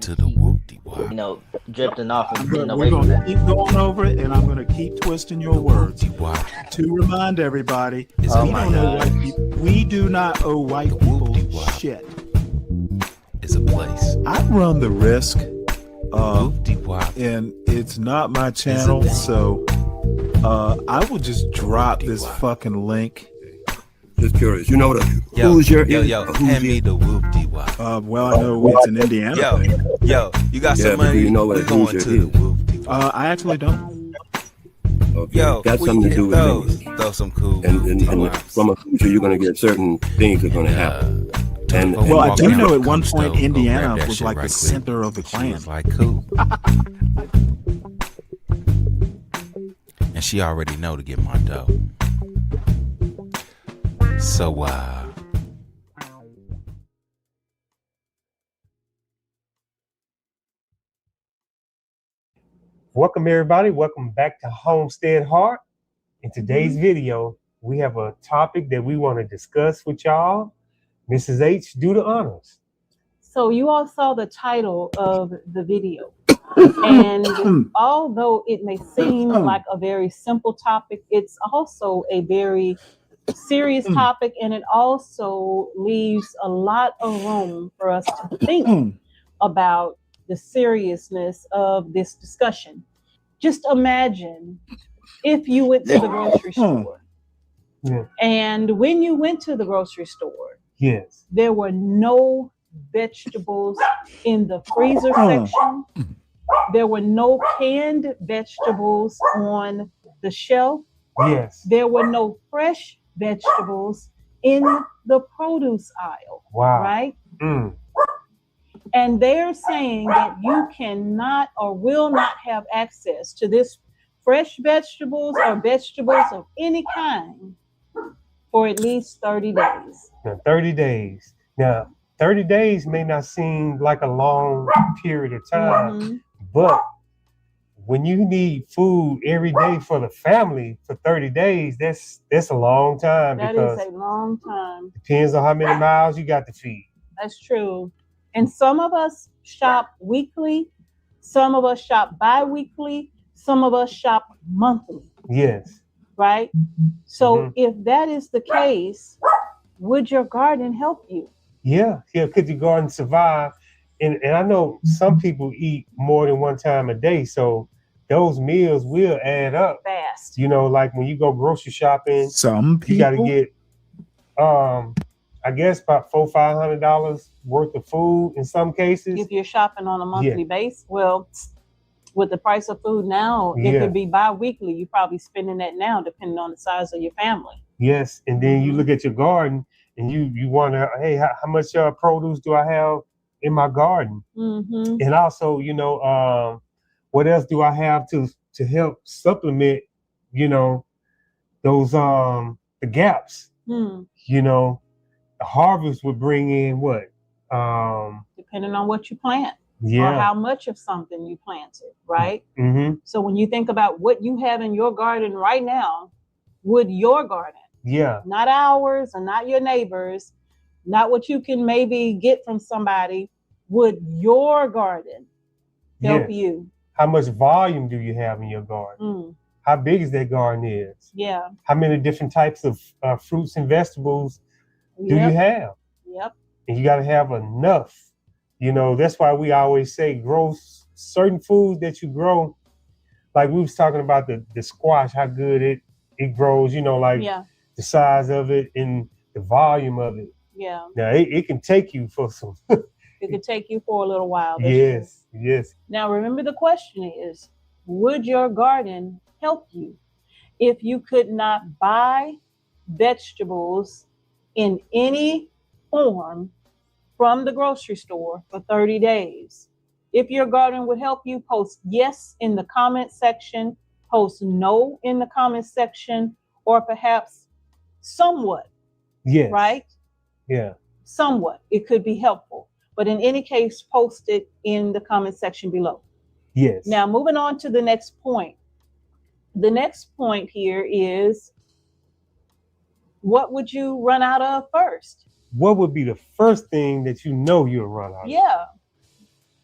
to the whoop-de-wop. You know, drifting off and getting We're away from going to that. keep going over it, and I'm going to keep twisting your words Whoop-de-wop. to remind everybody It's Oh we my don't owe God. white people. We do not owe white people Whoop-de-wop. shit. It's a place. I run the risk, Whoop-de-wop. and it's not my channel, thing. so I will just drop this Whoop-de-wop. fucking link. Just curious. You know the Yo, Hoosier yo, is? yo, A hand Hoosier? me the whoop-de-wop. Well, I know it's an Indiana Yo, thing. yo, you got Yeah, some but do money? you know what We're a going Hoosier to the is? whoop-de-wop. I actually don't. Okay. Yo, Got we something to get do with those. things. Throw some cool And whoop-de-wops. from a Hoosier, you're going to get certain things that are going to happen. And Well, I walk do down know the at one coast, point though, go Indiana grab that was shit like right the quick. center of the She clan. was like, cool. And she already know to get my dough. So, Welcome everybody, welcome back to Homestead Heart. In today's video, we have a topic that we want to discuss with y'all. Mrs. H, do the honors. So you all saw the title of the video. And although it may seem like a very simple topic, it's also a very serious topic, and it also leaves a lot of room for us to think about the seriousness of this discussion. Just imagine if you went to the grocery store. Yeah. And when you went to the grocery store, Yes. there were no vegetables in the freezer section. There were no canned vegetables on the shelf. Yes. There were no fresh vegetables in the produce aisle, Wow. right? Mm. And they're saying that you cannot or will not have access to this fresh vegetables or vegetables of any kind for at least 30 days. Now, 30 days. Now, 30 days may not seem like a long period of time, Mhm. but when you need food every day for the family for 30 days, that's a long time. That because is a long time. depends on how many miles you got to feed. That's true. And some of us shop weekly, some of us shop bi-weekly, some of us shop monthly, Yes. right? So Mhm. if that is the case, would your garden help you? Yeah. Could your garden survive? And I know some people eat more than one time a day, so those meals will add up. Fast. You know, like when you go grocery shopping, Some people. you got to get, I guess about $400-500 worth of food in some cases. If you're shopping on a monthly base, well, with the price of food now, it Yeah. could be bi-weekly. You're probably spending that now, depending on the size of your family. Yes, and then you Mhm. look at your garden and you wonder, hey, how much produce do I have in my garden? Mm-hmm. And also, you know, what else do I have to help supplement, you know, those the gaps? Hmm. You know, the harvest would bring in what? Depending on what you plant or Yeah. how much of something you planted, right? Mm-hmm. So when you think about what you have in your garden right now, would your garden, Yeah. not ours and not your neighbors, not what you can maybe get from somebody, would your garden help Yes. you? How much volume do you have in your garden? Mm, How big is that garden is? yeah. How many different types of fruits and vegetables do you Yep. have? Yep. And you got to have enough. You know, that's why we always say grow certain foods that you grow. Like we was talking about the squash, how good it grows, you know, like Yeah. the size of it and the volume of it. Yeah. Now, it can take you for some. It could take you for a little while. That's true. Yes, yes. Now, remember the question is, would your garden help you if you could not buy vegetables in any form from the grocery store for 30 days? If your garden would help you, post yes in the comment section, post no in the comment section, or perhaps somewhat, Yes. right? Yeah. Somewhat. It could be helpful. But in any case, post it in the comment section below. Yes. Now, moving on to the next point. The next point here is, what would you run out of first? What would be the first thing that you know you'll run out of? Yeah.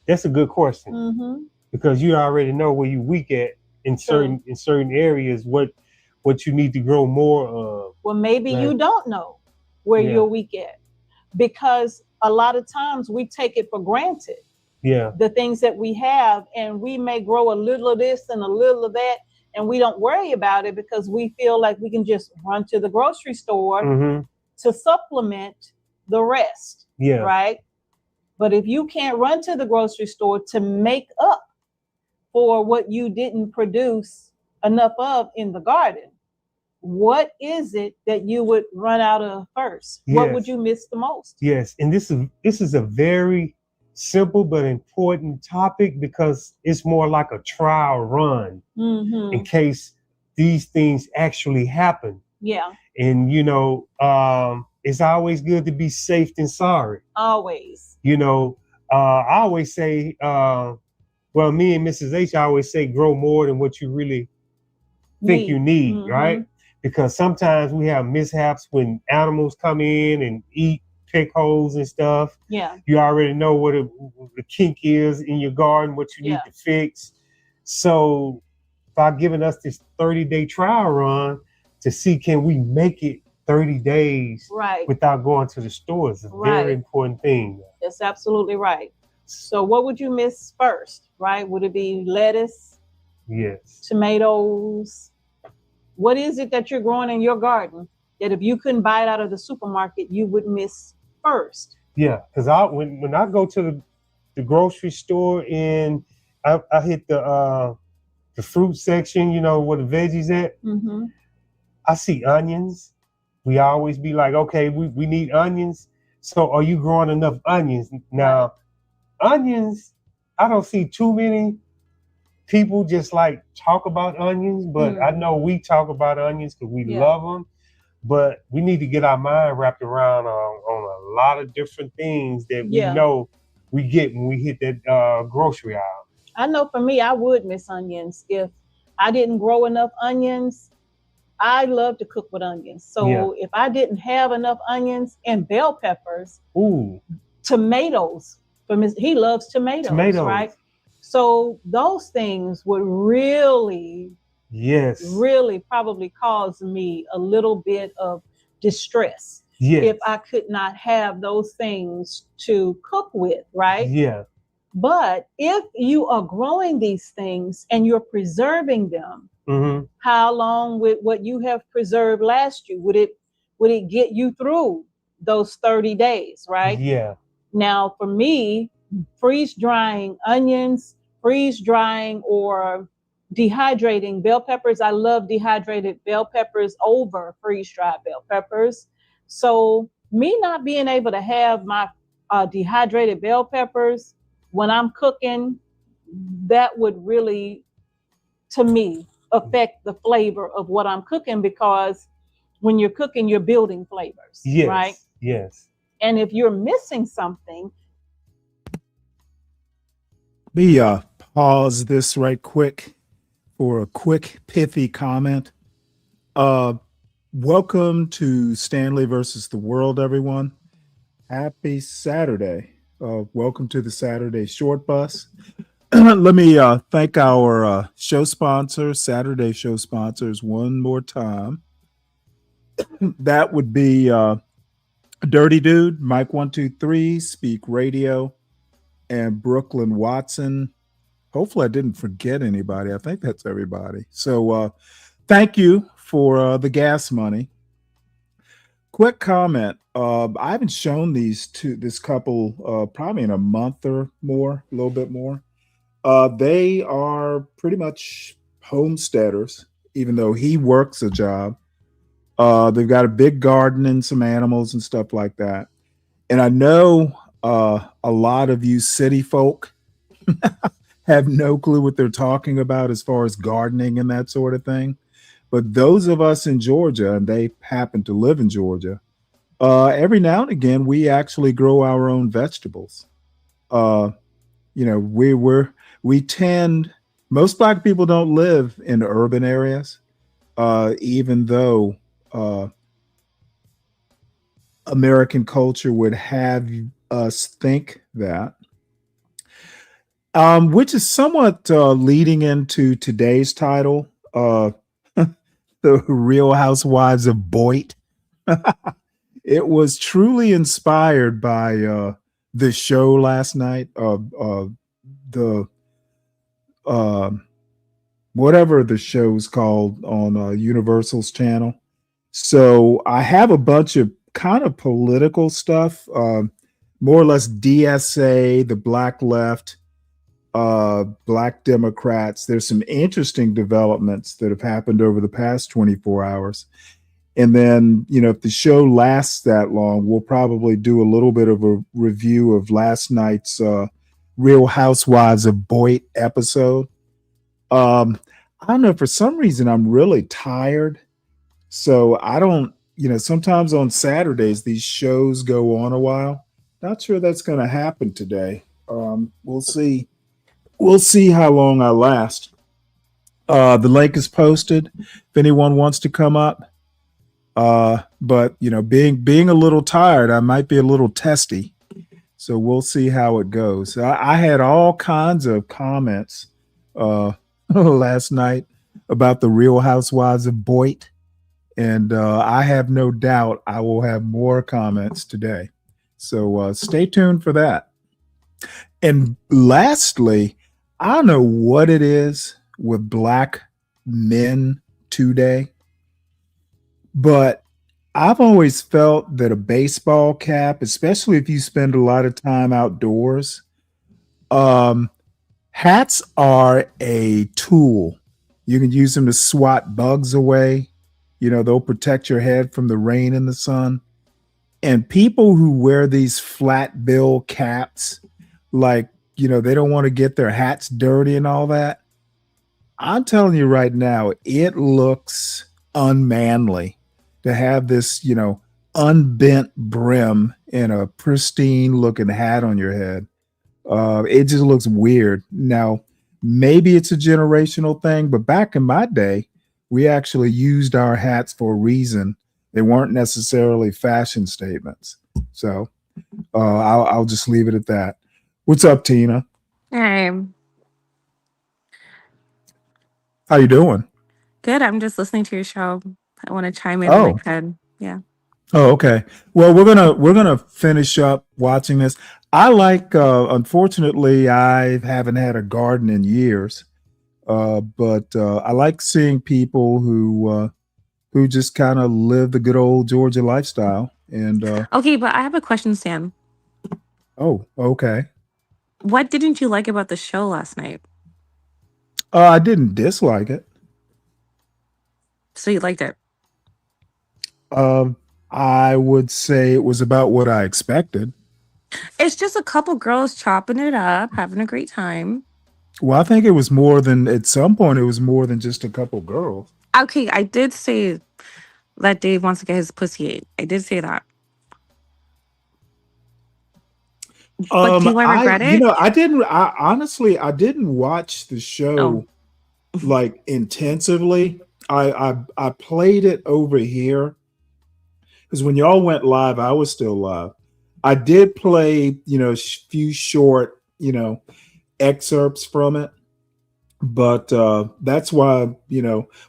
That's a good question Mm-hmm. because you already know where you weak at in True. certain areas. What you need to grow more of. Well, maybe Right. you don't know where Yeah. you're weak at because a lot of times we take it for granted. Yeah. The things that we have, and we may grow a little of this and a little of that, and we don't worry about it because we feel like we can just run to the grocery store Mm-hmm. to supplement the rest. Yeah. Right. But if you can't run to the grocery store to make up for what you didn't produce enough of in the garden, what is it that you would run out of first? Yes. What would you miss the most? Yes, and this is a very simple but important topic because it's more like a trial run Mm-hmm. in case these things actually happen. Yeah. And it's always good to be safe than sorry. Always. I always say, well, me and Mrs. H, I always say, grow more than what you really think you need, Mm-hmm. right? Because sometimes we have mishaps when animals come in and eat pick holes and stuff. Yeah. You already know what the kink is in your garden, what you need to fix. So by giving us this 30-day trial run to see can we make it 30 days without going to the store is a very important thing. That's absolutely right. So what would you miss first, right? Would it be lettuce? Yes. Tomatoes? What is it that you're growing in your garden that if you couldn't buy it out of the supermarket, you would miss first? Yeah, because when I go to the grocery store and I hit the fruit section, where the veggies at, Mm-hmm. I see onions. We always be like, okay, we need onions. So are you growing enough onions? Now, onions, I don't see too many people just like talk about onions, but I know we talk about onions because we love them. But we need to get our mind wrapped around on a lot of different things that we know we get when we hit that grocery aisle. I know for me, I would miss onions if I didn't grow enough onions. I love to cook with onions. So if I didn't have enough onions and bell peppers, tomatoes, he loves tomatoes, right? So those things would really probably cause me a little bit of distress if I could not have those things to cook with, right? Yeah. But if you are growing these things and you're preserving them, how long would what you have preserved last you? Would it get you through those 30 days, right? Yeah. Now, for me, freeze drying onions, freeze drying or dehydrating bell peppers. I love dehydrated bell peppers over freeze dried bell peppers. So me not being able to have my dehydrated bell peppers when I'm cooking, that would really, to me, affect the flavor of what I'm cooking because when you're cooking, you're building flavors, right? Yes. And if you're missing something. Let me pause this right quick for a quick pithy comment. Welcome to Stanley versus the World, everyone. Happy Saturday. Welcome to the Saturday Short Bus. Let me thank our show sponsors, Saturday show sponsors, one more time. That would be Dirty Dude, Mike 123, Speak Radio, and Brooklyn Watson. Hopefully I didn't forget anybody. I think that's everybody. So thank you for the gas money. Quick comment. I haven't shown this couple probably in a month or more, a little bit more. They are pretty much homesteaders, even though he works a job. They've got a big garden and some animals and stuff like that. And I know a lot of you city folk have no clue what they're talking about as far as gardening and that sort of thing. But those of us in Georgia, and they happen to live in Georgia, every now and again, we actually grow our own vegetables. We tend, most Black people don't live in urban areas, even though American culture would have us think that. which is somewhat leading into today's title, The Real Housewives of BOYT. It was truly inspired by the show last night, the whatever the show's called on Universal's channel. So I have a bunch of kind of political stuff, more or less DSA, the Black Left, Black Democrats. There's some interesting developments that have happened over the past 24 hours. And then, if the show lasts that long, we'll probably do a little bit of a review of last night's Real Housewives of BOYT episode. I don't know, for some reason, I'm really tired. So I don't, sometimes on Saturdays, these shows go on a while. Not sure that's going to happen today. We'll see. We'll see how long I last. The link is posted if anyone wants to come up. But being a little tired, I might be a little testy. So we'll see how it goes. I had all kinds of comments last night about the Real Housewives of BOYT. And I have no doubt I will have more comments today. So stay tuned for that. And lastly, I don't know what it is with black men today, but I've always felt that a baseball cap, especially if you spend a lot of time outdoors, hats are a tool. You can use them to swat bugs away. They'll protect your head from the rain and the sun. And people who wear these flat bill caps, like, they don't want to get their hats dirty and all that. I'm telling you right now, it looks unmanly to have this, unbent brim and a pristine looking hat on your head. It just looks weird. Now, maybe it's a generational thing, but back in my day, we actually used our hats for a reason. They weren't necessarily fashion statements. So I'll just leave it at that. What's up, Tina? Hey, How you doing? good. I'm just listening to your show. I want to chime in Oh. if I could. Yeah. Oh, okay. Well, we're gonna finish up watching this. I like. Unfortunately, I haven't had a garden in years, but I like seeing people who just kind of live the good old Georgia lifestyle. And Okay, but I have a question, Sam. oh, okay. What didn't you like about the show last night? I didn't dislike it. So you liked it. I would say it was about what I expected. It's just a couple girls chopping it up, having a great time. Well, I think it was more than, at some point, it was more than just a couple girls. Okay, I did say that Dave wants to get his pussy ate. I did say that. But do I regret it? I honestly, I didn't watch the show like intensively. I played it over here because when y'all went live, I was still live. I did play, few short, excerpts from it. But that's why,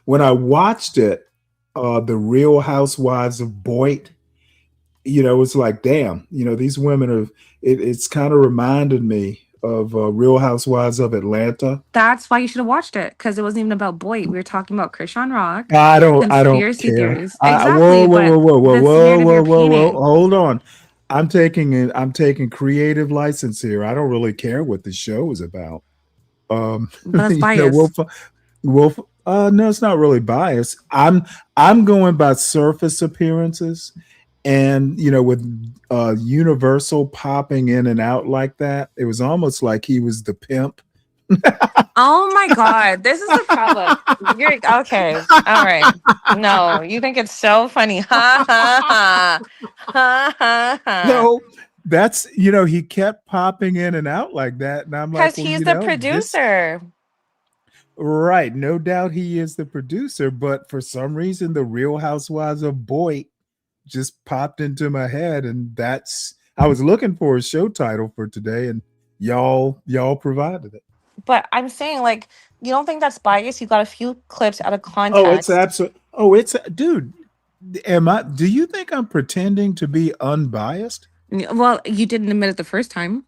when I watched it, The Real Housewives of BOYT, it's like, damn, these women are, it's kind of reminded me of Real Housewives of Atlanta. That's why you should have watched it, because it wasn't even about BOYT. We were talking about Krishan Rock. I don't care. Theories. Whoa, Exactly. Hold on. I'm taking creative license here. I don't really care what the show is about. But it's biased. No, it's not really biased. I'm going by surface appearances, and with Universal popping in and out like that, it was almost like he was the pimp. Oh my God, this is the problem. You're okay. All right. No, you think it's so funny. Ha ha ha. No, that's he kept popping in and out like that, and I'm like, Because he's the producer. Right, no doubt he is the producer, but for some reason, the Real Housewives of BOYT just popped into my head, and I was looking for a show title for today, and Y'all provided it. But I'm saying, like, you don't think that's biased? You got a few clips out of Oh, it's context. absolute. Oh, it's dude. Am I? Do you think I'm pretending to be unbiased? Well, you didn't admit it the first time.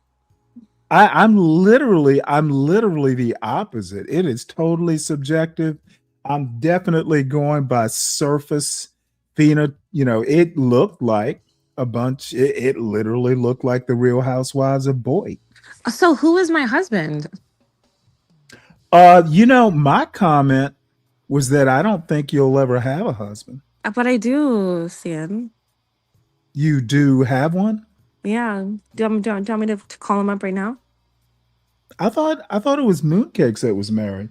I'm literally the opposite. It is totally subjective. I'm definitely going by surface pheno. You know, it looked like a bunch. It literally looked like the Real Housewives of BOYT. So who is my husband? You know, my comment was that I don't think you'll ever have a husband. But I do, Stan. You do have one? Yeah. Do you want me to call him up right now? I thought it was Mooncakes that was married.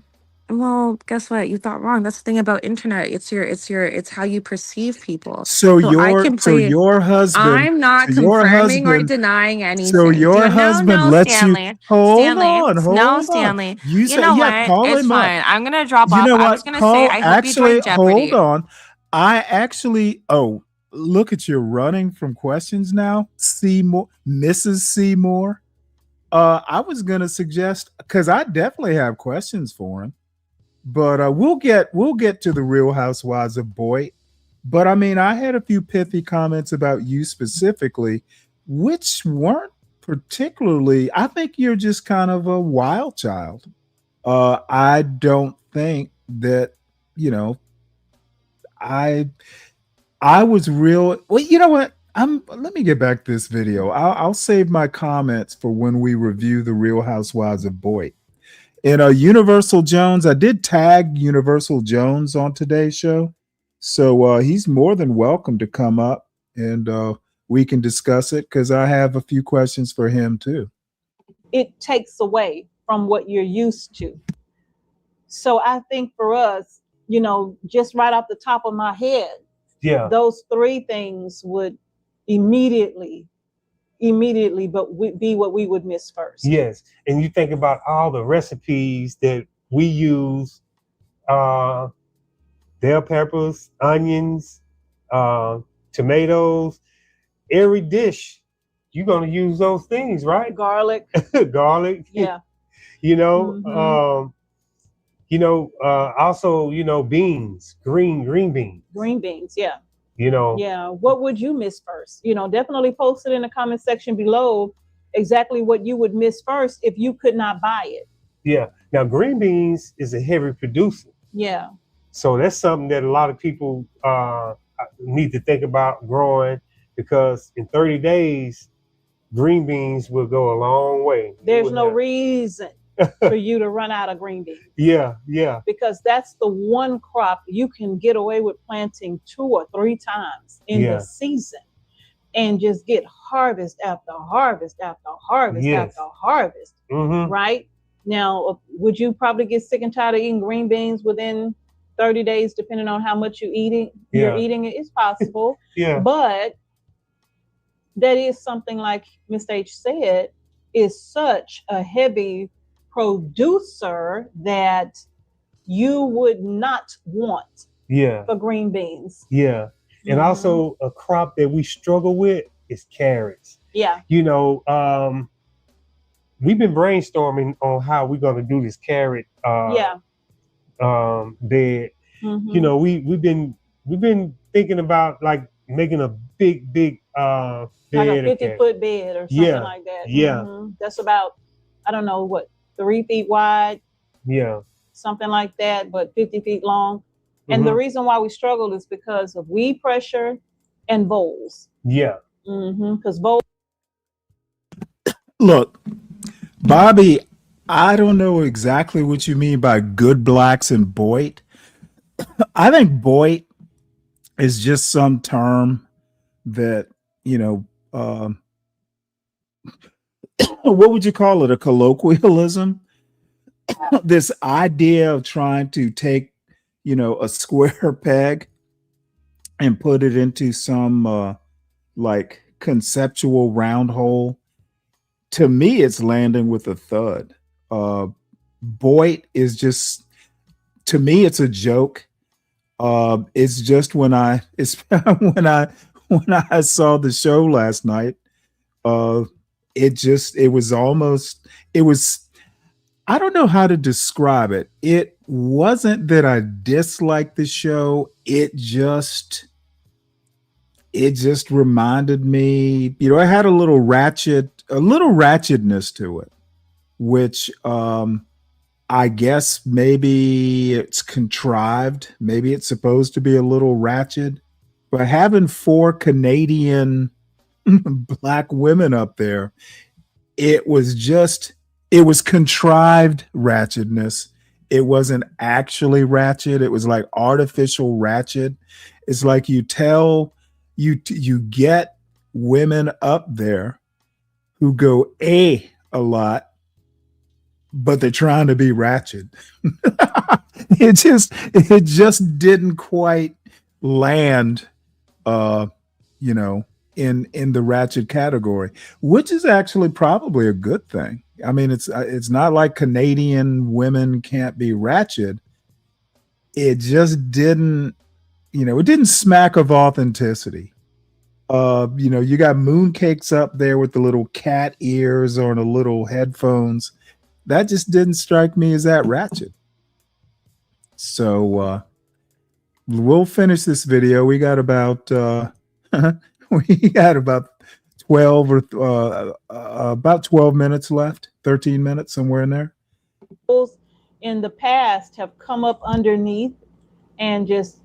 Well, guess what? You thought wrong. That's the thing about internet. It's how you perceive people. So your husband. I'm not confirming or denying anything. So your husband lets Stanley. you hold on. Stanley. You say, know yeah, what? call It's him fine. up. I'm gonna drop off. You know I what? was gonna say I hope you join Jeopardy. Hold on. I actually look at you running from questions now. Seymour, Mrs. Seymour. I was gonna suggest, because I definitely have questions for him. But we'll get to the Real Housewives of BOYT. But I mean, I had a few pithy comments about you specifically, which weren't particularly. I think you're just kind of a wild child. I don't think that, you know. I was real. Well, you know what? Let me get back to this video. I'll save my comments for when we review the Real Housewives of BOYT. And Universal Jones, I did tag Universal Jones on today's show. So he's more than welcome to come up and we can discuss it, because I have a few questions for him too. It takes away from what you're used to. So I think for us, you know, just right off the top of my head, those three things would immediately but be what we would miss first. Yes. And you think about all the recipes that we use, bell peppers, onions, tomatoes, every dish, you're going to use those things, right? Garlic. Yeah. You know, also, you know, beans, green beans. Green beans, yeah. You know. Yeah. What would you miss first? You know, definitely post it in the comment section below exactly what you would miss first if you could not buy it. Yeah. Now, green beans is a heavy producer. Yeah. So that's something that a lot of people need to think about growing, because in 30 days, green beans will go a long way. There's no reason for you to run out of green beans. Yeah. Because that's the one crop you can get away with planting 2 or 3 times in the season and just get harvest after harvest after harvest after harvest. Mm-hmm. Right? Now, would you probably get sick and tired of eating green beans within 30 days, depending on how much you're eating it? It's possible. But that is something, like Ms. H said, is such a heavy producer that you would not want for green beans. Yeah. And also a crop that we struggle with is carrots. Yeah. You know, we've been brainstorming on how we're going to do this carrot bed. Mm-hmm. You know, we've been thinking about like making a big bed, like a 50-foot bed or something like that. Yeah. Mm-hmm. That's about, I don't know, what, 3 feet wide? Yeah. Something like that, but 50 feet long. And the reason why we struggled is because of weed pressure and voles. Yeah. Because voles. Look, Bobby, I don't know exactly what you mean by good blacks and BOYT. I think BOYT is just some term that, you know, what would you call it? A colloquialism? This idea of trying to take, you know, a square peg and put it into some like conceptual round hole. To me, it's landing with a thud. BOYT is just, to me, it's a joke. It's just when I saw the show last night, it was almost, it was, I don't know how to describe it. It wasn't that I disliked the show. It just reminded me, you know, it had a little ratchetness to it, which I guess maybe it's contrived. Maybe it's supposed to be a little ratchet, but having 4 Canadian black women up there, it was contrived ratchetness. It wasn't actually ratchet. It was like artificial ratchet. It's like you get women up there who go a lot, but they're trying to be ratchet. it just didn't quite land, you know, in the ratchet category, which is actually probably a good thing. I mean, it's not like Canadian women can't be ratchet. It just didn't, you know, it didn't smack of authenticity. You know, you got mooncakes up there with the little cat ears or the little headphones. That just didn't strike me as that ratchet. So we'll finish this video. We got about 12 or about 12 minutes left, 13 minutes, somewhere in there. In the past have come up underneath and just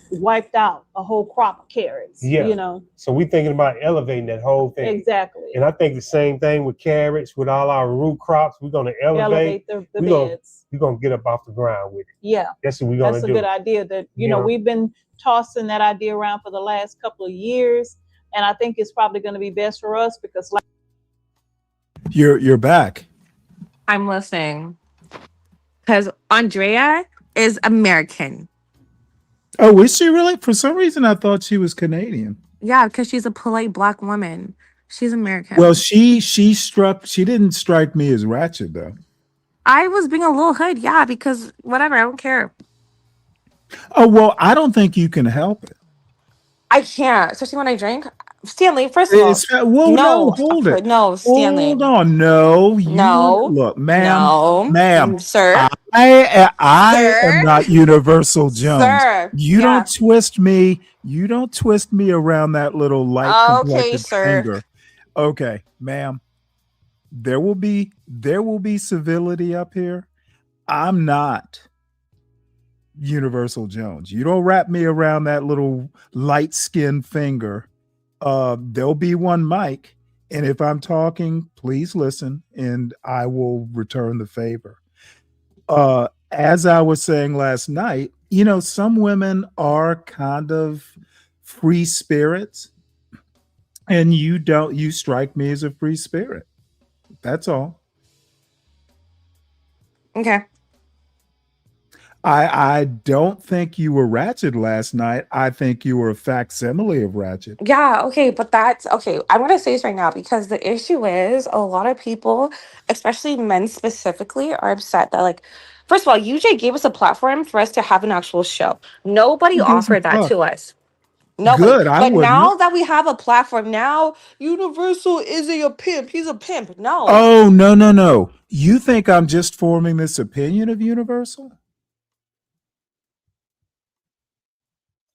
wiped out a whole crop of carrots. Yeah. You know. So we're thinking about elevating that whole thing. Exactly. And I think the same thing with carrots, with all our root crops. We're going to elevate the beds. We're going to get up off the ground with it. Yeah. That's what we're going to do. That's a good idea. That, you know, we've been tossing that idea around for the last couple of years. And I think it's probably going to be best for us because you're back. I'm listening. Because Andrea is American. Oh, is she really? For some reason, I thought she was Canadian. Yeah, because she's a polite black woman. She's American. Well, she didn't strike me as ratchet, though. I was being a little hood, yeah, because whatever, I don't care. Oh, well, I don't think you can help it. I can't, especially when I drink. Stanley, first of all, no, hold it. No, Stanley. Hold on. No. Look, ma'am. Sir. I am not Universal Jones. Sir. You don't twist me. You don't twist me around that little light complected finger. Okay, ma'am. There will be civility up here. I'm not Universal Jones. You don't wrap me around that little light skinned finger. There'll be one mic, and if I'm talking, please listen, and I will return the favor. As I was saying last night, you know, some women are kind of free spirits, and you strike me as a free spirit. That's all. Okay. I don't think you were ratchet last night. I think you were a facsimile of ratchet. Yeah, okay, but that's okay. I'm gonna say this right now because the issue is a lot of people, especially men specifically, are upset that, like, first of all, UJ gave us a platform for us to have an actual show. Nobody offered that to us. Nobody. Good. But now that we have a platform, now Universal isn't a pimp. He's a pimp. No. Oh, no. You think I'm just forming this opinion of Universal?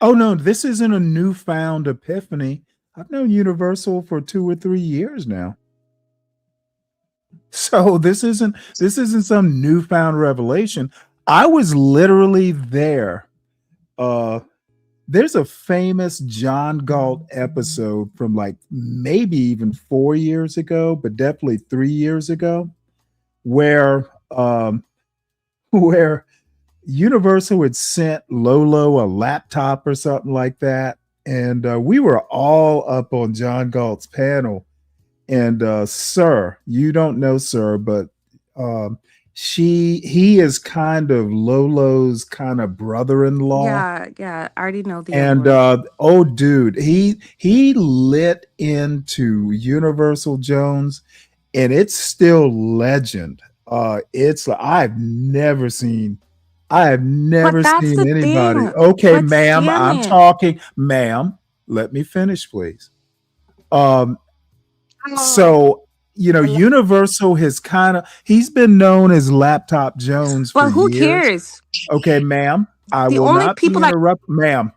Oh, no, this isn't a newfound epiphany. I've known Universal for 2 or 3 years now. So this isn't some newfound revelation. I was literally there. There's a famous John Galt episode from like maybe even 4 years ago, but definitely 3 years ago, where Universal had sent Lolo a laptop or something like that. And we were all up on John Galt's panel. And sir, you don't know, sir, but he is kind of Lolo's kind of brother-in-law. Yeah, I already know the and oh dude, he lit into Universal Jones, and it's still legend. It's I've never seen anybody. Thing. Okay, But ma'am, Stanley, I'm talking. Ma'am, let me finish, please. So Universal has he's been known as Laptop Jones for Well, who years. cares? Okay, ma'am, I The will only not be people that interrupted. Ma'am,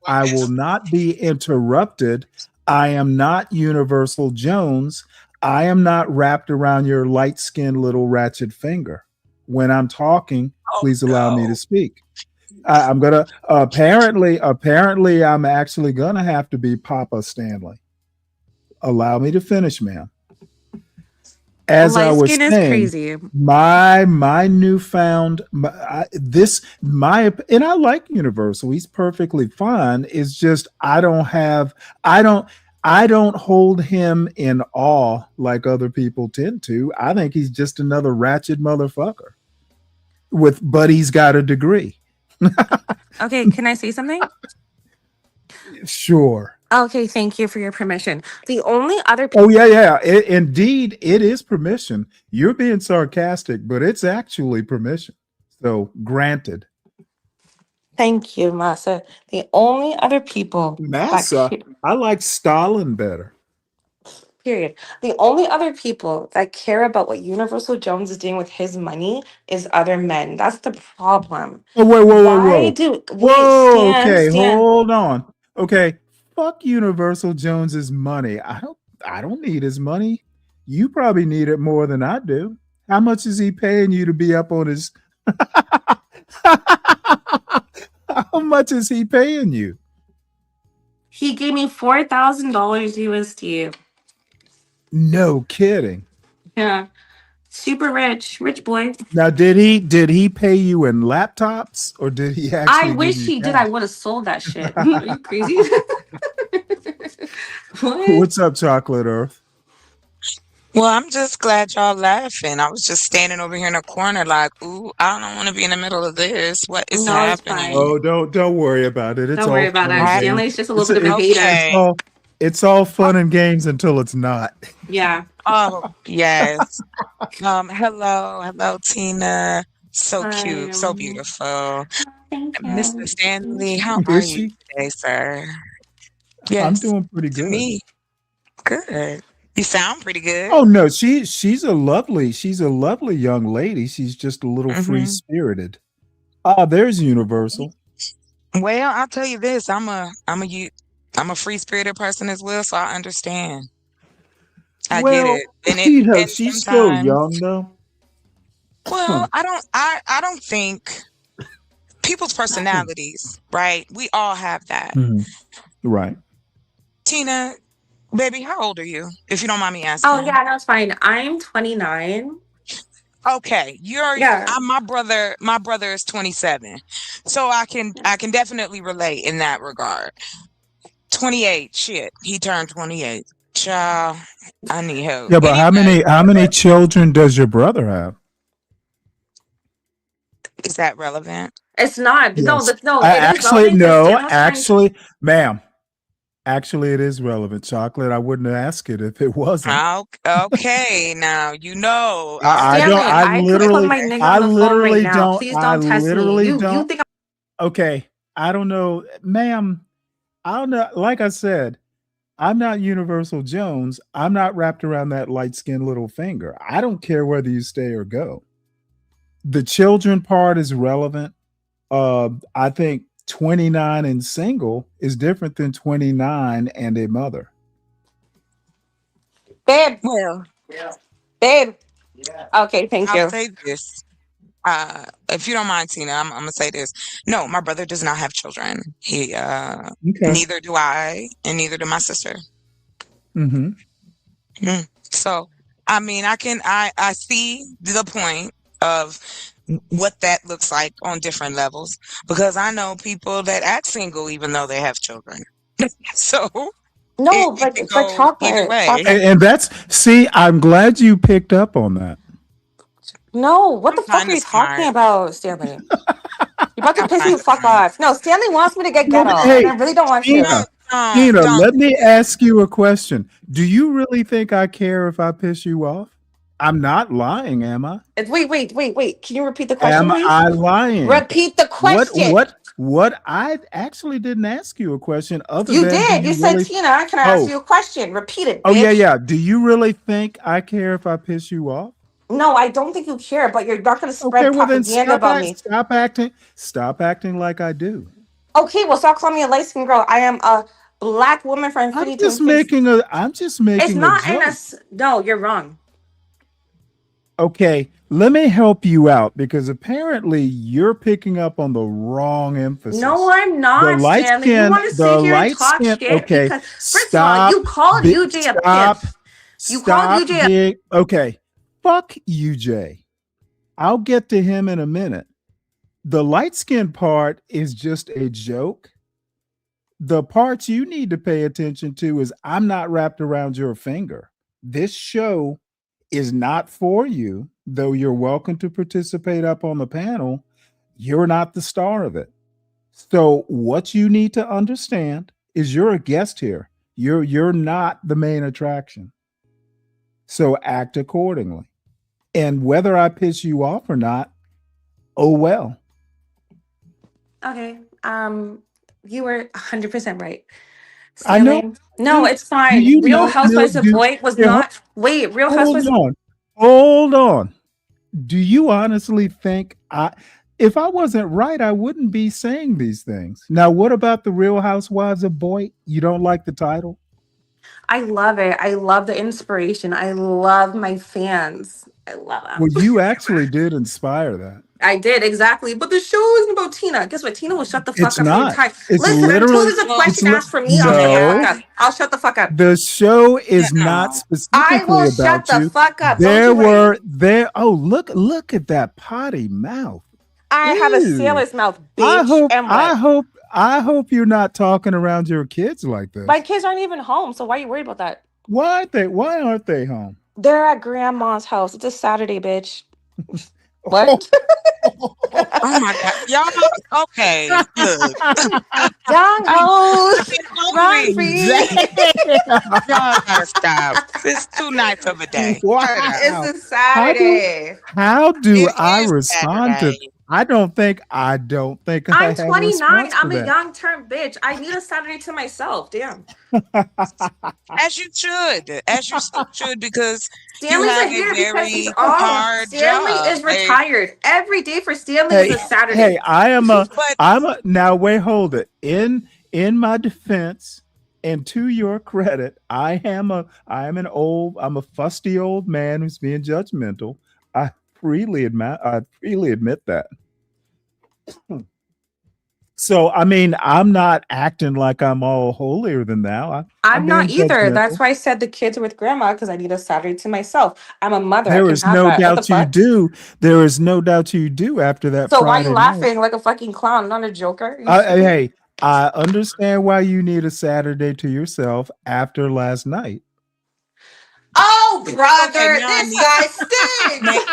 I will not be interrupted. I am not Universal Jones. I am not wrapped around your light-skinned little ratchet finger. When I'm talking, please allow me to speak. I'm gonna apparently I'm actually gonna have to be Papa Stanley. Allow me to finish, ma'am. As I light was skin is saying, crazy. my newfound and I like Universal. He's perfectly fine. It's just I don't hold him in awe like other people tend to. I think he's just another ratchet motherfucker. But he's got a degree. Okay, can I say something? Sure. Okay, thank you for your permission. The only other Oh yeah. Indeed, it is permission. You're being sarcastic, but it's actually permission. So granted. thank you, Massa. The only other people Massa, I like Stalin better. period. The only other people that care about what Universal Jones is doing with his money is other men. That's the problem. Oh, whoa. Why do Whoa, wait, okay, Stan? hold on. Okay, fuck Universal Jones's money. I don't need his money. You probably need it more than I do. How much is he paying you to be up on his How much is he paying you? He gave me $4,000 USD. No kidding. Yeah. Super rich boy. Now, did he pay you in laptops or did he actually? I wish he did. I would have sold that shit. Are you crazy? What? What's up, Chocolate Earth? Well, I'm just glad y'all laughing. I was just standing over here in a corner like, ooh, I don't want to be in the middle of this. What is No, it's happening? fine. Oh, don't worry about it. It's Don't all worry about fun it. and games. Stanley's just a little bit of a It's- hater. Okay. It's all fun and games until it's not. Yeah. Oh, yes. Hello, Tina. So Hi, cute, so beautiful. Thank you. Mr. Stanley, how are Is you she? today, sir? I'm Yes, doing pretty to good. me. Good. You sound pretty good. Oh no, she's a lovely young lady. She's just a little Mhm. free spirited. Ah, there's Universal. Well, I'll tell you this. I'm a free spirited person as well, so I understand. I get Well, it. And she's still sometimes, young though. well, I don't think people's personalities, right? We all have that. Mhm. Right. Tina, baby, how old are you? If you don't mind me asking. Oh yeah, no, it's fine. I'm 29. Okay, Yeah. my brother is 27. So I can definitely relate in that regard. 28, shit. He turned 28. Child, I need help. Yeah, but Anyway, how many children does your brother have? is that relevant? It's not. No, Yes. no, it is Actually, relevant 'cause no. Stanley's trying- Ma'am. Actually, it is relevant. Chocolate. I wouldn't ask it if it wasn't. Okay, now you know. I Stanley, don't. I could put literally. my nigga I on the phone literally right now. don't. Please I don't test me. literally You don't. think Okay. I don't know, ma'am. I don't know. Like I said, I'm not Universal Jones. I'm not wrapped around that light skinned little finger. I don't care whether you stay or go. The children part is relevant. I think 29 and single is different than 29 and a mother. babe, Well, babe. Okay, thank I'll you. say this. If you don't mind, Tina, I'm gonna say this. No, my brother does not have children. He Okay. neither do I, and neither do my sister. Mm-hmm. So, I mean, I see the point of what that looks like on different levels because I know people that act single even though they have children. So No, it could but go either chocolate. way. And that's I'm glad you picked up on that. No, what the I'm fuck are kinda you talking smart. about, Stanley? You're about to I'm piss me kinda the fuck smart. off. No, Stanley wants me to get ghetto, Hey, and I really don't want Tina, to. Tina, Don't let do me it. ask you a question. Do you really think I care if I piss you off? I'm not lying, am I? Wait. Can you repeat the question, Am please? I lying? Repeat the question. What I actually didn't ask you a question other You than do did. You you said, really? Tina, can I ask Oh, you a question? Repeat it, oh yeah, bitch. yeah. Do you really think I care if I piss you off? No, I don't think you care, but you're not going to Okay, spread well then propaganda about me. stop acting like I do. Okay, well, stop calling me a light skinned girl. I am a black woman from I'm just It's making a not in joke. us. No, you're wrong. Okay, let me help you out because apparently you're picking up on the wrong emphasis. No, I'm The not, light Stanley. You skin, want to the sit here and light talk skin. shit Okay, because, first of all, you called UJ a pimp. You called stop UJ a being okay. Fuck UJ. I'll get to him in a minute. The light skin part is just a joke. The parts you need to pay attention to is I'm not wrapped around your finger. This show is not for you, though you're welcome to participate up on the panel. You're not the star of it. So what you need to understand is you're a guest here. You're not the main attraction. So act accordingly. And whether I piss you off or not, oh well. Okay. You were 100% right. I know. Stanley. No, it's Do fine. you Real know? No, Housewives of do BOYT was here, not. Wait, Real hold Housewives. on. Hold on. Do you honestly think if I wasn't right, I wouldn't be saying these things? Now, what about the Real Housewives of BOYT? You don't like the title? I love it. I love the inspiration. I love my fans. I love Well, them. you actually did inspire that. I did, exactly. But the show isn't about Tina. Guess what? Tina will shut the It's fuck up not. anytime. It's Listen, until literally. there's a Well, question asked for me, I'll shut the fuck No. up. I'll shut the fuck up. The show is not no. I specifically will shut about the you. fuck up. Don't There you worry. were. Oh, look at that potty mouth. I have a Ew. sailor's mouth, bitch. And what? I hope you're not talking around your kids like this. My kids aren't even home, so why are you worried about that? Why aren't they home? They're at grandma's house. It's a Saturday, bitch. What? Oh my God. Y'all, okay. Look. Young hoes, I'm run hungry. free. Y'all gotta stop. It's too nice of a day. Wow. It's a Saturday. How do It I is respond to? Saturday. I don't think I I'm have a 29. response I'm to a that. young term bitch. I need a Saturday to myself. Damn. As you should. As you so should, because you Stanley's have a a here because he's very all hard Stanley job. is retired. Every day for Stanley is Hey, a Saturday. hey, But now wait, hold it. In my defense, and to your credit, I'm a fusty old man who's being judgmental. I freely admit that. So I mean, I'm not acting like I'm all holier than thou. I'm not being either. That's judgmental. why I said the kids are with grandma because I need a Saturday to myself. I'm a mother. I There can is have no that. What the doubt you fuck? do. There is no doubt you do after that So why are you Friday night. laughing like a fucking clown, not a joker? You stupid. Hey, I understand why you need a Saturday to yourself after last night. Oh, brother, now I this guy stinks.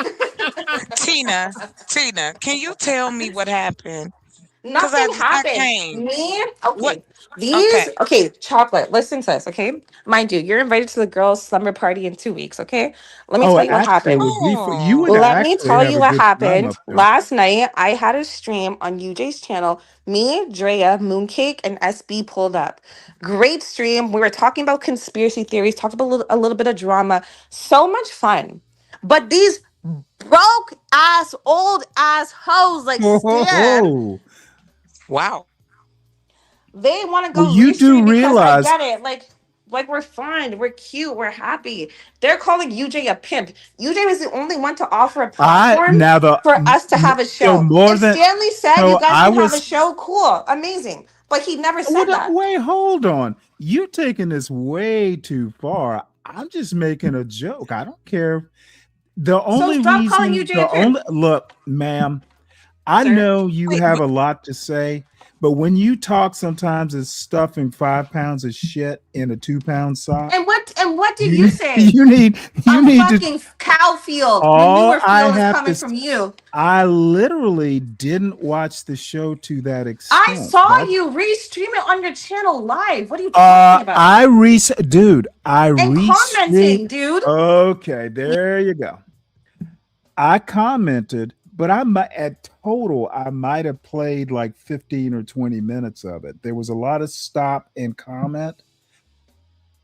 Tina, can you tell me what happened? Because Nothing I happened. can't. Me? What? Okay. These, Okay. okay, chocolate. Listen to this, okay? Mind you, you're invited to the girls' slumber party in 2 weeks, okay? Let me Oh, tell you what actually, happened. you would Oh. Let me actually tell have you a what good time happened. up there. Last night, I had a stream on UJ's channel. Me, Drea, Mooncake, and SB pulled up. Great stream. We were talking about conspiracy theories, talked about a little bit of drama. So much fun. But these broke ass, old ass hoes like Stan, Oh, Wow. they want to well, go you do restream because I realize. get it. Like we're fun, we're cute, we're happy. They're calling UJ a pimp. UJ was the only one to offer a platform Now for us to have a so show. more If than Stanley said you so guys I can have a was. show, cool, amazing. But he never said that. Wait, hold on. You're taking this way too far. I'm just making a joke. I don't care. The So only stop calling reason, UJ a pimp. look, ma'am, I Sir. know you Wait, have a lot to say, but when you talk, sometimes it's stuffing 5 pounds of shit in a 2-pound sock. And what did you say? You need to. Fucking cow field, All manure I field is have coming to. from you. I literally didn't watch the show to that extent. I saw you restream it on your channel live. What are you talking about? I and commenting, dude. Okay, there you go. I commented, but I might at total I might have played like 15 or 20 minutes of it. There was a lot of stop and comment.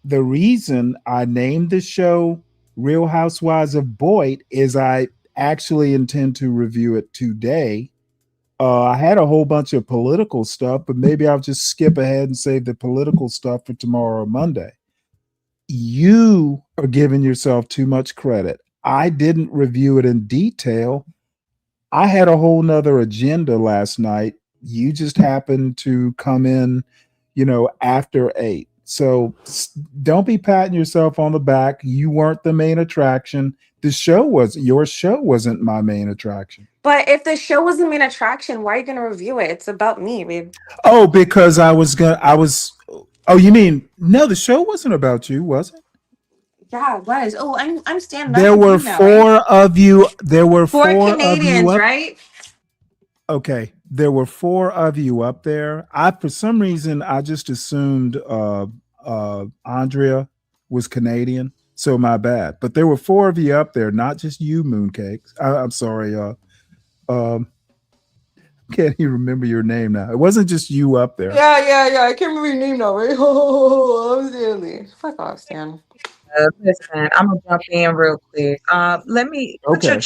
The reason I named the show Real Housewives of BOYT is I actually intend to review it today. I had a whole bunch of political stuff, but maybe I'll just skip ahead and save the political stuff for tomorrow or Monday. You are giving yourself too much credit. I didn't review it in detail. I had a whole nother agenda last night. You just happened to come in, after 8. So don't be patting yourself on the back. You weren't the main attraction. Your show wasn't my main attraction. But if the show was the main attraction, why are you gonna review it? It's about me, babe. Oh, because oh, you mean, no, the show wasn't about you, was it? Yeah, it was. Oh, I'm standing up. There for were you now, four right? of you. There were Four four Canadians, of you right? Okay, there were 4 of you up there. For some reason, I just assumed Andrea was Canadian, so my bad. But there were 4 of you up there, not just you, Mooncakes. I'm sorry. Can't even remember your name now. It wasn't just you up there. Yeah. I can't remember your name now, right? Oh, I'm Stanley. Fuck off, Stan. Listen, I'm gonna jump in real quick. Let me put Okay.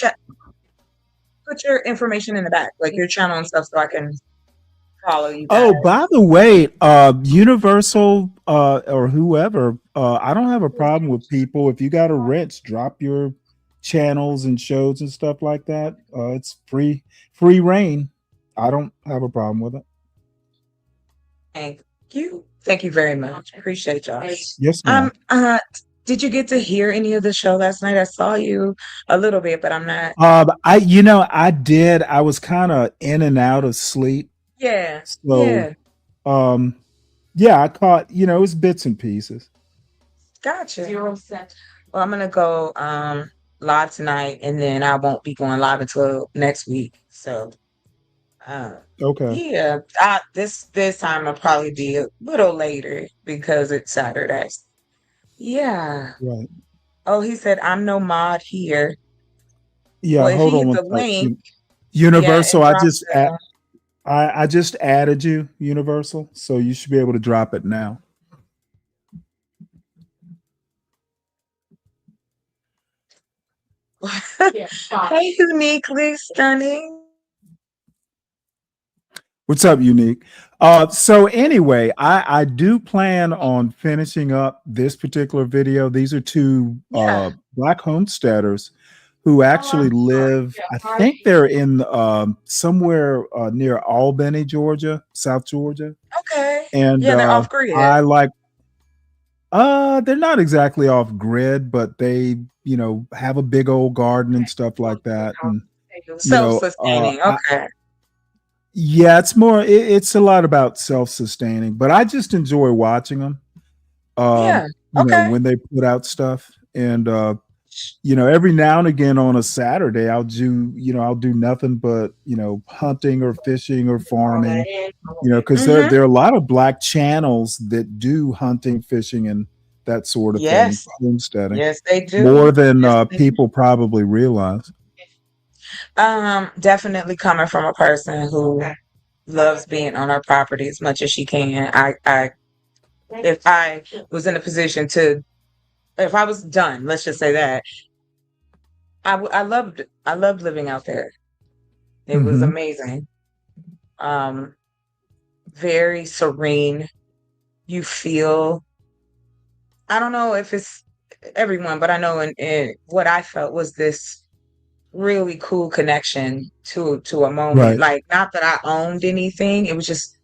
put your information in the back, like your channel and stuff, so I can follow you guys. Oh, by the way, Universal or whoever, I don't have a problem with people. If you got a rents, drop your channels and shows and stuff like that. It's free reign. I don't have a problem with it. Thank you very much. Appreciate y'all. Yes, ma'am. Did you get to hear any of the show last night? I saw you a little bit, but I'm not. I did. I was kind of in and out of sleep. Yeah. So, I caught, it was bits and pieces. Gotcha. Well, I'm gonna go live tonight, and then I won't be going live until next week. So, Okay. yeah, this time I'll probably be a little later because it's Saturday. Yeah. Right. Oh, he said I'm no mod here. Yeah. Well, if Hold he on hit one the sec. link, Universal. and drops the- I just added you, Universal. So you should be able to drop it now. Hey, uniquely stunning. What's up, Unique? So anyway, I do plan on finishing up this particular video. These are 2 Black homesteaders who actually live, I think they're in somewhere near Albany, Georgia, South Georgia. Okay. And they're off grid. they're not exactly off grid, but they, have a big old garden and stuff like that. And Self-sustaining. Okay. Yeah, it's more. It's a lot about self-sustaining, but I just enjoy watching them. Yeah. Okay. When they put out stuff, and every now and again on a Saturday, I'll do nothing but hunting or fishing or farming. Because there are a lot of Black channels that do hunting, fishing, and that sort of thing. Homesteading. Yes, they do. More than people probably realize. Definitely coming from a person who loves being on her property as much as she can. If I was in a position if I was done, let's just say that, I loved living out there. It was amazing. Very serene. You feel, I don't know if it's everyone, but I know in what I felt was this really cool connection to a moment. Right. Like, not that I owned anything, it was just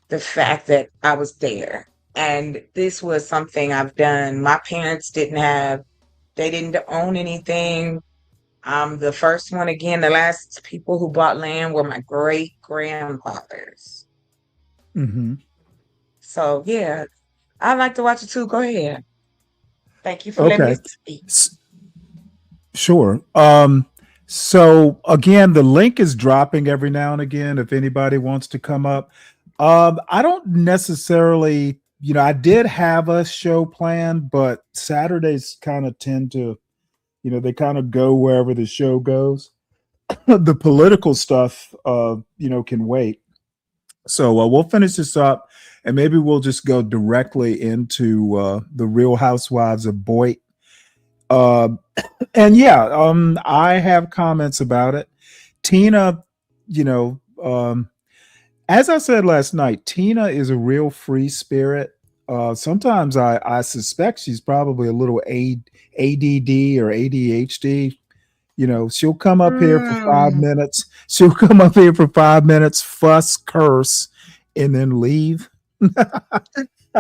the fact that I was there. And this was something I've done. My parents they didn't own anything. I'm the first one. Again, the last people who bought land were my great grandfathers. So yeah, I like to watch it too. Go ahead. Thank you for letting me speak. Sure. So again, the link is dropping every now and again if anybody wants to come up. I don't necessarily, I did have a show planned, but Saturdays kind of tend to, they kind of go wherever the show goes. the political stuff, can wait. So we'll finish this up, and maybe we'll just go directly into the Real Housewives of BOYT. Uh, and yeah, I have comments about it. Tina, as I said last night, Tina is a real free spirit. Sometimes I suspect she's probably a little ADD or ADHD. She'll come up here for 5 minutes. She'll come up here for 5 minutes, fuss, curse, and then leave.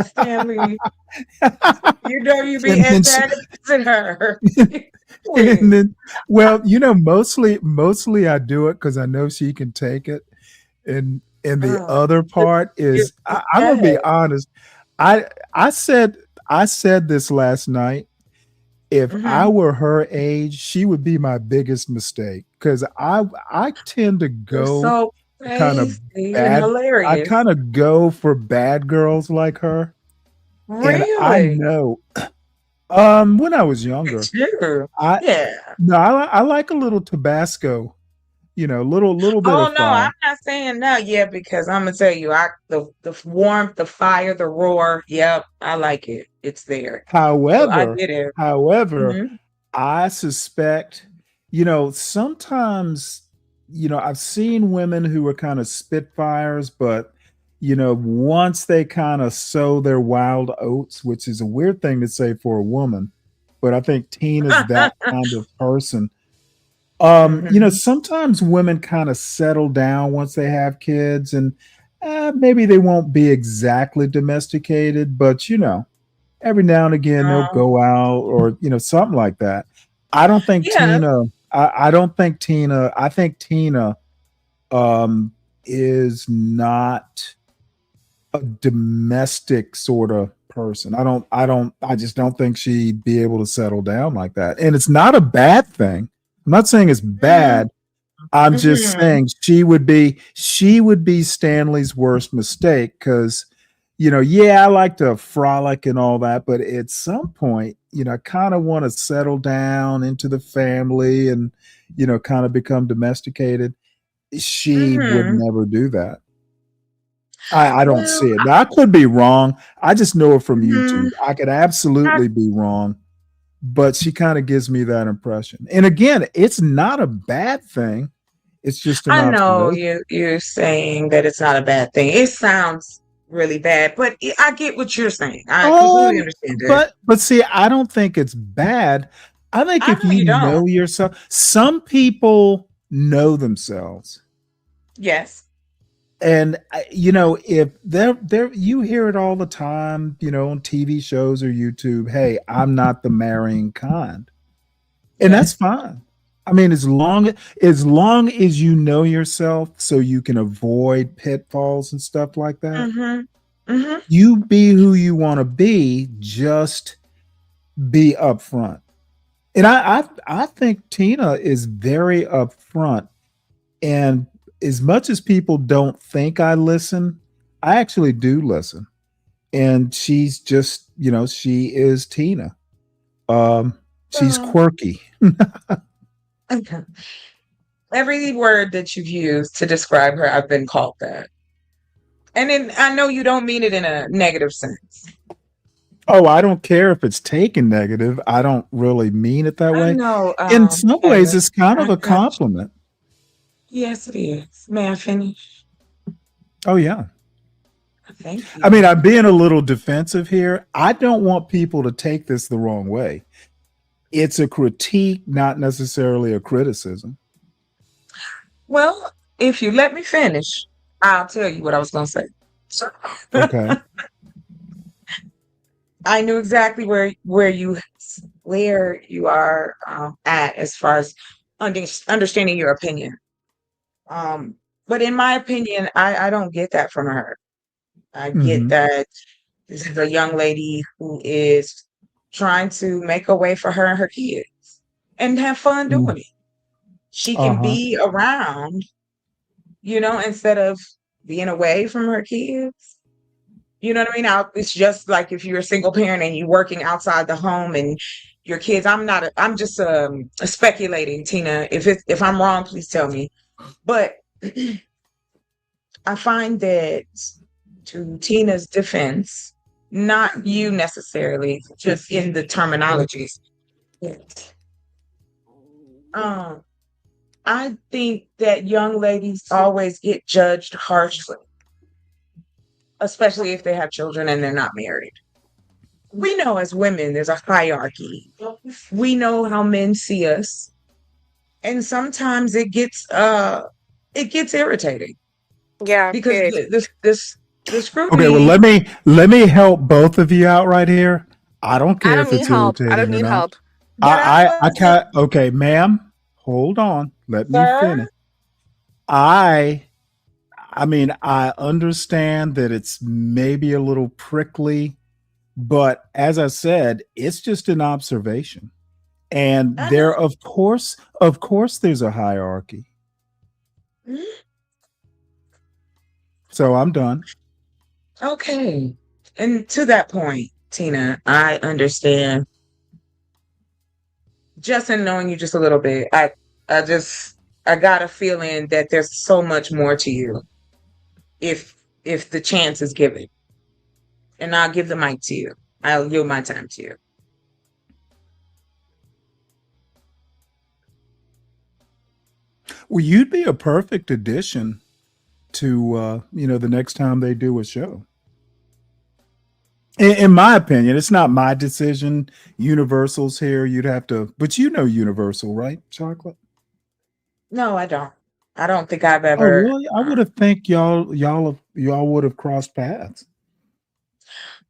Stanley, you be And then antagonizing her. and then, mostly I do it because I know she can take it. And the other part is, I'm gonna be honest. I said this last night. If I were her age, she would be my biggest mistake because I tend to go so kind of crazy and bad. I hilarious. kind of go for bad girls like her. And I Really? know when I was younger, Sure. I Yeah. I like a little Tabasco, little bit Oh of no, I'm fire. not saying no yet because I'm gonna tell you, the warmth, the fire, the roar. Yep, I like it. It's there. So I However, get it. however, Mhm. I suspect, sometimes, I've seen women who are kind of spitfires, but once they kind of sow their wild oats, which is a weird thing to say for a woman, but I think Tina's that kind of person. Mhm. Sometimes women kind of settle down once they have kids, and maybe they won't be exactly domesticated, but every now and again they'll Um, go out or something like that. I don't think yeah. Tina. I don't think Tina. I think Tina is not a domestic sort of person. I just don't think she'd be able to settle down like that. And it's not a bad thing. I'm not saying it's Mhm. bad. I'm just Mhm. saying she would be Stanley's worst mistake because yeah, I like to frolic and all that, but at some point, I kind of want to settle down into the family and kind of become domesticated. She would Mhm. never do that. I don't Well, see it. Now I could be wrong. I just know it from YouTube. mhm. I could I, absolutely be wrong, but she kind of gives me that impression. And again, it's not a bad thing. It's just an I know observation. you're saying that it's not a bad thing. It sounds really bad, but I get what you're saying. I completely Um, understand that. but see, I don't think it's bad. I think I if know you you don't. know yourself, some people know themselves. Yes. And if they're you hear it all the time, on TV shows or YouTube, hey, I'm not the marrying kind. And that's Yes. fine. I mean, as long as you know yourself so you can avoid pitfalls and stuff like that, Mhm. Mhm. you be who you want to be, just be upfront. And I think Tina is very upfront. And as much as people don't think I listen, I actually do listen. And she's just, she is Tina. She's Well, quirky. okay. Every word that you've used to describe her, I've been called that. And then I know you don't mean it in a negative sense. Oh, I don't care if it's taken negative. I don't really mean it that I way. know, In some ways, Taylor. it's kind of I a got you. compliment. Yes, it is. May I finish? Oh, yeah. Thank I mean, you. I'm being a little defensive here. I don't want people to take this the wrong way. It's a critique, not necessarily a criticism. Well, if you let me finish, I'll tell you what I was going to say. So, Okay. I knew exactly where you are at as far as understanding your opinion. Um, but in my opinion, I don't get that from her. I get Hmm. that this is a young lady who is trying to make a way for her and her kids and have fun doing it. She can Uh-huh. be around, instead of being away from her kids. You know what I mean? It's just like if you're a single parent and you're working outside the home and your kids. I'm just speculating, Tina. If I'm wrong, please tell me. But I find that, to Tina's defense, not you necessarily, just in the terminologies. I think that young ladies always get judged harshly, especially if they have children and they're not married. We know as women there's a hierarchy. We know how men see us. And sometimes it gets irritating Yeah, because period. the scrutiny. Okay, well let me help both of you out right here. I don't I care don't if need it's help. I don't irritating or need not. help. But I can't. Okay, ma'am, hold on. Let me sir, finish. I mean, I understand that it's maybe a little prickly, but as I said, it's just an observation. And I there, know. of course, there's a hierarchy. So I'm done. Okay. And to that point, Tina, I understand. Just in knowing you just a little bit, I got a feeling that there's so much more to you if the chance is given. And I'll give the mic to you. I'll yield my time to you. Well, you'd be a perfect addition to the next time they do a show. In my opinion, it's not my decision. Universal's here. You'd have to, but you know Universal, right, Chocolate? No, I don't. I don't think I've Oh, ever. really? I would have think y'all would have crossed paths.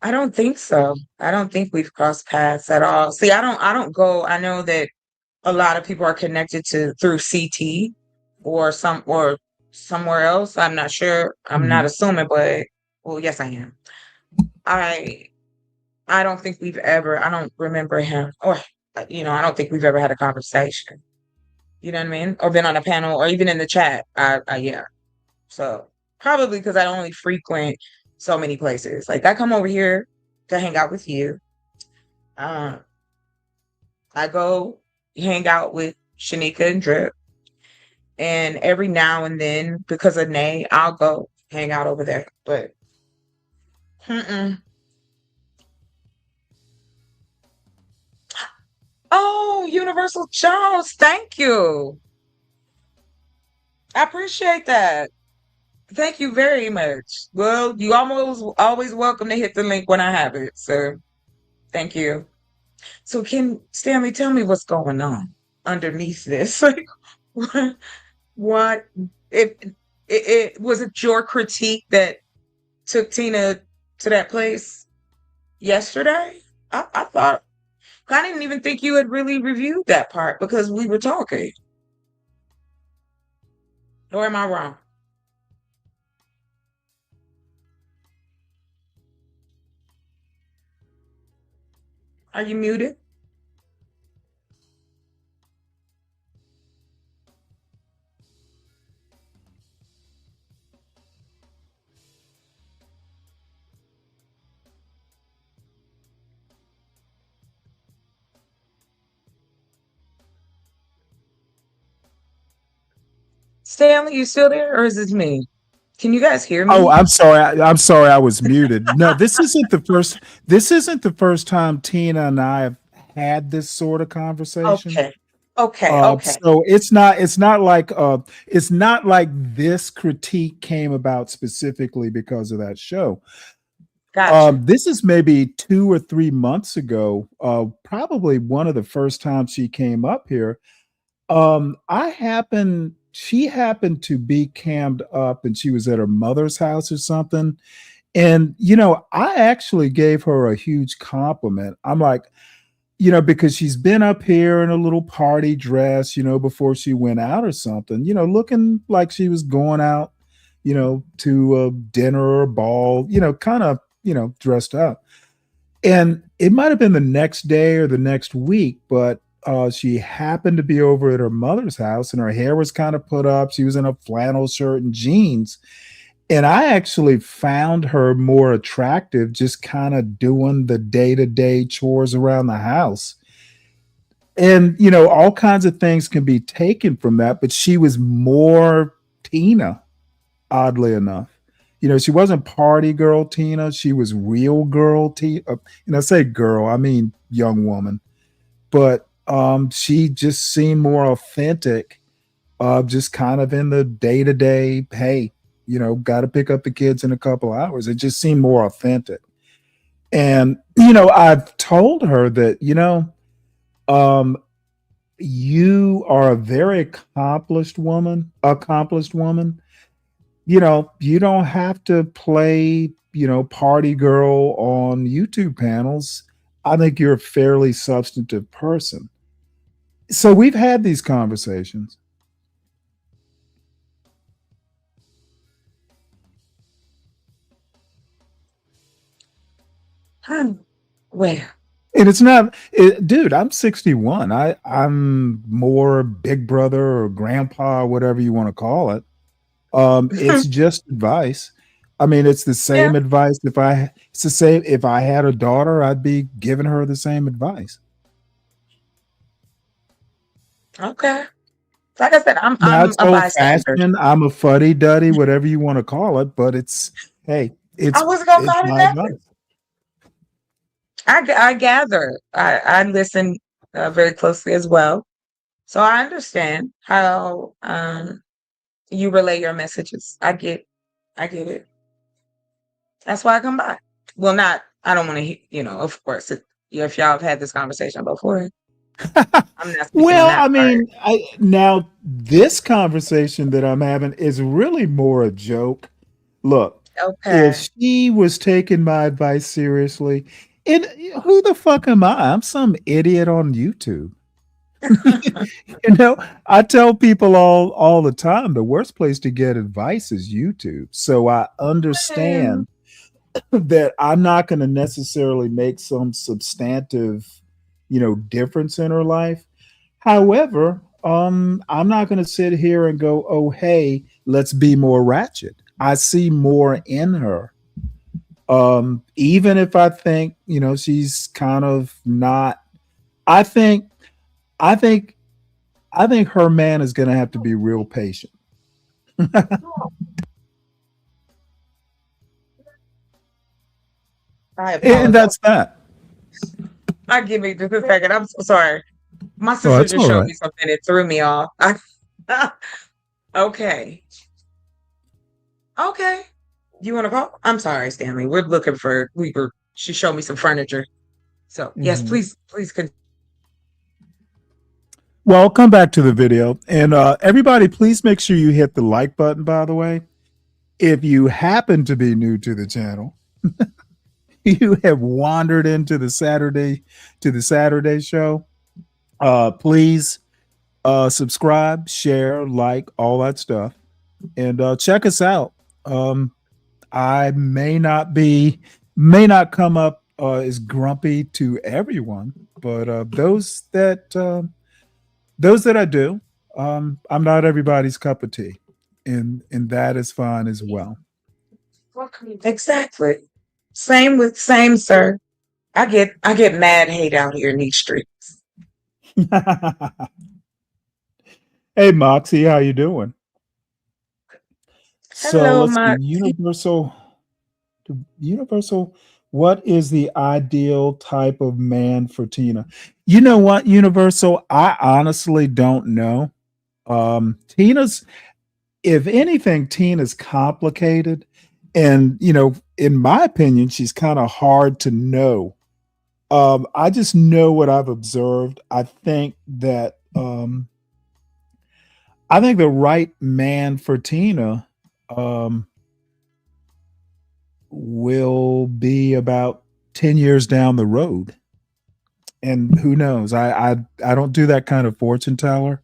I don't think so. I don't think we've crossed paths at all. See, I don't go. I know that a lot of people are connected to through CT or somewhere else. I'm not sure. I'm not Mhm. assuming, but well, yes, I am. I I don't think we've ever. I don't remember him, or I don't think we've ever had a conversation. You know what I mean? Or been on a panel, or even in the chat. Yeah. So probably because I only frequent so many places. Like I come over here to hang out with you. Uh, I go hang out with Shanika and Drip. And every now and then, because of Nay, I'll go hang out over there. But mm-mm. Oh, Universal Jones, thank you. I appreciate that. Thank you very much. Well, you always welcome to hit the link when I have it. So thank you. So can Stanley tell me what's going on underneath this? Like what if it was it your critique that took Tina to that place yesterday? I thought I didn't even think you had really reviewed that part because we were talking. Or am I wrong? Are you muted? Stanley, you still there or is it me? Can you guys hear Oh, me? I'm sorry. I'm sorry. I was muted. No, this isn't the first. This isn't the first time Tina and I have had this sort of conversation. Okay. Okay. So it's not like this critique came about specifically because of that show. Gotcha. This is maybe 2 or 3 months ago. Probably one of the first times she came up here. She happened to be cammed up and she was at her mother's house or something. And, I actually gave her a huge compliment. I'm like, because she's been up here in a little party dress, before she went out or something, looking like she was going out, to a dinner or a ball, kind of, dressed up. And it might have been the next day or the next week, but she happened to be over at her mother's house and her hair was kind of put up. She was in a flannel shirt and jeans. And I actually found her more attractive just kind of doing the day to day chores around the house. And all kinds of things can be taken from that, but she was more Tina, oddly enough. She wasn't party girl Tina, she was real girl Tina. And I say girl, I mean young woman. But she just seemed more authentic, just kind of in the day-to-day, hey, got to pick up the kids in a couple hours. It just seemed more authentic. And I've told her that, you are a very accomplished woman. You don't have to play, party girl on YouTube panels. I think you're a fairly substantive person. So we've had these conversations. Well, And it's not, dude, I'm 61. I'm more big brother or grandpa or whatever you want to call it. It's just advice. I mean, it's the same advice. It's the same. If I had a daughter, I'd be giving her the same advice. okay. Like I said, I'm That's a old bystander. fashioned. I'm a fuddy duddy, whatever you want to call it. But hey, I wasn't gonna it's call it my that. advice. I gather. I listen very closely as well, so I understand how you relay your messages. I get it. That's why I come by. Well, not. I don't want to. Of course, if y'all have had this conversation before, I'm not speaking on Well, that I part. mean, now this conversation that I'm having is really more a joke. Look, if Okay. she was taking my advice seriously, and who the fuck am I? I'm some idiot on YouTube. I tell people all the time the worst place to get advice is YouTube. So I understand that I'm not going to necessarily make some substantive, difference in her life. However, I'm not going to sit here and go, "Oh, hey, let's be more ratchet." I see more in her. Even if I think, she's kind of not. I think, I think, I think her man is going to have to be real patient. I And apologize. that's that. Give me just a second. I'm so sorry. My Oh, sister it's just all showed right. me something. It threw me off. Okay. Okay. You want to call? I'm sorry, Stanley. We're looking for. She showed me some furniture. So yes, Mhm. please continue. Well, I'll come back to the video. And everybody, please make sure you hit the like button, by the way. If you happen to be new to the channel, you have wandered into the Saturday show, please subscribe, share, like, all that stuff. And check us out. I may not come up as grumpy to everyone, but those that I do, I'm not everybody's cup of tea, and that is fine as well. Exactly. Same, sir. I get mad hate out here in these streets. Hey, Moxie, how you doing? So Hello, let's see, my. Universal. What is the ideal type of man for Tina? You know what, Universal? I honestly don't know. Tina's, if anything, Tina's complicated, and in my opinion, she's kind of hard to know. I just know what I've observed. I think the right man for Tina um, will be about 10 years down the road. And who knows? I don't do that kind of fortune telling.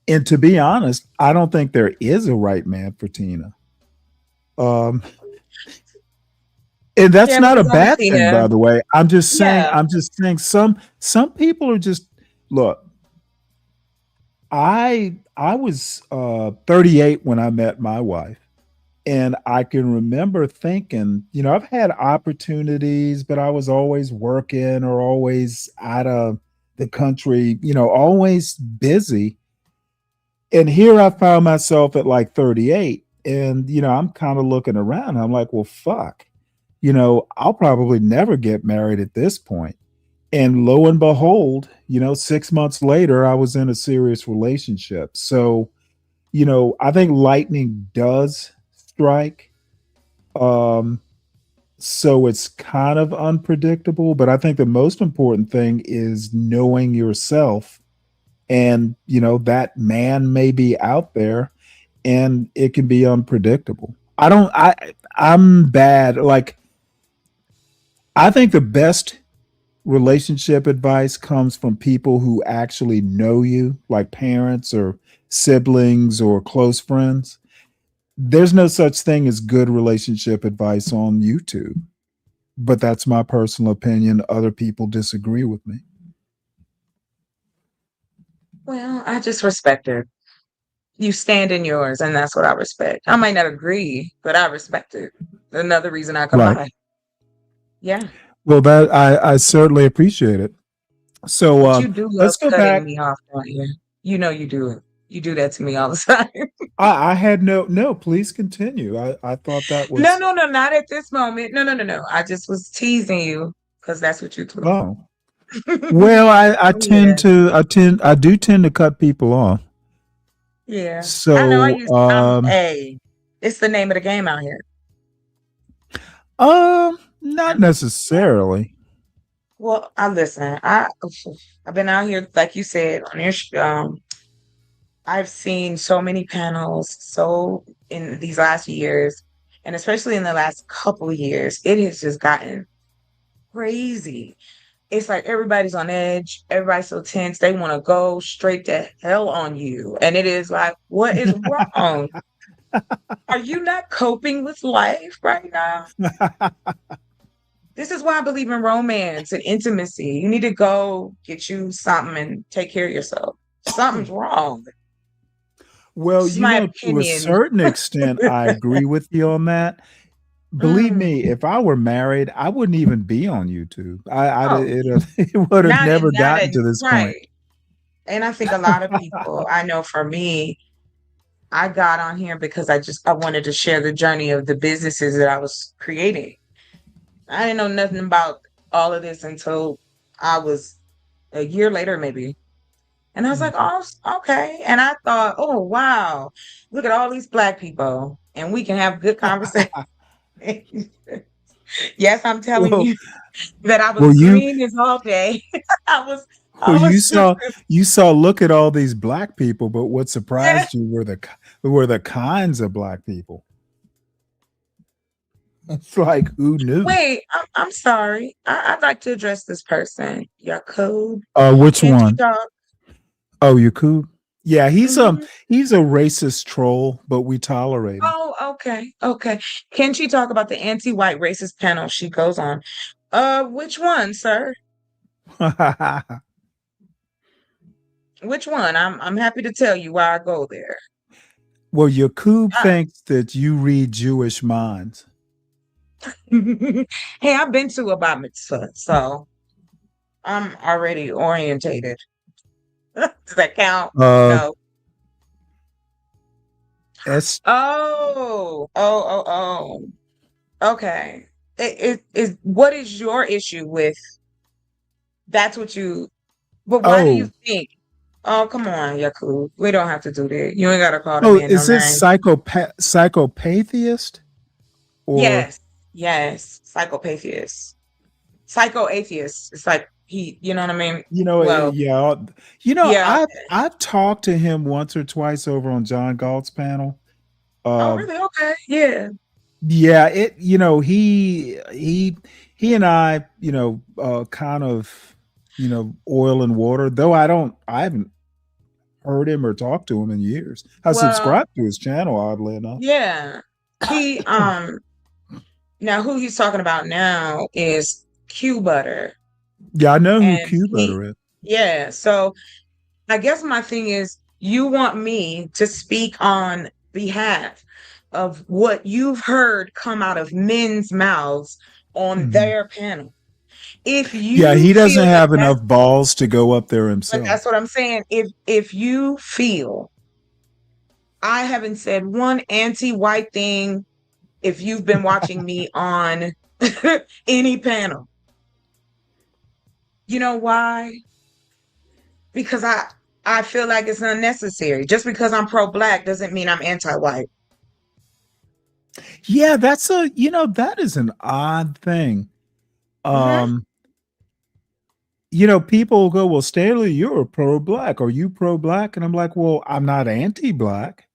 And to be honest, I don't think there is a right man for Tina. Um, and that's Yeah, not a because I've bad seen thing, her. by the way. Yeah. I'm just saying some people are just look. I was 38 when I met my wife, And I can remember thinking, I've had opportunities, but I was always working or always out of the country, always busy. And here I found myself at like 38. And, I'm kind of looking around. I'm like, well, fuck, I'll probably never get married at this point. And lo and behold, 6 months later, I was in a serious relationship. So, I think lightning does strike. So it's kind of unpredictable, but I think the most important thing is knowing yourself. And, that may be out there and it can be unpredictable. I'm bad. Like, I think the best relationship advice comes from people who actually know you, like parents or siblings or close friends. There's no such thing as good relationship advice on YouTube, but that's my personal opinion. Other people disagree with me. Well, I just respect it. You stand in yours, and that's what I respect. I might not agree, but I respect it. Another reason I come Right. by. Yeah. Well, that I certainly appreciate it. So But you do love let's go cutting back. me off, don't you? You know you do it. You do that to me all the time. I had no, please continue. I thought that No, was, no, no, not at this moment. No, no, no, no. I just was teasing you because that's what you do. oh, well, Yeah. I do tend to cut people off. Yeah. I know So, hey, it's the name of the game out here. not necessarily. Well, I listen. I've been out here, like you said, on your I've seen so many panels so in these last years, and especially in the last couple of years, it has just gotten crazy. It's like everybody's on edge, everybody's so tense, they want to go straight to hell on you. And it is like, what is wrong? Are you not coping with life right now? This is why I believe in romance and intimacy. You need to go get you something and take care of yourself. Something's wrong. Well, This is my to a opinion. certain extent, I agree with you on that. Believe Mm. me, if I were married, I wouldn't even be on YouTube. Oh, It would have never gotten to this point. right. And I think a lot of people, I know for me, I got on here because I wanted to share the journey of the businesses that I was creating. I didn't know nothing about all of this until I was a year later, maybe. And I was like, oh, okay. And I thought, oh, wow, look at all these Black people and we can have good conversation. Yes, I'm telling Well, you that I well, was green as all day. I was well, you just saw. Look at all these Black people, but what yeah. surprised you were the kinds of Black people. It's like, who knew? Wait, I'm sorry. I'd like to address this person. Yakub. Which Can't you one? talk? Oh, Yakub. Yeah, he's Mhm. a racist troll, but we tolerate him. Oh, okay. Okay. Can she talk about the anti-white racist panel she goes on? Which one, sir? Which one? I'm happy to tell you why I go there. Well, Yakub Uh, thinks that you read Jewish minds. hey, I've been to a bat mitzvah, so I'm already orientated. Does that count? No. S Oh. Okay. What is your issue with that's what you but why do you Oh, think? Oh, come on, Yakub. We don't have to do that. You ain't gotta call the man no is this name. psychopathist or Yes. Psychopathist. Psychoatheist. It's like you know what I mean? Well, yeah, yeah. I've talked to him once or twice over on John Galt's panel. Oh, Uh, really? Okay. Yeah. yeah, he and I, kind of, oil and water, though I haven't heard him or talked to him in years. I Well, subscribed to his channel, oddly enough. yeah. He now who he's talking about now is Q Butter. Yeah, I know who And Q Butter is. yeah, so I guess my thing is you want me to speak on behalf of what you've heard come out of men's mouths on Mhm. their panel. If you Yeah, he doesn't feel that have that's, enough balls to go up there but himself. that's what I'm saying. If you feel I haven't said one anti-white thing, if you've been watching me on any panel, you know why? Because I feel like it's unnecessary. Just because I'm pro-black doesn't mean I'm anti-white. Yeah, that's that is an odd thing. Mhm. People go, well, Stanley, you're pro-black. Are you pro-black? And I'm like, well, I'm not anti-black.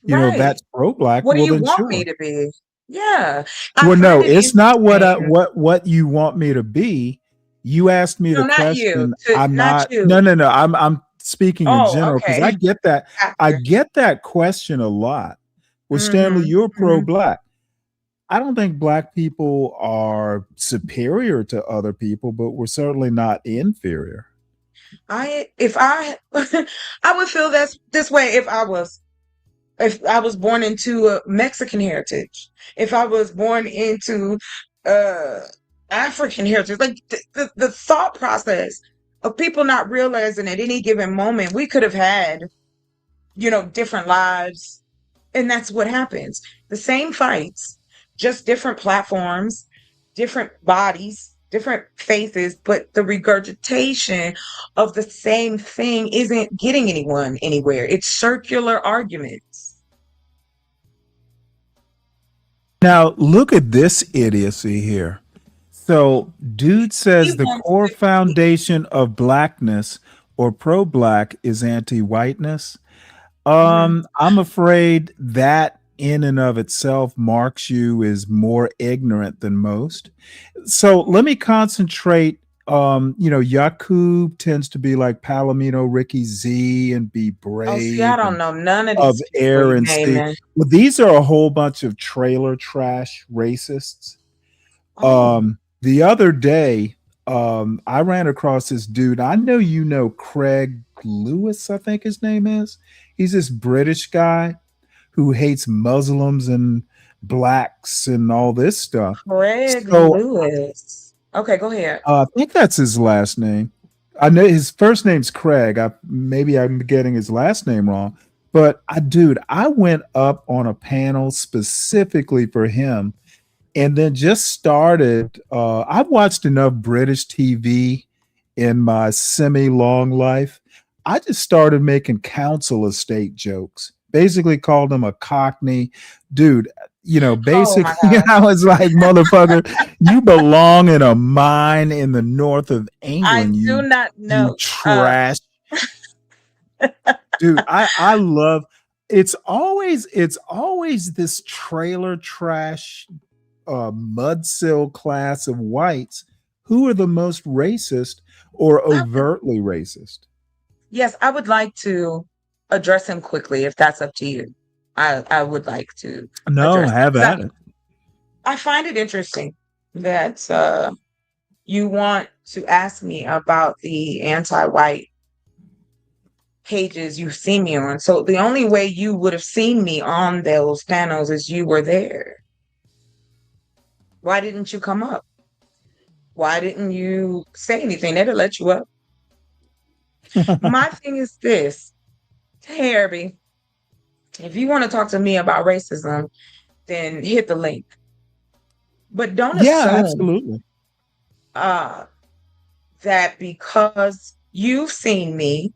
Right. That's pro-black. What do Well, you then want me sure. to be? Yeah. I Well, no, find it it's not interesting. what you want me to be. You asked me No, the not you. question. I'm Not not. you. No. I'm speaking in Oh, general because I okay. get that. I Gotcha. get that question a lot. Well, Stanley, Mm-hmm. you're Mm-hmm. pro-black. I don't think black people are superior to other people, but we're certainly not inferior. If I I would feel this way if I was born into a Mexican heritage, if I was born into uh African heritage, like the thought process of people not realizing at any given moment we could have had, different lives. And that's what happens. The same fights, just different platforms, different bodies, different faces, but the regurgitation of the same thing isn't getting anyone anywhere. It's circular arguments. Now, look at this idiocy here. So, dude He says the wants core to, foundation of blackness or pro-black is anti-whiteness. Mhm. I'm afraid that in and of itself marks you as more ignorant than most. So let me concentrate. Yakub tends to be like Palomino, Ricky Z, and be Oh, see, I brave don't and know none of of these people air you and sea. naming. Well, these are a whole bunch of trailer trash racists. Oh, The other day, I ran across this dude. I know Craig Lewis, I think his name is. He's this British guy who hates Muslims and blacks and all this stuff. Craig So Lewis. Okay, go ahead. I think that's his last name. I know his first name's Craig. Maybe I'm getting his last name wrong. But dude, I went up on a panel specifically for him and then just started. I've watched enough British TV in my semi-long life. I just started making council estate jokes. Basically, called him a Cockney dude. Oh my Basically, God. I was like, "Motherfucker, you belong in a mine in the north of I England. do not You know. trash, dude." I love. It's always this trailer trash mudsill class of whites who are the most racist or overtly racist. Yes, I would like to address him quickly if that's up to you. I would like to No, address him have 'cause at it. I find it interesting that you want to ask me about the anti-white pages you've seen me on. So the only way you would have seen me on those panels is you were there. Why didn't you come up? Why didn't you say anything? They'd have let you up. My thing is this. Hey, Herbie, if you want to talk to me about racism, then hit the link. But don't Yeah, assume absolutely. uh, that because you've seen me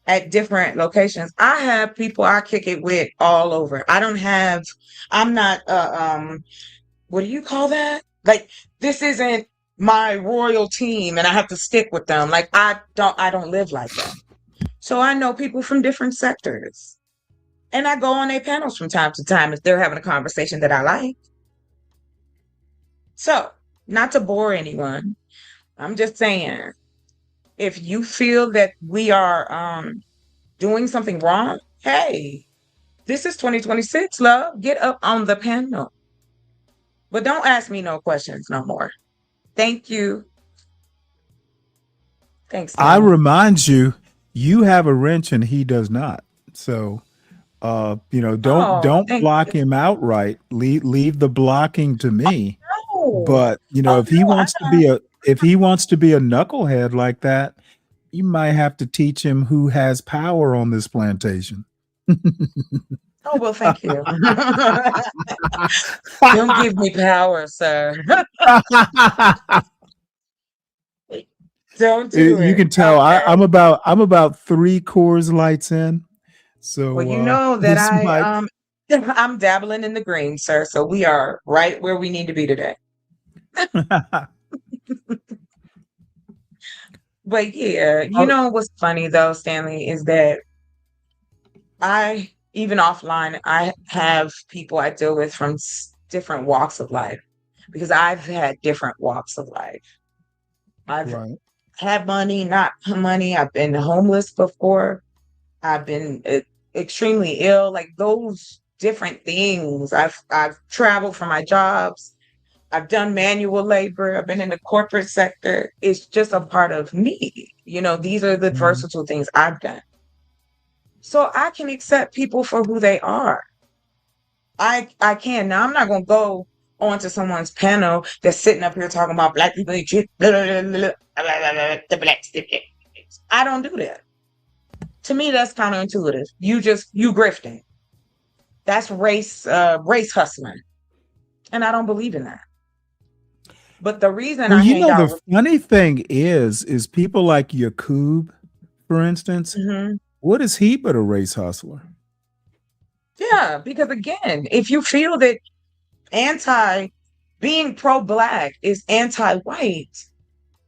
at different locations, I have people I kick it with all over. I'm not what do you call that? Like, this isn't my royal team and I have to stick with them. Like, I don't live like that. So I know people from different sectors. And I go on their panels from time to time if they're having a conversation that I like. So, not to bore anyone, I'm just saying, if you feel that we are doing something wrong, hey, this is 2026, love. Get up on the panel. But don't ask me no questions no more. Thank you. Thanks, I Stanley. remind you, you have a wrench and he does not. So Don't thank block you. him outright. Leave the blocking to me. Oh, But oh if he no, wants to be a knucklehead like that, you might have to teach him who has power on this plantation. oh well, thank you. Don't give me power, sir. Don't do You it. can tell Okay. I'm about 3 Coors Lights in. So Well, you know that this might I'm dabbling in the green, sir. So we are right where we need to be today. But yeah, you Oh, know what's funny though, Stanley, is that even offline, I have people I deal with from different walks of life because I've had different walks of life. I've right. had money, not money. I've been homeless before. I've been extremely ill, like those different things. I've traveled for my jobs. I've done manual labor. I've been in the corporate sector. It's just a part of me. These are the Mhm. versatile things I've done. So I can accept people for who they are. I can. Now I'm not gonna go onto someone's panel that's sitting up here talking about black people eat shit, blah, blah, blah, blah, blah, blah, blah, the black stick. I don't do that. To me, that's counterintuitive. You grifting. That's race hustling. And I don't believe in that. But the reason Well, I hang out the with funny thing is people like Yakub, for instance, Mhm. what is he but a race hustler? Yeah, because again, if you feel that anti being pro-black is anti-white,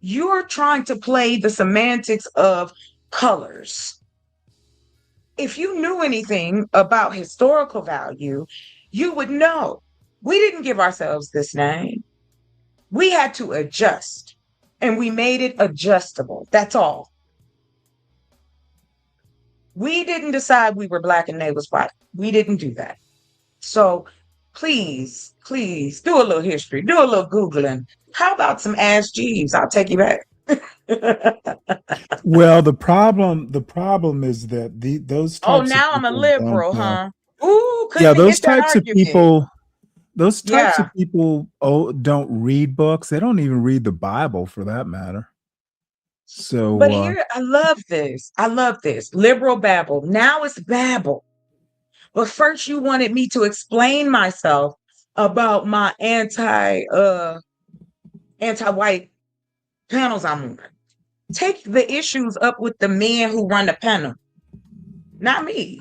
you're trying to play the semantics of colors. If you knew anything about historical value, you would know we didn't give ourselves this name. We had to adjust and we made it adjustable. That's all. We didn't decide we were black and they was white. We didn't do that. So please, please do a little history, do a little Googling. How about some Ask Jeeves? I'll take you back. Well, the problem is that those Oh, types of now I'm a people don't. liberal, huh? Ooh, Yeah, couldn't get that argument. those types Yeah. of people don't read books. They don't even read the Bible for that matter. But So here, I love this. I love this. Liberal babble. Now it's babble. But first you wanted me to explain myself about my anti-white panels I'm on. Take the issues up with the men who run the panel, not me.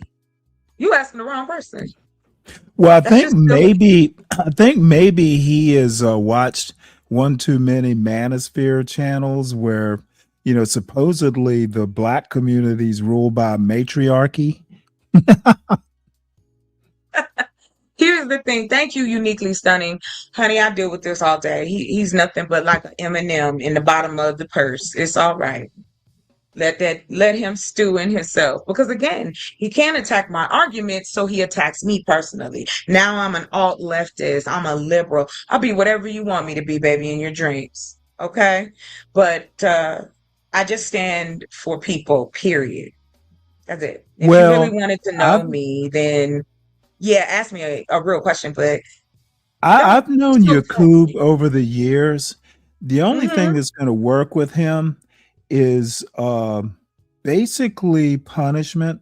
You asking the wrong person. well, That's just silly. I think maybe he has watched one too many Manosphere channels where supposedly the black community is ruled by matriarchy. Here's the thing. Thank you, uniquely stunning. Honey, I deal with this all day. He's nothing but like an M&M in the bottom of the purse. It's all right. Let him stew in himself. Because again, he can't attack my arguments, so he attacks me personally. Now I'm an alt leftist. I'm a liberal. I'll be whatever you want me to be, baby, in your dreams. Okay? But I just stand for people, period. That's it. If you really Well, wanted to know I've me, then yeah, ask me a real question, but don't I've known sugarcoat Yakub me. over the years. The only thing Hmm. that's going to work with him is basically punishment,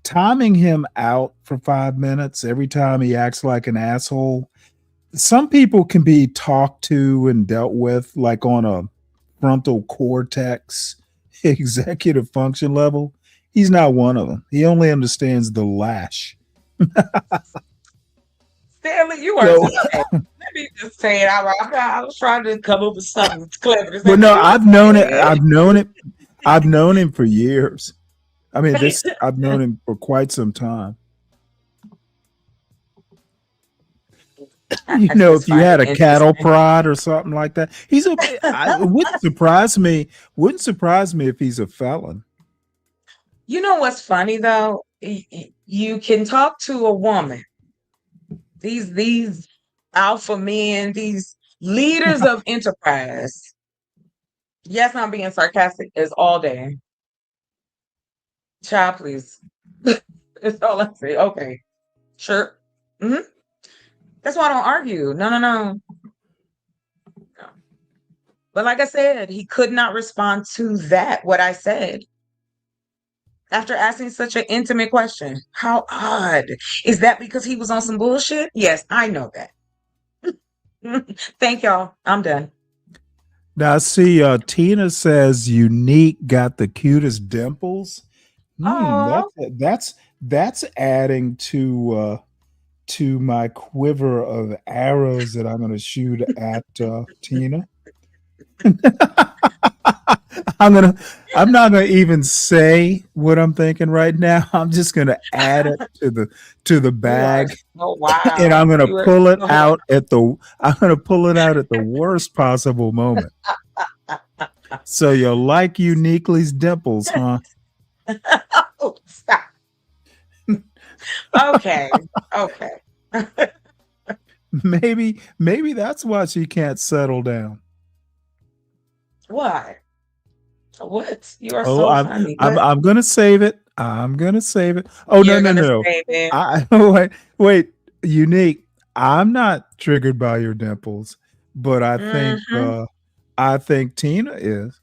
timing him out for 5 minutes every time he acts like an asshole. Some people can be talked to and dealt with like on a frontal cortex executive function level. He's not one of them. He only understands the lash. Stanley, you are So, just let me just say it. I was trying to come up with something clever to say, well, but no, you I've known it. said I've known him for years. I mean, I've known him for quite some time. I just If you find had it a cattle interesting. prod or something like that, it wouldn't surprise me. Wouldn't surprise me if he's a felon. You know what's funny though? You can talk to a woman. These alpha men, these leaders of enterprise. Yes, I'm being sarcastic as all day. Child, please. That's all I say. Okay, sure. hmm That's why I don't argue. No, no, no. But like I said, he could not respond to that, what I said, after asking such an intimate question. How odd. Is that because he was on some bullshit? Yes, I know that. Thank y'all. I'm done. Now, I see Tina says Unique got the cutest dimples. Oh, That's adding to my quiver of arrows that I'm going to shoot at Tina. I'm not gonna even say what I'm thinking right now. I'm just gonna add it to the you are bag, so and wild. I'm gonna You are pull it so out at the worst possible moment. So you like Uniquely's dimples, huh? oh, stop. Okay. Okay. Maybe that's why she can't settle down. Why? What? You are Oh, so funny. But I'm gonna save it. I'm gonna save it. Oh no you're no gonna no. save it. Wait, Unique. I'm not triggered by your dimples, but hmm I think Tina is.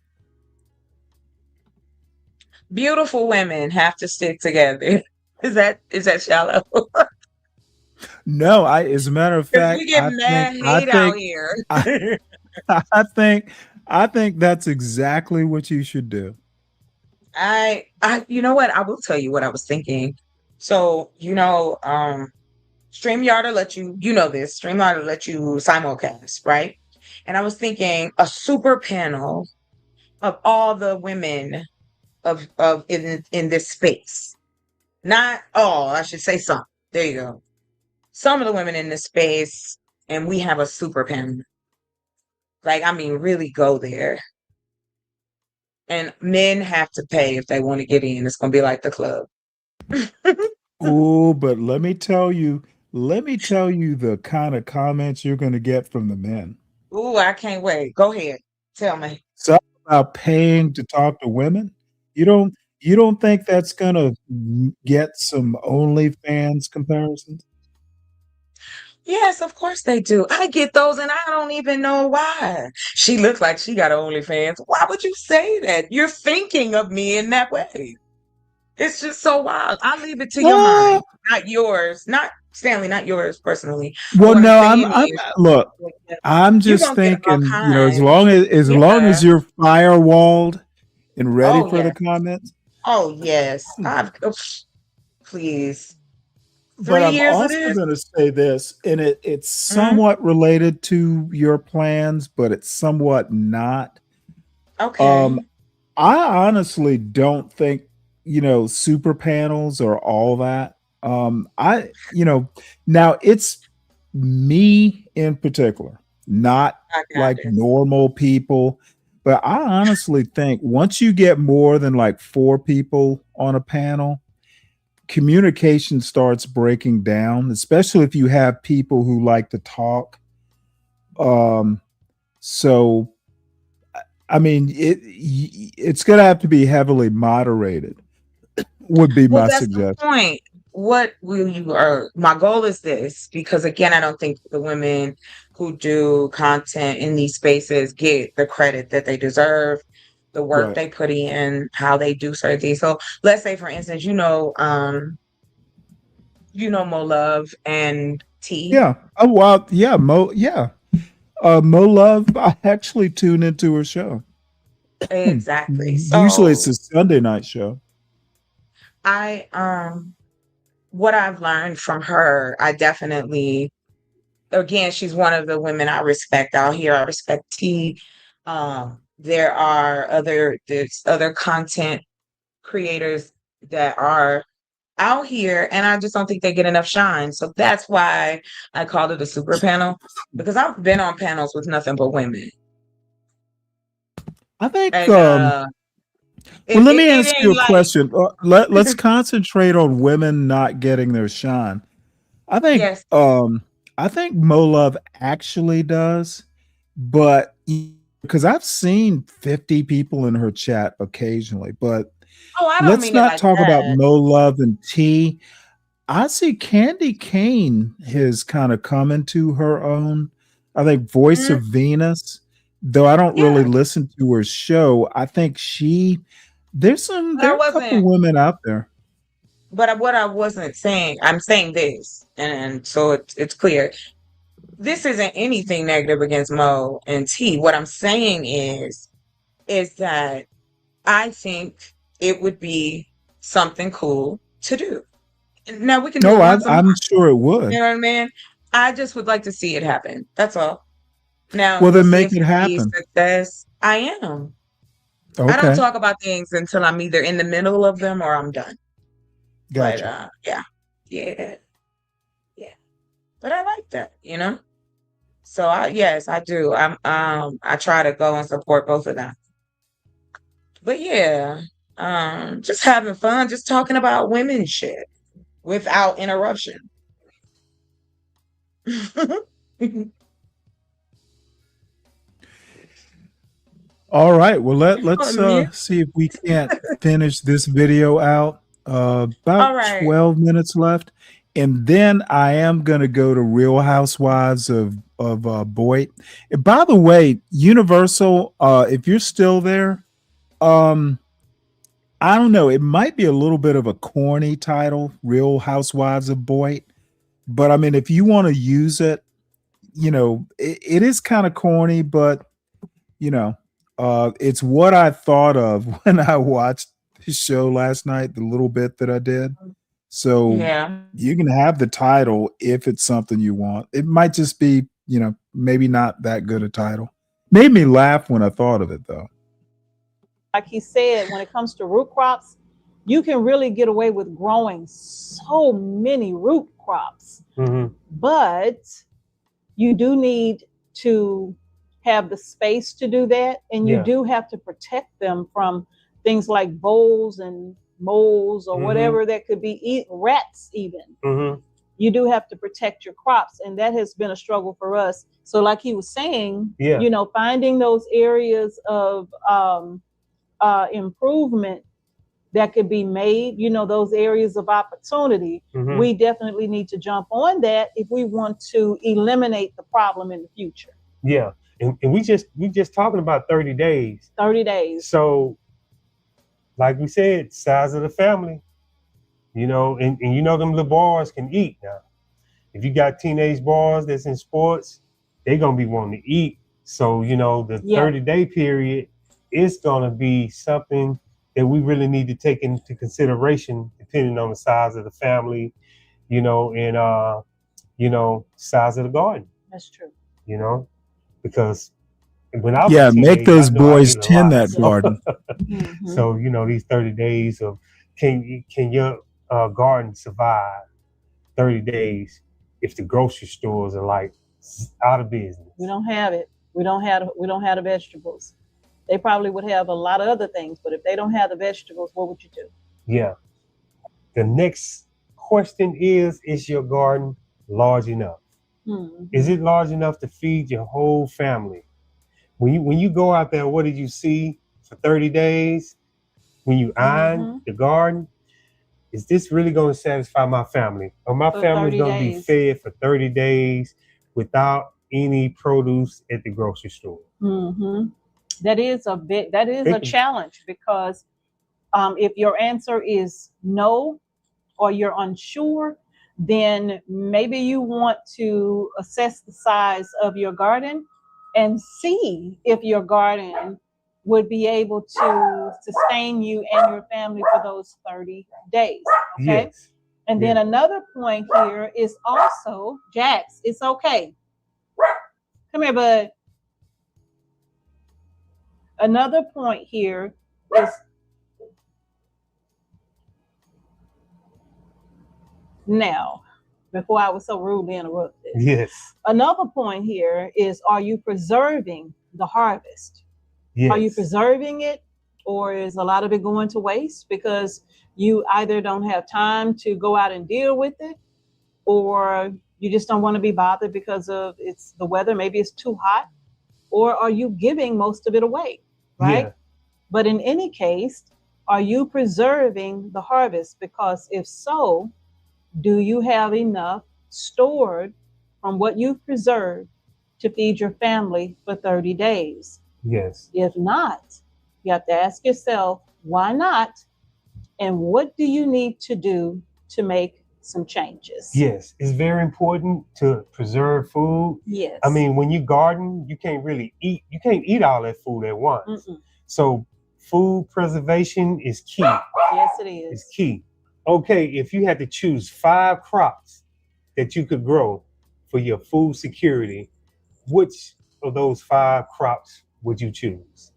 Beautiful women have to stick together. Is that shallow? No, I as a matter of Because fact, we get mad hate out here. I, I think I think that's exactly what you should do. You know what? I will tell you what I was thinking. So, StreamYard will let you, this, StreamYard will let you simulcast, right? And I was thinking a super panel of all the women of in this space. Not all, I should say some. There you go. Some of the women in this space, and we have a super panel. Like, I mean, really go there. And men have to pay if they want to get in. It's gonna be like the club. Oh, but let me tell you the kind of comments you're going to get from the men. Ooh, I can't wait. Go ahead. Tell me. So about paying to talk to women. You don't think that's going to get some OnlyFans comparisons? Yes, of course they do. I get those and I don't even know why. She looks like she got OnlyFans. Why would you say that? You're thinking of me in that way. It's just so wild. I leave it to your mind, Well, not yours. Not Stanley, not yours personally. But well, what I'm no, saying I'm is look. I'm you're just gonna get all thinking, kinds. as long Yeah. as you're firewalled and ready Oh for the yes. comments. Oh yes. Please. But 3 I'm years of also this? going to say this, and it's Mhm. somewhat related to your plans, but it's somewhat not. Um, Okay. I honestly don't think, super panels or all that. Now it's me in particular, not I got like it. normal people, but I honestly think once you get more than like four people on a panel, communication starts breaking down, especially if you have people who like to talk. Um, so I mean, it's going to have to be heavily moderated. Would be Well, my that's the suggestion. point. What will you my goal is this because again, I don't think the women who do content in these spaces get the credit that they deserve, the work Right. they put in, how they do certain things. So let's say for instance, Mo Love and T. Yeah. Oh well. Yeah. Mo. Yeah. Mo Love. I actually tune into her show. Exactly. Usually it's So a Sunday night show. I what I've learned from her, I definitely again, she's one of the women I respect out here. I respect T. There's other content creators that are out here, and I just don't think they get enough shine. So that's why I called it a super panel because I've been on panels with nothing but women, I think. and Well, it, let it me it ask you ain't a like question. Let's concentrate on women not getting their shine. I think. yes, I think Mo Love actually does, but because I've seen 50 people in her chat occasionally, but Oh, I don't Let's mean it not like talk about that. Mo Love and T. I see Candy Kane has kind of come into her own. I think Voice Mm, of Venus, though I don't really yeah, listen to her show. I think but there I are a couple wasn't. women out there. But what I wasn't saying, I'm saying this, and so it's clear. This isn't anything negative against Mo and T. What I'm saying is that I think it would be something cool to do. Now we can do No, it once a month. I'm sure it You would. know what I mean? I just would like to see it happen. That's all. Now Well, we'll then see make if it it be a happen. success. I am. I don't Okay, talk about things until I'm either in the middle of them or I'm done. But gotcha. yeah, yeah, yeah. But I like that. So yes, I do. I try to go and support both of them. But yeah, just having fun, just talking about women shit without interruption. All right. Well, let's On mute. see if we can't finish this video out. All About right. 12 minutes left, and then I am gonna go to Real Housewives of BOYT. And by the way, Universal, if you're still there, um, I don't know. It might be a little bit of a corny title, Real Housewives of BOYT. But I mean, if you want to use it, it is kind of corny, but it's what I thought of when I watched the show last night, the little bit that I did. So Yeah. you can have the title if it's something you want. It might just be, maybe not that good a title. Made me laugh when I thought of it, though. Like he said, when it comes to root crops, you can really get away with growing so many root crops, but you do need to have the space to do that, and you do have to protect them from things like voles and moles or whatever that could be, rats even. You do have to protect your crops, and that has been a struggle for us. So like he was saying, finding those areas of improvement that could be made, those areas of opportunity, we definitely need to jump on that if we want to eliminate the problem in the future. Yeah. And we just talking about 30 days. 30 days. So like we said, size of the family, and them little boys can eat now. If you got teenage boys that's in sports, they're gonna be wanting to eat. So, the 30-day period is gonna be something that we really need to take into consideration, depending on the size of the family, and size of the garden. That's true. Because when I was a teenager, make those I know I boys ate a tend lot. that garden. So, these 30 days of can your garden survive 30 days if the grocery stores are like out of business? We don't have it. We don't have the vegetables. They probably would have a lot of other things, but if they don't have the vegetables, what would you do? Yeah. The next question is your garden large enough? Is it large enough to feed your whole family? When you go out there, what did you see for 30 days? When you iron the garden, is this really going to satisfy my family? Or my family's going to be fed for 30 days without any produce at the grocery store? That is a challenge, because if your answer is no, or you're unsure, then maybe you want to assess the size of your garden and see if your garden would be able to sustain you and your family for those 30 days. Okay. Yes. And then another point here is also, Jax, it's okay. Come here, bud. Another point here is now, before I was so rudely interrupted. Yes. Another point here is, are you preserving the harvest? Yes. Are you preserving it, or is a lot of it going to waste because you either don't have time to go out and deal with it, or you just don't want to be bothered because of the weather, maybe it's too hot, or are you giving most of it away, right? Yeah. But in any case, Are you preserving the harvest? Because if so, do you have enough stored from what you've preserved to feed your family for 30 days? Yes. If not, you have to ask yourself, why not? And what do you need to do to make some changes? Yes, it's very important to preserve food. Yes. I mean, when you garden, you can't really eat. You can't eat all that food at once. Mm-mm. So food preservation is key. Yes, it is. It's key. Okay, if you had to choose 5 crops that you could grow for your food security, which of those 5 crops would you choose?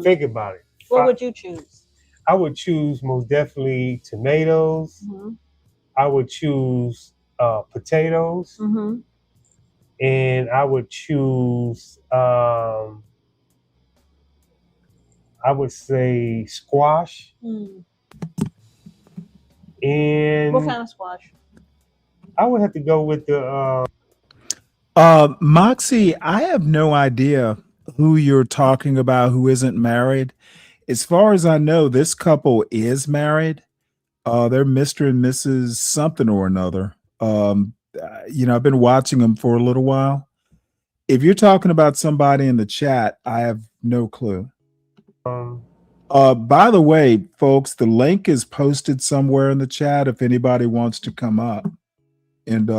Think about it. What would you choose? I would choose most definitely tomatoes. Mm-hmm. I would choose potatoes, Mm-hmm. and I would choose, I would say squash. And What kind of squash? I would have to go with the. Moxie, I have no idea who you're talking about who isn't married. As far as I know, this couple is married. They're Mr. and Mrs. something or another. I've been watching them for a little while. If you're talking about somebody in the chat, I have no clue. By the way, folks, the link is posted somewhere in the chat if anybody wants to come up and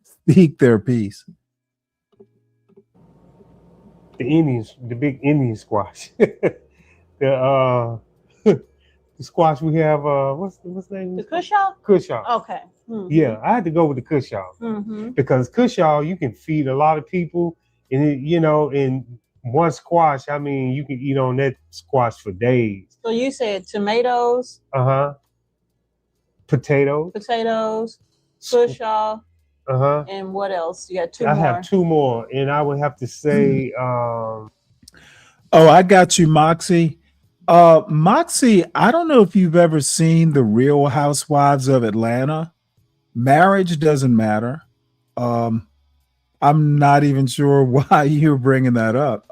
speak their piece. The Indians, the big Indian squash. The squash we have, what's the name? The Cushaw? Cushaw. Okay. Mm-hmm. Yeah, I had to go with the Cushaw because Cushaw you can feed a lot of people, and in one squash, I mean, you can eat on that squash for days. So you said tomatoes. Potatoes. Cushaw. And what else? You got 2 more. I have 2 more, and I would have to say. I got you, Moxie. Moxie, I don't know if you've ever seen The Real Housewives of Atlanta. Marriage doesn't matter. I'm not even sure why you're bringing that up.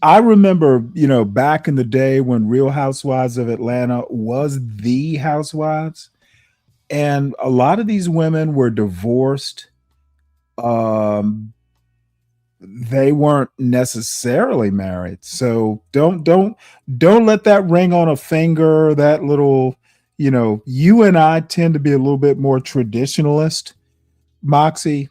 I remember, back in the day when Real Housewives of Atlanta was the Housewives, and a lot of these women were divorced. They weren't necessarily married. So don't let that ring on a finger, that little, you and I tend to be a little bit more traditionalist. Moxie,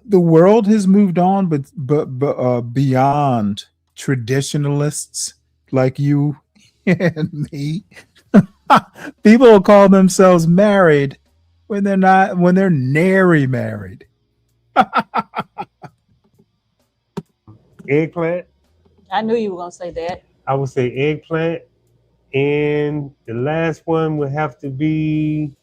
the world has moved on, but beyond traditionalists like you and me. People will call themselves married when they're not, when they're nary married. Eggplant. I knew you were going to say that. I would say eggplant. And the last one would have to be.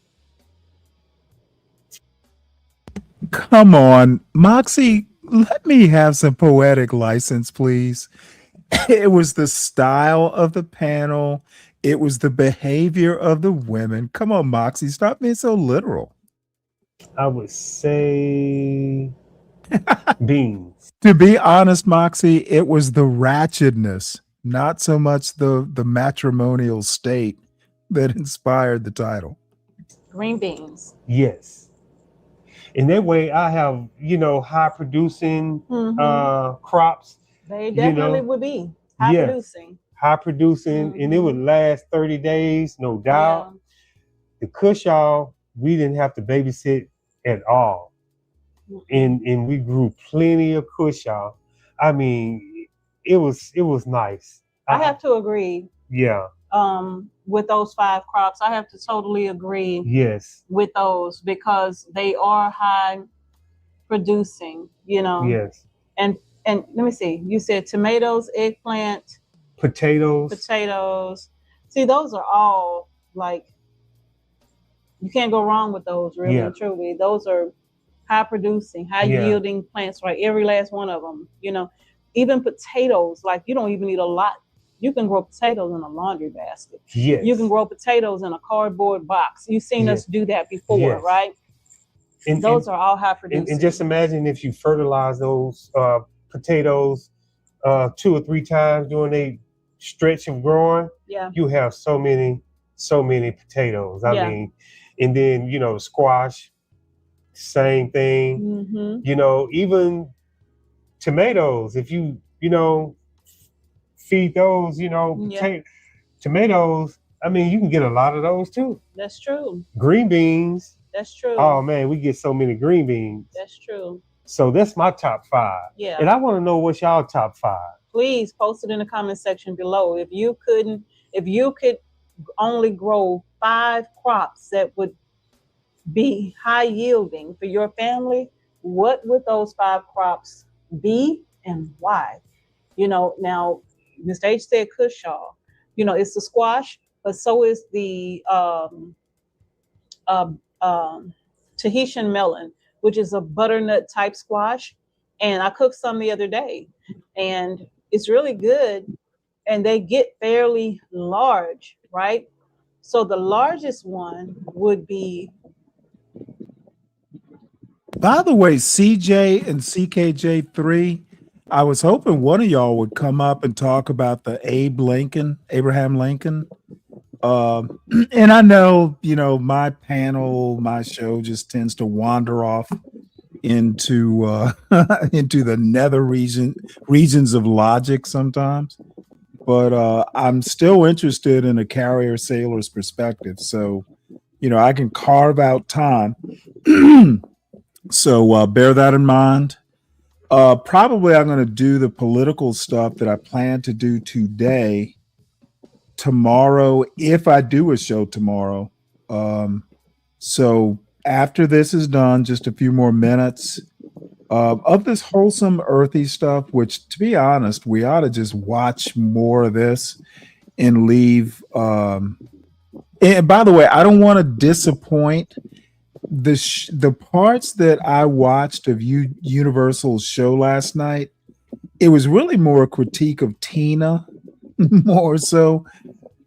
Come on, Moxie, let me have some poetic license, please. It was the style of the panel. It was the behavior of the women. Come on, Moxie, stop being so literal. I would say beans. To be honest, Moxie, it was the ratchetness, not so much the matrimonial state that inspired the title. Green beans. Yes. In that way, I have, high producing crops. They definitely would be high producing. High producing, and it would last 30 days, no doubt. Yeah. The Cushaw, we didn't have to babysit at all. And we grew plenty of Cushaw. I mean, it was nice. I have to agree. Yeah. With those 5 crops, I have to totally agree. Yes. With those because they are high producing. Yes. And let me see. You said tomatoes, eggplant, potatoes. See, those are all like you can't go wrong with those. Really and truly, those are high producing, high yielding plants, right? Every last one of them, even potatoes, like you don't even need a lot. You can grow potatoes in a laundry basket. Yes. You can grow potatoes in a cardboard box. You've seen us do that before, right? And those are all high producing. And just imagine if you fertilize those potatoes 2 or 3 times during a stretch of growing, Yeah. you have so many potatoes. I Yeah. mean, and then, you know, squash, same thing. Mm-hmm. You know, even tomatoes, if you know, feed those, you know, Yeah. tomatoes, I mean, you can get a lot of those too. That's true. Green beans. That's true. Oh man, we get so many green beans. That's true. So that's my top 5. Yeah. And I want to know what's y'all top 5. Please post it in the comment section below. If you could only grow 5 crops that would be high yielding for your family, what would those 5 crops be and why? You know, now Mr. H said Cushaw. You know, it's the squash, but so is the Tahitian melon, which is a butternut type squash. And I cooked some the other day, and it's really good. And they get fairly large, right? So the largest one would be. By the way, CJ and CKJ3, I was hoping one of y'all would come up and talk about the Abraham Lincoln. And I know, you know, my show just tends to wander off into into the nether regions of logic sometimes. But I'm still interested in a carrier sailor's perspective. So, you know, I can carve out time. So bear that in mind. Probably I'm going to do the political stuff that I plan to do tomorrow, if I do a show tomorrow. So after this is done, just a few more minutes of this wholesome, earthy stuff, which, to be honest, we ought to just watch more of this and leave. And by the way, I don't want to disappoint. The parts that I watched of Universal's show last night, it was really more a critique of Tina, more so.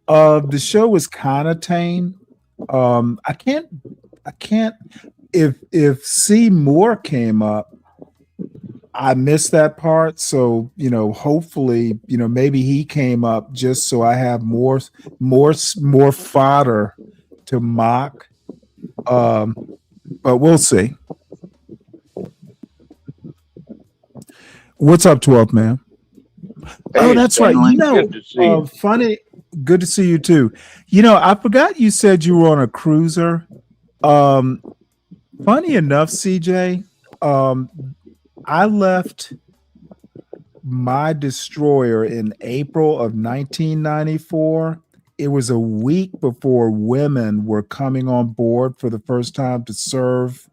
The show was kind of tame. I can't. If C Moore came up, I missed that part. So, you know, hopefully, you know, maybe he came up just so I have more fodder to mock. But we'll see. What's up, 12 man? Hey, Oh, that's right. Stanley, You know, good to see you. funny. Good to see you too. You know, I forgot you said you were on a cruiser. Funny enough, CJ, I left my destroyer in April of 1994. It was a week before women were coming on board for the first time to serve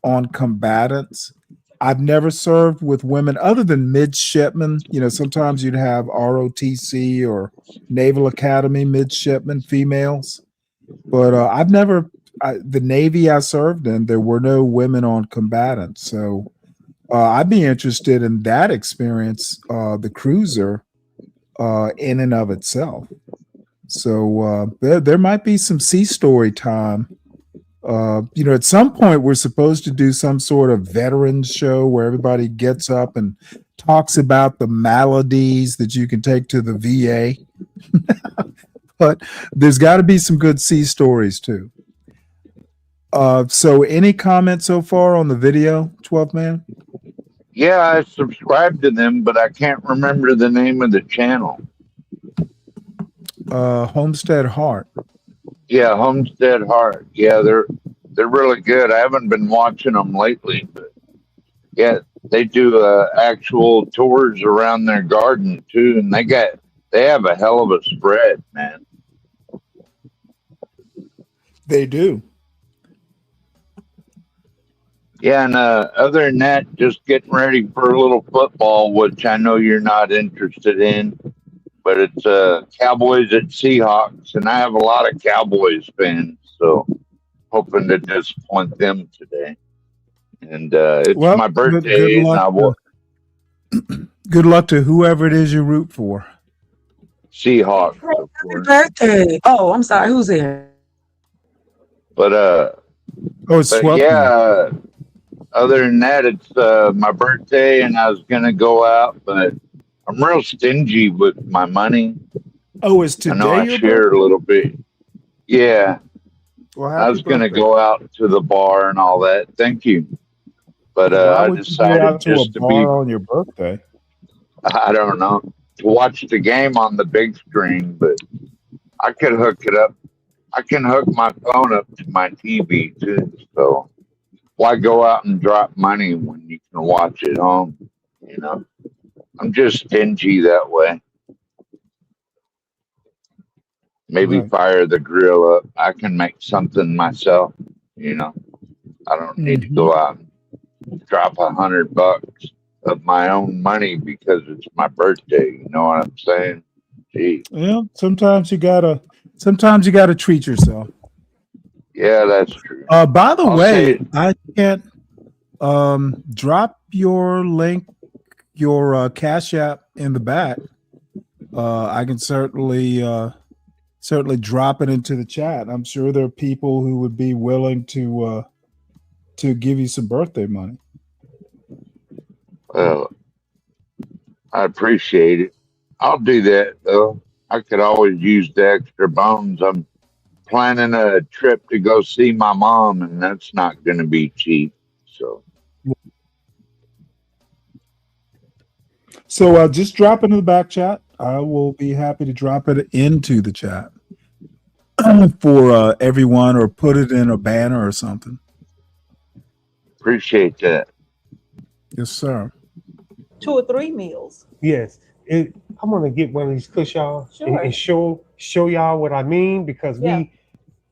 on combatants. I've never served with women other than midshipmen. You know, sometimes you'd have ROTC or Naval Academy midshipmen, females. But I've never, the Navy I served in, there were no women on combatants. So I'd be interested in that experience, the cruiser, in and of itself. So there might be some sea story time. You know, at some point we're supposed to do some sort of veterans show where everybody gets up and talks about the maladies that you can take to the VA. But there's got to be some good sea stories too. So any comments so far on the video, 12 man? Yeah, I subscribed to them, but I can't remember the name of the channel. Homestead Heart. Yeah, Homestead Heart. Yeah, they're really good. I haven't been watching them lately, but yeah, they do actual tours around their garden too, and they have a hell of a spread, man. They do. Yeah, and other than that, just getting ready for a little football, which I know you're not interested in, but it's Cowboys at Seahawks, and I have a lot of Cowboys fans, so hoping to disappoint them today. And it's my birthday, Good luck to whoever it is you root for. Seahawks. Happy birthday! Oh, I'm sorry. Who's there? But yeah. Other than that, it's my birthday, and I was gonna go out, but I'm real stingy with my money. Oh, is I know today I your shared birthday? a little bit. Yeah, Well, I happy was gonna birthday. go out to the bar and all that. Thank you, but Why I would you go decided out to a just to be. bar on your birthday? I don't know, to watch the game on the big screen, but I could hook it up. I can hook my phone up to my TV too. So why go out and drop money when you can watch it home? You know, I'm just stingy that way. Maybe Right. fire the grill up. I can make something myself. You know, I don't need to Hmm. go out and drop $100 of my own money because it's my birthday. You know what I'm saying? Gee, Yeah. Sometimes you gotta treat yourself. yeah, that's true. By the I'll say way, it. I can't drop your link, your Cash App in the back. I can certainly drop it into the chat. I'm sure there are people who would be willing to give you some birthday money. Well, I appreciate it. I'll do that though. I could always use the extra bones. I'm planning a trip to go see my mom, and that's not going to be cheap. So So just drop it in the back chat. I will be happy to drop it into the chat for everyone, or put it in a banner or something. appreciate that. Yes, sir. 2 or 3 meals. Yes. I'm gonna get one of these kush y'all Sure. and show y'all what I mean, because Yeah.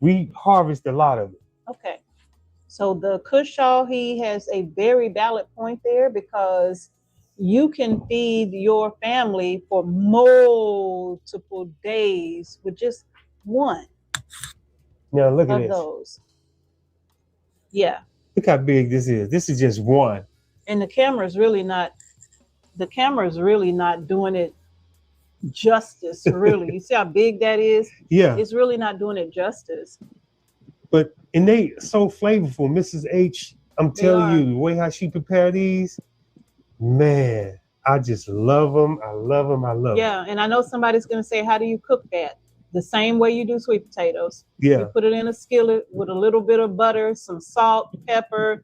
we harvest a lot of it. Okay. So the Cushall, he has a very valid point there, because you can feed your family for multiple days with just one Now look at of this. those. Yeah. Look how big this is. This is just one. And the camera's really not doing it justice, really. You see how big that is? Yeah. It's really not doing it justice. And they so flavorful. Mrs. H, I'm telling you, the way how she prepare these, man, I just love them. I love them. I love them. Yeah, and I know somebody's going to say, how do you cook that? The same way you do sweet potatoes. Yeah. You put it in a skillet with a little bit of butter, some salt, pepper,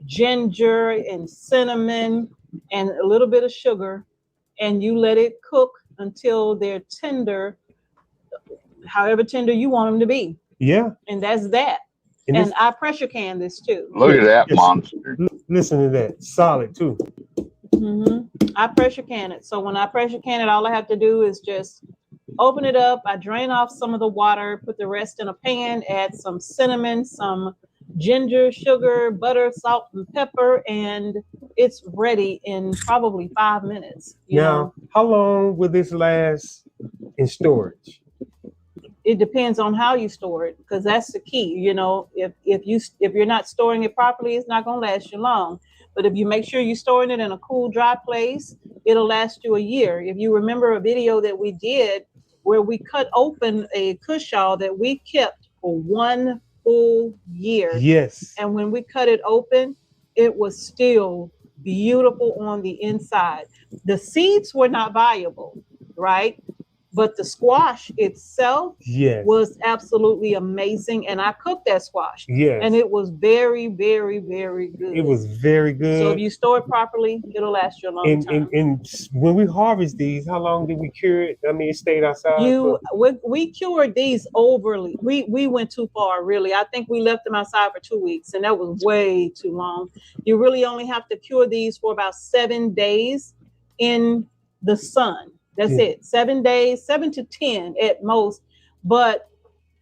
ginger, and cinnamon, and a little bit of sugar, and you let it cook until they're tender, however tender you want them to be. Yeah. And that's that. And I pressure can this too. Look at that monster. Listen to that. Solid too. I pressure can it. So when I pressure can it, all I have to do is just open it up. I drain off some of the water, put the rest in a pan, add some cinnamon, some ginger, sugar, butter, salt, and pepper, and it's ready in probably 5 minutes. Now, how long will this last in storage? It depends on how you store it, because that's the key. If you're not storing it properly, it's not going to last you long. But if you make sure you're storing it in a cool, dry place, it'll last you a year. If you remember a video that we did where we cut open a Cushall that we kept for 1 full year. Yes. And when we cut it open, it was still beautiful on the inside. The seeds were not viable, right? But the squash itself was absolutely amazing. And I cooked that squash. Yes. And it was very, very, very good. It was very good. So if you store it properly, it'll last you a long time. And when we harvest these, how long did we cure it? I mean, it stayed outside. We cured these overly. We went too far, really. I think we left them outside for 2 weeks, and that was way too long. You really only have to cure these for about 7 days in the sun. That's it. 7 days, 7 to 10 at most. But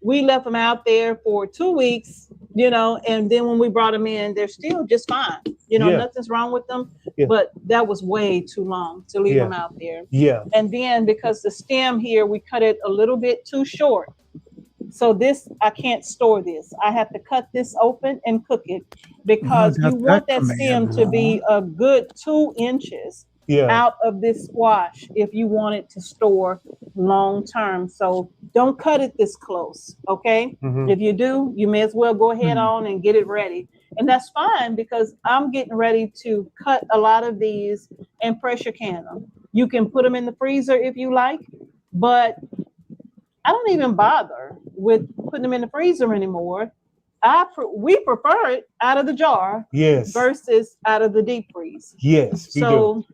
we left them out there for 2 weeks, and then when we brought them in, they're still just fine. Nothing's wrong with them. Yeah. But that was way too long to leave them out there. Yeah. And then because the stem here, we cut it a little bit too short. So this, I can't store this. I have to cut this open and cook it, because you want that stem to be a good 2 inches out of this squash if you want it to store long term. So don't cut it this close, okay? If you do, you may as well go ahead on and get it ready. And that's fine, because I'm getting ready to cut a lot of these and pressure can them. You can put them in the freezer if you like, but I don't even bother with putting them in the freezer anymore. We prefer it out of the jar, Yes, versus out of the deep freeze. yes, we do. So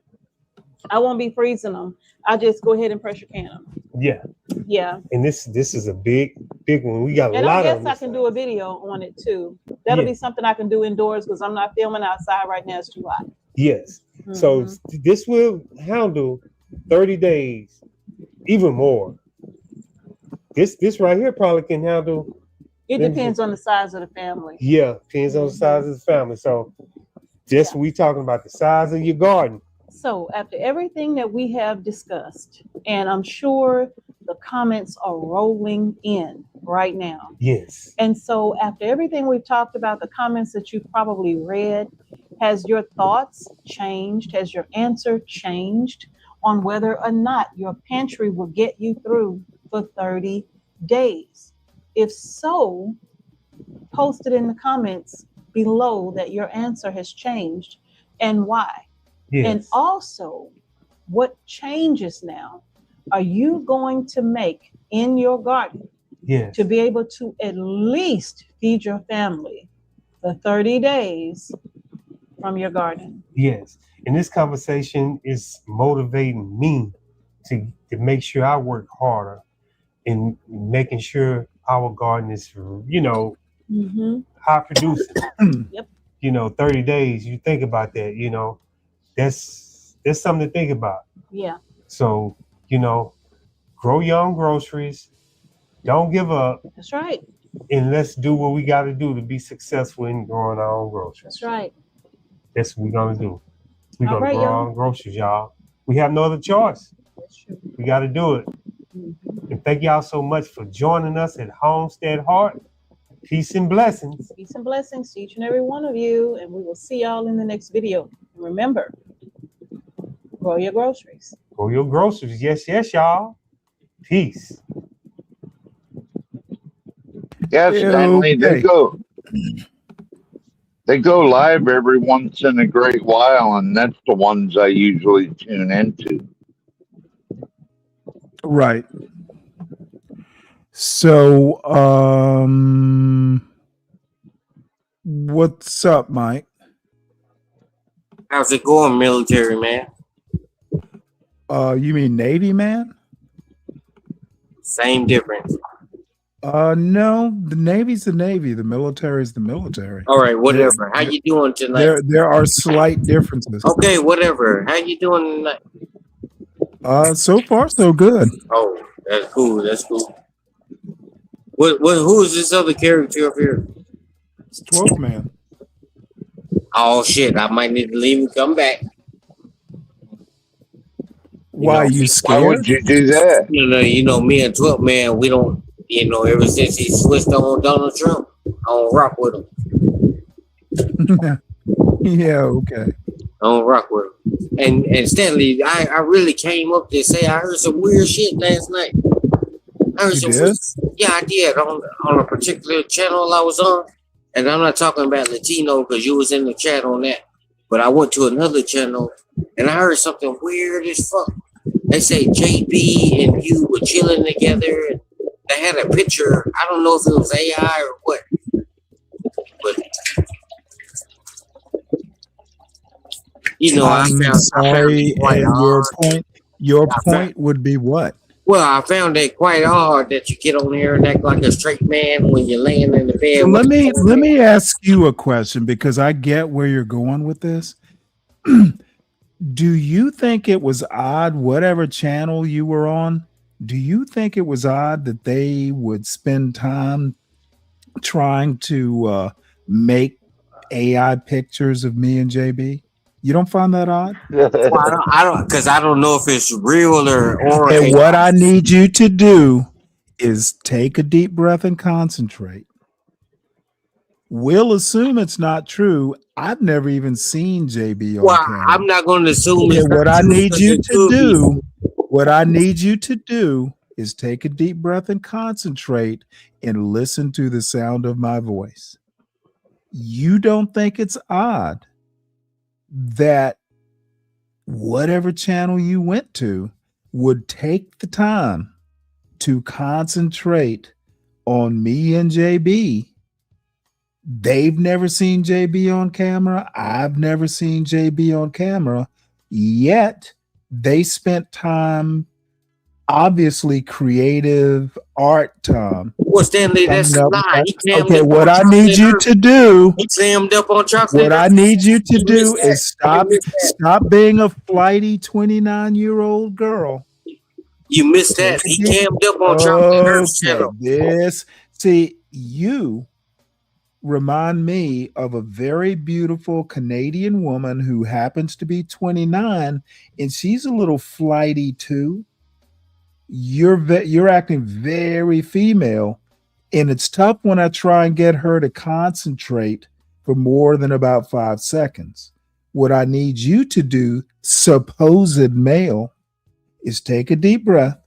I won't be freezing them. I just go ahead and pressure can them. Yeah, Yeah. and this is a big one. We got a And lot I of guess them. I can do a video on it too. That'll Yeah. be something I can do indoors because I'm not filming outside right now. It's too hot. Yes. So Mhm. this will handle 30 days, even more. This right here probably can handle. It depends on the size of the family. Yeah, depends on the size of the family. So just we talking about the size of your garden. So after everything that we have discussed, and I'm sure the comments are rolling in right now. Yes. And so after everything we've talked about, the comments that you've probably read, has your thoughts changed? Has your answer changed on whether or not your pantry will get you through for 30 days? If so, post it in the comments below that your answer has changed and why. Yes. And also, what changes now are you going to make in your garden Yes. to be able to at least feed your family for 30 days from your garden? Yes. And this conversation is motivating me to make sure I work harder in making sure our garden is, high producing. Yep. 30 days, you think about that, that's something to think about. Yeah. So, grow your own groceries. Don't give up. That's right. And let's do what we got to do to be successful in growing our own groceries. That's right. That's what we're going to do. We're All going right, to grow y'all. our own groceries, y'all. We have no other choice. That's true. We got to do it. And thank y'all so much for joining us at Homestead Heart. Peace and blessings. Peace and blessings to each and every one of you. And we will see y'all in the next video. And remember, grow your groceries. Grow your groceries. Yes, yes, y'all. Peace. Yes, Stanley, they go live every once in a great while, and that's the ones I usually tune into. Right. So, what's up, Mike? How's it going, military man? You mean Navy man? Same difference. No, the Navy's the Navy, the military is the military. All right, whatever. How you doing tonight? There are slight differences. Okay, whatever. How you doing tonight? So far so good. Oh, that's cool. That's cool. Who is this other character up here? It's 12th man. Oh shit! I might need to leave and come back. Why you scared? Why would you do that? Me and 12th man, we don't. Ever since he switched on Donald Trump, I don't rock with him. Yeah, okay. I don't rock with him. And Stanley, I really came up to say I heard some weird shit last night. I heard You did? Yeah, I did on a particular channel I was on, and I'm not talking about Latino because you was in the chat on that. But I went to another channel and I heard something weird as fuck. They say JB and you were chilling together. And they had a picture. I don't know if it was AI or what, but I'm sorry, and your point would be what? Well, I found it quite hard that you get on here and act like a straight man when you're laying in the bed. Let me ask you a question because I get where you're going with this. Do you think it was odd, whatever channel you were on? Do you think it was odd that they would spend time trying to make AI pictures of me and JB? You don't find that odd? Well, I don't, because I don't know if it's real or. And what I need you to do is take a deep breath and concentrate. We'll assume it's not true. I've never even seen JB on camera. I'm not going to assume it's what not I true need you because to do. What I need you to do is take a deep breath and concentrate and listen to the sound of my voice. You don't think it's odd that whatever channel you went to would take the time to concentrate on me and JB. They've never seen JB on camera. I've never seen JB on camera. Yet they spent time, obviously creative art time. Well, Stanley, that's a lie. Okay, what I need you to do, he clammed up on chocolate. what I need you to do is stop being a flighty 29-year-old girl. You missed that. He cammed up on chocolate Earth channel. You remind me of a very beautiful Canadian woman who happens to be 29, and she's a little flighty too. You're acting very female, and it's tough when I try and get her to concentrate for more than about 5 seconds. What I need you to do, supposed male, is take a deep breath.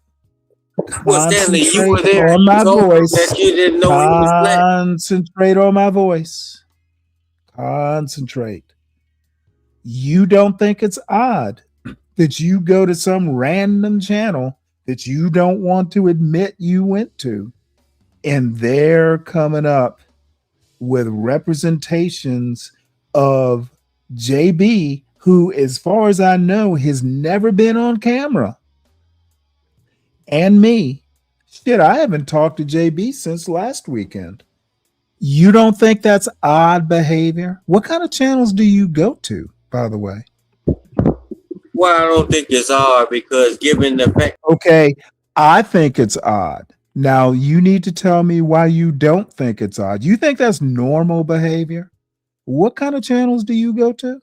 Well, Stanley, you were there. On my voice. That you didn't know he was black. Concentrate on my voice. Concentrate. You don't think it's odd that you go to some random channel that you don't want to admit you went to, and they're coming up with representations of JB, who, as far as I know, has never been on camera. And me. Shit, I haven't talked to JB since last weekend. You don't think that's odd behavior? What kind of channels do you go to, by the way? Well, I don't think it's odd because given the fact. Okay, I think it's odd. Now, you need to tell me why you don't think it's odd. You think that's normal behavior? What kind of channels do you go to?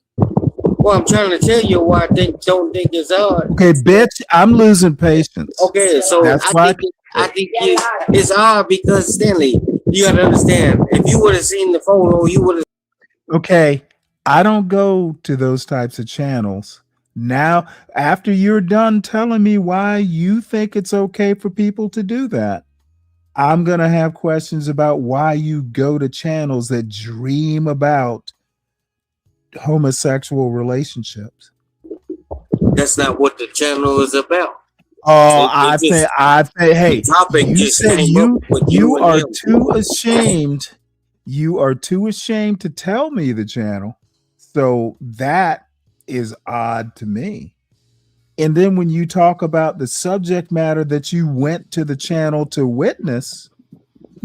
Well, I'm trying to tell you why I don't think it's odd. Okay, bitch, I'm losing patience. Okay, so I think it's odd because, Stanley, you got to understand, if you would have seen the photo, you would have. Okay, I don't go to those types of channels. Now, after you're done telling me why you think it's okay for people to do that, I'm going to have questions about why you go to channels that dream about homosexual relationships. That's not what the channel is about. Oh, I think, hey, you said you are too ashamed. You are too ashamed to tell me the channel. So that is odd to me. And then when you talk about the subject matter that you went to the channel to witness,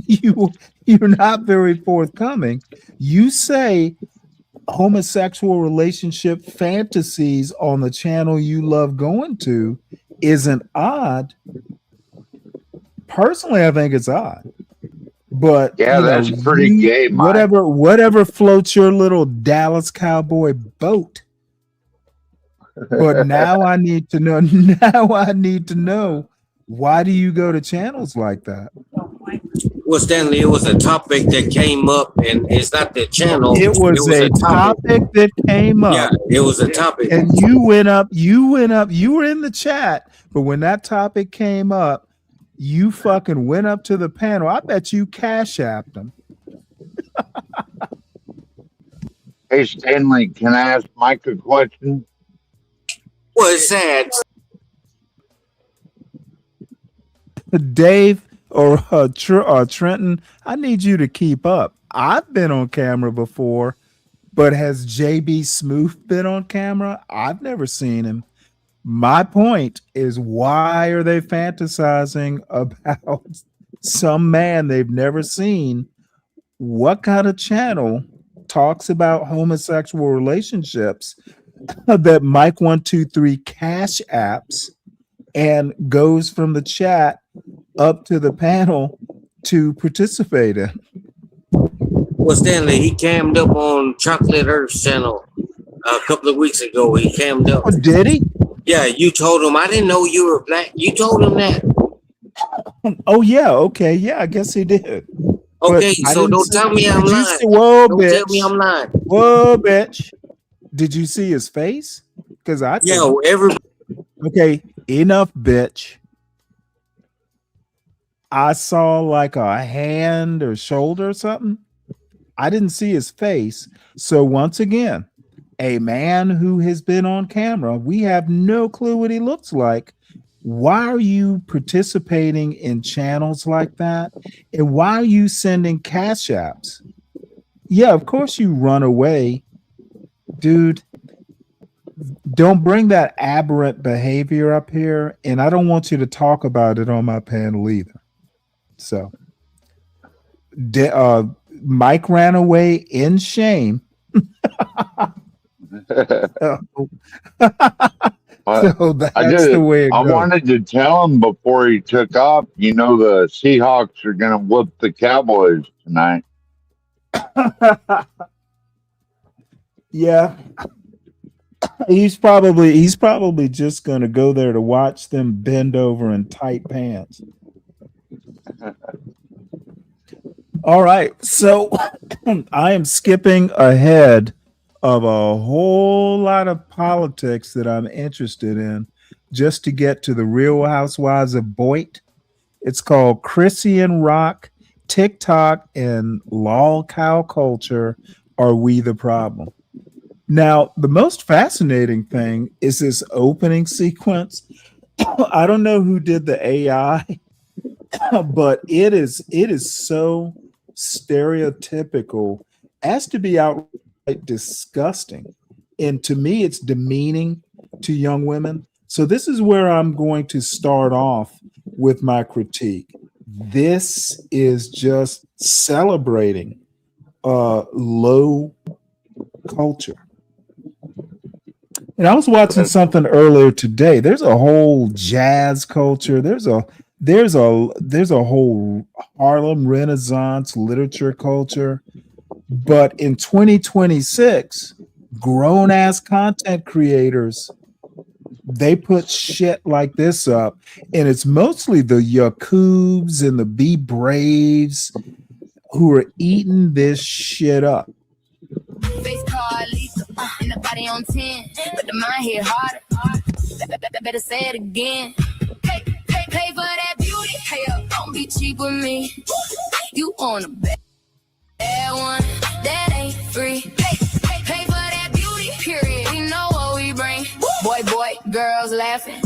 you're not very forthcoming. You say homosexual relationship fantasies on the channel you love going to isn't odd. Personally, I think it's odd. But yeah, that's pretty gay, Mike. Whatever floats your little Dallas Cowboy boat. But now I need to know. Now I need to know, why do you go to channels like that? Well, Stanley, it was a topic that came up, and it's not the channel. It was a topic that came up. Yeah, it was a topic. And you went up, you were in the chat, but when that topic came up, you fucking went up to the panel. I bet you cash apped them. Hey, Stanley, can I ask Mike a question? Well, it's sad. Dave or Trenton, I need you to keep up. I've been on camera before, but has JB Smooth been on camera? I've never seen him. My point is, why are they fantasizing about some man they've never seen? What kind of channel talks about homosexual relationships that Mike 123 cash apps and goes from the chat up to the panel to participate in? Well, Stanley, he cammed up on Chocolate Earth's channel a couple of weeks ago. He cammed up. Oh, did he? Yeah, you told him, I didn't know you were black. You told him that. Oh, yeah. Okay. Yeah, I guess he did. Okay, so don't tell me I'm lying. Whoa, don't bitch. tell me I'm lying. Whoa, bitch. Did you see his face? Because I did. Okay, enough, bitch. I saw like a hand or shoulder or something. I didn't see his face. So once again, a man who has been on camera, we have no clue what he looks like. why are you participating in channels like that? And why are you sending cash apps? Yeah, of course you run away, dude. Don't bring that aberrant behavior up here, and I don't want you to talk about it on my panel either. So, Mike ran away in shame. So that's the way it goes. I wanted to tell him before he took off, the Seahawks are going to whoop the Cowboys tonight. Yeah. He's probably just going to go there to watch them bend over in tight pants. All right. So I am skipping ahead of a whole lot of politics that I'm interested in just to get to the Real Housewives of BOYT. It's called Christian Rock, TikTok, and lol cow culture. Are we the problem? Now, the most fascinating thing is this opening sequence. I don't know who did the AI, but it is so stereotypical as to be outright disgusting. And to me, it's demeaning to young women. So this is where I'm going to start off with my critique. This is just celebrating low culture. And I was watching something earlier today. There's a whole jazz culture. There's a whole Harlem Renaissance literature culture. But in 2026, grown ass content creators, they put shit like this up, and it's mostly the Yakubs and the Be Braves who are eating this shit up. Face card lethal, and the body on 10, but the mind hit harder. Better say it again. Pay for that beauty. Hey up, don't be cheap with me. You want a bad one that ain't free. Pay for that beauty. Period. We know what we bring. Boy, girls laughing.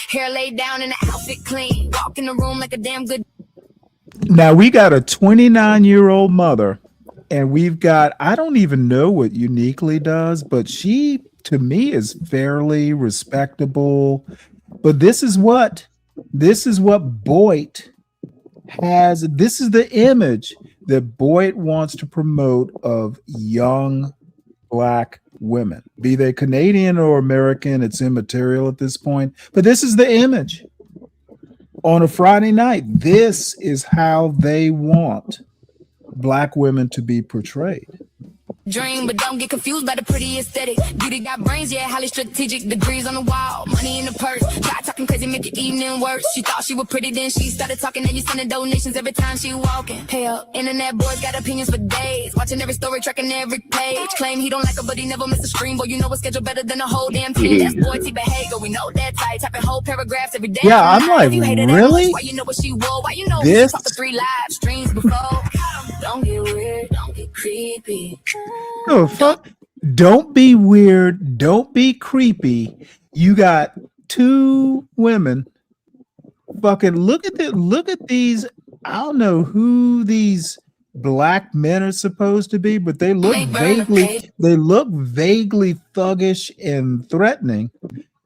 Hair laid down and the outfit clean. Walk in the room like a damn good. Now we got a 29-year-old mother. And we've got, I don't even know what Uniquely does, but she, to me, is fairly respectable. But this is what BOYT has. This is the image that BOYT wants to promote of young Black women. Be they Canadian or American, it's immaterial at this point. But this is the image. On a Friday night, this is how they want Black women to be portrayed. Dream, but don't get confused by the pretty aesthetic. Beauty got brains, yeah, highly strategic. Degrees on the wall, money in the purse. God talking crazy, make your evening worse. She thought she was pretty, then she started talking. And you sending donations every time she walking. Hell, internet boys got opinions for days. Watching every story, tracking every page. Claim he don't like her, but he never miss a stream. Boy, you know a schedule better than the whole damn team. That's BOYT behavior, we know that type. Typing whole paragraphs every day. Yeah, I'm like, really? Why you know what she wore? Why you know this? She talked the 3 live streams before. Don't get weird, don't get creepy. Oh, fuck. Don't be weird. Don't be creepy. You got 2 women. Fucking look at these. I don't know who these Black men are supposed to be, but they look vaguely thuggish and threatening.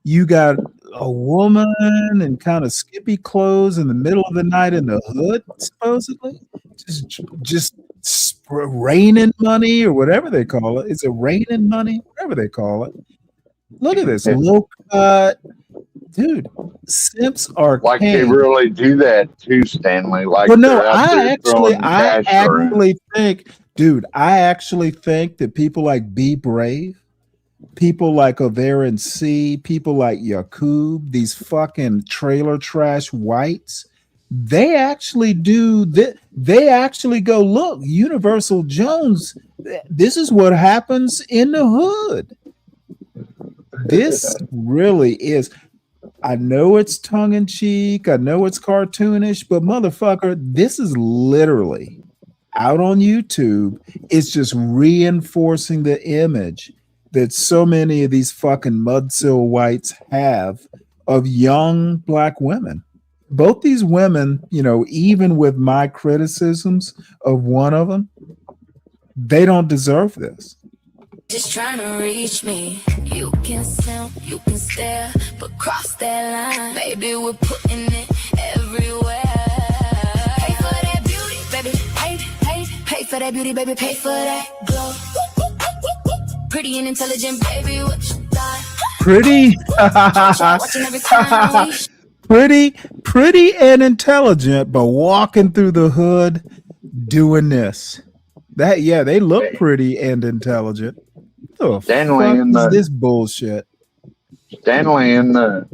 You got a woman in kind of skimpy clothes in the middle of the night in the hood, supposedly. Just raining money or whatever they call it. Is it raining money? Whatever they call it. Look at this. Low cut. Dude, simps are like king. They really do that too, Stanley. Like, well, no, I actually think that people like Be Brave, people like Averin C, people like Yakub, these fucking trailer trash whites, they actually do that. They actually go, look, Universal Jones, this is what happens in the hood. This really is. I know it's tongue in cheek. I know it's cartoonish, but motherfucker, this is literally out on YouTube. It's just reinforcing the image that so many of these fucking mudsill whites have of young black women. Both these women, even with my criticisms of one of them, they don't deserve this. Just trying to reach me. You can simp, you can stare, but cross that line. Baby, we're putting it everywhere. Pay for that beauty, baby. Pay for that beauty, baby. Pay for that glow. Pretty and intelligent, baby. What you thought? Pretty, Watching every time we pretty and intelligent, but walking through the hood doing this. They look pretty and intelligent. The Stanley fuck in is the this bullshit? Stanley in a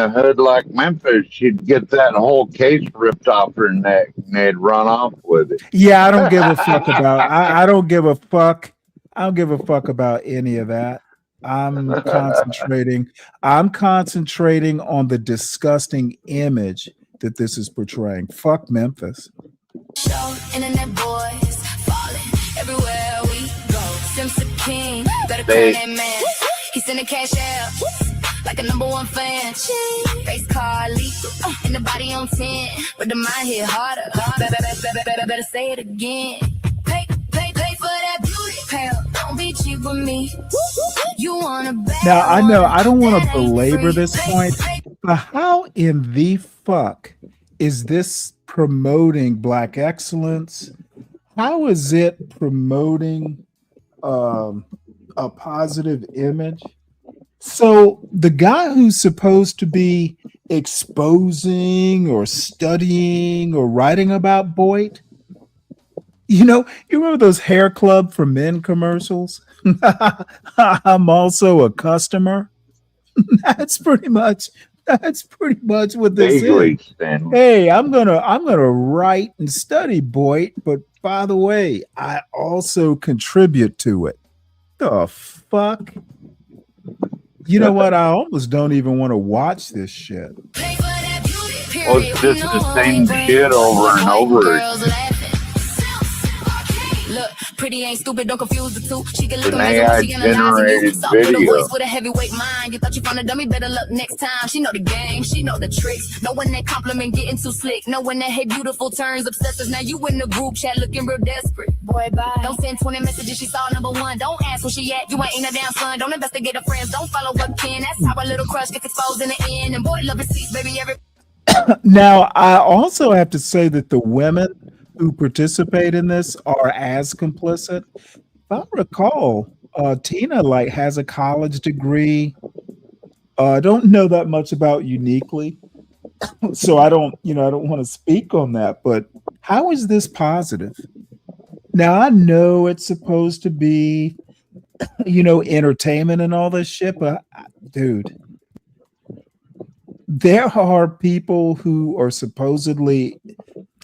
hood like Memphis, she'd get that whole case ripped off her neck and they'd run off with it. Yeah, I don't give a fuck about. I don't give a fuck. I don't give a fuck about any of that. I'm concentrating on the disgusting image that this is portraying. Fuck Memphis. show, internet boys falling everywhere we go. Simpson King, better call that man. He's sending cash out like a #1 fan. Face card lethal, and the body on 10, but the mind hit harder. Better say it again. Pay for that beauty pal. Don't be cheap with me. You want a bad Now I know I don't want to that ain't belabor free. this point, but how in the fuck is this promoting black excellence? How is it promoting a positive image? So the guy who's supposed to be exposing or studying or writing about BOYT, you remember those hair club for men commercials? I'm also a customer. That's pretty much what this Vaguely, is. Stanley. Hey, I'm gonna write and study BOYT, but by the way, I also contribute to it. The fuck? You know what? I almost don't even want to watch this shit. Well, it's just the same shit over and over again. Look, pretty ain't stupid, don't confuse the two. She can It's look an amazing when she analyzing you. AI-generated Soft with a video. voice with a heavyweight mind. You thought you found a dummy, better luck next time. She know the game, she know the tricks. Know when that compliment getting too slick. Know when that hey beautiful turns obsessive. Now you in the group chat looking real desperate. Boy, bye. Don't send 20 messages, she saw #1. Don't ask where she at, you ain't a damn son. Don't investigate her friends, don't follow what kin. That's how a little crush gets exposed in the end. And boy, love his seats, baby, every Now, I also have to say that the women who participate in this are as complicit. If I recall, Tina has a college degree. I don't know that much about Uniquely, so I don't want to speak on that. But how is this positive? Now I know it's supposed to be, entertainment and all this shit, but dude, there are people who are supposedly,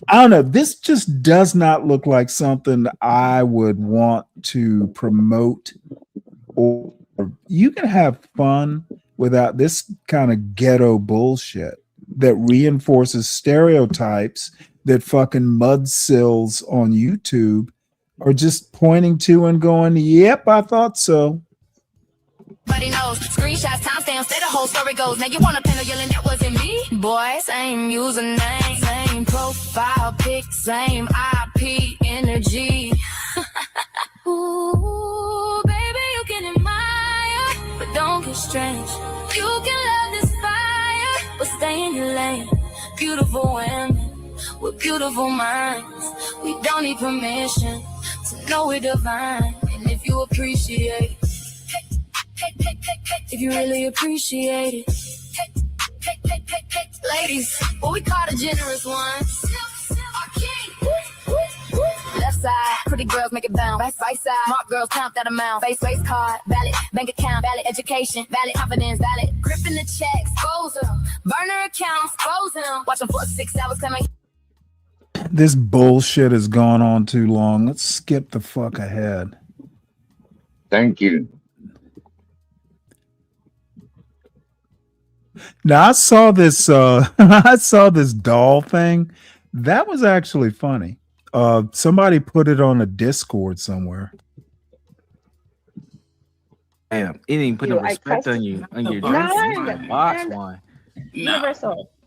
I don't know, this just does not look like something I would want to promote. Or you can have fun without this kind of ghetto bullshit that reinforces stereotypes that fucking mudsills on YouTube are just pointing to and going, yep, I thought so. Everybody knows. Screenshots, timestamps, say the whole story goes. Now you wanna panel yelling that wasn't me? Boy, same username, same profile pic, same IP energy. Ooh, baby, you can admire, but don't get strange. You can love this fire, but stay in your lane. Beautiful women with beautiful minds. We don't need permission to know we're divine. And if you appreciate, if you really appreciate it, ladies, what we call the generous ones. Left side, pretty girls make it bounce. Right side, smart girls count that amount. Face card, valid, bank account, valid, education, valid, confidence, valid. Gripping the checks, expose them. Burner accounts, expose them. Watch them for 6 hours coming. This bullshit has gone on too long. Let's skip the fuck ahead. Thank you. Now I saw this I saw this doll thing. That was actually funny. Somebody put it on a Discord somewhere. Damn, it ain't even put no respect on you on your None. box And one.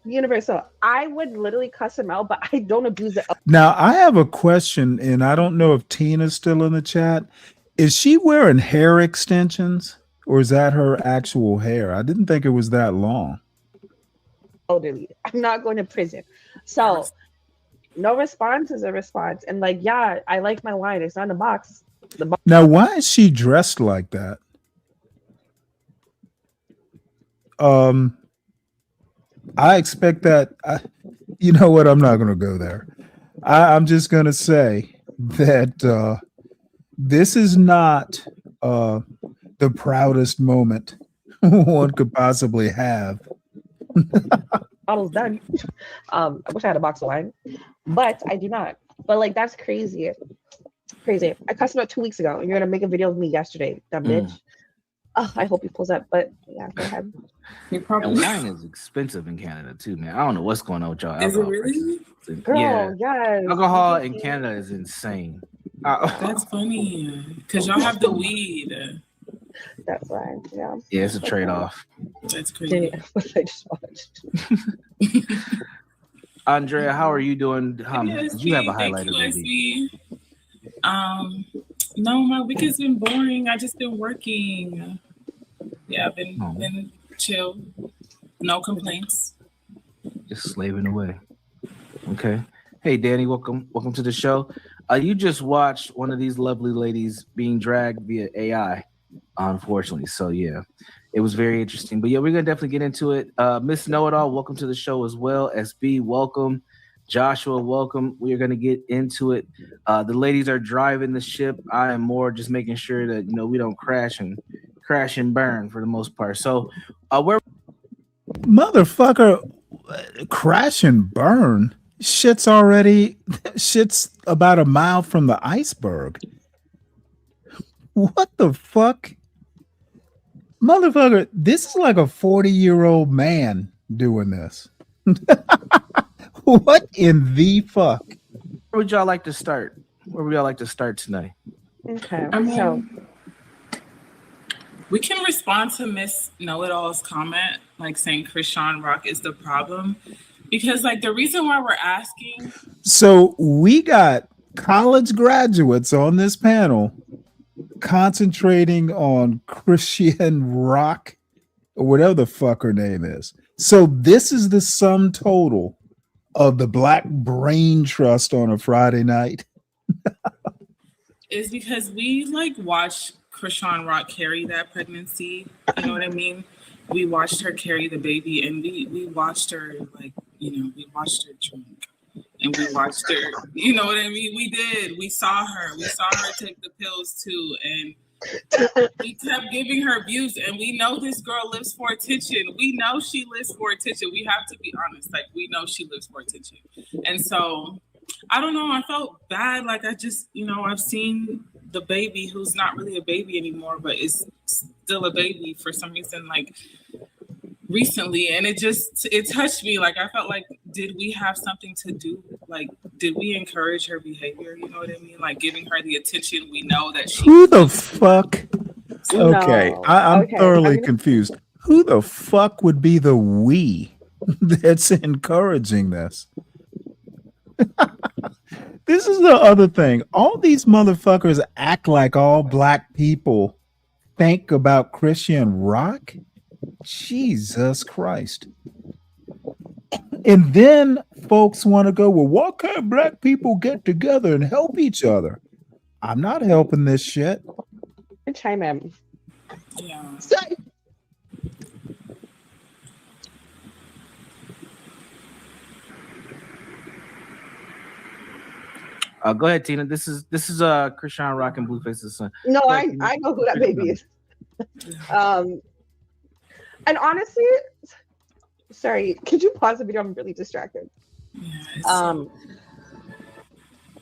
Universal. I would literally cuss him out, but I don't abuse it. Now, I have a question, and I don't know if Tina's still in the chat. Is she wearing hair extensions, or is that her actual hair? I didn't think it was that long. Elderly. I'm not going to prison. So, no response is a response. And like, yeah, I like my wine. It's not in a box. Now, why is she dressed like that? I expect that. You know what? I'm not going to go there. I'm just going to say that this is not the proudest moment one could possibly have. Bottle's done. I wish I had a box of wine, but I do not. But like, that's crazy. Crazy. I cussed him out 2 weeks ago, and you're gonna make a video of me yesterday, dumb bitch. Oh, I hope he pulls up. But yeah, go ahead. And wine is expensive in Canada too, man. I don't know what's going on with y'all. Is it really? Girl, yes. Alcohol in Canada is insane. That's funny because y'all have the weed. That's why. Yeah. Yeah, it's a trade-off. That's crazy. I just watched. Andrea, how are you doing? You have a Thank highlight you, of the week. SB. No, my week has been boring. I just been working. Yeah, I've been chill. No complaints. Just slaving away. Okay. Hey, Danny, welcome to the show. You just watched one of these lovely ladies being dragged via AI, unfortunately. So yeah, it was very interesting. But yeah, we're gonna definitely get into it. Miss Know It All, welcome to the show as well. SB, welcome. Joshua, welcome. We are going to get into it. The ladies are driving the ship. I am more just making sure that we don't crash and burn for the most part. So, where motherfucker, crash and burn? Shit's about a mile from the iceberg. What the fuck, motherfucker? This is like a 40-year-old man doing this. What in the fuck? Where would y'all like to start? Where would y'all like to start tonight? Okay. So we can respond to Miss Know It All's comment, like saying Krishan Rock is the problem. Because like the reason why we're asking. So we got college graduates on this panel concentrating on Christian Rock or whatever the fuck her name is. So this is the sum total of the Black Brain Trust on a Friday night. Is because we like watched Krishan Rock carry that pregnancy. You know what I mean? We watched her carry the baby, and we watched her we watched her drink, and we watched her. You know what I mean? We did. We saw her. We saw her take the pills too, and we kept giving her views, and we know this girl lives for attention. We know she lives for attention. We have to be honest. Like, we know she lives for attention. And so, I don't know. I felt bad. Like, I just, I've seen the baby who's not really a baby anymore, but is still a baby for some reason, like, recently. And it touched me. Like, I felt like, did we have something to do? Like, did we encourage her behavior? You know what I mean? Like, giving her the attention we know that she. Who the fuck? Okay, No. I'm Okay, thoroughly confused. Who the fuck would be the we that's encouraging this? This is the other thing. All these motherfuckers act like all black people think about Christian Rock. Jesus Christ. And then folks want to go, well, why can't black people get together and help each other? I'm not helping this shit. Chime in. Yeah. Go ahead, Tina. This is Krishan Rock and Blueface's son. No, I know who that baby is. And honestly, sorry, could you pause the video? I'm really distracted.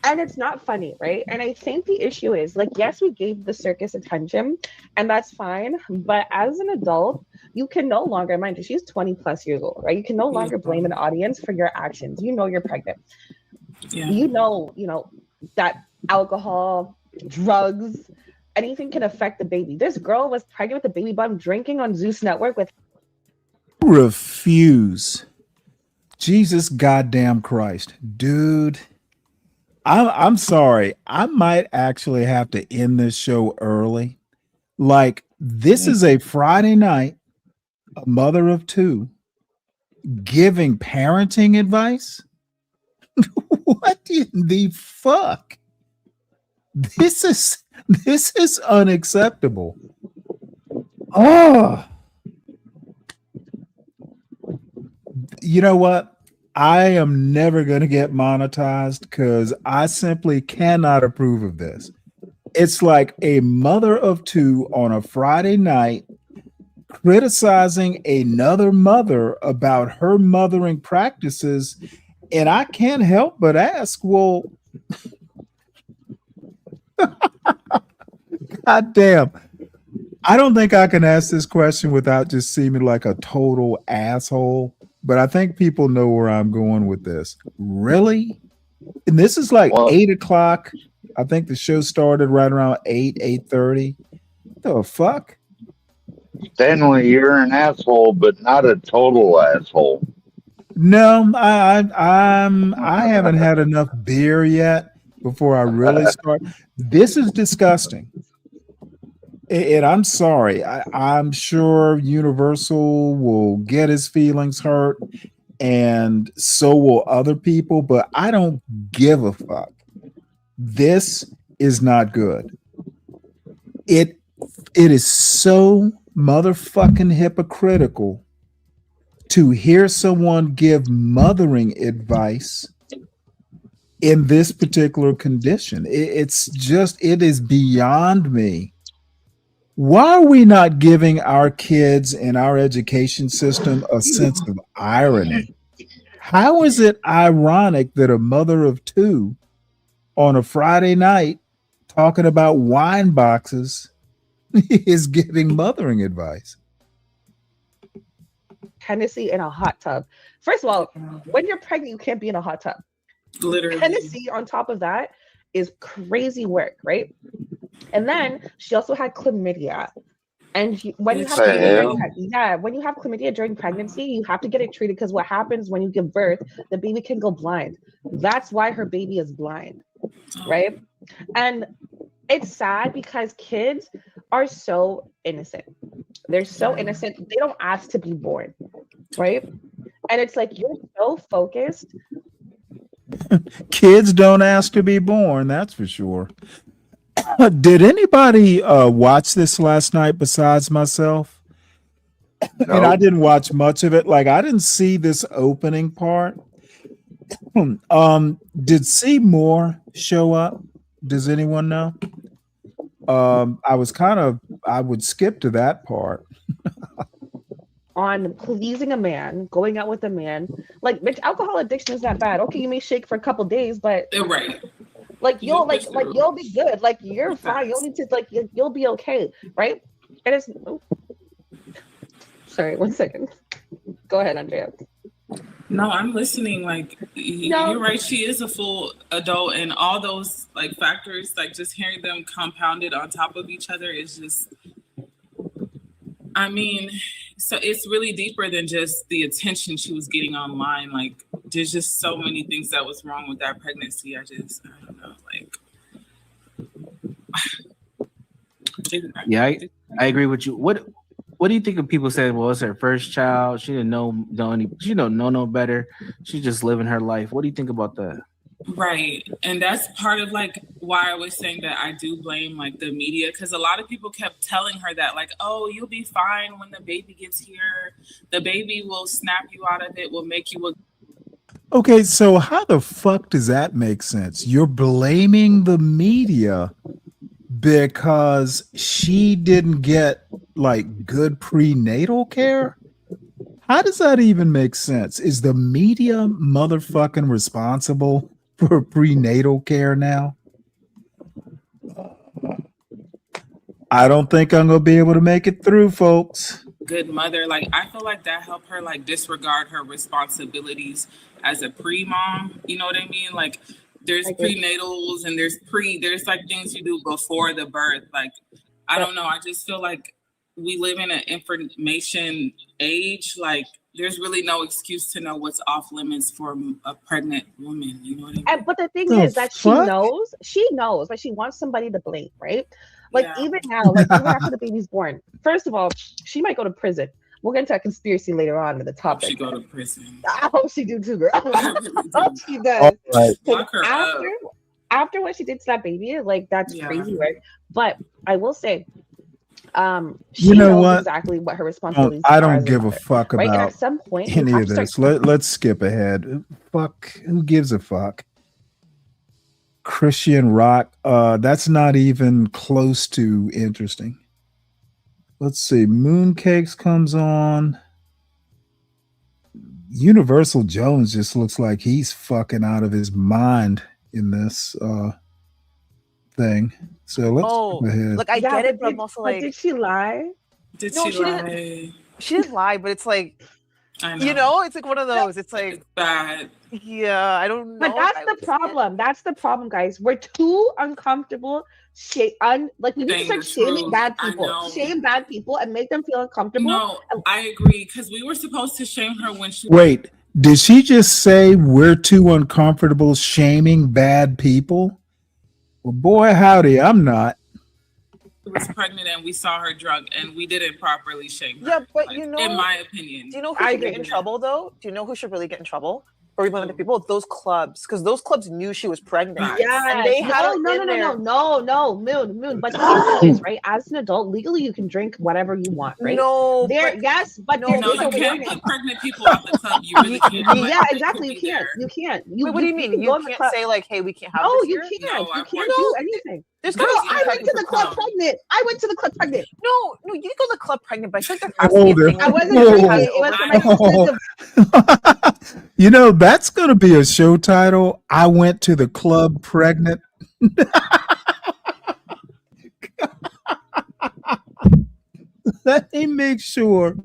And it's not funny, right? And I think the issue is, like, yes, we gave the circus attention, and that's fine. But as an adult, you can no longer, mind you, she's 20 plus years old, right? You can no longer blame an audience for your actions. You know you're pregnant. Yeah. You know that alcohol, drugs, anything can affect the baby. This girl was pregnant with a baby bump drinking on Zeus Network with Refuse. Jesus goddamn Christ. Dude. I'm sorry. I might actually have to end this show early. Like, this is a Friday night, a mother of two giving parenting advice. What in the fuck? This is unacceptable. Oh, you know what? I am never going to get monetized because I simply cannot approve of this. It's like a mother of two on a Friday night criticizing another mother about her mothering practices. And I can't help but ask, well, God damn. I don't think I can ask this question without just seeming like a total asshole, but I think people know where I'm going with this. Really? And this is like 8 o'clock. I think the show started right around 8:30. The fuck? Stanley, you're an asshole, but not a total asshole. No, I haven't had enough beer yet before I really start. This is disgusting. And I'm sorry. I'm sure Universal will get his feelings hurt, and so will other people, but I don't give a fuck. This is not good. It is so motherfucking hypocritical to hear someone give mothering advice in this particular condition. It is beyond me. Why are we not giving our kids in our education system a sense of irony? How is it ironic that a mother of two on a Friday night talking about wine boxes is giving mothering advice? Hennessy in a hot tub. First of all, when you're pregnant, you can't be in a hot tub. Literally. Hennessy on top of that is crazy work, right? And then she also had chlamydia. And when you have chlamydia during pregnancy, you have to get it treated because what happens when you give birth, the baby can go blind. That's why her baby is blind, right? And it's sad because kids are so innocent. They're so innocent. They don't ask to be born, right? And it's like you're so focused. Kids don't ask to be born, that's for sure. Did anybody watch this last night besides myself? No. And I didn't watch much of it. Like, I didn't see this opening part. Did Seymour show up? Does anyone know? I would skip to that part. On pleasing a man, going out with a man. Like, bitch, alcohol addiction is not bad. Okay, you may shake for a couple days, but right. Like you'll you'll be good. Like you're fine. You'll need to you'll be okay, right? And it's sorry, 1 second. Go ahead, Andrea. No, I'm listening. Like you're right. She is a full adult, and all those like factors, like just hearing them compounded on top of each other is just. I mean, so it's really deeper than just the attention she was getting online. Like, there's just so many things that was wrong with that pregnancy. I don't know. Like, yeah, I agree with you. What do you think of people saying, well, it's her first child, she didn't know she don't know no better, she's just living her life? What do you think about that? Right. And that's part of like why I was saying that I do blame like the media, because a lot of people kept telling her that like, oh, you'll be fine when the baby gets here, the baby will snap you out of it, will make you Okay, so how the fuck does that make sense? You're blaming the media because she didn't get like good prenatal care? How does that even make sense? Is the media motherfucking responsible for prenatal care now? I don't think I'm gonna be able to make it through, folks. good mother. Like, I feel like that helped her like disregard her responsibilities as a pre-mom. You know what I mean? Like, there's prenatals and there's like things you do before the birth. Like, I don't know. I just feel like we live in an information age. Like, there's really no excuse to know what's off limits for a pregnant woman. You know what I mean? But the thing is that she knows, but she wants somebody to blame, right? Like even now, like even after the baby's born, first of all, she might go to prison. We'll get into a conspiracy later on in the topic. She go to prison. I hope she do too, girl. I hope she does. Right. After what she did to that baby, like that's crazy, right? But I will say, she knows exactly what her responsibilities are. I don't give a fuck about right? And at some point, any of this. Let's skip ahead. Fuck, who gives a fuck? Christian rock. That's not even close to interesting. Let's see. Mooncakes comes on. Universal Jones just looks like he's fucking out of his mind in this thing. So let's go ahead. Look, I get it, but I'm also like, did she lie? Did she lie? She didn't lie, but it's like, you know, it's like one of those. It's like it's bad. Yeah, I don't know. But that's the problem. That's the problem, guys. We're too uncomfortable. We need to start shaming bad people. Shame bad people and make them feel uncomfortable. No, I agree, because we were supposed to shame her when she. Wait, did she just say we're too uncomfortable shaming bad people? Well, boy, howdy, I'm not. She was pregnant and we saw her drunk and we didn't properly shame her. Yeah, but like, you know, in my opinion. Do you know who should get in trouble though? Do you know who should really get in trouble? Or even other people? Those clubs, because those clubs knew she was pregnant. Yeah, and they had no, Moon. But the thing is, right? As an adult, legally you can drink whatever you want, right? No, you can't put pregnant people out the club. You really can't. Yeah, exactly. You can't. You can't. Wait, what do you mean? You can't say like, "Hey, we can't have." No, this you here? can't. You can't do anything. There's Girl, I went to the club pregnant. No, you didn't go to the club pregnant, but I think there has to be a thing. I wasn't pregnant. It was for my You know, that's going to be a show title. I went to the club pregnant. Let me make sure.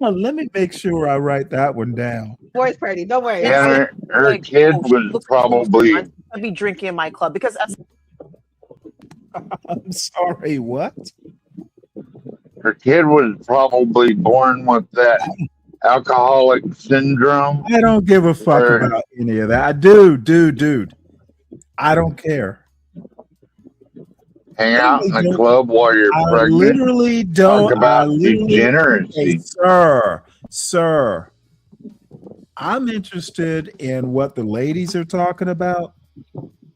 Let me make sure I write that one down. Boys party, don't worry. Yeah, her kid was probably. I'd be drinking in my club because that's. I'm sorry, what? Her kid was probably born with that alcoholic syndrome. I don't give a fuck about any of that. Dude. I don't care. Hang out in the club while you're pregnant. I literally don't. Talk about degeneracy. Sir. I'm interested in what the ladies are talking about,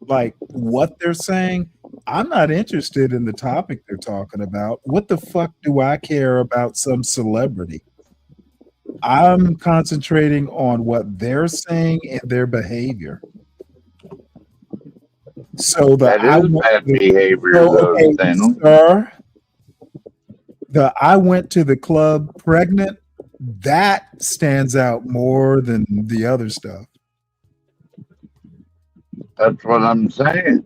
like what they're saying. I'm not interested in the topic they're talking about. What the fuck do I care about some celebrity? I'm concentrating on what they're saying and their behavior. So that is bad behavior, sir. I went to the club pregnant. That stands out more than the other stuff. That's what I'm saying.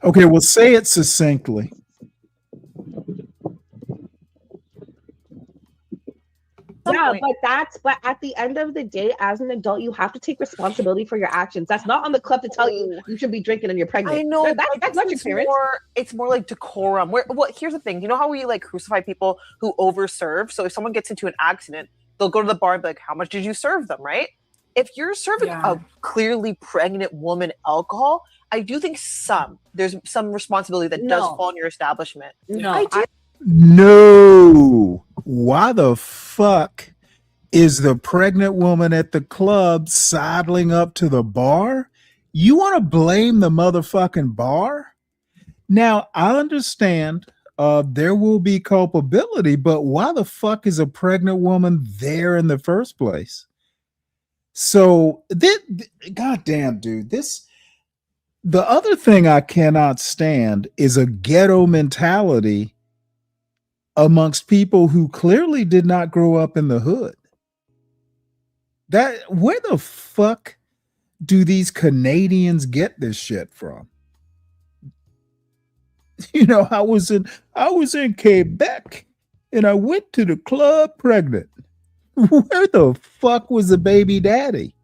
Okay, well, say it succinctly. Yeah, but at the end of the day, as an adult, you have to take responsibility for your actions. That's not on the club to tell you should be drinking and you're pregnant. I know that's not your parents. It's more like decorum. Here's the thing. You know how we like crucify people who overserve? So if someone gets into an accident, they'll go to the bar and be like, "How much did you serve them?" Right? If you're serving a clearly pregnant woman alcohol, I do think there's some responsibility that does fall on your establishment. No. Why the fuck is the pregnant woman at the club sidling up to the bar? You want to blame the motherfucking bar? Now, I understand there will be culpability, but why the fuck is a pregnant woman there in the first place? So, goddamn, dude, the other thing I cannot stand is a ghetto mentality amongst people who clearly did not grow up in the hood. Where the fuck do these Canadians get this shit from? You know, I was in Quebec and I went to the club pregnant. Where the fuck was the baby daddy?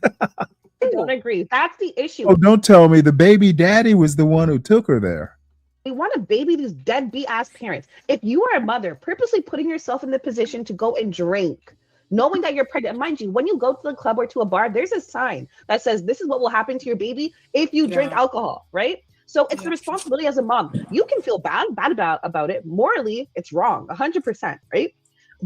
I don't agree. That's the issue. Oh, don't tell me the baby daddy was the one who took her there. We want to baby these deadbeat ass parents. If you are a mother, purposely putting yourself in the position to go and drink, knowing that you're pregnant, mind you, when you go to the club or to a bar, there's a sign that says this is what will happen to your baby if you drink alcohol, right? So it's the responsibility as a mom. You can feel bad about it. Morally, it's wrong, 100%, right?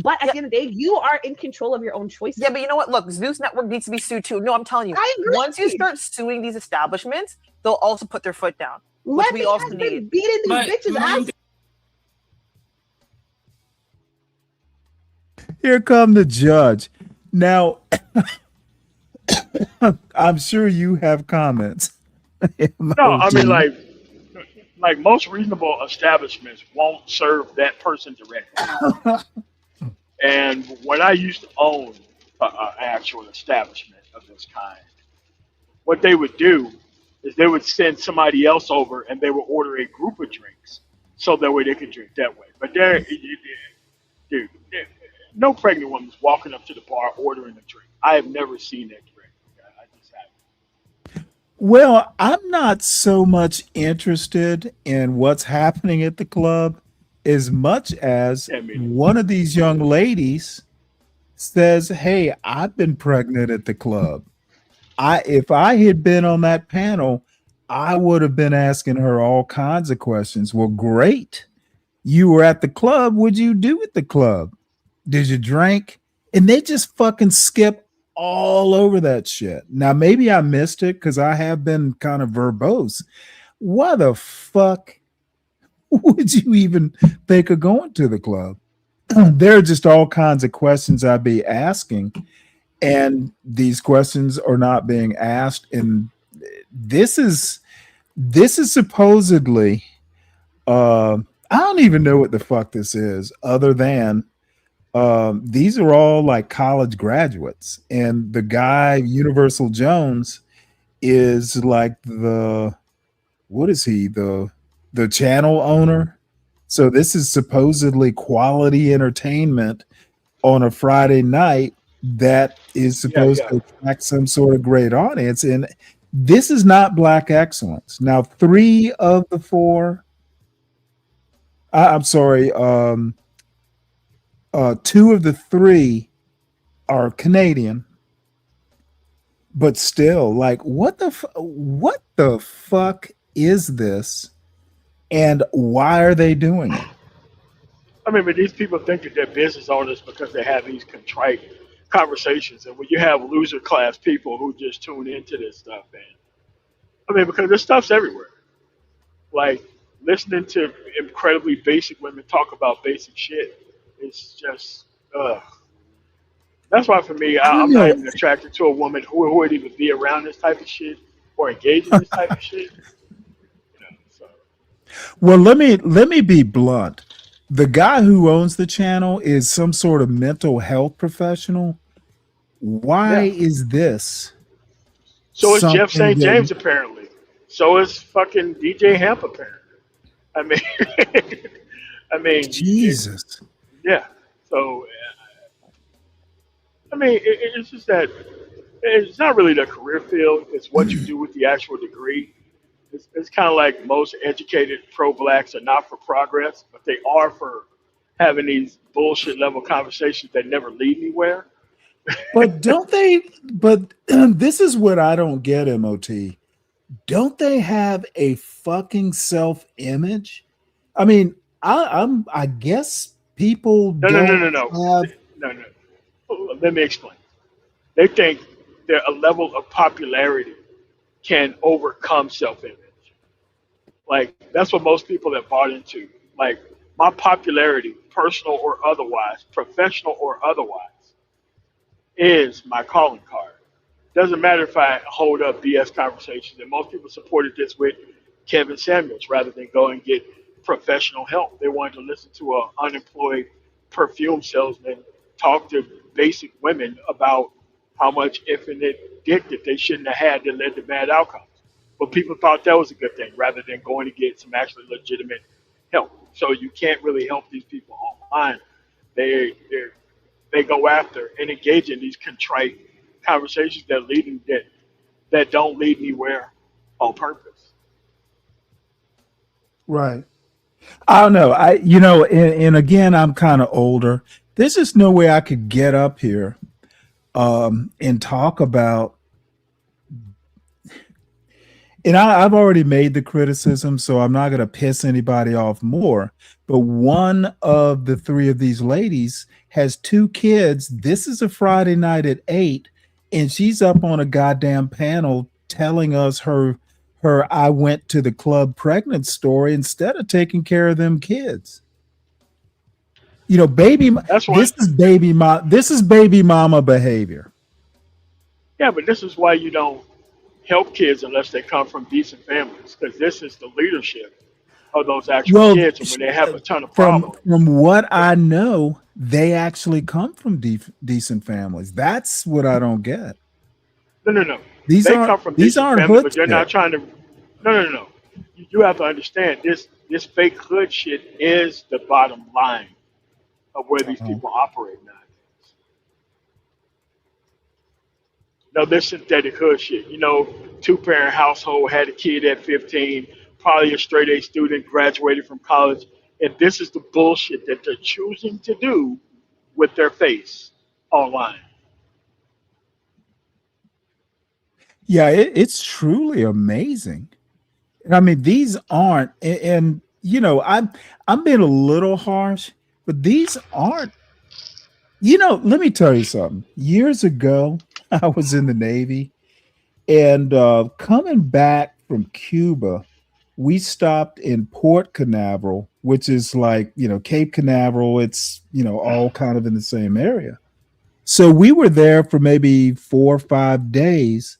But at the end of the day, you are in control of your own choices. Yeah, but you know what? Look, Zeus Network needs to be sued too. No, I'm telling you. I agree. Once you start suing these establishments, they'll also put their foot down, which we also need. Beating these bitches ass. Here come the judge. Now, I'm sure you have comments. No, I mean like most reasonable establishments won't serve that person directly. And when I used to own an actual establishment of this kind, what they would do is they would send somebody else over and they would order a group of drinks so that way they could drink that way. But dude, no pregnant woman's walking up to the bar ordering a drink. I have never seen that drink. I just haven't. Well, I'm not so much interested in what's happening at the club as much as one of these young ladies says, "Hey, I've been pregnant at the club." If I had been on that panel, I would have been asking her all kinds of questions. Well, great. You were at the club. What'd you do at the club? Did you drink? And they just fucking skip all over that shit. Now, maybe I missed it because I have been kind of verbose. Why the fuck would you even think of going to the club? There are just all kinds of questions I'd be asking, and these questions are not being asked. And this is supposedly, I don't even know what the fuck this is, other than these are all like college graduates, and the guy Universal Jones is like what is he, the channel owner? So this is supposedly quality entertainment on a Friday night that is supposed to attract some sort of great audience. And this is not Black excellence. Now, 3 of the 4, I'm sorry, 2 of the 3 are Canadian, but still, like, what the fuck is this, and why are they doing it? I mean, but these people think that they're business owners because they have these contrite conversations. And when you have loser class people who just tune into this stuff, man, I mean, because this stuff's everywhere. Like, listening to incredibly basic women talk about basic shit, it's just, that's why for me, I'm not even attracted to a woman who would even be around this type of shit or engage in this type of shit. Well, let me be blunt. The guy who owns the channel is some sort of mental health professional. Why is this? So is Jeff St. James apparently. So is fucking DJ Hemp apparently. I mean, Jesus. Yeah. So, I mean, it's just that it's not really the career field. It's what you do with the actual degree. It's kind of like most educated pro-blacks are not for progress, but they are for having these bullshit level conversations that never lead anywhere. But don't they? But this is what I don't get, MOT. Don't they have a fucking self-image? I mean, I guess people No. Let me explain. They think that a level of popularity can overcome self-image. Like, that's what most people have bought into. Like, my popularity, personal or otherwise, professional or otherwise, is my calling card. Doesn't matter if I hold up BS conversations. And most people supported this with Kevin Samuels rather than go and get professional help. They wanted to listen to an unemployed perfume salesman talk to basic women about how much infinite dick that they shouldn't have had that led to bad outcomes. But people thought that was a good thing rather than going to get some actually legitimate help. So you can't really help these people online. They they go after and engage in these contrite conversations that don't lead anywhere on purpose. Right. I don't know. And again, I'm kind of older. There's just no way I could get up here and talk about. And I've already made the criticism, so I'm not going to piss anybody off more. But one of the three of these ladies has two kids. This is a Friday night at 8, and she's up on a goddamn panel telling us her I went to the club pregnant story instead of taking care of them kids. You know, this is baby mama behavior. Yeah, but this is why you don't help kids unless they come from decent families, because this is the leadership of those actual kids, and when they have a ton of problems. From what I know, they actually come from decent families. That's what I don't get. No. These they come from decent aren't families, hood but they're not trying to. No. You have to understand this fake hood shit is the bottom line of where these people operate now. No, this synthetic hood shit. You know, 2-parent household, had a kid at 15, probably a straight A student, graduated from college, and this is the bullshit that they're choosing to do with their face online. Yeah, it's truly amazing. I mean, these aren't, and you know, I'm being a little harsh, but these aren't. You know, let me tell you something. Years ago, I was in the Navy, and coming back from Cuba, we stopped in Port Canaveral, which is like, you know, Cape Canaveral. It's, you know, all kind of in the same area. So we were there for maybe 4 or 5 days,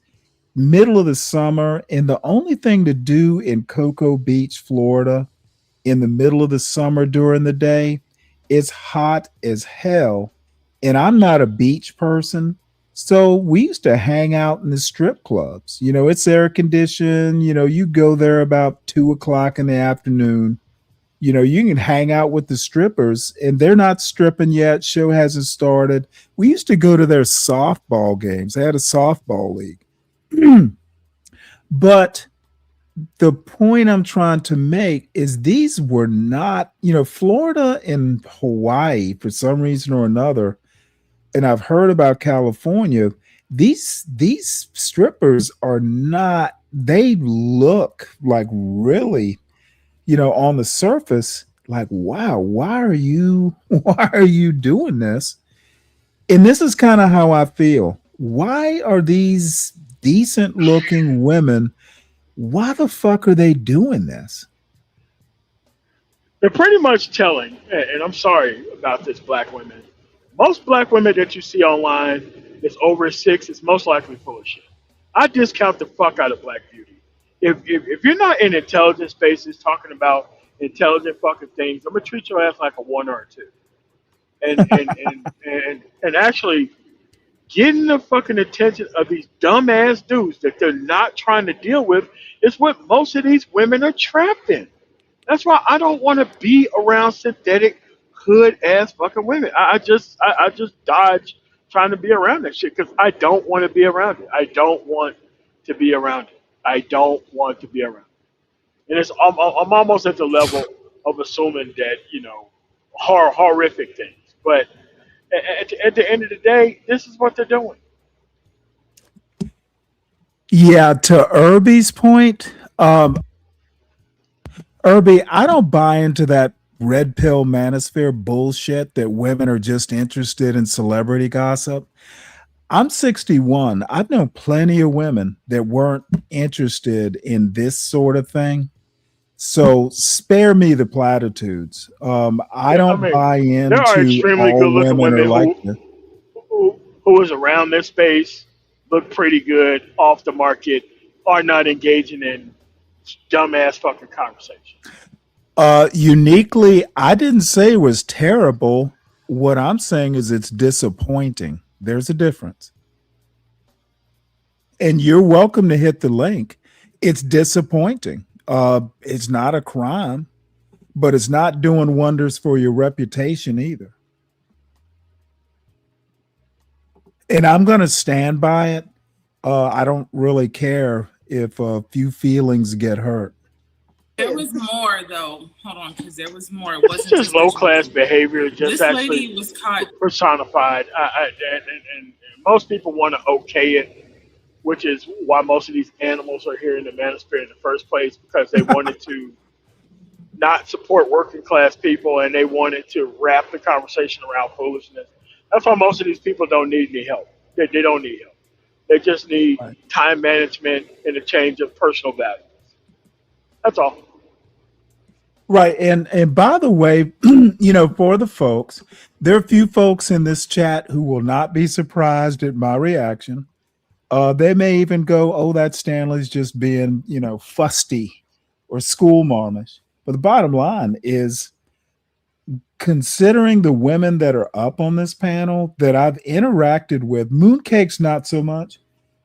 middle of the summer, and the only thing to do in Cocoa Beach, Florida, in the middle of the summer during the day, it's hot as hell. And I'm not a beach person. So we used to hang out in the strip clubs. You know, it's air conditioned. You know, you go there about 2 o'clock in the afternoon. You know, you can hang out with the strippers, and they're not stripping yet. Show hasn't started. We used to go to their softball games. They had a softball league. But the point I'm trying to make is these were not, you know, Florida and Hawaii, for some reason or another, and I've heard about California, these strippers are not, they look like really, you know, on the surface, like, wow, why are you doing this? And this is kind of how I feel. Why are these decent looking women, why the fuck are they doing this? They're pretty much telling, and I'm sorry about this, black women. Most black women that you see online that's over 6 is most likely full of shit. I discount the fuck out of black beauty. If you're not in intelligent spaces talking about intelligent fucking things, I'm gonna treat your ass like a 1 or a 2. And actually getting the fucking attention of these dumbass dudes that they're not trying to deal with is what most of these women are trapped in. That's why I don't want to be around synthetic hood ass fucking women. I just dodge trying to be around that shit because I don't want to be around it. I don't want to be around it. I don't want to be around it. And I'm almost at the level of assuming that, you know, horrific things. But at the end of the day, this is what they're doing. Yeah, to Irby's point, Irby, I don't buy into that red pill manosphere bullshit that women are just interested in celebrity gossip. I'm 61. I've known plenty of women that weren't interested in this sort of thing. So spare me the platitudes. I don't buy into there are extremely all good-looking women are like this. who is around this space, look pretty good, off the market, are not engaging in dumbass fucking conversation. Uniquely, I didn't say it was terrible. What I'm saying is it's disappointing. There's a difference. And you're welcome to hit the link. It's disappointing. It's not a crime, but it's not doing wonders for your reputation either. And I'm going to stand by it. I don't really care if a few feelings get hurt. There was more though. Hold on, because there was more. It It's wasn't just just low that you class behavior, just this lady actually was caught. personified. And most people want to okay it, which is why most of these animals are here in the manosphere in the first place, because they wanted to not support working class people and they wanted to wrap the conversation around foolishness. That's why most of these people don't need any help. They don't need help. They just need Right. time management and a change of personal values. That's all. Right. And by the way, for the folks, there are a few folks in this chat who will not be surprised at my reaction. They may even go, "Oh, that Stanley's just being, fusty or school marmish." But the bottom line is, considering the women that are up on this panel that I've interacted with, Mooncake's not so much,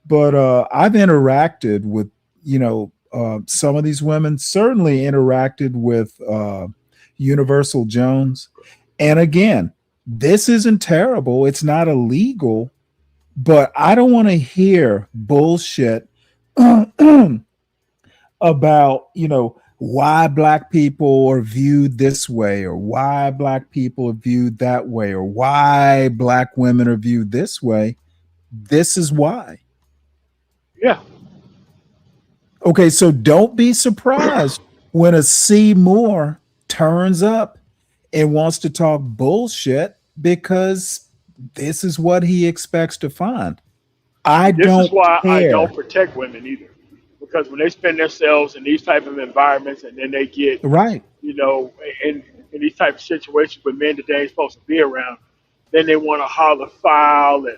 but I've interacted with, some of these women, certainly interacted with Universal Jones. And again, this isn't terrible. It's not illegal, but I don't want to hear bullshit about, why black people are viewed this way, or why black people are viewed that way, or why black women are viewed this way. This is why. Yeah. Okay, so don't be surprised when a C Moore turns up and wants to talk bullshit, because this is what he expects to find. I This is don't why I care. don't protect women either, because when they spend themselves in these type of environments and then they get, Right. in these type of situations with men that they ain't supposed to be around, then they want to holler foul and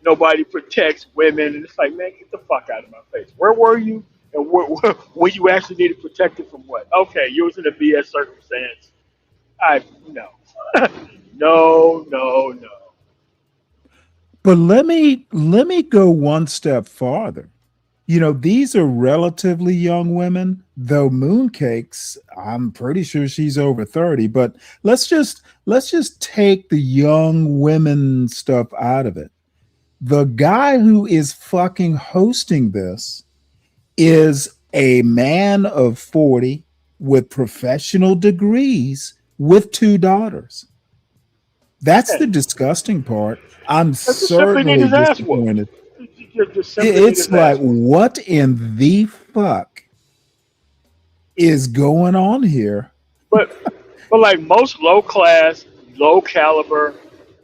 nobody protects women, and it's like, man, get the fuck out of my face. Where were you? And when you actually needed protected from what? Okay, you was in a BS circumstance. No, no. But let me go one step farther. These are relatively young women, though Mooncakes, I'm pretty sure she's over 30, but let's just take the young women stuff out of it. The guy who is fucking hosting this is a man of 40 with professional degrees with two daughters. That's the disgusting part. I'm Just simply need certainly his ass whooped. disappointed. Just simply need It's his ass like, whooped. what in the fuck is going on here? But like most low class, low caliber,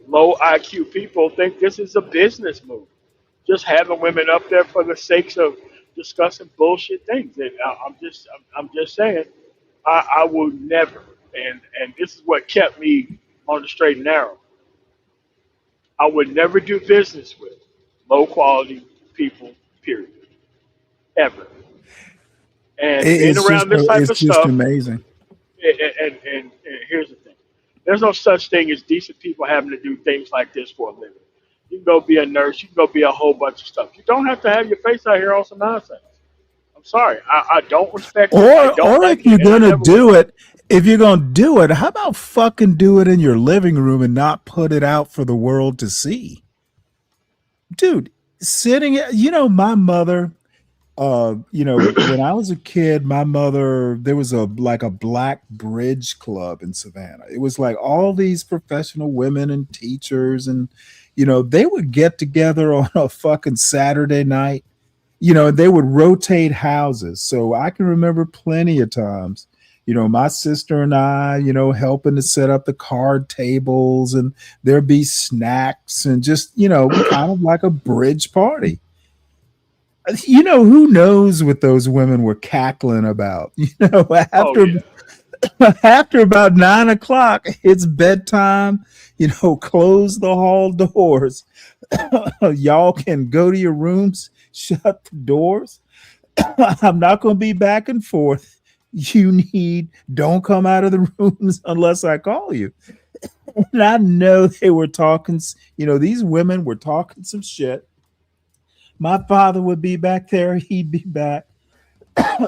low IQ people think this is a business move. Just having women up there for the sakes of discussing bullshit things. And I'm just saying, I will never. And this is what kept me on the straight and narrow. I would never do business with low quality people. Period. Ever. And being around this type It's of just stuff, amazing. and here's the thing: there's no such thing as decent people having to do things like this for a living. You can go be a nurse. You can go be a whole bunch of stuff. You don't have to have your face out here on some nonsense. I'm sorry. I don't respect it. I don't Or like if you're it, and I gonna never will. do it, if you're gonna do it, how about fucking do it in your living room and not put it out for the world to see? Dude, my mother, when I was a kid, my mother, there was a black bridge club in Savannah. It was like all these professional women and teachers, and they would get together on a fucking Saturday night. They would rotate houses. So I can remember plenty of times, my sister and I, helping to set up the card tables, and there'd be snacks and just, kind of like a bridge party. Who knows what those women were cackling about? Oh After yeah. after about 9 o'clock, it's bedtime. Close the hall doors. Y'all can go to your rooms, shut the doors. I'm not going to be back and forth. Don't come out of the rooms unless I call you. And I know they were talking, these women were talking some shit. My father would be back there. He'd be back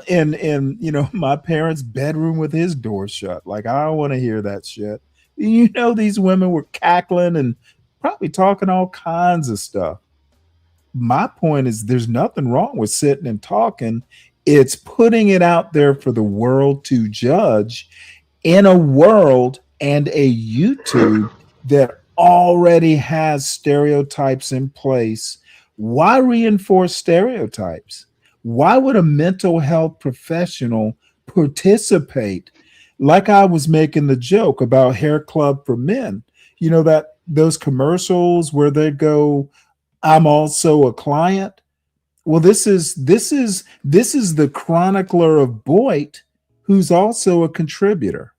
in my parents' bedroom with his door shut. Like, I don't want to hear that shit. These women were cackling and probably talking all kinds of stuff. My point is there's nothing wrong with sitting and talking. It's putting it out there for the world to judge in a world and a YouTube that already has stereotypes in place. Why reinforce stereotypes? Why would a mental health professional participate? Like I was making the joke about Hair Club for Men, you know, that those commercials where they go, I'm also a client. Well, this is the chronicler of BOYT, who's also a contributor.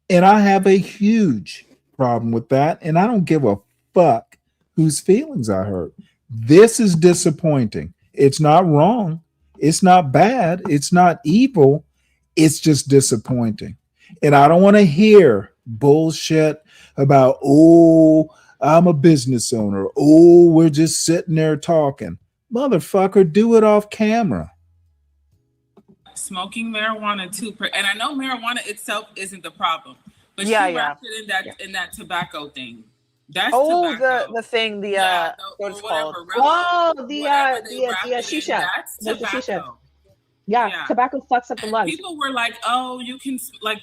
And I have a huge problem with that. And I don't give a fuck whose feelings I hurt. This is disappointing. It's not wrong. It's not bad. It's not evil. It's just disappointing. And I don't want to hear bullshit about, oh, I'm a business owner. Oh, we're just sitting there talking. Motherfucker, do it off camera. Smoking marijuana too, and I know marijuana itself isn't the problem, but Yeah, she yeah. wrapped it in that in that tobacco thing. That's Oh, tobacco. the thing, the what's it called? Oh, the shisha. That's the shisha. tobacco. Yeah, tobacco fucks up the lungs. People were like, "Oh, you can like."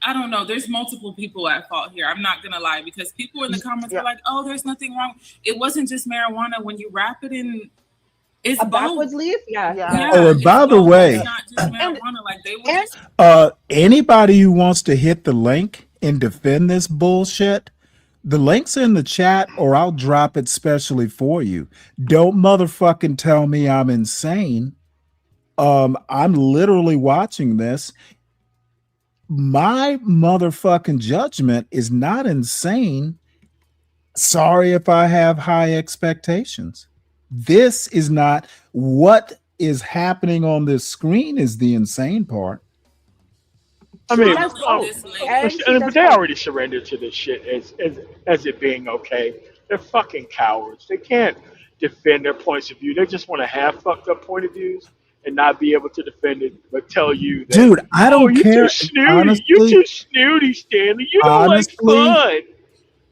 I don't know. There's multiple people at fault here. I'm not gonna lie, because people in the comments were like, "Oh, there's nothing wrong." It wasn't just marijuana. When you wrap it in, it's a backwards leaf. Yeah. Oh, and by the way, it's not just marijuana. Like they were just anybody who wants to hit the link and defend this bullshit, the link's in the chat, or I'll drop it specially for you. Don't motherfucking tell me I'm insane. I'm literally watching this. My motherfucking judgment is not insane. Sorry if I have high expectations. This is not what is happening on this screen is the insane part. I mean, but they already surrendered to this shit as it being okay. They're fucking cowards. They can't defend their points of view. They just want to have fucked up point of views and not be able to defend it, but tell you that, dude, I don't care. You're too snooty. Honestly, You're too snooty, Stanley. You don't like fun.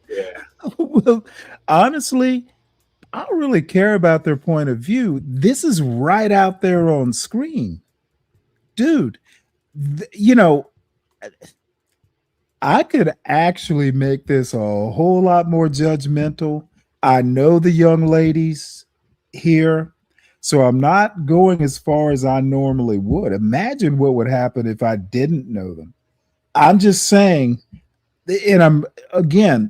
Yeah. Well, honestly, I don't really care about their point of view. This is right out there on screen. Dude, you know, I could actually make this a whole lot more judgmental. I know the young ladies here, so I'm not going as far as I normally would. Imagine what would happen if I didn't know them. I'm just saying, and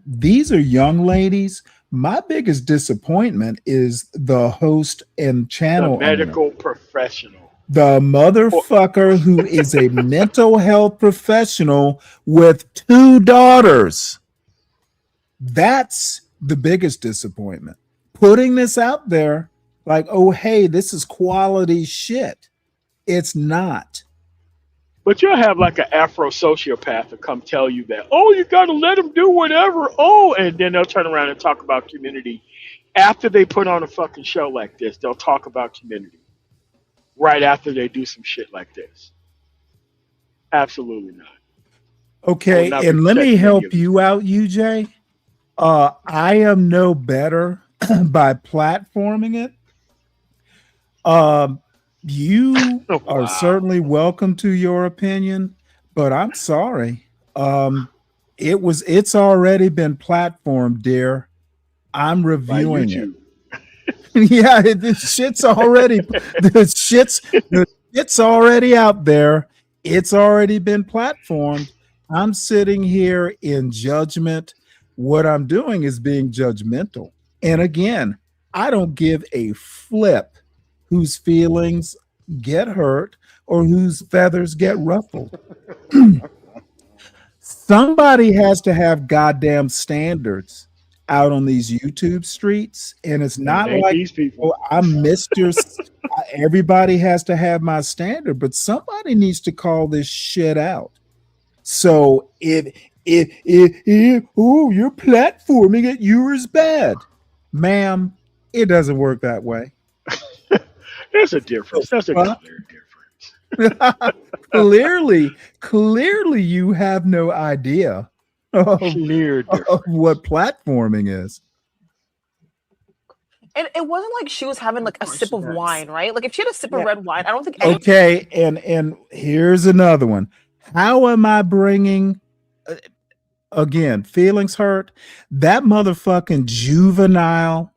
these are young ladies. My biggest disappointment is the host and channel The medical owner. professional. The motherfucker who is a mental health professional with 2 daughters. That's the biggest disappointment. Putting this out there like, oh, hey, this is quality shit. It's not. But you'll have like an Afro sociopath to come tell you that, oh, you got to let them do whatever. Oh, and then they'll turn around and talk about community. After they put on a fucking show like this, they'll talk about community. Right after they do some shit like this. Absolutely not. Okay, and let me help you out, UJ. I am no better by platforming it. You are certainly welcome to your opinion, but I'm sorry. It's already been platformed, dear. I'm reviewing it. Yeah, the shit's already out there. It's already been platformed. I'm sitting here in judgment. What I'm doing is being judgmental. And again, I don't give a flip whose feelings get hurt or whose feathers get ruffled. Somebody has to have goddamn standards out on these YouTube streets, and it's not like these people. Oh, I'm Mr. Everybody has to have my standard, but somebody needs to call this shit out. So if you're platforming it, yours bad, ma'am. It doesn't work that way. There's a difference. There's a clear difference. Clearly, you have no idea of what platforming is. And it wasn't like she was having like a sip of wine, right? Like if she had a sip of Yeah. red wine, I don't think any Okay, and here's another one. How am I bringing again feelings hurt? That motherfucking juvenile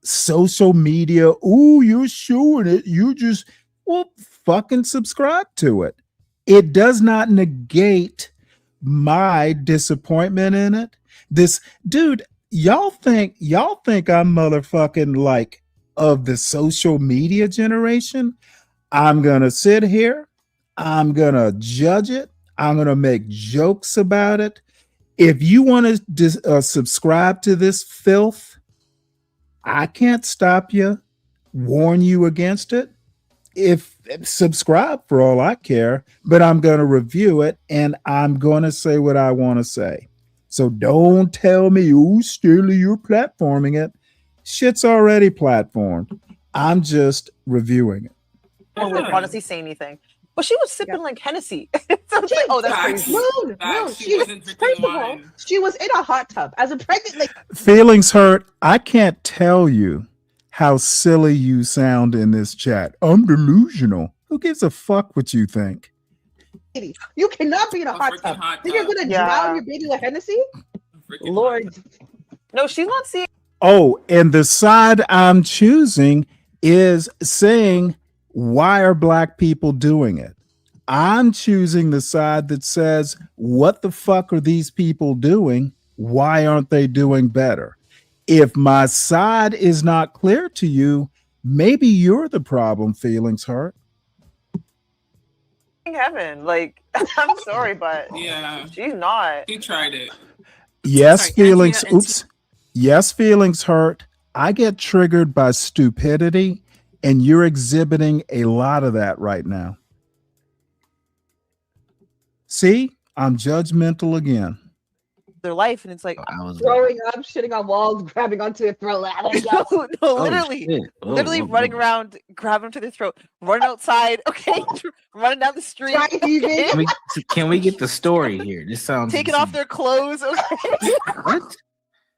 social media. Ooh, you're showing it. You just fucking subscribe to it. It does not negate my disappointment in it. This dude, y'all think I'm motherfucking like of the social media generation. I'm gonna sit here, I'm gonna judge it, I'm gonna make jokes about it. If you want to subscribe to this filth, I can't stop you, warn you against it. If subscribe for all I care, but I'm going to review it and I'm going to say what I want to say. So don't tell me, oh, Stanley, you're platforming it. Shit's already platformed. I'm just reviewing it. I would honestly say anything. But she was sipping like Hennessy. So it's like, oh, that's crazy. No, she first of all, she was in a hot tub as a pregnant lady. Feelings hurt. I can't tell you how silly you sound in this chat. I'm delusional. Who gives a fuck what you think? You cannot be in a hot tub. Then you're gonna drown your baby with Hennessy? Lord. No, she's not seeing. Oh, and the side I'm choosing is saying, why are black people doing it? I'm choosing the side that says, what the fuck are these people doing? Why aren't they doing better? If my side is not clear to you, maybe you're the problem. Feelings hurt. Heaven, like I'm sorry, but yeah, she's not. She tried it. Yes, feelings. Oops. Yes, feelings hurt. I get triggered by stupidity, and you're exhibiting a lot of that right now. See, I'm judgmental again. Their life, and it's like Throwing up, shitting on walls, grabbing onto their throat. no, literally running around, grabbing to their throat, running outside, okay, running down the street. Okay? Can we get the story here? This sounds taking off their clothes. Okay? What?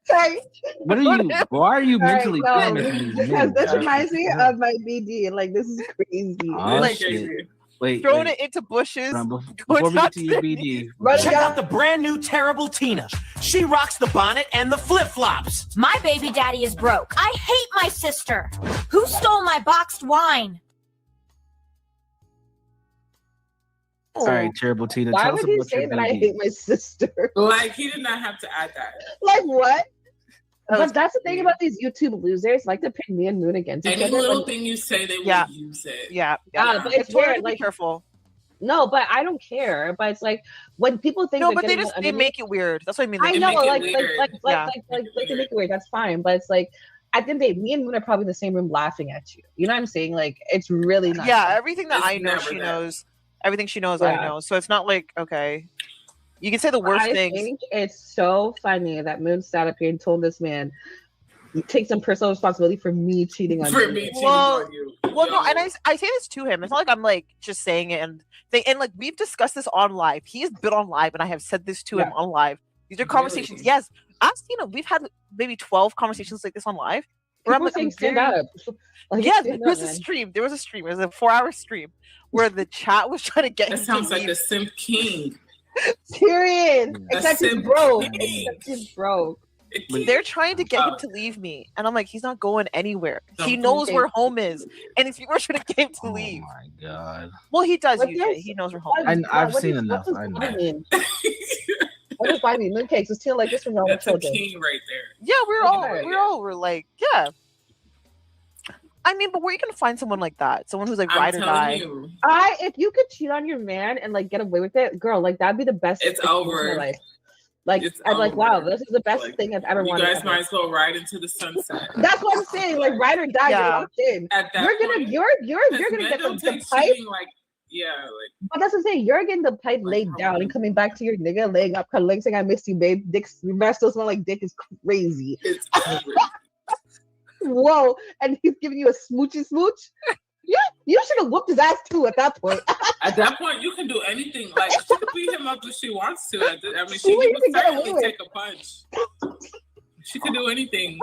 Sorry. What are you? Why are you mentally because this reminds me of my BD. Like this is crazy. Oh, like, shit. Wait, throwing it into bushes. Before we get to your BD, check out the brand new Terrible Tina. She rocks the bonnet and the flip-flops. My baby daddy is broke. I hate my sister. Who stole my boxed wine? All right, Terrible Tina. Why tell would us he about say your that I BD. hate my sister? Like he did not have to add that. Like what? But that's the thing about these YouTube losers, like to pit me and Moon against each Any other. little like, thing you say, they will use it. Yeah. but it's weird. Be Like, careful. no, but I don't care. But it's like when people think No, they're but they getting just on they enemy- make it weird. That's what I mean. I They know, make it like weird. Yeah. they make it weird. That's fine. But it's like at the end of the day, me and Moon are probably in the same room laughing at you. You know what I'm saying? Like it's really not. Yeah, everything that It's I know, never she that. knows. Everything she knows, I Yeah. know. So it's not like okay. You can say the worst I things. think it's so funny that Moon sat up here and told this man, take some personal responsibility for me cheating on For you. me cheating Well, on you. well, no, and I say this to him. It's not like I'm like just saying it and like we've discussed this on live. He's been on live, and I have said this to him on live. These are conversations. Yes, I've seen him. We've had maybe 12 conversations like this on live. Where I'm People like, saying I'm stand very- up. Like, yeah, stand there was up, a man. stream. There was a 4-hour stream where the chat was trying to get That him sounds to like leave. a simp king. Period. A Except he's simp broke. king. Except he's broke. They're trying to get him to leave me, and I'm like, he's not going anywhere. He Don't knows go. where home is, and these people are trying to get him to leave. Oh my god. Well, he does. What UJ. does- He knows where home is. I've what seen does- enough. What I does know. why mean? What does why mean? Mooncakes is still like this from normal That's a children. king right there. Yeah, we're like, yeah. I mean, but where are you gonna find someone like that? Someone who's like I'm ride or die. telling you, If you could cheat on your man and like get away with it, girl, like that'd be the best. It's experience over. of my life. Like It's I'm like, wow, over. this is the best Like, thing I've ever you wanted. guys ever. might as well ride into the sunset. That's what I'm saying. Like ride or die, Yeah. you're locked in. At that You're gonna point, you're because gonna men get don't the take pipe. cheating like, yeah, like But that's what I'm saying. You're getting the pipe laid down and coming back to your nigga, laying up, cuddling, saying, I miss you, babe. Dick's your breath still smell like dick is crazy. it's over. Whoa. And he's giving you a smoochy smooch. Yeah, you should have whooped his ass too at that point. At that point, you can do anything. Like she could beat him up if she wants to. I mean, She she would would even get away certainly with take a punch. She could do anything.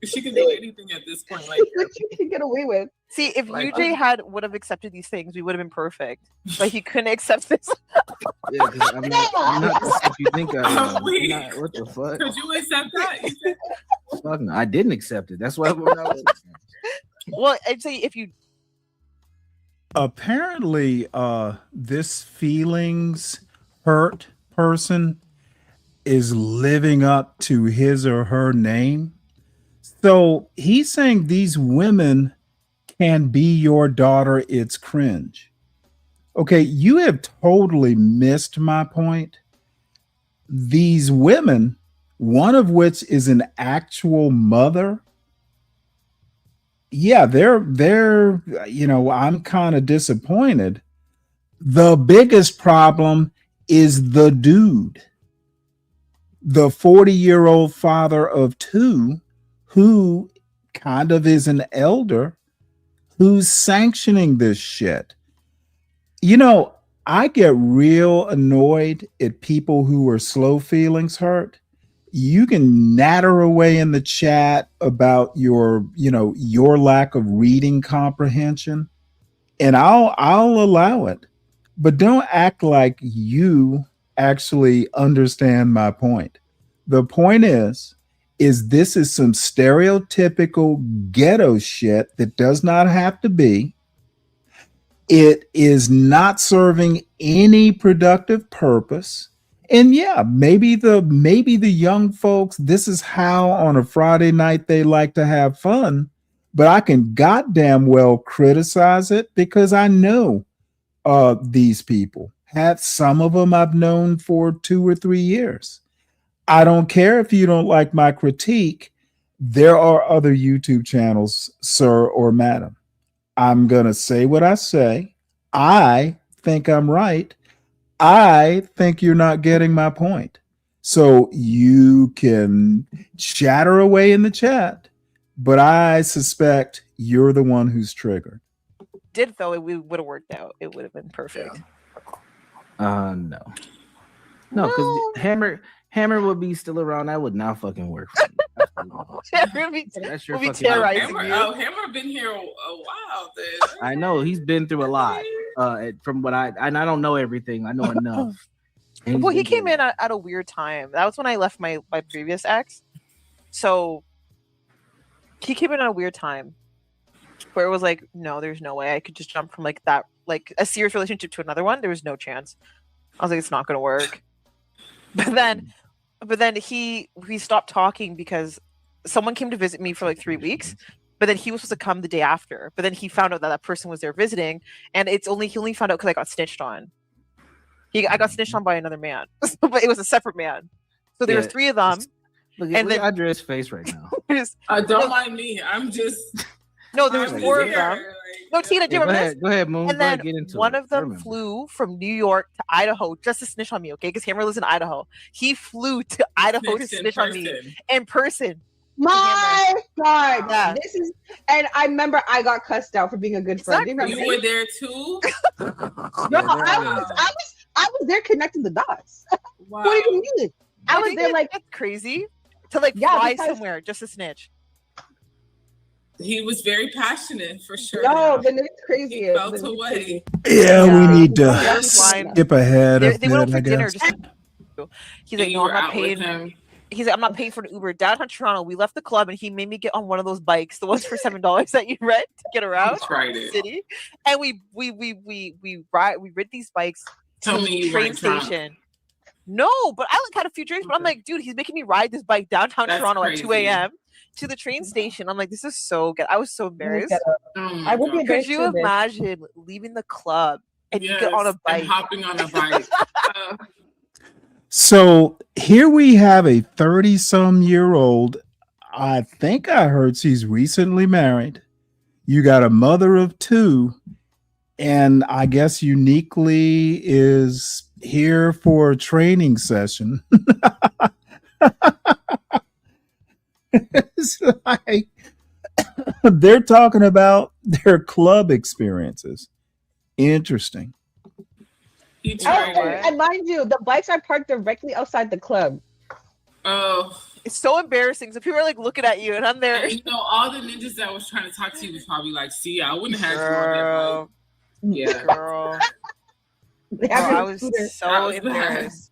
She can do anything at this point. Like what you can get away with. See, if Like, UJ would have accepted these things, we would have been perfect. But he couldn't accept this. Yeah, because I'm not the stuff you think I am. I'm Wait. not- what the fuck? Could you accept that? You said- Fuck no, I didn't accept it. That's why. Well, I'd say if you Apparently, this feelings hurt person is living up to his or her name. So he's saying these women can be your daughter. It's cringe. Okay, you have totally missed my point. These women, one of which is an actual mother. Yeah, they're I'm kind of disappointed. The biggest problem is the dude, the 40-year-old father of two, who kind of is an elder, who's sanctioning this shit. I get real annoyed at people who are slow feelings hurt. You can natter away in the chat about your lack of reading comprehension, and I'll allow it. But don't act like you actually understand my point. The point is this is some stereotypical ghetto shit that does not have to be. It is not serving any productive purpose. And yeah, maybe the young folks, this is how on a Friday night they like to have fun, but I can goddamn well criticize it because I know these people. Some of them I've known for 2 or 3 years. I don't care if you don't like my critique. There are other YouTube channels, sir or madam. I'm going to say what I say. I think I'm right. I think you're not getting my point. So you can chatter away in the chat, but I suspect you're the one who's triggered. did though, it would have worked out. It would have been perfect. No, because Hammer would be still around. That would not fucking work. For me. That's your fucking Hammer been here a while. Then. I know he's been through a lot. From what I don't know everything. I know enough. Well, he came in at a weird time. That was when I left my previous ex. So he came in at a weird time where it was like, no, there's no way I could just jump from like that, like a serious relationship to another one. There was no chance. I was like, it's not gonna work. But then we stopped talking because someone came to visit me for like 3 weeks. But then he was supposed to come the day after. But then he found out that person was there visiting, and he only found out because I got snitched on. I got snitched on by another man, but it was a separate man. So there was 3 of them. Look at Andrea's face right now. Don't mind me. I'm just. No, there was 4 of them. No, Tina, do you remember this? Go ahead, Moon. And then one of them flew from New York to Idaho just to snitch on me, okay? Because Hammer lives in Idaho. He flew to Idaho to snitch on me in person. My God, this is, and I remember I got cussed out for being a good friend. You were there too. No, I was there connecting the dots. Wow. What do you mean? I was there like that's crazy to like fly somewhere just to snitch. He was very passionate for sure. No, the next crazy. He felt away. Yeah, we need to skip ahead. They went out for dinner. Guess. He's like, no, I'm not paying. He's like, I'm not paying for an Uber. Downtown Toronto, we left the club and he made me get on one of those bikes, the ones for $7 that you rent to get around the city. And we rid these bikes to the train station. No, but I like had a few drinks, but I'm like, dude, he's making me ride this bike downtown Toronto at 2 a.m. to the train station. I'm like, this is so good. I was so embarrassed. I would be. Could you imagine leaving the club and you get on a bike? And hopping on a bike. So here we have a 30-some-year-old. I think I heard she's recently married. You got a mother of 2, and I guess uniquely is here for a training session. It's like they're talking about their club experiences. Interesting. And mind you, the bikes are parked directly outside the club. Oh, It's so embarrassing. So people are like looking at you, and I'm there. And, all the ninjas that was trying to talk to you was probably like, "See, I wouldn't have had you on that bike." Yeah, girl. I was so embarrassed.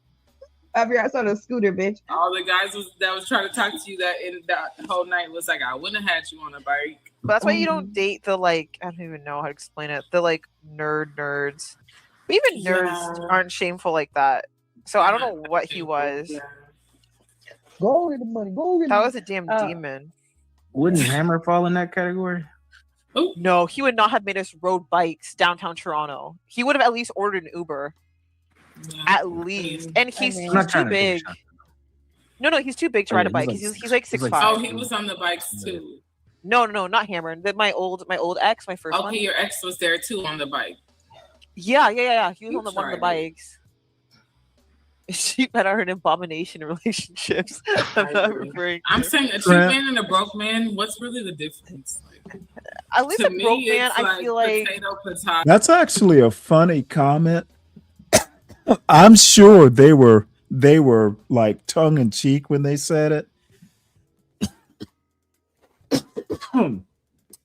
I've your ass on a scooter, bitch. All the guys that was trying to talk to you that whole night was like, "I wouldn't have had you on a bike." But that's why you don't date the I don't even know how to explain it. The nerds. But even nerds aren't shameful like that. So I don't know what he was. Yeah. Go get the money. Go get. That was a damn demon. Wouldn't Hammer fall in that category? No, he would not have made us road bikes downtown Toronto. He would have at least ordered an Uber. At least. And he's too big. No, he's too big to ride a bike. He's like 6'5". Oh, he was on the bikes too. No, not Hammer. My old ex, my first one. Okay, your ex was there too on the bike. Yeah. He was on one of the bikes. Cheap men are an abomination in relationships. I'm saying a cheap man and a broke man. What's really the difference? At least a broke man, I feel like that's actually a funny comment. I'm sure they were like tongue in cheek when they said it.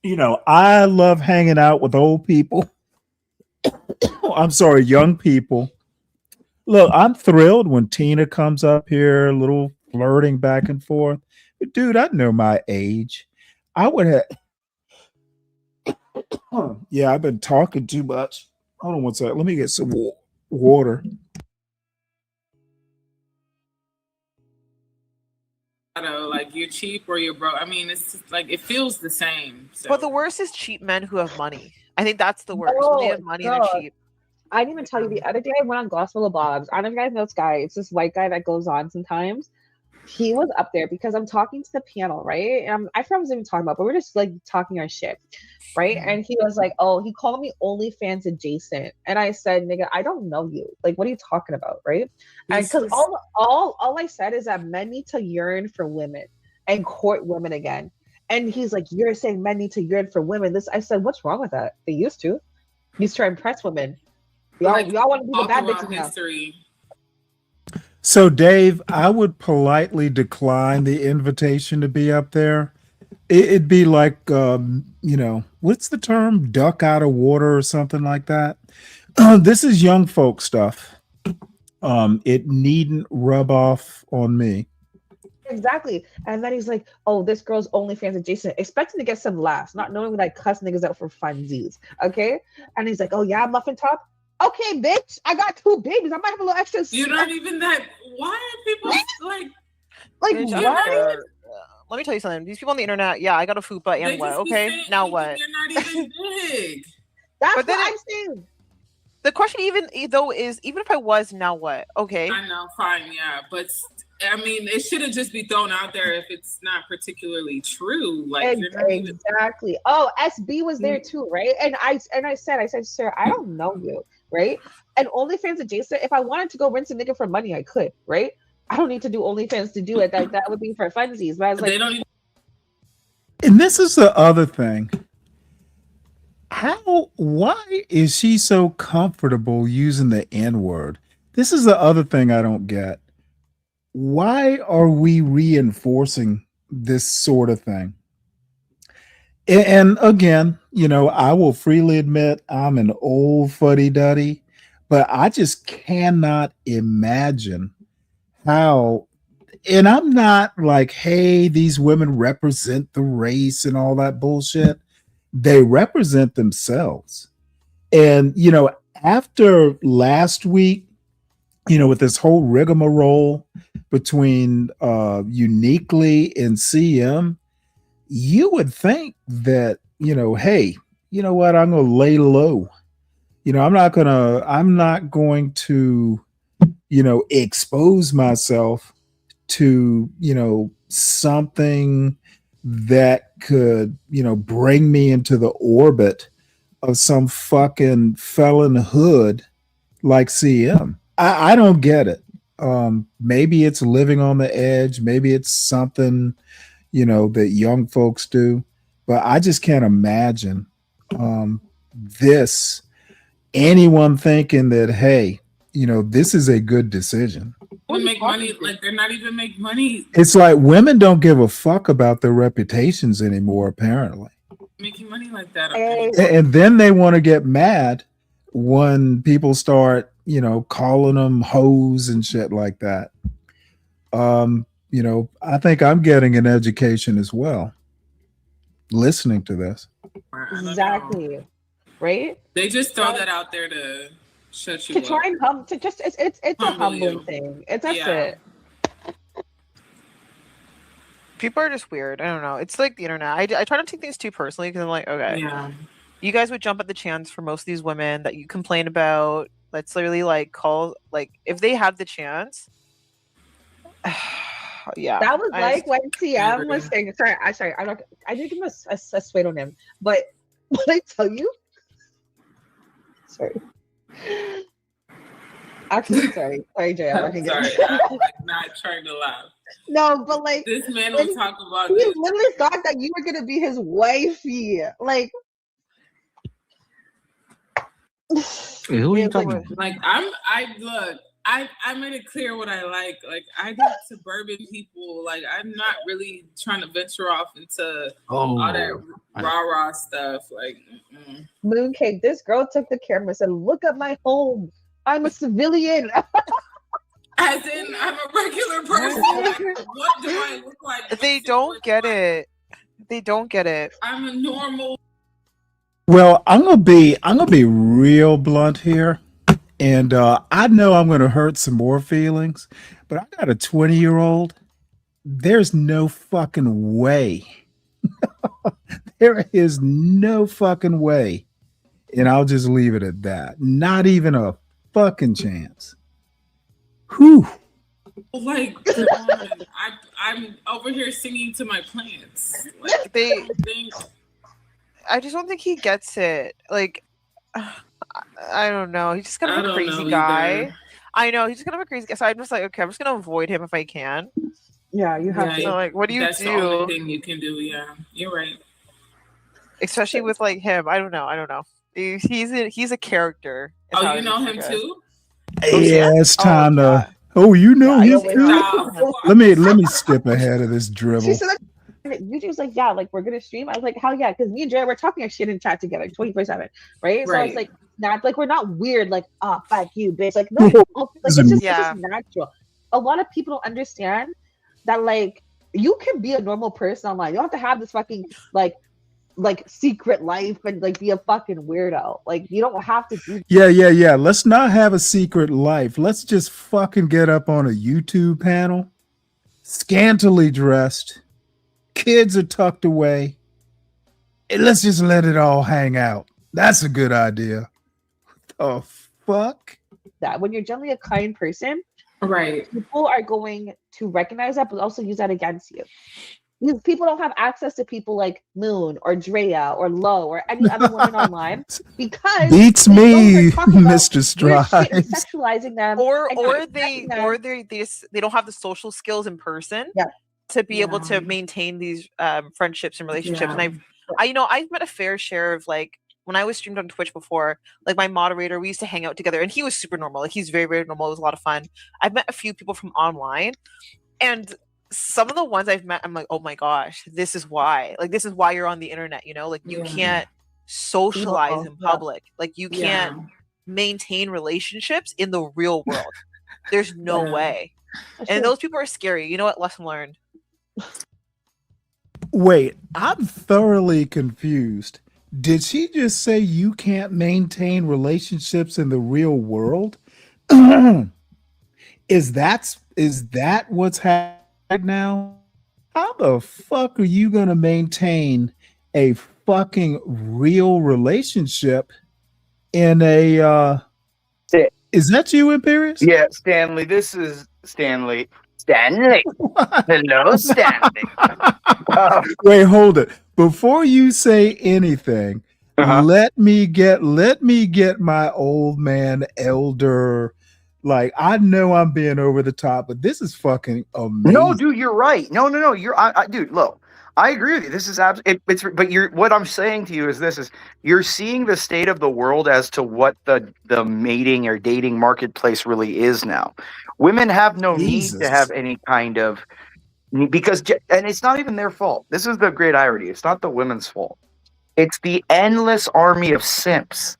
I love hanging out with old people. I'm sorry, young people. Look, I'm thrilled when Tina comes up here, a little flirting back and forth. But dude, I know my age. I would have. Yeah, I've been talking too much. Hold on one second. Let me get some water. Like you're cheap or you're broke. I mean, it's just, like it feels the same. So. But the worst is cheap men who have money. I think that's the worst. When they have money and they're cheap. I didn't even tell you the other day I went on Gospel of Bob's. I don't know if you guys know this guy. It's this white guy that goes on sometimes. He was up there because I'm talking to the panel, right? And I forgot what I was even talking about, but we're just like talking our shit, right? And he was like, "Oh, he called me OnlyFans adjacent," and I said, "Nigga, I don't know you. Like, what are you talking about, right?" And because all I said is that men need to yearn for women and court women again. And he's like, "You're saying men need to yearn for women?" I said, "What's wrong with that? They used to impress women. Y'all want to be the bad bitches now." So, Dave, I would politely decline the invitation to be up there. It'd be like, what's the term? Duck out of water or something like that. This is young folk stuff. It needn't rub off on me. Exactly. And then he's like, "Oh, this girl's OnlyFans adjacent," expecting to get some laughs, not knowing that I cuss niggas out for funsies. Okay. And he's like, "Oh, yeah, muffin top. Okay, bitch, I got 2 babies. I might have a little extra." You're not even that. Why are people like what? Let me tell you something. These people on the internet, yeah, I got a fupa and what? Okay, now what? They're not even big. That's what I'm saying. The question, even if I was, now what? Okay. I know, fine, yeah, but I mean, it shouldn't just be thrown out there if it's not particularly true. Like exactly. Oh, SB was there too, right? And I said, "Sir, I don't know you, right?" And OnlyFans adjacent. If I wanted to go rinse a nigga for money, I could, right? I don't need to do OnlyFans to do it. That would be for funsies. But I was like, and this is the other thing. Why is she so comfortable using the N-word? This is the other thing I don't get. Why are we reinforcing this sort of thing? And again, I will freely admit I'm an old fuddy-duddy, but I just cannot imagine how, and I'm not like, hey, these women represent the race and all that bullshit. They represent themselves. And, after last week, with this whole rigmarole between Uniquely and CM, you would think that, hey, you know what, I'm going to lay low. I'm not going to, expose myself to, something that could, bring me into the orbit of some fucking felon hood like CM. I don't get it. Maybe it's living on the edge. Maybe it's something, that young folks do. But I just can't imagine anyone thinking that, hey, this is a good decision. even make money. Like they're not even make money It's like women don't give a fuck about their reputations anymore, apparently. making money like that. And then they want to get mad when people start, calling them hoes and shit like that. I think I'm getting an education as well listening to this. Exactly. Right? They just throw that out there to shut you to up. try and it's a humbling thing. That's it. People are just weird. I don't know. It's like the internet. I try not to take things too personally because I'm like, okay, you guys would jump at the chance for most of these women that you complain about. Let's literally like call, like, if they had the chance. Yeah, that was like when TM was saying. Sorry, I didn't give him a pseudonym, but what I tell you. Sorry. Actually, sorry, Jay. I'm sorry. I'm like not trying to laugh. No, but like this man will talk about. He literally thought that you were gonna be his wifey. Like, hey, who are you talking about? Like I made it clear what I like. Like I date suburban people. Like I'm not really trying to venture off into all that rah stuff. Like Mooncake, this girl took the camera and said, "Look at my home. I'm a civilian." As in, I'm a regular person. Like, what do I look like? They don't get it. They don't get it. I'm a normal. Well, I'm gonna be real blunt here. And I know I'm going to hurt some more feelings, but I got a 20-year-old. There's no fucking way. There is no fucking way. And I'll just leave it at that. Not even a fucking chance. Whew. Like, I'm over here singing to my plants. Like, I just don't think he gets it. Like, I don't know. He's just kind of a crazy guy. I know he's just kind of a crazy guy. So I'm just like, okay, I'm just gonna avoid him if I can. Yeah, you have to. So like, what do you That's do? the only thing you can do. Yeah, you're right. Especially with like him. I don't know. He's a character. Oh, you know him too? Yeah, it's time to. Oh, you know him too. Let me skip ahead of this dribble. She said that. YouTube was like, yeah, like we're gonna stream. I was like, hell yeah, because me and Jay were talking our shit in chat together 24/7, right? So I was like, not like we're not weird, like, oh fuck you, bitch. Like no, like it's just natural. A lot of people don't understand that like you can be a normal person online. You don't have to have this fucking like secret life and like be a fucking weirdo. Like you don't have to do. Yeah. Let's not have a secret life. Let's just fucking get up on a YouTube panel, scantily dressed. Kids are tucked away. And let's just let it all hang out. That's a good idea. What the fuck? That when you're generally a kind person, right? People are going to recognize that, but also use that against you. Because people don't have access to people like Moon or Drea or Lo or any other woman online because beats me, Mr. Strides. Sexualizing them, or they don't have the social skills in person. To be able to maintain these friendships and relationships. And I've met a fair share of like when I was streamed on Twitch before, like my moderator, we used to hang out together and he was super normal. Like he's very, very normal. It was a lot of fun. I've met a few people from online and some of the ones I've met, I'm like, oh my gosh, this is why. Like this is why you're on the internet, you know? Like you can't socialize in public. Like you can't maintain relationships in the real world. There's no way. And those people are scary. You know what? Lesson learned. Wait, I'm thoroughly confused. Did she just say you can't maintain relationships in the real world? Is that what's happening now? How the fuck are you gonna maintain a fucking real relationship in a is that you, Imperius? Yeah, Stanley. This is Stanley. Hello, Stanley. Wait, hold it. Before you say anything, let me get my old man elder. Like I know I'm being over the top, but this is fucking amazing. No, dude, you're right. No, you're dude. Look, I agree with you. This is but what I'm saying to you is this: is you're seeing the state of the world as to what the mating or dating marketplace really is now. Women have no need to have Jesus. any kind of and it's not even their fault. This is the great irony. It's not the women's fault. It's the endless army of simps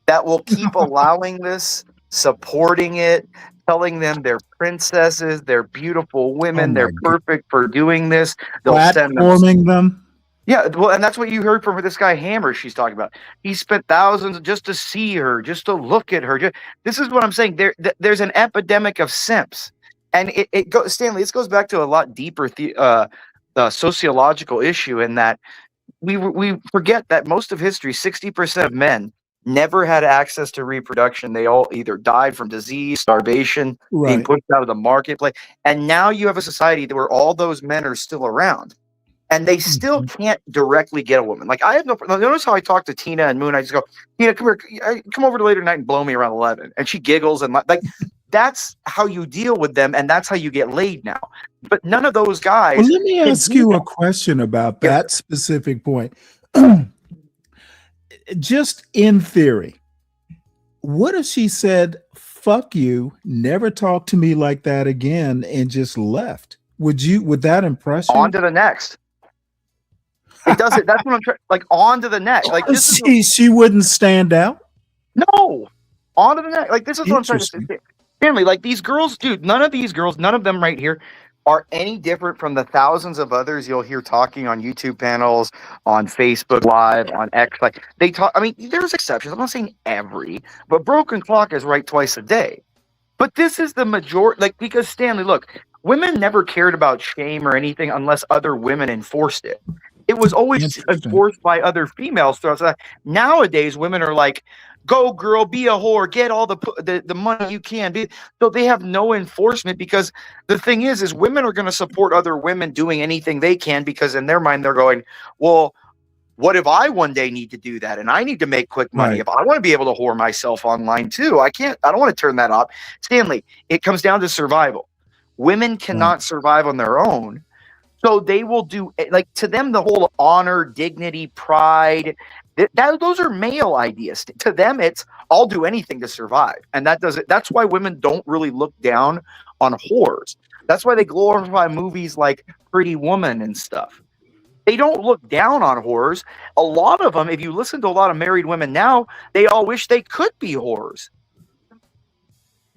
that will keep allowing this, supporting it, telling them they're princesses, they're beautiful Oh women, my they're God. perfect for doing this. They'll send them. Platforming them. Yeah, well, and that's what you heard from this guy Hammer. She's talking about. He spent thousands just to see her, just to look at her. This is what I'm saying. There's an epidemic of simps, and it goes, Stanley. This goes back to a lot deeper sociological issue in that we forget that most of history, 60% of men never had access to reproduction. They all either died from disease, starvation, being Right. pushed out of the marketplace. And now you have a society where all those men are still around. And they still can't directly get a woman. Like I have no problem. Notice how I talk to Tina and Moon. I just go, Tina, come here, come over to later tonight and blow me around 11. And she giggles and like that's how you deal with them, and that's how you get laid now. But none of those guys. Well, let me can ask do you that. a question about Yes, that specific point. Just in theory, what if she said, fuck you, never talk to me like that again, and just left? Would that impress On you? to the next. It doesn't. That's what I'm trying. Like on to the next. Like this is She wouldn't stand out? no. On to the next. Like this is what I'm trying to say. Interesting. Family, like these girls, dude. None of these girls, none of them right here, are any different from the thousands of others you'll hear talking on YouTube panels, on Facebook Live, on X. Like they talk. I mean, there's exceptions. I'm not saying every, but Broken Clock is right twice a day. But this is the majority. Like because Stanley, look, women never cared about shame or anything unless other women enforced it. It was always Interesting. enforced by other females throughout. Nowadays, women are like, "Go, girl, be a whore, get all the money you can." So they have no enforcement because the thing is women are going to support other women doing anything they can because in their mind they're going, "Well, what if I one day need to do that and I need to make quick money? Right. If I want to be able to whore myself online too, I can't. I don't want to turn that off." Stanley, it comes down to survival. Women cannot survive on their own. So they will do like to them the whole honor, dignity, pride. Those are male ideas. To them, it's I'll do anything to survive, and that does it. That's why women don't really look down on whores. That's why they glorify movies like Pretty Woman and stuff. They don't look down on whores. A lot of them, if you listen to a lot of married women now, they all wish they could be whores.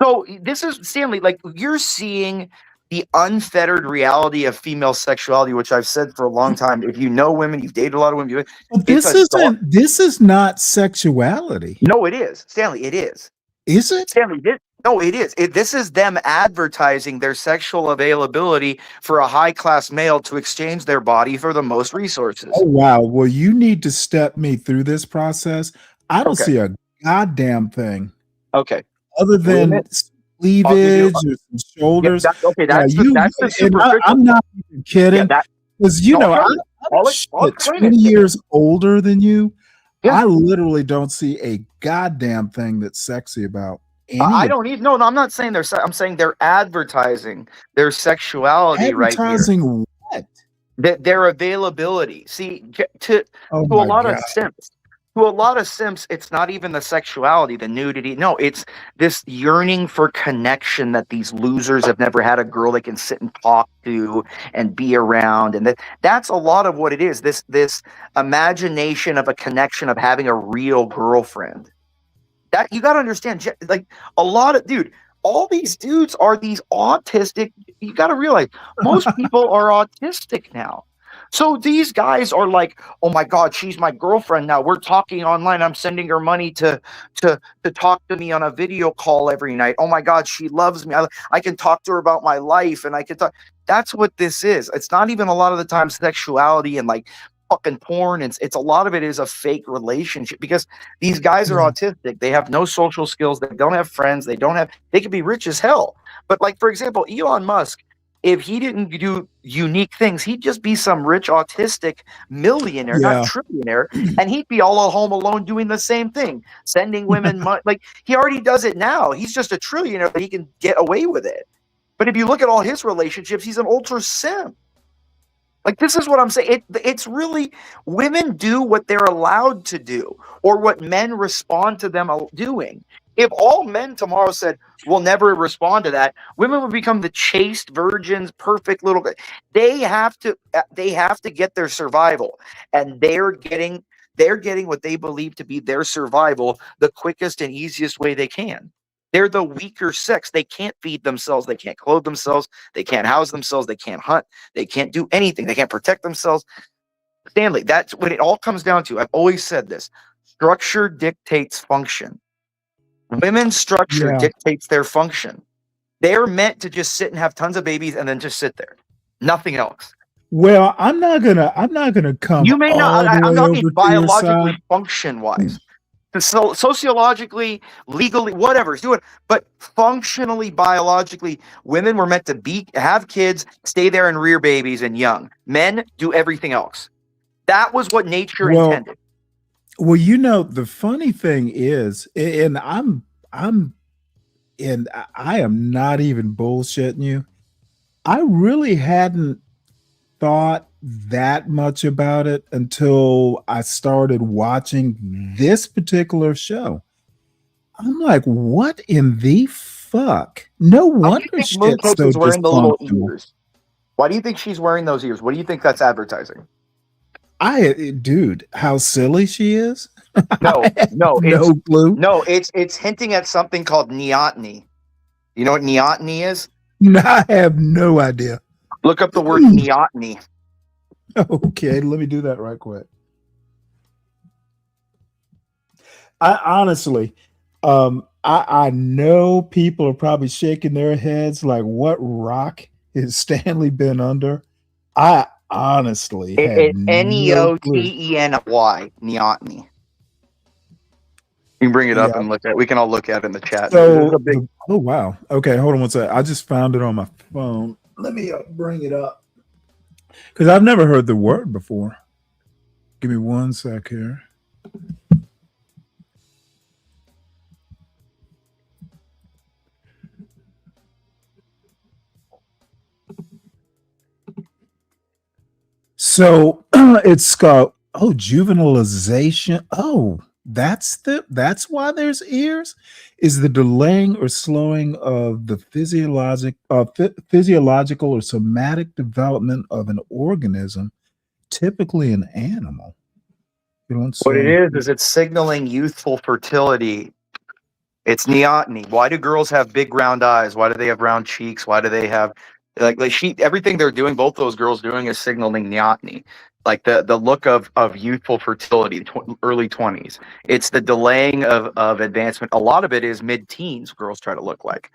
So this is Stanley. Like you're seeing the unfettered reality of female sexuality, which I've said for a long time. If you know women, you've dated a lot of women. But this is not sexuality. No, it is, Stanley. It is. Is it? Stanley, no, it is. This is them advertising their sexual availability for a high-class male to exchange their body for the most resources. Oh wow. Well, you need to step me through this process. I don't Okay. see a goddamn thing. Okay. Other than cleavage or some shoulders. That's I'm superficial. not even kidding. Because I'm I'll shit, explain 20 it. years older than you. Yeah. I literally don't see a goddamn thing that's sexy about any I of don't even. No, I'm not saying I'm saying they're advertising their sexuality right here. advertising what? Their availability. See, to Oh a my lot God. of simps. To a lot of simps, it's not even the sexuality, the nudity. No, it's this yearning for connection that these losers have never had a girl they can sit and talk to and be around. And that's a lot of what it is. This imagination of a connection of having a real girlfriend. That you got to understand, like a lot of all these dudes are these autistic. You got to realize most people are autistic now. So these guys are like, oh my God, she's my girlfriend now. We're talking online. I'm sending her money to talk to me on a video call every night. Oh my God, she loves me. I can talk to her about my life and I can talk. That's what this is. It's not even a lot of the time sexuality and like fucking porn. It's a lot of it is a fake relationship because these guys are autistic. They have no social skills. They don't have friends. They can be rich as hell. But like, for example, Elon Musk, if he didn't do unique things, he'd just be some rich autistic millionaire, not trillionaire, and he'd be all at home alone doing the same thing, sending women money. Like he already does it now. He's just a trillionaire, but he can get away with it. But if you look at all his relationships, he's an ultra simp. Like, this is what I'm saying. It's really, women do what they're allowed to do, or what men respond to them doing. If all men tomorrow said, we'll never respond to that, women would become the chaste virgins, perfect little. They have to get their survival, and they're getting what they believe to be their survival the quickest and easiest way they can. They're the weaker sex. They can't feed themselves. They can't clothe themselves. They can't house themselves. They can't hunt. They can't do anything. They can't protect themselves. Stanley, that's what it all comes down to. I've always said this. Structure dictates function. Women's structure dictates their function. They're meant to just sit and have tons of babies and then just sit there. Nothing else. Well, I'm not gonna come. You may not. I'm talking biologically, side. function-wise. So sociologically, legally, whatever, do it. But functionally, biologically, women were meant to have kids, stay there and rear babies and young. Men do everything else. That was what nature intended. Well, the funny thing is, and I am not even bullshitting you. I really hadn't thought that much about it until I started watching this particular show. I'm like, what in the fuck? No wonder shit's so wearing the little dysfunctional. ears. Why do you think she's wearing those ears? What do you think that's advertising? Dude, how silly she is. No, no clue. No, it's hinting at something called neoteny. You know what neoteny is? I have no idea. Look up the word neoteny. Okay, let me do that right quick. I honestly, I know people are probably shaking their heads like, what rock has Stanley been under? I honestly it's Neoteny, neoteny. You can bring it up and look at it. We can all look at it in the chat. So, oh wow. Okay, hold on one second. I just found it on my phone. Let me bring it up. Because I've never heard the word before. Give me one sec here. So it's called juvenilization. Oh, that's why there's ears. Is the delaying or slowing of the physiological or somatic development of an organism, typically an animal. What it is it's signaling youthful fertility. It's neoteny. Why do girls have big round eyes? Why do they have round cheeks? Why do they have everything they're doing, both those girls doing, is signaling neoteny. Like the look of youthful fertility, early 20s. It's the delaying of advancement. A lot of it is mid-teens girls try to look like.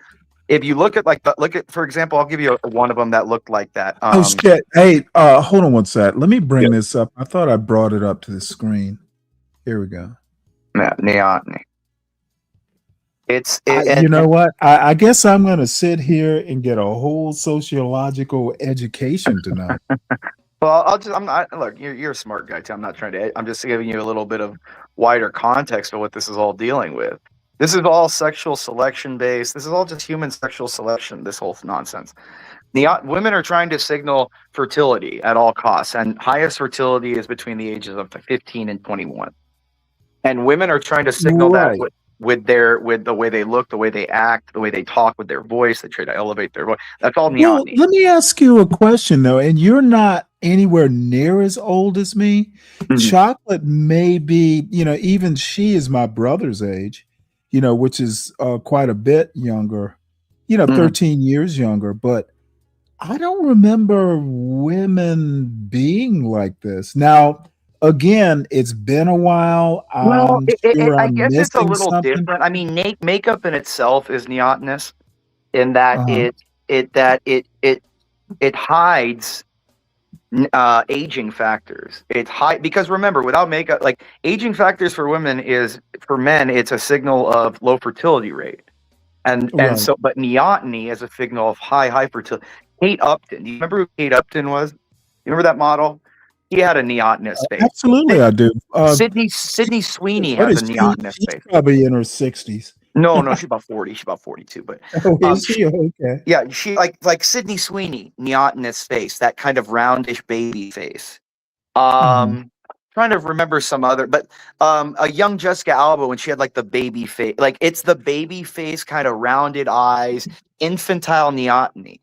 If you look at for example, I'll give you one of them that looked like that. Oh shit! Hey, hold on one sec. Let me bring this up. I thought I brought it up to the screen. Here we go. Neoteny. You know what? I guess I'm going to sit here and get a whole sociological education tonight. Well, look, you're a smart guy too. I'm not trying to, I'm just giving you a little bit of wider context of what this is all dealing with. This is all sexual selection based. This is all just human sexual selection, this whole nonsense. Women are trying to signal fertility at all costs, and highest fertility is between the ages of 15 and 21. And women are trying to signal that with the way they look, the way they act, the way they talk with their voice. They try to elevate their voice. That's all neoteny. Well, let me ask you a question though, and you're not anywhere near as old as me. Mm-hmm. Chocolate may be, even she is my brother's age, which is quite a bit younger, 13 years younger, but I don't remember women being like this. Now, again, it's been a while. Well, I guess it's a little different. I mean, makeup in itself is neotenous in that it hides aging factors. Because remember, without makeup, like aging factors for women for men, it's a signal of low fertility rate, but neoteny is a signal of high fertility. Kate Upton. Do you remember who Kate Upton was? You remember that model? He had a neotenous face. Absolutely, I do. Sydney Sweeney has a neotenous face. Probably in her 60s. No, she's about 40. She's about 42. But Oh, is she? Okay. yeah, she like Sydney Sweeney, neotenous face, that kind of roundish baby face. Trying to remember some other, but a young Jessica Alba when she had like the baby face, like it's the baby face, kind of rounded eyes, infantile neoteny.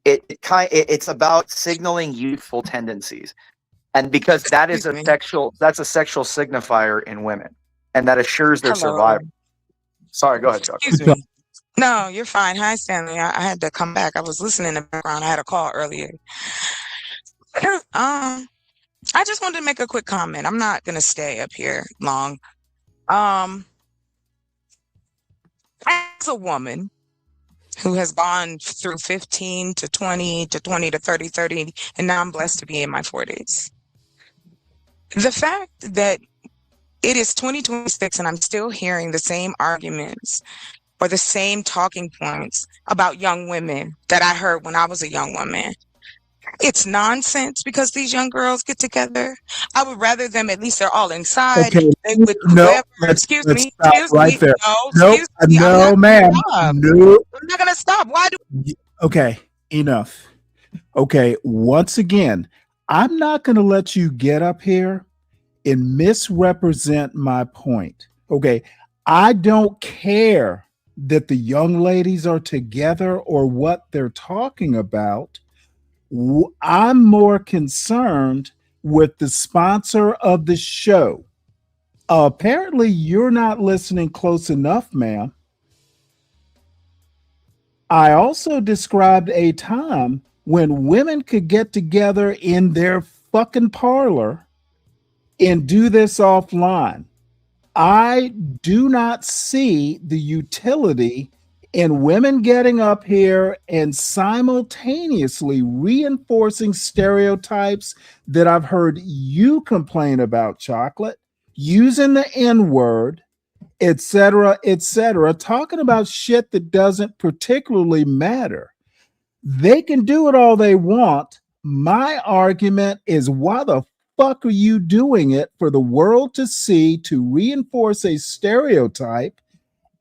It's about signaling youthful tendencies, and because that's a sexual signifier in women, and that assures their survival. Sorry, go ahead, Chuck. Excuse me. No, you're fine. Hi, Stanley. I had to come back. I was listening in the background. I had a call earlier. I just wanted to make a quick comment. I'm not gonna stay up here long. As a woman who has gone through 15 to 20 to 20 to 30, and now I'm blessed to be in my 40s. The fact that it is 2026 and I'm still hearing the same arguments or the same talking points about young women that I heard when I was a young woman. It's nonsense because these young girls get together. I would rather them, at least they're all inside. Okay. With No, let's stop excuse right me. there. No, Nope. excuse me. No, ma'am. No. I'm not gonna stop. Why do Okay, enough. Okay, once again, I'm not going to let you get up here and misrepresent my point. Okay, I don't care that the young ladies are together or what they're talking about. I'm more concerned with the sponsor of the show. Apparently, you're not listening close enough, ma'am. I also described a time when women could get together in their fucking parlor and do this offline. I do not see the utility in women getting up here and simultaneously reinforcing stereotypes that I've heard you complain about, Chocolate, using the N-word, etc., talking about shit that doesn't particularly matter. They can do it all they want. My argument is, why the fuck are you doing it for the world to see, to reinforce a stereotype?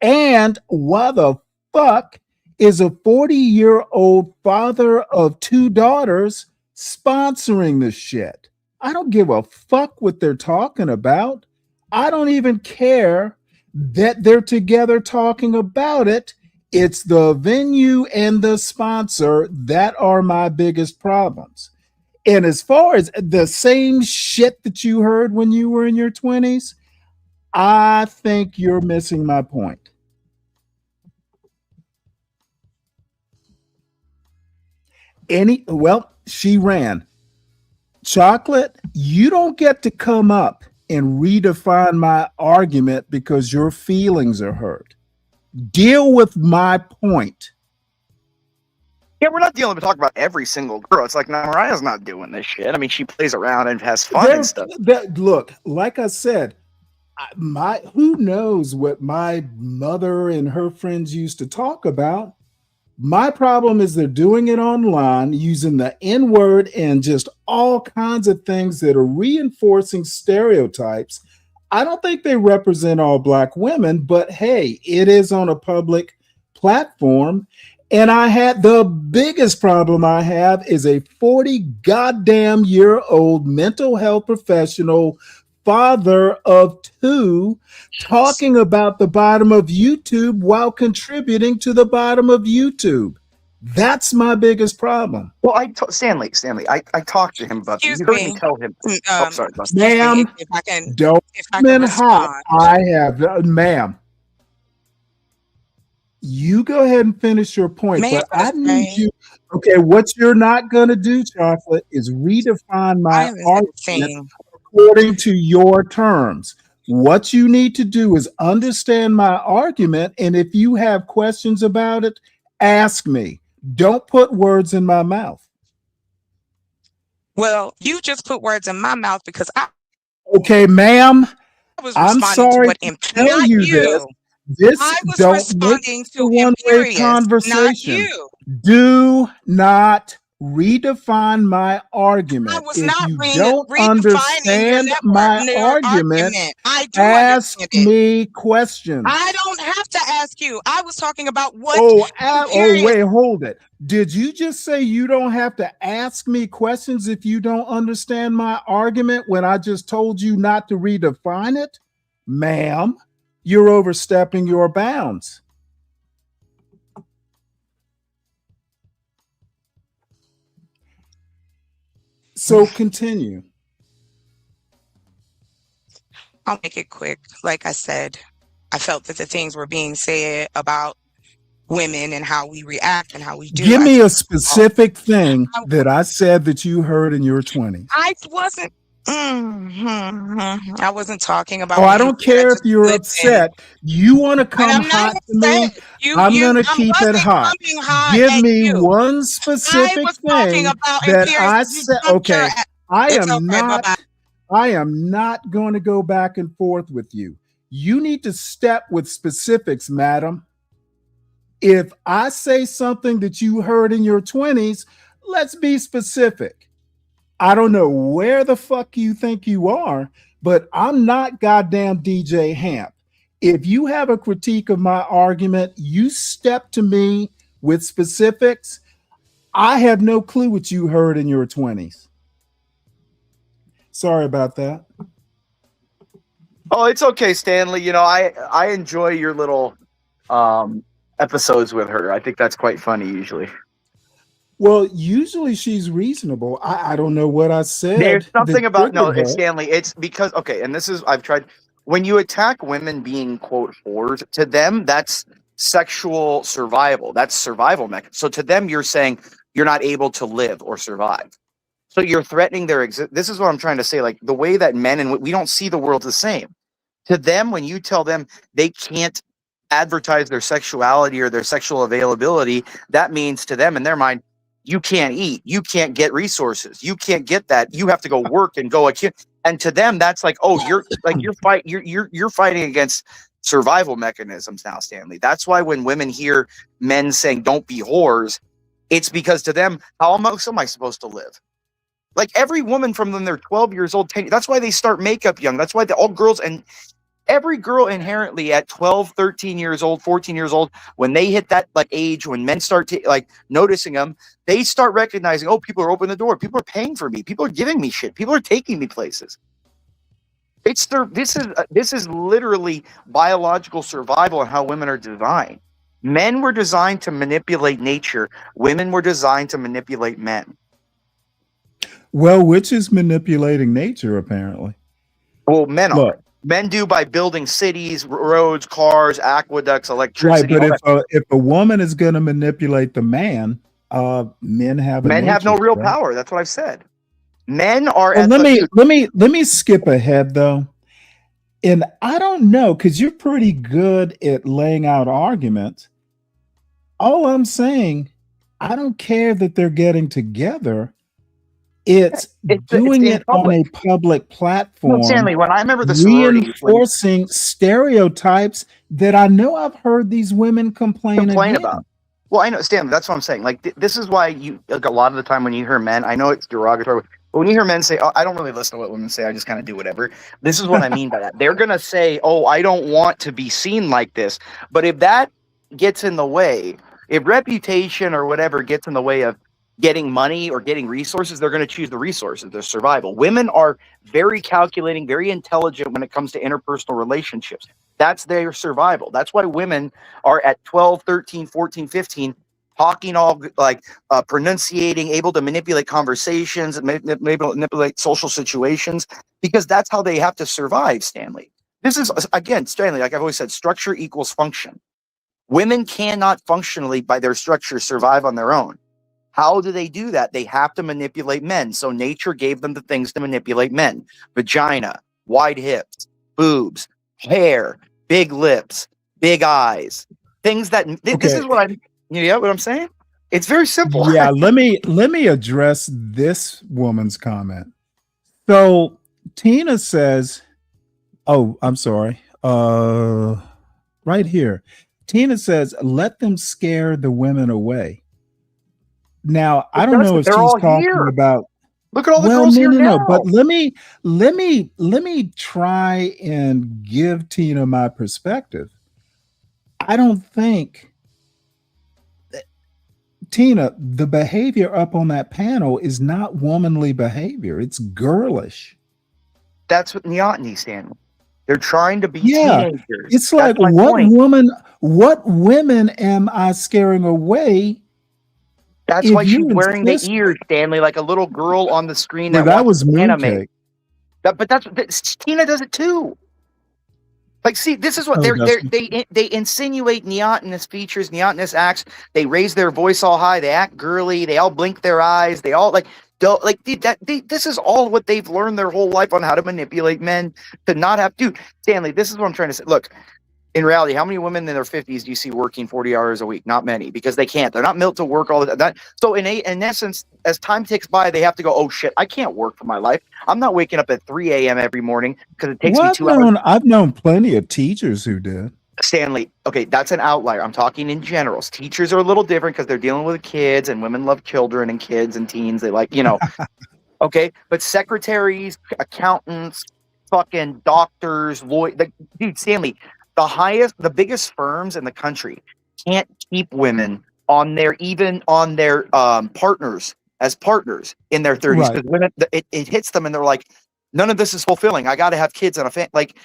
And why the fuck is a 40-year-old father of 2 daughters sponsoring this shit? I don't give a fuck what they're talking about. I don't even care that they're together talking about it. It's the venue and the sponsor that are my biggest problems. And as far as the same shit that you heard when you were in your 20s, I think you're missing my point. She ran. Chocolate, you don't get to come up and redefine my argument because your feelings are hurt. Deal with my point. Yeah, we're not dealing with talking about every single girl. It's like, no, Mariah's not doing this shit. I mean, she plays around and has fun and stuff. Look, like I said, who knows what my mother and her friends used to talk about. My problem is they're doing it online using the N-word and just all kinds of things that are reinforcing stereotypes. I don't think they represent all Black women, but hey, it is on a public platform. And the biggest problem I have is a 40 goddamn year old mental health professional, father of 2, talking about the bottom of YouTube while contributing to the bottom of YouTube. That's my biggest problem. Well, Stanley, I talked to him about this. You heard me tell him. Sorry, ma'am, don't hot. I have, ma'am. You go ahead and finish your point, but I need you. Okay, what you're not going to do, Chocolate, is redefine my argument according to your terms. What you need to do is understand my argument, and if you have questions about it, ask me. Don't put words in my mouth. Well, you just put words in my mouth because Okay, ma'am. I'm sorry to tell you this. This don't make a one-way conversation. Do not redefine my argument. I was If not you don't redefining your understand my your argument, I do ask understand it. me questions. I don't have to ask you. I was talking about what Wait, hold it. Did you just say you don't have to ask me questions if you don't understand my argument when I just told you not to redefine it? Ma'am, you're overstepping your bounds. So continue. I'll make it quick. Like I said, I felt that the things were being said about women and how we react and how we do. Give me a specific thing that I said that you heard in your 20s. I wasn't. I wasn't talking about. Oh, I don't care if you're upset. You want to come hot to me? I'm going to keep it hot. Give me one specific thing that I said. Okay, I am not going to go back and forth with you. You need to step with specifics, madam. If I say something that you heard in your 20s, let's be specific. I don't know where the fuck you think you are, but I'm not goddamn DJ Hamp. If you have a critique of my argument, you step to me with specifics. I have no clue what you heard in your 20s. Sorry about that. Oh, it's okay, Stanley. You know, I enjoy your little episodes with her. I think that's quite funny usually. Well, usually she's reasonable. I don't know what I said. There's something about it's Stanley. It's because and this is I've tried. When you attack women being quote whores, to them that's sexual survival. That's survival mechanism. So to them, you're saying you're not able to live or survive. So you're threatening their existence. This is what I'm trying to say. Like the way that men and we don't see the world the same. To them, when you tell them they can't advertise their sexuality or their sexual availability, that means to them in their mind, you can't eat, you can't get resources, you can't get that, you have to go work and go. And to them, that's like, oh, you're fighting against survival mechanisms now, Stanley. That's why when women hear men saying don't be whores, it's because to them, how else am I supposed to live? Like every woman from when they're 12 years old, 10, that's why they start makeup young. That's why all girls and every girl inherently at 12, 13 years old, 14 years old, when they hit that like age, when men start noticing them, they start recognizing, oh, people are opening the door. People are paying for me. People are giving me shit. People are taking me places. This is literally biological survival and how women are designed. Men were designed to manipulate nature. Women were designed to manipulate men. Well, which is manipulating nature, apparently. Well, men are. Men do by building cities, roads, cars, aqueducts, electricity. Right, but if a woman is going to manipulate the man, men have no real power. That's what I've said. Men are. Well, let me skip ahead though, and I don't know because you're pretty good at laying out arguments. All I'm saying, I don't care that they're getting together. It's doing it on a public platform. No, Stanley, when I remember the sorority, reinforcing stereotypes that I know I've heard these women complain about. Well, I know, Stanley, that's what I'm saying. Like, this is why a lot of the time when you hear men, I know it's derogatory, but when you hear men say, oh, I don't really listen to what women say, I just kind of do whatever. This is what I mean by that. They're going to say, oh, I don't want to be seen like this. But if that gets in the way, if reputation or whatever gets in the way of getting money or getting resources, they're going to choose the resources, their survival. Women are very calculating, very intelligent when it comes to interpersonal relationships. That's their survival. That's why women are at 12, 13, 14, 15, talking all like pronunciating, able to manipulate conversations, able to manipulate social situations, because that's how they have to survive, Stanley. This is, again, Stanley, like I've always said, structure equals function. Women cannot functionally, by their structure, survive on their own. How do they do that? They have to manipulate men. So nature gave them the things to manipulate men. Vagina, wide hips, boobs, hair, big lips, big eyes. Things that this is what what I'm saying? It's very simple. Yeah, let me address this woman's comment. So Tina says, oh, I'm sorry. Right here. Tina says, let them scare the women away. Now, I It don't know doesn't. if They're she's all talking here. about. Look at all the Well, girls here no. now. But let me try and give Tina my perspective. I don't think Tina, the behavior up on that panel is not womanly behavior. It's girlish. That's what Neoteny Stanley. They're trying to be Yeah. teenagers. It's That's like my point. what women am I scaring away? That's If why she's you wearing the insist, ears, Stanley, like a little girl on the screen well, that that was watches anime. mooncake. But Tina does it too. Like, see, this is what Oh, Dustin. they insinuate neotenous features, neotenous acts. They raise their voice all high. They act girly. They all blink their eyes. They all this is all what they've learned their whole life on how to manipulate men to not have. Dude, Stanley, this is what I'm trying to say. Look, in reality, how many women in their 50s do you see working 40 hours a week? Not many, because they can't. They're not built to work all the time. So in essence, as time ticks by, they have to go, oh shit, I can't work for my life. I'm not waking up at 3 a.m. every morning because it takes me 2 hours. I've known plenty of teachers who did. Stanley, okay, that's an outlier. I'm talking in general. Teachers are a little different because they're dealing with kids, and women love children and kids and teens. They like, okay. But secretaries, accountants, fucking doctors, lawyers, dude, Stanley, the biggest firms in the country can't keep women on their partners as partners in their 30s because women it hits them and they're like, none of this is fulfilling. I got to have kids and a family. Like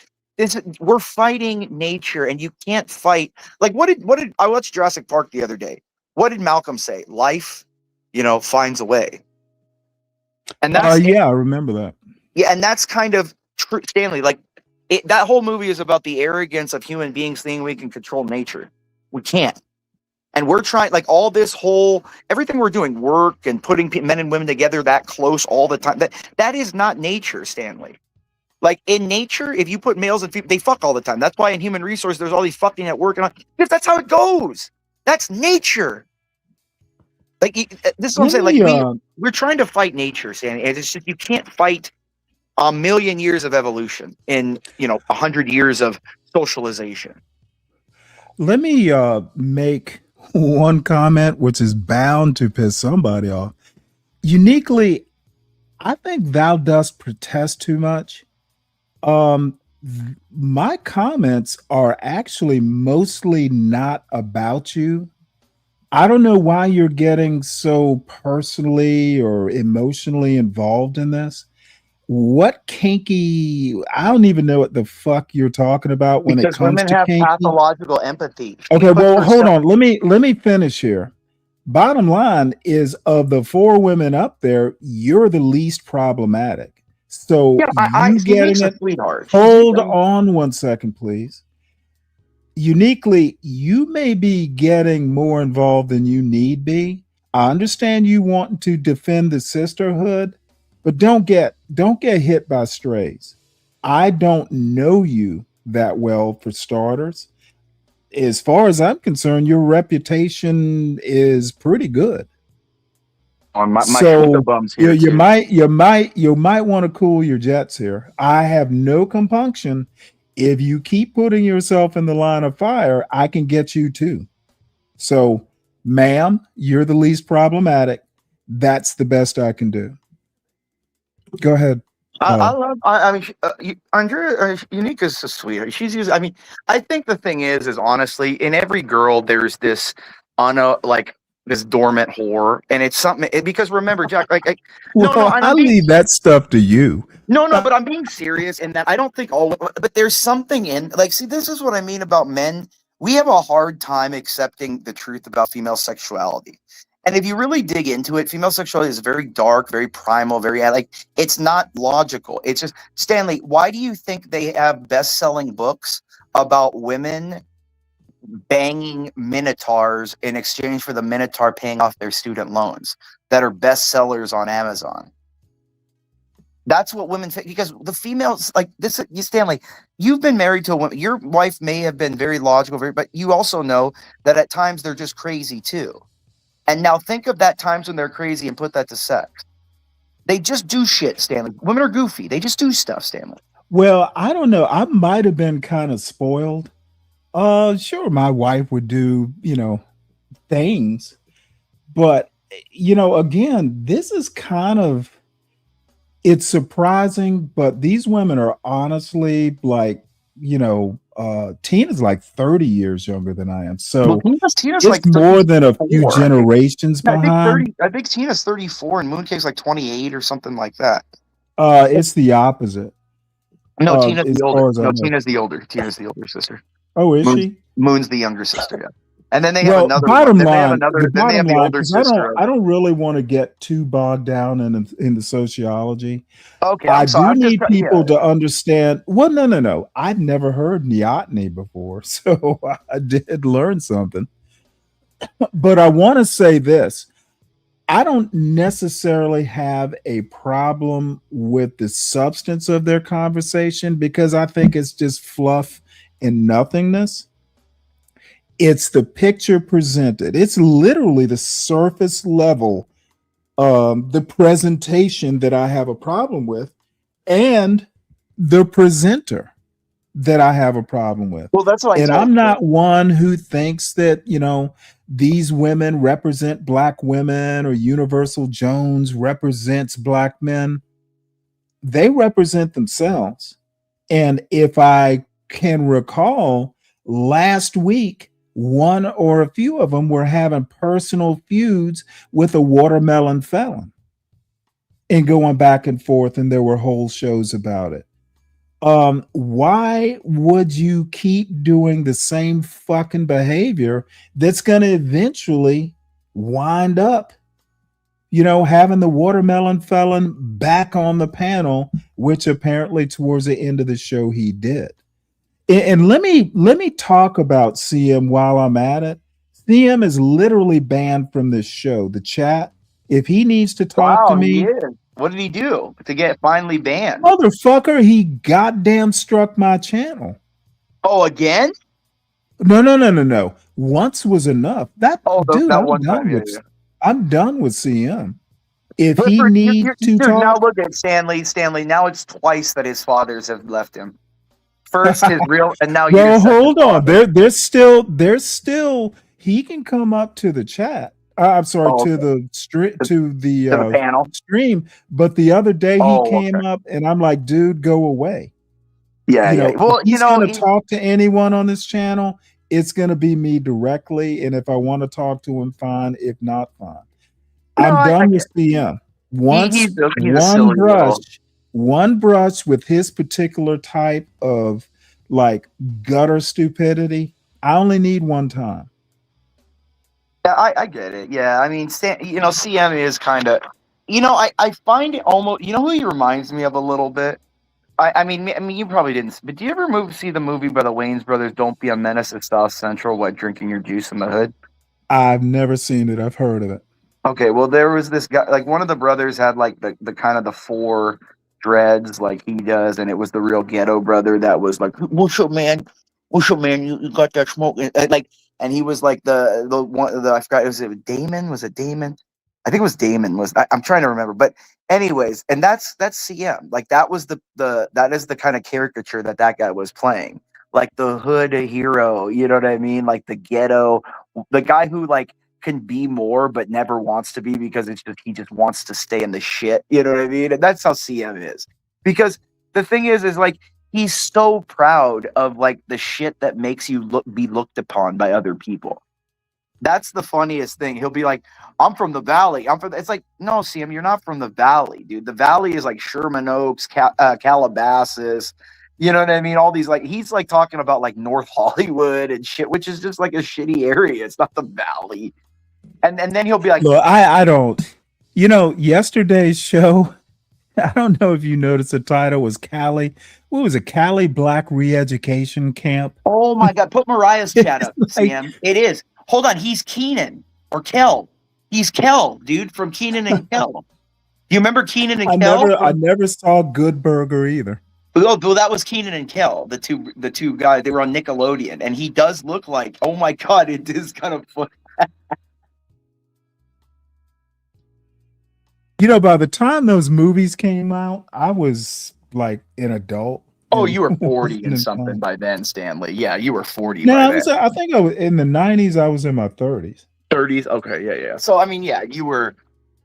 we're fighting nature, and you can't fight. Like what did I watched Jurassic Park the other day? What did Malcolm say? Life, finds a way. And that's I remember that. Yeah, and that's kind of true, Stanley. Like that whole movie is about the arrogance of human beings thinking we can control nature. We can't. And we're trying, like all this everything we're doing, work and putting men and women together that close all the time. That is not nature, Stanley. Like in nature, if you put males and females, they fuck all the time. That's why in human resource, there's all these fucking at work. Because that's how it goes. That's nature. Like this is what I'm saying. Like we're trying to fight nature, Stanley. It's just you can't fight a million years of evolution in 100 years of socialization. Let me make one comment which is bound to piss somebody off. Uniquely, I think thou dost protest too much. My comments are actually mostly not about you. I don't know why you're getting so personally or emotionally involved in this. What kinky? I don't even know what the fuck you're talking about when because it comes women to have kinky. pathological empathy. Okay, well, hold on. Let me finish here. Bottom line is, of the 4 women up there, you're the least problematic. So you getting it? Sweetheart. Hold on one second, please. Uniquely, you may be getting more involved than you need be. I understand you wanting to defend the sisterhood, but don't get hit by strays. I don't know you that well, for starters. As far as I'm concerned, your reputation is pretty good. On my So bums here. you might want to cool your jets here. I have no compunction. If you keep putting yourself in the line of fire, I can get you too. So, ma'am, you're the least problematic. That's the best I can do. Go ahead. Andrea Unique is so sweet. She's used. I think the thing is honestly, in every girl, there's this this dormant whore, and it's something because remember, Jack, I leave that stuff to you. No, but I'm being serious in that I don't think but there's something in see, this is what I mean about men. We have a hard time accepting the truth about female sexuality. And if you really dig into it, female sexuality is very dark, very primal, very it's not logical. It's just, Stanley, why do you think they have best-selling books about women banging minotaurs in exchange for the minotaur paying off their student loans that are bestsellers on Amazon? That's what women think, because the females like this. Stanley, you've been married to a woman. Your wife may have been very logical, but you also know that at times they're just crazy too. And now think of that times when they're crazy and put that to sex. They just do shit, Stanley. Women are goofy. They just do stuff, Stanley. Well, I don't know. I might have been kind of spoiled. Sure, my wife would do, things, but again, this is kind of, it's surprising, but these women are honestly like, Tina's like 30 years younger than I am. So Tina's it's like more than a few 34. generations I think behind. I think Tina's 34 and Mooncake's like 28 or something like that. It's the opposite. No, Tina's as the far older. as I No, know. Tina's the older. Tina's the older sister. Oh, is she? Moon's the younger sister. Yeah. And then they have Well, another bottom one. Then they have line, another. Then they have the older because sister. I don't really want to get too bogged down in the sociology. Okay, I I'm sorry. do I'm just need people to understand. Well, no. I'd never heard neoteny before, so I did learn something. But I want to say this. I don't necessarily have a problem with the substance of their conversation because I think it's just fluff and nothingness. It's the picture presented. It's literally the surface level, the presentation that I have a problem with, and the presenter that I have a problem with. Well, that's what I And told I'm you. not one who thinks that, these women represent black women or Universal Jones represents black men. They represent themselves. And if I can recall, last week, one or a few of them were having personal feuds with a watermelon felon and going back and forth, and there were whole shows about it. Why would you keep doing the same fucking behavior that's going to eventually wind up, having the watermelon felon back on the panel, which apparently towards the end of the show he did. And let me talk about CM while I'm at it. CM is literally banned from this show. The chat, if he needs to talk to me, he is. What did he do to get finally banned? motherfucker, he goddamn struck my channel. Oh, again? No. Once was enough. Dude, that one time, yeah. I'm done with CM. If But he needs to talk, now look at Stanley. Stanley, now it's twice that his fathers have left him. First his real, and now well, you're hold on. There's still. He can come up to the chat. I'm sorry, to the panel stream. But the other day he came up, and I'm like, dude, go away. Yeah. Well, if he's going to talk to anyone on this channel, it's going to be me directly. And if I want to talk to him, fine. If not, fine. I'm done with CM. One brush with his particular type of like gutter stupidity. I only need one time. Yeah, I get it. Yeah, I mean, CM is kind of, I find it almost, who he reminds me of a little bit? I mean, you probably didn't, but do you ever see the movie by the Wayans brothers, Don't Be a Menace at South Central, While Drinking Your Juice in the Hood? I've never seen it. I've heard of it. Okay, well, there was this guy, like one of the brothers had like the kind of the four dreads like he does, and it was the real ghetto brother that was like, what's up, man? You got that smoke? And he was like the one, I forgot, was it Damon? Was it Damon? I think it was Damon. I'm trying to remember, but anyways, and that's CM. Like that was that is the kind of caricature that guy was playing, like the hood hero. You know what I mean? Like the ghetto, the guy who like can be more but never wants to be because he just wants to stay in the shit. You know what I mean? And that's how CM is. Because the thing is like he's so proud of like the shit that makes you be looked upon by other people. That's the funniest thing. He'll be like, I'm from the Valley. It's like, no, CM, you're not from the Valley, dude. The Valley is like Sherman Oaks, Calabasas. You know what I mean? All these, like, he's like talking about like North Hollywood and shit, which is just like a shitty area. It's not the Valley. And then he'll be like, look, I don't, yesterday's show, I don't know if you noticed the title was Cali. What was it? Cali Black Re-Education Camp. Oh my God. Put Mariah's chat up, CM. It is. Hold on. He's Keenan or Kel. He's Kel, dude, from Keenan and Kel. Do you remember Keenan and Kel? I never saw Good Burger either. Well, that was Keenan and Kel, the two guys. They were on Nickelodeon, and he does look like, oh my God, it is kind of fun. By the time those movies came out, I was like an adult. Oh, you were 40 and something by then, Stanley. Yeah, you were 40. No, I think I was in the 90s. I was in my 30s. 30s. Okay, yeah. So I mean, yeah, you were,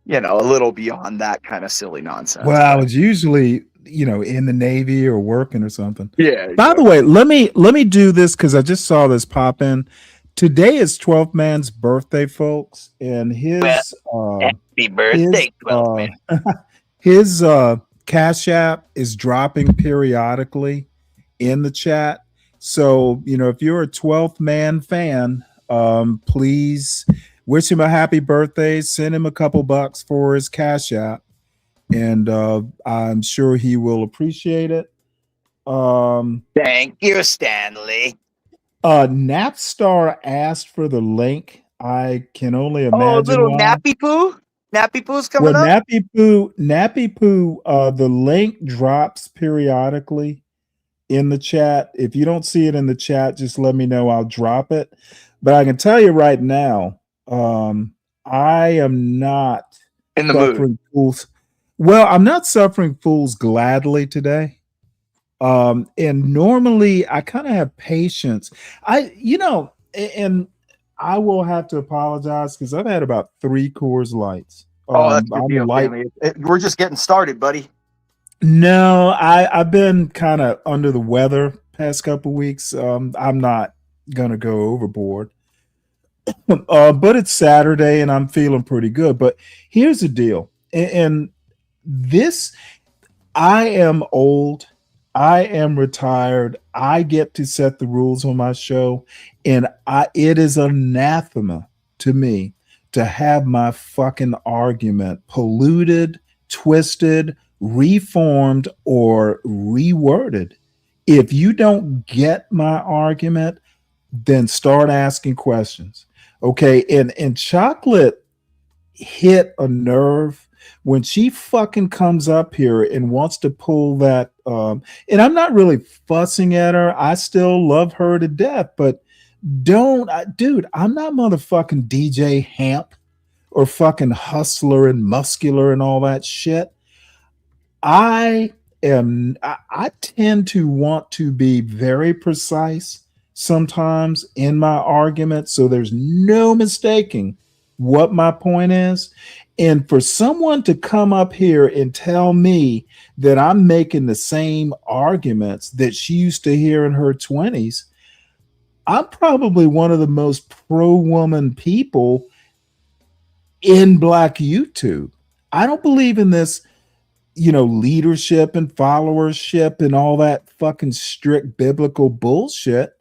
a little beyond that kind of silly nonsense. Well, I was usually, in the Navy or working or something. Yeah. By the way, let me do this because I just saw this pop in. Today is 12th Man's birthday, folks, and his happy birthday, 12th Man. His Cash App is dropping periodically in the chat. So, if you're a 12th Man fan, please wish him a happy birthday. Send him a couple bucks for his Cash App, and I'm sure he will appreciate it. Thank you, Stanley. Napstar asked for the link. I can only imagine. Oh, little why. Nappy Poo? Nappy Poo's coming up? Nappy Poo, the link drops periodically in the chat. If you don't see it in the chat, just let me know. I'll drop it. But I can tell you right now, I am not in the suffering fools. Well, I'm not suffering fools gladly today. And normally I kind of have patience. And I will have to apologize because I've had about 3 Coors Lights. That's good deal, family. We're just getting started, buddy. No, I've been kind of under the weather past couple weeks. I'm not gonna go overboard. But it's Saturday and I'm feeling pretty good. But here's the deal. And this, I am old. I am retired. I get to set the rules on my show, and it is anathema to me to have my fucking argument polluted, twisted, reformed, or reworded. If you don't get my argument, then start asking questions. Okay. And Chocolate hit a nerve when she fucking comes up here and wants to pull that. And I'm not really fussing at her. I still love her to death, but dude, I'm not motherfucking DJ Hamp or fucking Hustler and Muscular and all that shit. I tend to want to be very precise sometimes in my argument, so there's no mistaking what my point is. And for someone to come up here and tell me that I'm making the same arguments that she used to hear in her 20s, I'm probably one of the most pro-woman people in Black YouTube. I don't believe in this, leadership and followership and all that fucking strict biblical bullshit.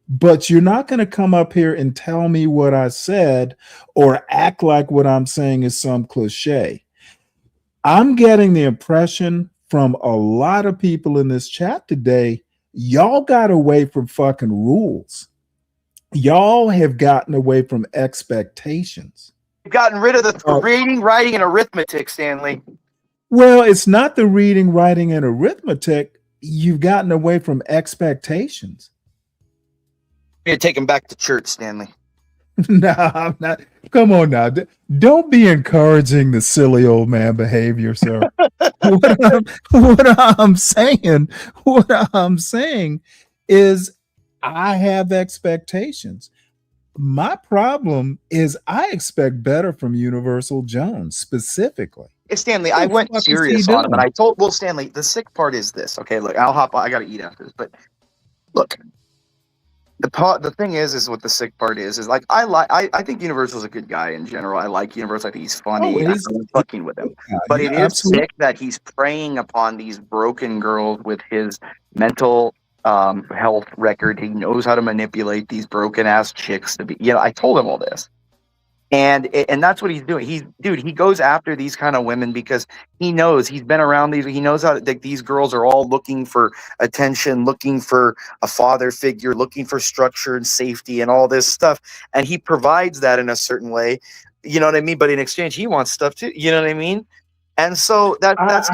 But you're not going to come up here and tell me what I said or act like what I'm saying is some cliche. I'm getting the impression from a lot of people in this chat today, y'all got away from fucking rules. Y'all have gotten away from expectations. You've gotten rid of the reading, writing, and arithmetic, Stanley. Well, it's not the reading, writing, and arithmetic. You've gotten away from expectations. You're taking back to church, Stanley. No, I'm not. Come on now. Don't be encouraging the silly old man behavior, sir. What I'm saying is I have expectations. My problem is I expect better from Universal Jones specifically. Hey, Stanley, I went serious on him, and I told, Stanley, the sick part is this. Okay, look, I'll hop on. I got to eat after this, but look. The thing is what the sick part is like I think Universal's a good guy in general. I like Universal. I think he's funny. I'm fucking with him. But it is sick that he's preying upon these broken girls with his mental health record. He knows how to manipulate these broken ass chicks to be. I told him all this. And that's what he's doing. He goes after these kind of women because he knows he's been around these. He knows how these girls are all looking for attention, looking for a father figure, looking for structure and safety and all this stuff. And he provides that in a certain way. You know what I mean? But in exchange, he wants stuff too. You know what I mean? And so that's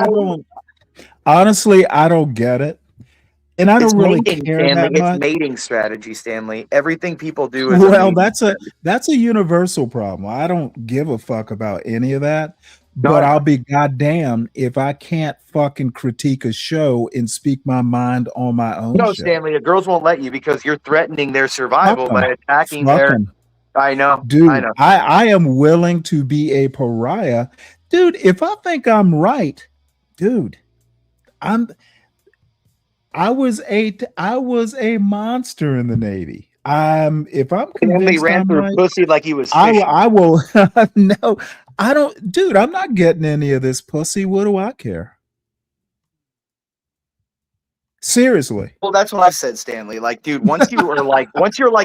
honestly, I don't get it. And I don't really care Stanley. that much. It's mating strategy, Stanley. Everything people do is that's a universal problem. I don't give a fuck about any of that. But I'll be goddamn if I can't fucking critique a show and speak my mind on my own. No, show. Stanley, the girls won't let you because you're threatening their survival by attacking their. I know. Dude, I know. I am willing to be a pariah. Dude, if I think I'm right, dude, I was a monster in the Navy. If I'm Stanley convinced ran I'm through right, pussy like he was I fishing. will no, I don't, dude, I'm not getting any of this pussy. What do I care? Seriously. Well, that's what I've said, Stanley. Like, dude, once you're like,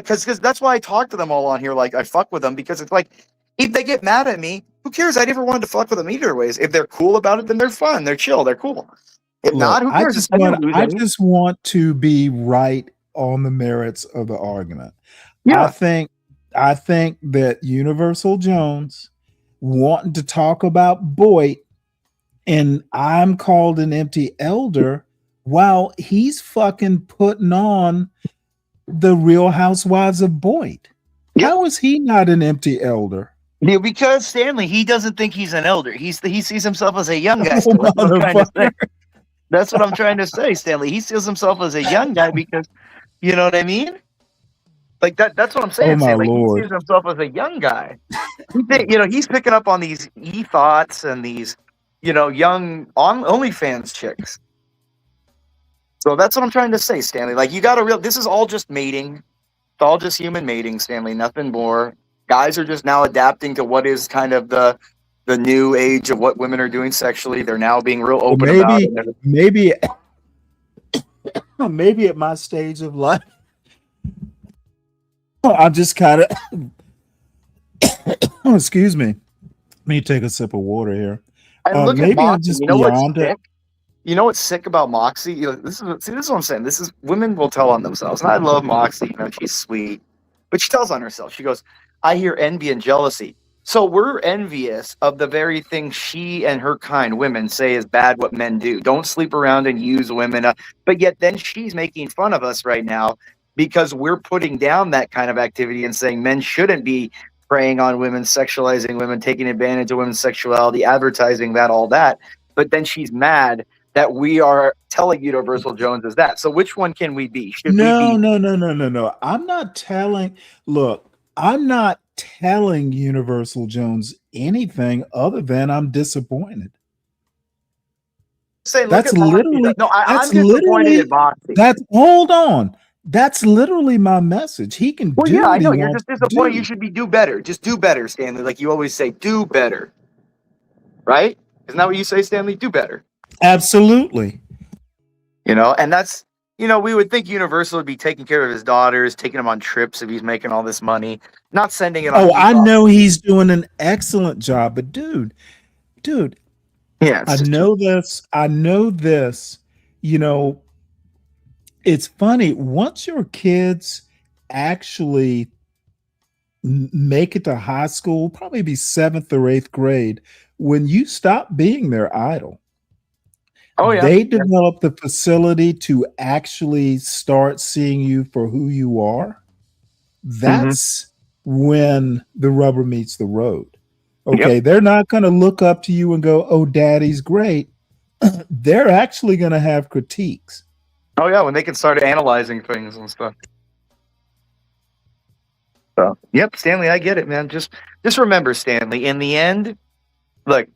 because that's why I talk to them all on here. Like, I fuck with them because it's like, if they get mad at me, who cares? I never wanted to fuck with them either ways. If they're cool about it, then they're fun. They're chill. They're cool. If Look, not, who cares? I didn't lose I any. just want to be right on the merits of the argument. Yeah. I think that Universal Jones wanting to talk about BOYT and I'm called an empty elder while he's fucking putting on the Real Housewives of BOYT. Yep. How is he not an empty elder? Yeah, because Stanley, he doesn't think he's an elder. He sees himself as a young guy. Oh, So that's what I'm trying to say. motherfucker. That's what I'm trying to say, Stanley. He sees himself as a young guy because, you know what I mean? Like that's what I'm saying. Oh my Stanley. He Lord. sees himself as a young guy. He's picking up on these thoughts and these, young OnlyFans chicks. So that's what I'm trying to say, Stanley. Like, you got to this is all just mating. It's all just human mating, Stanley. Nothing more. Guys are just now adapting to what is kind of the new age of what women are doing sexually. They're now being real open about it. Maybe at my stage of life, I'm just kind of excuse me. Let me take a sip of water here. And look at Maybe I'm Moxie. just You know what's beyond it. sick? You know what's sick about Moxie? This is what I'm saying. This is women will tell on themselves. And I love Moxie. She's sweet. But she tells on herself. She goes, I hear envy and jealousy. So we're envious of the very thing she and her kind women say is bad what men do. Don't sleep around and use women. But yet then she's making fun of us right now because we're putting down that kind of activity and saying men shouldn't be preying on women, sexualizing women, taking advantage of women's sexuality, advertising that, all that. But then she's mad that we are telling Universal Jones is that. So which one can we be? No. I'm not telling Universal Jones anything other than I'm disappointed. Say, That's literally I'm disappointed in Moxie. Hold on. That's literally my message. He can Well, do yeah, what I know. he You're wants just to disappointed. do. You should do better. Just do better, Stanley. Like you always say, do better. Right? Isn't that what you say, Stanley? Do better. Absolutely. And that's, we would think Universal would be taking care of his daughters, taking them on trips if he's making all this money, not sending it on. Oh, I know he's doing an excellent job, but dude, yeah, I know this. It's funny once your kids actually make it to high school, probably be 7th or 8th grade, when you stop being their idol. Oh, yeah. They develop the facility to actually start seeing you for who you are. That's when the rubber meets the road. Okay, They're not going to look up to you and go, "Oh, daddy's great." They're actually going to have critiques. Oh yeah, when they can start analyzing things and stuff. So, yep, Stanley, I get it, man. Just remember, Stanley, in the end, look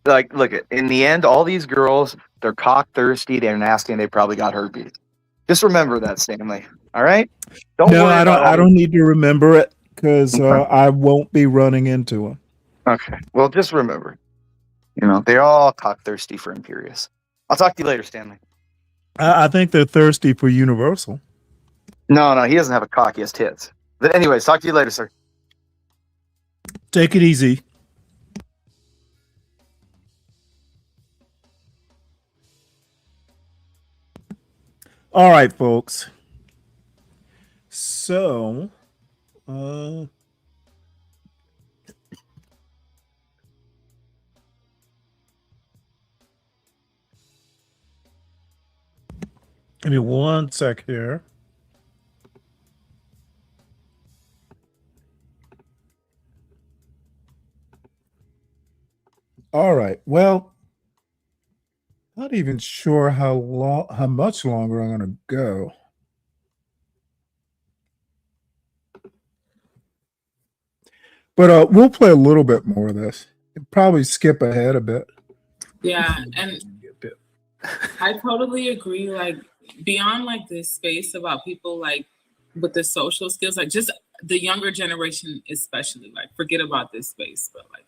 at in the end, all these girls, they're cock thirsty, they're nasty, and they probably got herpes. Just remember that, Stanley. All right? I don't need to remember it because I won't be running into them. Okay. Well, just remember, they're all cock thirsty for Imperious. I'll talk to you later, Stanley. I think they're thirsty for Universal. No, he doesn't have a cock. He has tits. But anyways, talk to you later, sir. Take it easy. All right, folks. So, give me one sec here. All right. Well, not even sure how much longer I'm going to go. But we'll play a little bit more of this. Probably skip ahead a bit. Yeah, and I totally agree. Like beyond like this space about people like with the social skills, like just the younger generation, especially. Like forget about this space, but like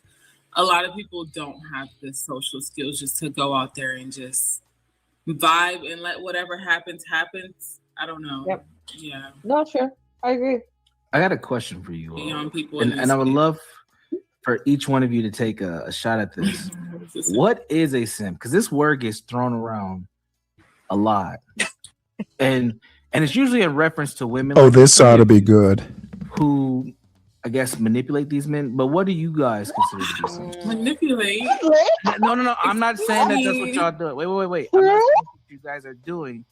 a lot of people don't have the social skills just to go out there and just vibe and let whatever happens. I don't know. Yep. Yeah. No, sure. I agree. I got a question for you, Young people, and I would love for each one of you to take a shot at this. What is a simp? Because this word gets thrown around a lot, and it's usually in reference to women. Oh, like this ought to be good. Who, I guess, manipulate these men. But what do you guys consider to be simps? Manipulate? No. I'm not saying that that's what y'all do. Wait. I'm not saying what you guys are doing.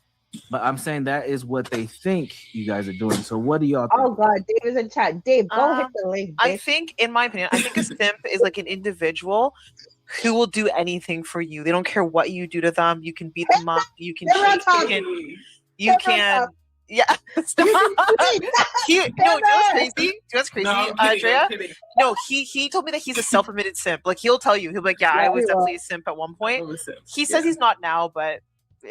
But I'm saying that is what they think you guys are doing. So what do y'all think? Oh God, Dave is in chat. Dave, go hit the link. I think, in my opinion, I think a simp is like an individual who will do anything for you. They don't care what you do to them. You can beat them up. You can cheat. You can. Yeah. Stop. You know what's crazy? Do you know what's crazy, No, I'm kidding, Andrea? I'm kidding. No, he told me that he's a self-admitted simp. Like he'll tell you, he'll be like, yeah, I was definitely a simp at one point. He says he's not now, but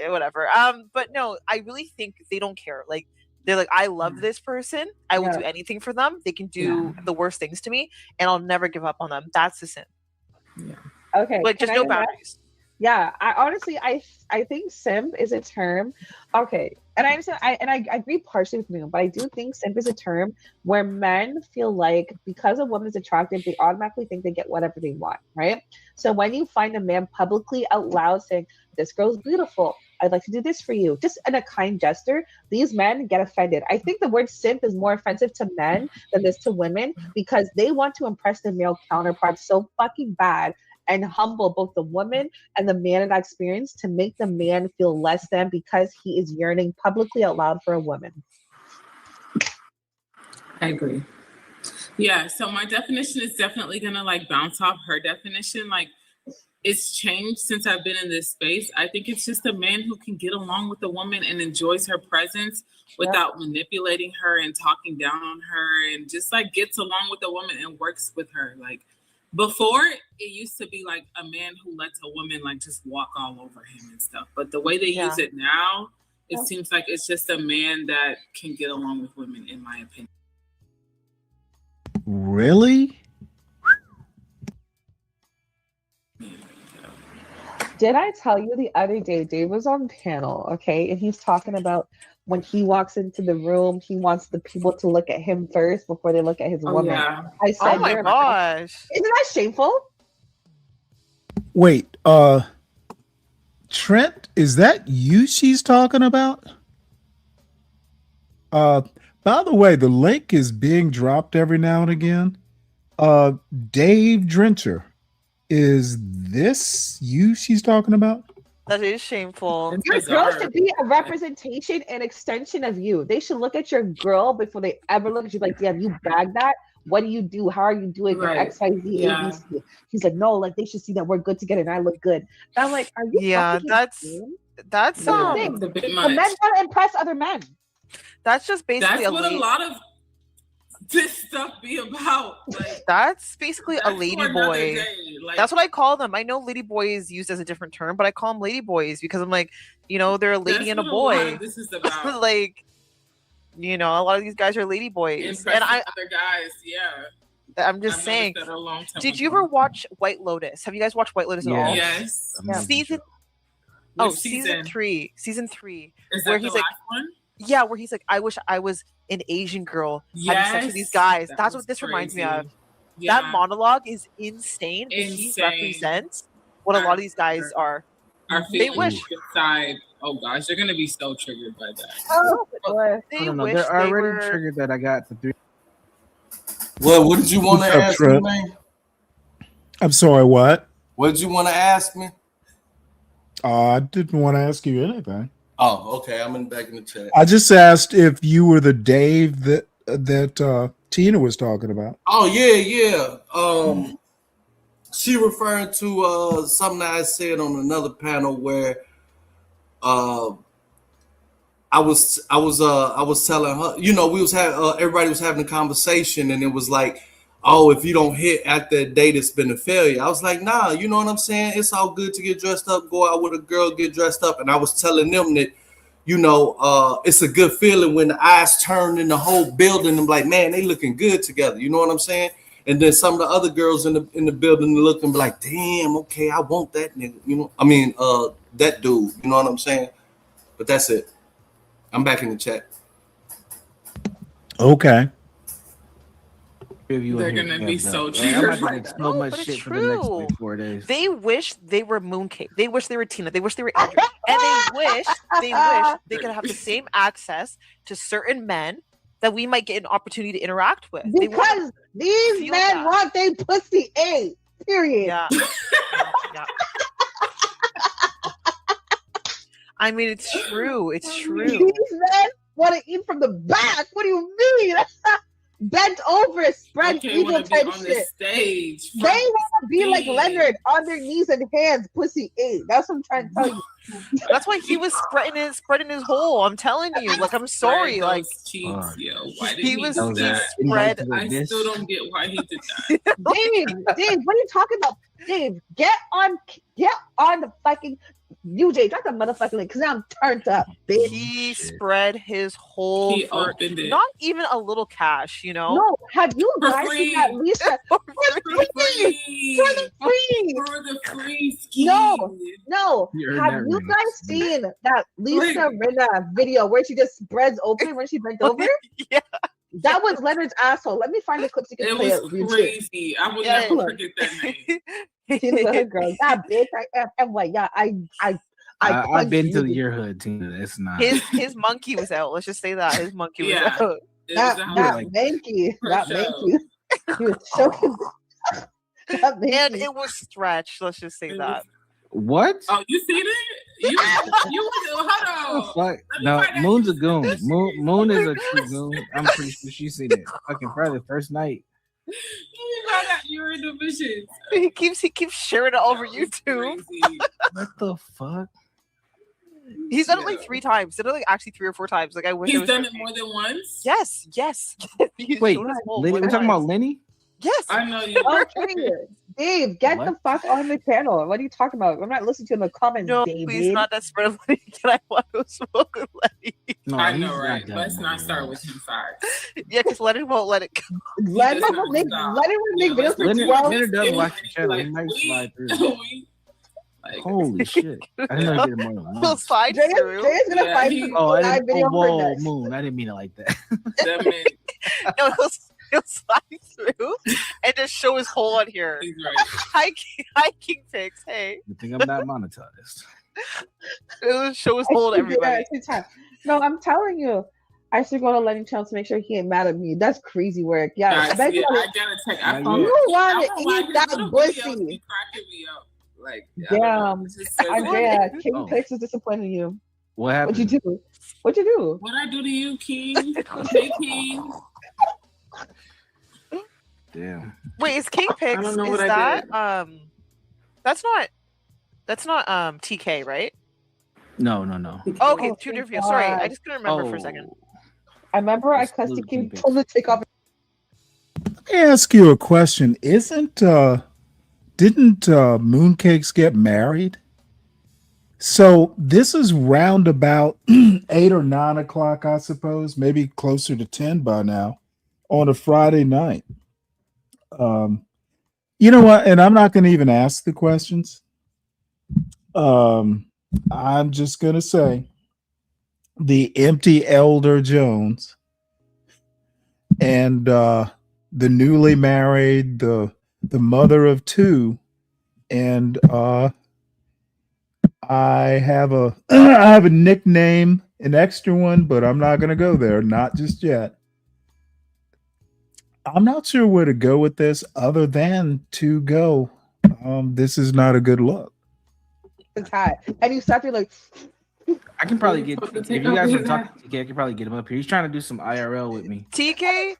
whatever. But no, I really think they don't care. Like they're like, I love this person. I will do anything for them. They can do the worst things to me, and I'll never give up on them. That's the simp. Yeah. Okay. Like just no boundaries. Yeah, I honestly, I think simp is a term. Okay, and I understand, I agree partially with you, but I do think simp is a term where men feel like because a woman is attractive, they automatically think they get whatever they want, right? So when you find a man publicly out loud saying, "This girl's beautiful, I'd like to do this for you," just in a kind gesture, these men get offended. I think the word simp is more offensive to men than this to women because they want to impress their male counterparts so fucking bad and humble both the woman and the man in that experience to make the man feel less than because he is yearning publicly out loud for a woman. I agree. Yeah, so my definition is definitely gonna like bounce off her definition. Like it's changed since I've been in this space. I think it's just a man who can get along with a woman and enjoys her presence without manipulating her and talking down on her, and just like gets along with a woman and works with her. Like before, it used to be like a man who lets a woman like just walk all over him and stuff. But the way they use it now, it seems like it's just a man that can get along with women, in my opinion. Really? Did I tell you the other day, Dave was on panel, okay, and he's talking about when he walks into the room, he wants the people to look at him first before they look at his woman. Yeah. I said, oh my gosh. Isn't that shameful? Wait, Trent, is that you she's talking about? By the way, the link is being dropped every now and again. Dave Drencher, is this you she's talking about? That is shameful. Your girl should be a representation and extension of you. They should look at your girl before they ever look at you like, damn, you bagged that? What do you do? How are you doing? Right. XYZ, Yeah. ABC. He's like, no, like they should see that we're good together and I look good. And I'm like, are you fucking that's insane? It's a bit The much. men gotta impress other men. That's just basically That's what a lot of this stuff be about. Like, that's basically a that's lady for another boy. day. Like, That's what I call them. I know lady boy is used as a different term, but I call them lady boys because I'm like, you know, they're a lady that's and a what lot boy. of this is about. Like, you know, a lot of these guys are lady boys. Impressing And other guys, yeah. I'm just I've saying. noticed that a long time Did ago. you ever watch White Lotus? Have you guys watched White Lotus at all? Yes. Season. Which Season season? 3. Season 3. Is where that he's the like, last one? yeah, where he's like, I wish I was an Asian girl having sex with these Yes, guys. that That's was what this reminds me crazy. of. Yeah. That monologue is insane. But he Insane. represents what a lot of these guys are. Our They feelings wish. inside. Oh gosh, they're gonna be so triggered by that. Oh, boy. They No, wish they're they already were. triggered that I got the 3. What did you want to What's up, ask me, Trent? man? I'm sorry, what? What did you want to ask me? I didn't want to ask you anything. Oh, okay. I'm back in the chat. I just asked if you were the Dave that Tina was talking about. Oh yeah. She referred to something I said on another panel where I was telling her, you know, we was having everybody was having a conversation, and it was like oh, if you don't hit at that date, it's been a failure. I was like, nah, you know what I'm saying? It's all good to get dressed up, go out with a girl, get dressed up. And I was telling them that, it's a good feeling when the eyes turn in the whole building. I'm like, man, they looking good together. You know what I'm saying? And then some of the other girls in the building look and be like, damn, okay, I want that nigga. That dude. You know what I'm saying? But that's it. I'm back in the chat. Okay. They're gonna be so I'm triggered. about to explode my shit for the next like 4 days. They wish they were Mooncake. They wish they were Tina. They wish they were Andrew. And they wish they could have the same access to certain men that we might get an opportunity to interact with. Because these men want their pussy ate. Period. Yeah. I mean, it's true. It's true. These men want to eat from the back. What do you mean? Bent over, spread eagle type shit. Stage. They want to be like Leonard on their knees and hands, pussy ate. That's what I'm trying to tell you. That's why he was spreading his hole. I'm telling you. Like, I'm sorry. Like, cheeks, yo. Why did he was that? spread. I still don't get why he did that. Dave, what are you talking about? Dave, get on the fucking UJ, drop the motherfucking link because now I'm turned up, bitch. He spread his whole He opened it. Not even a little cash, you know? No, have you For guys free. seen that Lisa? For the free scheme. No. You Have earned you that guys seen that Lisa Rinna video where she just spreads open when she bent over? Yeah. That was Leonard's asshole. Let me find the clip so you can play it. It was crazy. I would never forget that name. She's a hood girl. Yeah, bitch. I'm like, yeah, I've been to your hood, Tina. That's not His monkey was out. Let's just say that. His monkey was out. That manky. He was choking. And it was stretched. Let's just say that. What? Oh, you seen it? You hold on. Fuck. No, Moon's a goon. Moon is a true goon. I'm pretty sure she's seen it. Fucking probably the first night. You're in the vision. He keeps sharing it over YouTube. What the fuck? He's done it like 3 times. Did it like actually 3 or 4 times? Like I wish He's done it more than once. Yes. Wait, Lenny, we're talking about Lenny? Yes. I know you. Okay. Dave, get the fuck on the channel. What are you talking about? I'm not listening to you in the comments, No, David. please, not that spread of Lenny. Can I want to smoke with Lenny? No, I know, right? Let's not start with him. Sorry. Yeah, because Leonard won't let it go. Leonard will make videos for 12. Leonard does watch the channel. He might slide through. Holy shit. I didn't know he did more than He'll once. slide through. Jay's gonna find you live video for Whoa, next. Moon. I didn't mean it like that. No, he'll slide through and just show his hole on here. He's right. Hi, King Pigs. Hey. You think I'm not monetized? It'll show his hole to everybody. No, I'm telling you. I should go to Lenny channel to make sure he ain't mad at me. That's crazy work. Yeah, I gotta check. I you want to eat that pussy. Like, damn, Andrea, King Pix is disappointing in you. What happened? What'd you do? What'd you do? What I do to you, King? Hey, King. Damn. Wait, is King Pigs? I don't know is what I that did. That's not TK, right? No. Oh, okay, two different people. Sorry, I just couldn't remember for a second. I remember I cussed the King, told him to take off. Let me ask you a question. Didn't Mooncakes get married? So this is round about 8 or 9 o'clock, I suppose, maybe closer to 10 by now, on a Friday night. You know what? And I'm not going to even ask the questions. I'm just going to say the empty Elder Jones and the newly married, the mother of 2, and I have a nickname, an extra one, but I'm not going to go there, not just yet. I'm not sure where to go with this other than to go. This is not a good look. It's hot. And you sat there like, I can probably get, if you guys want to talk to TK, I can probably get him up here. He's trying to do some IRL with me. TK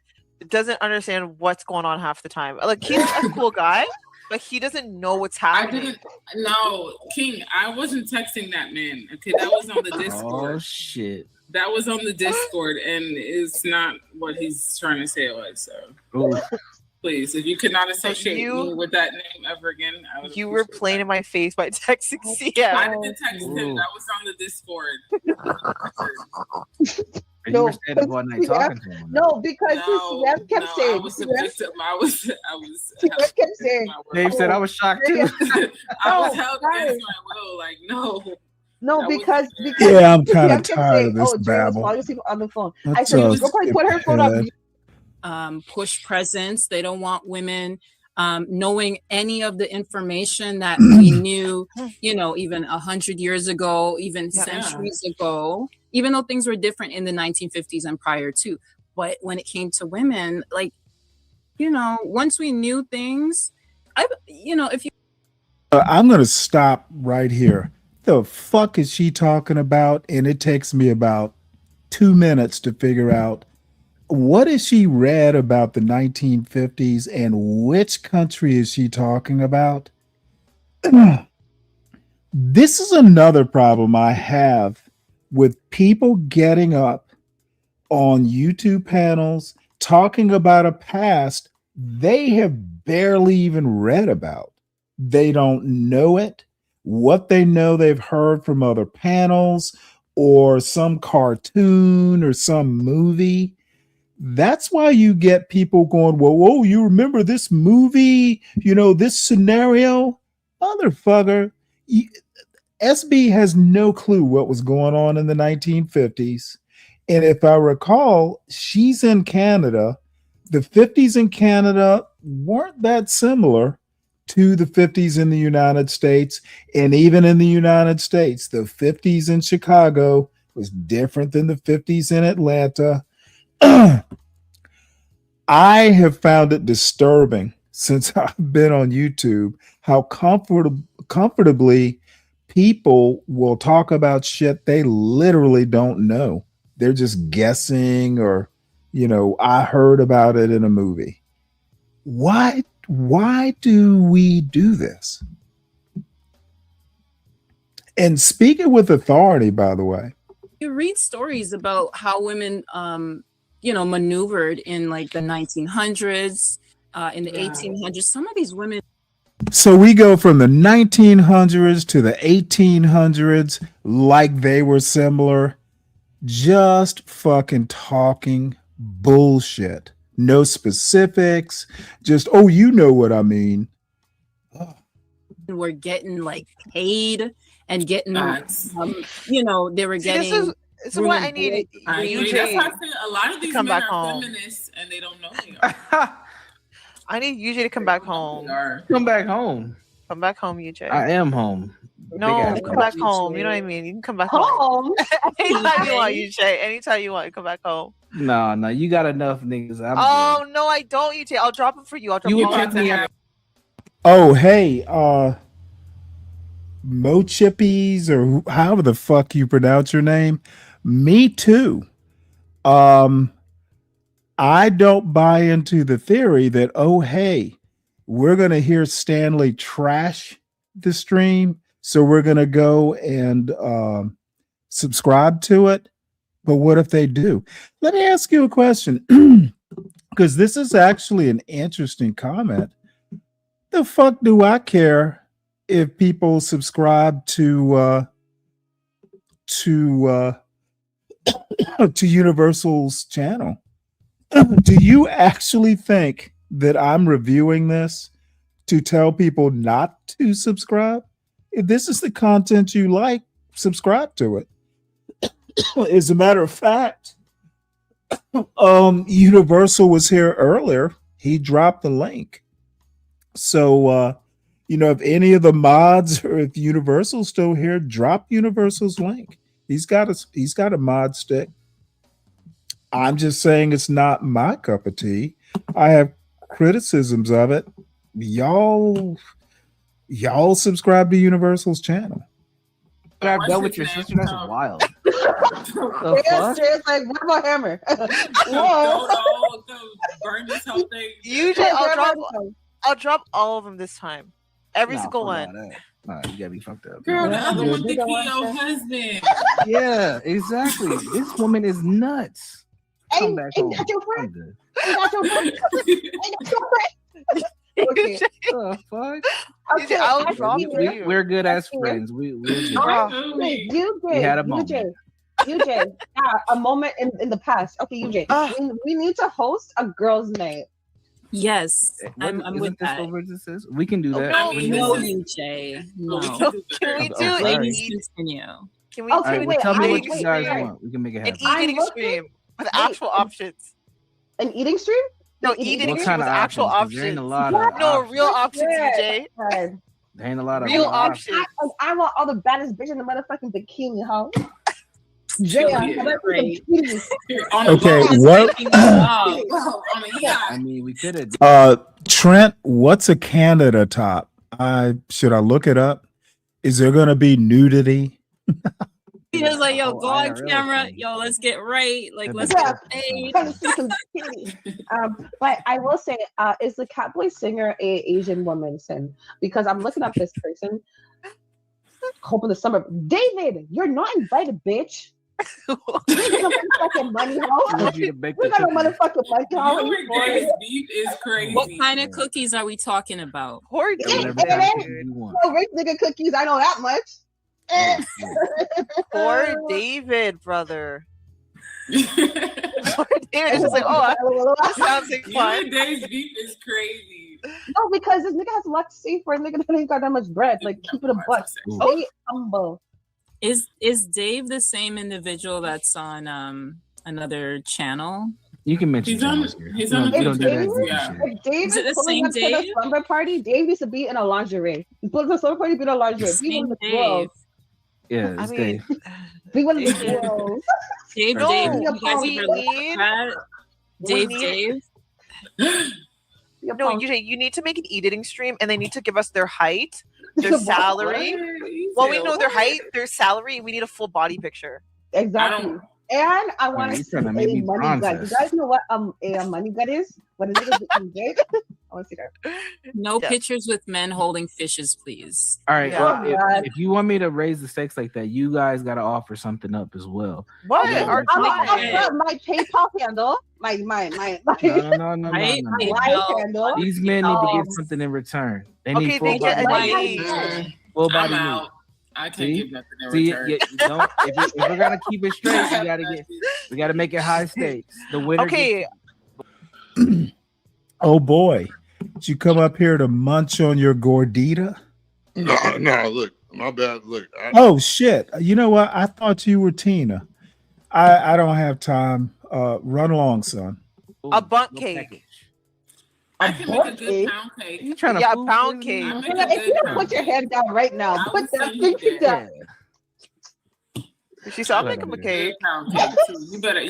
doesn't understand what's going on half the time. Like, he's a cool guy, but he doesn't know what's happening. No, King, I wasn't texting that man. Okay, that was on the Discord. Oh, shit. That was on the Discord, and it's not what he's trying to say it was. So. Ooh. Please, if you could not associate me with that name ever again, I would. You were playing in my face by texting CM. I didn't text him. That was on the Discord. You were staying up all night talking to him. No, because CM kept saying. I was a victim. I was. CM kept saying. Dave said I was shocked too. I was held against my will. Like no. No, because Yeah, I'm kind of CM kept tired saying, of this oh, Jay was babble. falling asleep on the phone. I That's said, all go put her phone up. stupid. Push presence. They don't want women knowing any of the information that we knew, even 100 years ago, even centuries ago, even though things were different in the 1950s and prior to. But when it came to women, once we knew things, if you. I'm going to stop right here. The fuck is she talking about? And it takes me about 2 minutes to figure out what is she read about the 1950s and which country is she talking about? This is another problem I have with people getting up on YouTube panels talking about a past they have barely even read about. They don't know it. What they know, they've heard from other panels or some cartoon or some movie. That's why you get people going, whoa, you remember this movie, this scenario? Motherfucker, SB has no clue what was going on in the 1950s. And if I recall, she's in Canada. The 50s in Canada weren't that similar to the 50s in the United States. And even in the United States, the 50s in Chicago was different than the 50s in Atlanta. I have found it disturbing since I've been on YouTube how comfortably people will talk about shit they literally don't know. They're just guessing or, I heard about it in a movie. Why do we do this? And speaking with authority, by the way. You read stories about how women, maneuvered in like the 1900s, in the 1800s. Some of these women. So we go from the 1900s to the 1800s like they were similar. Just fucking talking bullshit. No specifics. Just, you know what I mean. Were getting like paid and getting, they were getting. This is what I need. That's why I say a lot of these men are feminists and they don't know they are. I need UJ to come back home. Come back home. Come back home, UJ. I am home. No, come back home. You know what I mean? You can come back home. Anytime you want, UJ. Anytime you want, you come back home. No, you got enough niggas. No, I don't, UJ. I'll drop them for you. I'll drop them. Oh, hey, Mo Chippies or however the fuck you pronounce your name. Me too. I don't buy into the theory that, hey, we're going to hear Stanley trash the stream, so we're going to go and subscribe to it. But what if they do? Let me ask you a question, because this is actually an interesting comment. The fuck do I care if people subscribe to Universal's channel? Do you actually think that I'm reviewing this to tell people not to subscribe? If this is the content you like, subscribe to it. As a matter of fact, Universal was here earlier. He dropped the link. So, if any of the mods or if Universal's still here, drop Universal's link. He's got a mod stick. I'm just saying it's not my cup of tea. I have criticisms of it. Y'all subscribe to Universal's channel. I've done with your sister. That's wild. It's like, what about Hammer? UJ, I'll drop all of them this time. Every single one. Nah, you gotta be fucked up. Girl, the other one think he your husband. Yeah, exactly. This woman is nuts. Come back home. Ain't that your friend? I'm good. Ain't that your friend? Ain't that your friend? Okay. Fuck? Okay, I'll I drop see you. We're good as see friends. We're good. Wait, We had a moment. UJ, a moment in the past. Okay, UJ, we need to host a girls' night. Yes, I'm Isn't with this that. what this is? We can do that. No, We can No, do that. UJ. No. Can we do sorry. Ladies, continue. Can we Okay, All right, do well, wait, tell me I- what you wait, guys wait. want. We can make it an happen. eating I'm looking- stream with wait, actual options? An eating stream? No, Eating eating What stream kind with of actual options? 'Cause there ain't options. a lot of No, options. real options, UJ. Yeah. There ain't a lot of Real real options. I want all the baddest bitch in the motherfucking bikini, ho. Okay, what? I mean, we could have. Trent, what's a Canada top? Should I look it up? Is there going to be nudity? He was like, yo, Oh, go on IRL camera. thing. Yo, let's get right. Like, let's Yeah. get paid. Come see some titties. But I will say, is the Catboy singer a Asian woman, Sin? Because I'm looking up this person. Hoping the summer. David, you're not invited, bitch. We got no motherfucking money, ho. We got no motherfucking money, ho. Your days beef is crazy. What kind of cookies are we talking about? Poor Whatever David. kind of cookies you want. No rich nigga cookies. I know that much. Poor David, brother. Poor David is just like, oh, that sounds like fun. Your days beef is crazy. No, because this nigga has a lot to say for a nigga that ain't got that much bread. Like, keep it a buck. Stay humble. Is Dave the same individual that's on another channel? You can mention He's on- channels here. he's We on- don't do that Dave- goofy yeah. shit. If Dave Is it the pulling same up to Dave? the slumber party, Dave used to be in a lingerie. He's pulling up to the slumber party, be in a lingerie. Be one of the Same girls. Yeah, I it's mean, Dave. Be one of the Dave. girls. Dave, No, Dave, you guys we ever look need- at we Dave, need- Dave? No, you need to make an eating stream, and they need to give us their height, their salary. Well, we know their height, their salary. We need a full body picture. Exactly. And I want you to see trying to a make me money gut. bronze You guys know what a money gut is? What is it? I want to see that. No Yeah. pictures with men holding fishes, please. All right. Yeah. Well, God. if you want me to raise the stakes like that, you guys got to offer something up as well. What? Okay, Our I'm tweet- gonna put my PayPal handle, my No. Right? live handle. These men need to get something in return. They need Okay, full they get body. a meat. date. Full I'm body meat. out. I can't See? give nothing in See, return. you don't. If we're gonna keep it straight, we gotta make it high stakes. The winner. Okay, Oh boy, did you come up here to munch on your gordita? No, look, my bad. Look, Oh shit! You know what? I thought you were Tina. I don't have time. Run along, son. a bunt cake. I can make a good pound cake. You trying to Yeah, fool pound with cake. I make If a you good don't pound put your cake. hand down right now, I put will that send you pinky that. down. She said, "I'll make him a Good cake." pound cake too.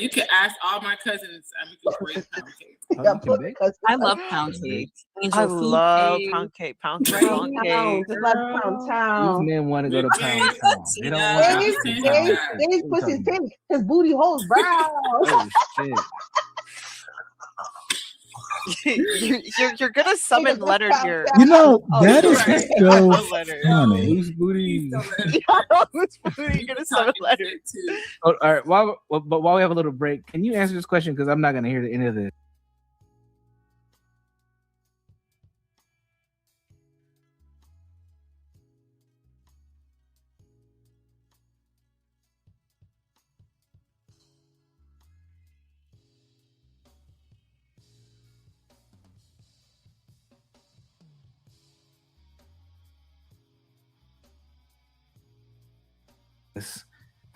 You can ask all my cousins. I make a great pound cake. Oh, Yeah, you can put bake? I love pound cake. I Angel food love cake. pound cake. Pound cake. Right Pound Pound cake. town, just like pound These town. men want to go to Pound Dave, Town. They don't want Dave, to Dave, go to Dave, Pound Dave, Town. Dave's What you pussy's talking pink. His booty hole's brown. about? Oh shit! You're gonna summon Nigga, Leonard pound here. town. You know Oh, that is right. so Leonard. funny. Whose booty? Who's booty? You're gonna summon Leonard. too. Oh, all right. But while we have a little break, can you answer this question? Because I'm not going to hear the end of this.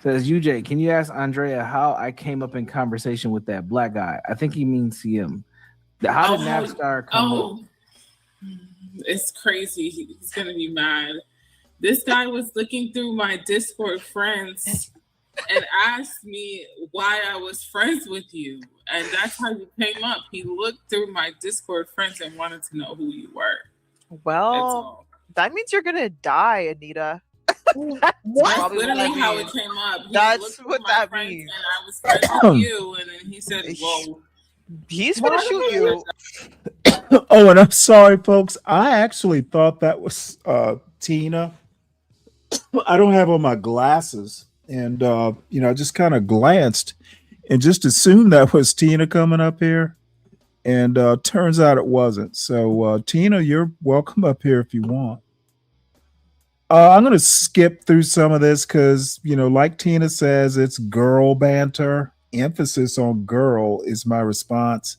Says UJ, can you ask Andrea how I came up in conversation with that black guy? I think he means CM. How did Napstar come up? Oh, it's crazy. He's gonna be mad. This guy was looking through my Discord friends and asked me why I was friends with you, and that's how you came up. He looked through my Discord friends and wanted to know who you were. Well, that means you're gonna die, Anita. That's probably what literally that how it means. came up. He That's looked through what my that friends means. And I was friends with you, and then he said, "Whoa." He's gonna shoot you. Oh, and I'm sorry, folks. I actually thought that was Tina. I don't have on my glasses, and I just kind of glanced and just assumed that was Tina coming up here. And turns out it wasn't. So Tina, you're welcome up here if you want. I'm going to skip through some of this because, like Tina says, it's girl banter. Emphasis on girl is my response.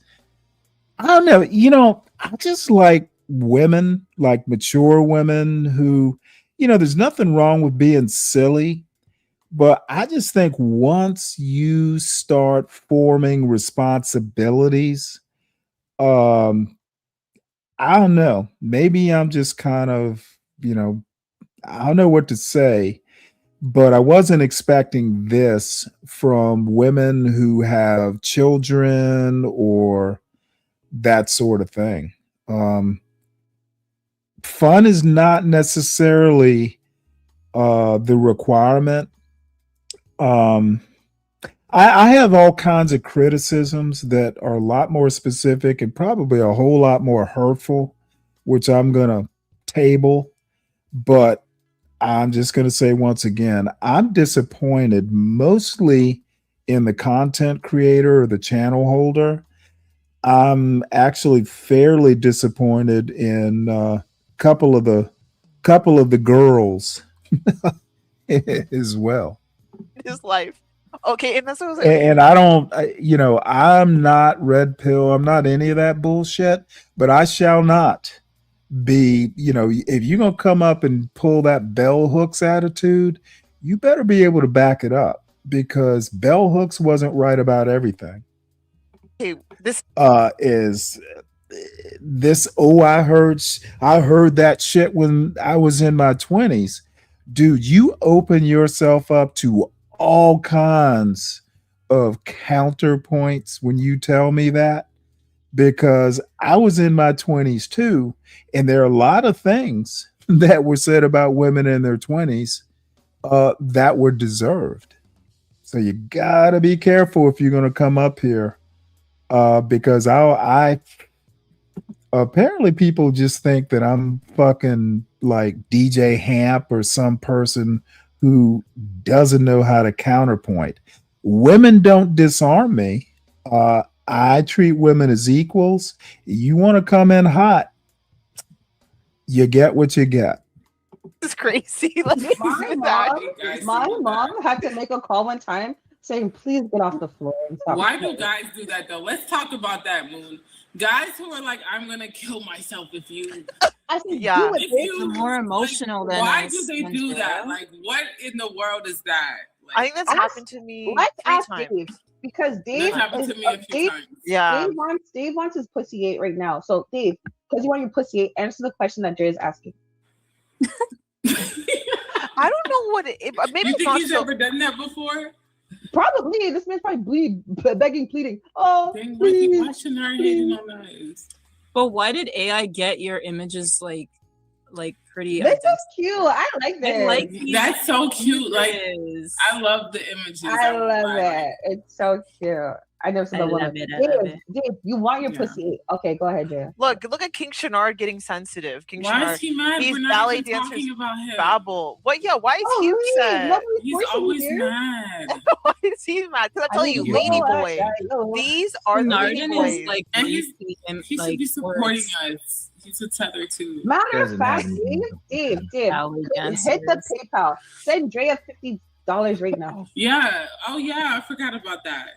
I don't know. I just like women, like mature women who, there's nothing wrong with being silly. But I just think once you start forming responsibilities, I don't know. Maybe I'm just kind of, I don't know what to say, but I wasn't expecting this from women who have children or that sort of thing. Fun is not necessarily the requirement. I have all kinds of criticisms that are a lot more specific and probably a whole lot more hurtful, which I'm going to table. But I'm just going to say once again, I'm disappointed mostly in the content creator or the channel holder. I'm actually fairly disappointed in a couple of the girls as well. His life. Okay, and that's what I was like. And I don't, I'm not red pill. I'm not any of that bullshit, but I shall not be, if you're going to come up and pull that bell hooks attitude, you better be able to back it up because bell hooks wasn't right about everything. Okay, this is this, I heard that shit when I was in my 20s. Dude, you open yourself up to all kinds of counterpoints when you tell me that, because I was in my 20s too, and there are a lot of things that were said about women in their 20s that were deserved. So you gotta be careful if you're gonna come up here, because I apparently people just think that I'm fucking like DJ Hamp or some person who doesn't know how to counterpoint. Women don't disarm me. I treat women as equals. You want to come in hot, you get what you get. This is crazy. Like, my mom had to make a call one time saying, please get off the floor. And stop Why playing." do guys do that though? Let's talk about that, Moon. Guys who are like, I'm gonna kill myself if you. I said, Yeah. do it, If bitch. you More emotional than why us, do they do Angela. that? Like, what in the world is that? I think that's Ask- happened to me Let's 3 ask times. Dave because Dave That happened is, to me a few Dave, times. Yeah. Dave wants his pussy ate right now. So Dave, because you want your pussy ate, answer the question that Jay is asking. I don't know what maybe You it's think not he's so. ever done that before? Probably. This man's probably begging, pleading. Oh, Dang, please. Ricky, why shouldn't I hating on us? But why did AI get your images like pretty? This is cute. I like this. I like these That's so cute. Like, images. I love the images. I won't love lie. it. It's so cute. I never saw I the love woman. it, I love it. Dave, you want your Yeah. pussy ate. Okay, go ahead, Jay. Look at King Shanard getting sensitive. King Why Shanard, is he mad? these We're ballet not even dancers talking about him. babble. What? Yeah, why is he leave. upset? Nobody's He's forcing you always here. mad. Why is he mad? Because I'm telling you, mean, lady go boy. ahead, yo. These are the lady Narden boys. is like And he's, greasy and he should like be supporting words. us. He's a tether too. Matter of Doesn't have fact, anything Dave, Ballet hit the dancers. PayPal. Send Drea $50 right now. Yeah. Oh yeah, I forgot about that.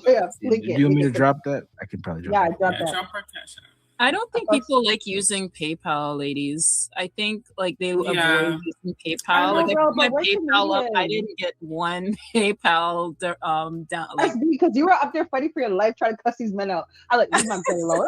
Drea, Do link it. you want me link to it. drop that? I can probably drop Yeah, that. drop Yeah, that. drop our cash out. I don't think Okay. people like using PayPal, ladies. I think like they Yeah. avoid using I PayPal. know, Like I bro, put my but we're PayPal up. I Canadian. didn't get one PayPal down. Like That's because you were up there fighting for your life trying to cuss these men out. I like leave my very low.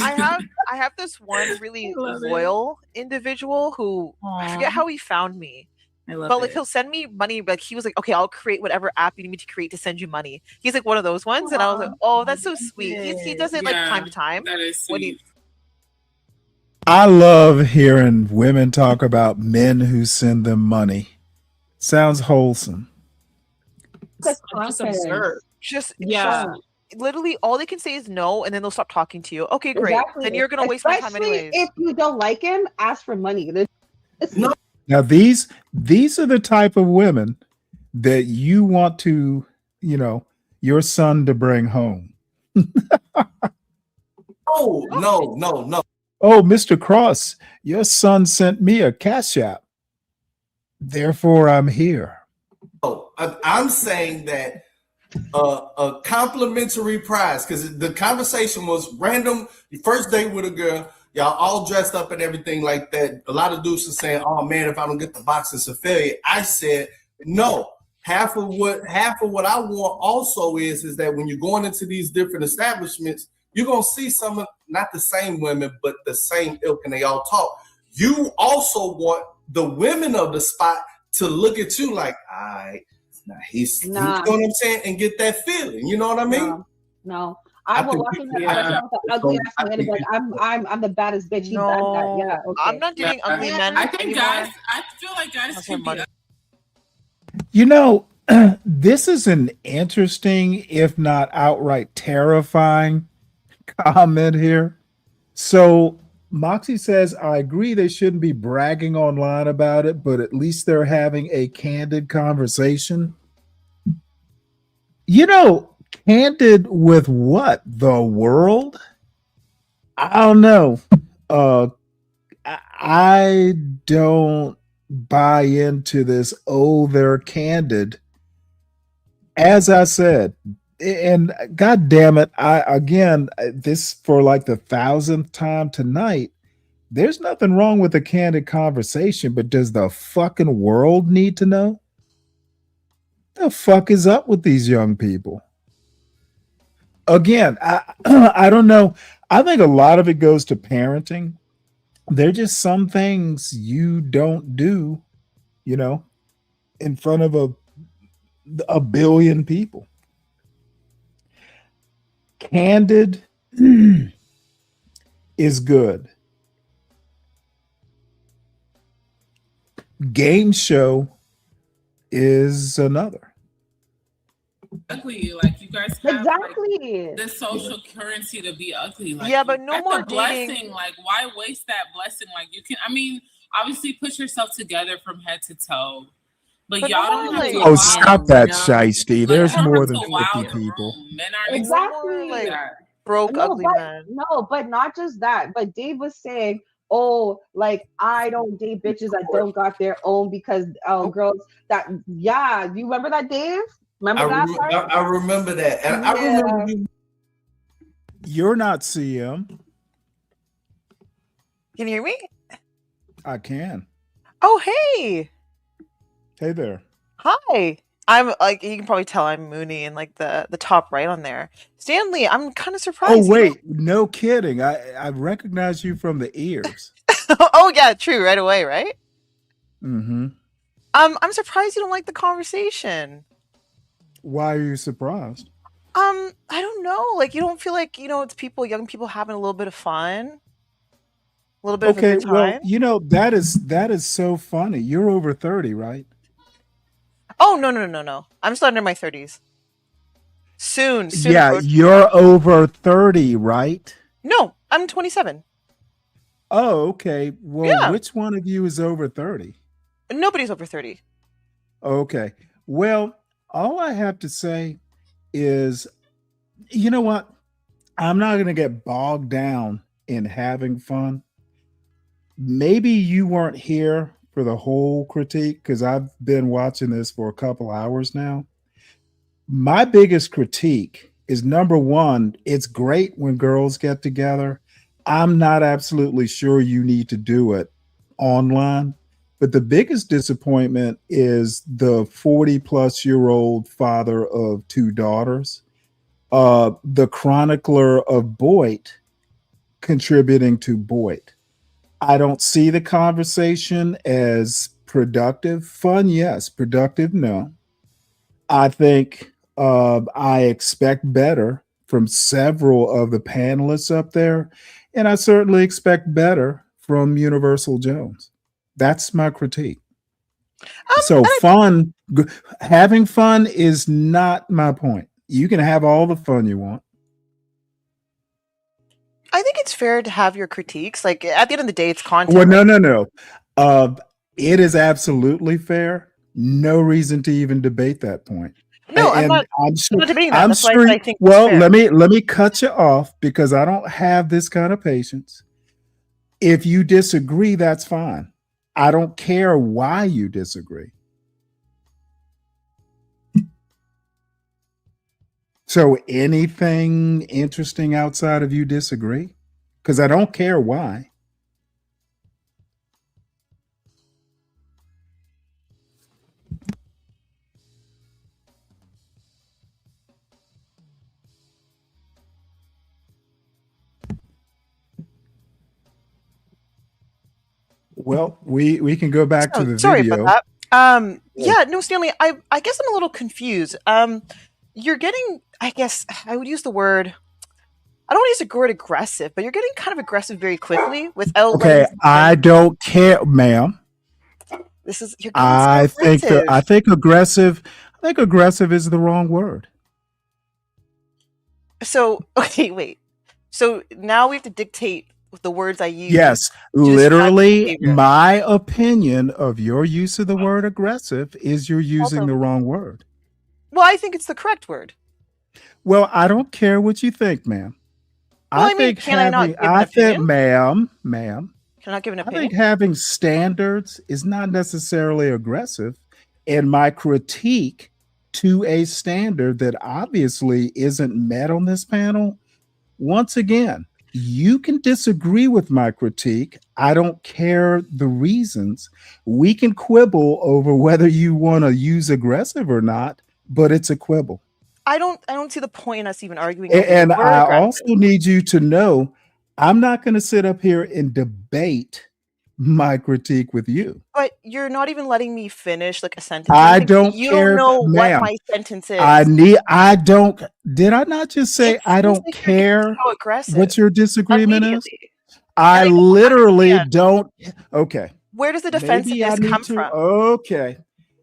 I have this one really love it. loyal individual who I forget Aw. how he found me. I love But like it. he'll send me money. Like he was like, okay, I'll create whatever app you need me to create to send you money. He's like one of those ones, and I was like, oh, that's so sweet. He does it like time to time. That is When sweet. I love hearing women talk about men who send them money. Sounds wholesome. That's Just confidence. absurd. Just Yeah. literally all they can say is no, and then they'll stop talking to you. Okay, great. Exactly. Then you're gonna waste my time Especially anyways. if you don't like him, ask for money. No. Now these are the type of women that you want to, your son to bring home. Oh, no. Oh, Mr. Cross, your son sent me a cash app. Therefore, I'm here. Oh, I'm saying that a complimentary prize, because the conversation was random. The first date with a girl, y'all all dressed up and everything like that. A lot of dudes are saying, "Oh man, if I don't get the box, it's a failure." I said, "No." Half of what I want also is that when you're going into these different establishments, you're gonna see some of not the same women, but the same ilk, and they all talk. You also want the women of the spot to look at you like, all right, now he's you know what I'm saying, and get that feeling. You know what I mean? No. I will walk in there with an ugly ass man and be like, I'm the baddest bitch. You got that. Yeah. Okay. I'm not dating ugly men. I think anymore. I feel like guys can be. You know, this is an interesting, if not outright terrifying comment here. So Moxie says, I agree they shouldn't be bragging online about it, but at least they're having a candid conversation. You know, candid with what? The world? I don't know. I don't buy into this, oh, they're candid. As I said, and God damn it, this for like the 1,000th time tonight, there's nothing wrong with a candid conversation, but does the fucking world need to know? The fuck is up with these young people? Again, I don't know. I think a lot of it goes to parenting. There are just some things you don't do, you know, in front of a billion people. Candid is good. Game show is another. Ugly, like you guys have exactly like, the social currency to be ugly. Like, yeah, but no that's more a blessing. dating. Like, why waste that blessing? Like, you can. I mean, obviously, put yourself together from head to toe, but y'all don't have to. Oh, stop that, Shiesty. There's more than 50 people. Men aren't Exactly. like that. Broke no, ugly but, man. No, but not just that. But Dave was saying, oh, like I don't date bitches that don't got their own because girls that you remember that, Dave? Remember that part? I remember that. And I remember You're not CM. Can you hear me? I can. Oh, hey. Hey there. Hi. I'm like, you can probably tell I'm Mooney in like the top right on there. Stanley, I'm kind of surprised. Oh, wait. No kidding. I recognize you from the ears. Oh, yeah, true. Right away, right? Mm-hmm. I'm surprised you don't like the conversation. Why are you surprised? I don't know. Like, you don't feel like, it's young people having a little bit of fun? A little bit of a good time? Well, that is so funny. You're over 30, right? Oh, no. I'm still under my 30s. Soon. Yeah, you're over 30, right? No, I'm 27. Oh, okay. Well, which one of you is over 30? Nobody's over 30. Okay. Well, all I have to say is, you know what? I'm not going to get bogged down in having fun. Maybe you weren't here for the whole critique because I've been watching this for a couple hours now. My biggest critique is, number one, it's great when girls get together. I'm not absolutely sure you need to do it online. But the biggest disappointment is the 40-plus-year-old father of 2 daughters, the chronicler of BOYT, contributing to BOYT. I don't see the conversation as productive. Fun, yes. Productive, no. I think I expect better from several of the panelists up there, and I certainly expect better from Universal Jones. That's my critique. So having fun is not my point. You can have all the fun you want. I think it's fair to have your critiques. Like, at the end of the day, it's content. Well, no. It is absolutely fair. No reason to even debate that point. No, I'm And not. I'm I'm sure. not debating that. I'm That's why sure. I think it's Well, fair. let me cut you off because I don't have this kind of patience. If you disagree, that's fine. I don't care why you disagree. So anything interesting outside of you disagree? Because I don't care why. Well, we can go back to Oh, the sorry about video. that. Yeah, no, Stanley, I guess I'm a little confused. You're getting, I guess I would use the word, I don't want to use the word aggressive, but you're getting kind of aggressive very quickly without letting Okay, us I don't care, ma'am. you're getting so aggressive. I think aggressive is the wrong word. So, okay, wait. So now we have to dictate the words I use. Yes, to describe literally, behavior. my opinion of your use of the word aggressive is you're using the wrong word. Well, I think it's the correct word. Well, I don't care what you think, ma'am. Well, I mean, can I not give an opinion? ma'am, Can I not give an I opinion? think having standards is not necessarily aggressive. And my critique to a standard that obviously isn't met on this panel, once again, you can disagree with my critique. I don't care the reasons. We can quibble over whether you want to use aggressive or not, but it's a quibble. I don't see the point in us even arguing. Over And the word I aggressive. also need you to know I'm not going to sit up here and debate my critique with you. But you're not even letting me finish like a sentence. I don't You care, don't know what ma'am. my sentence is. Did I not just say I don't care so aggressive. what your disagreement is? Immediately. I And I don't literally understand. don't. Okay. Where does the Maybe I defensiveness need come to. from? Okay.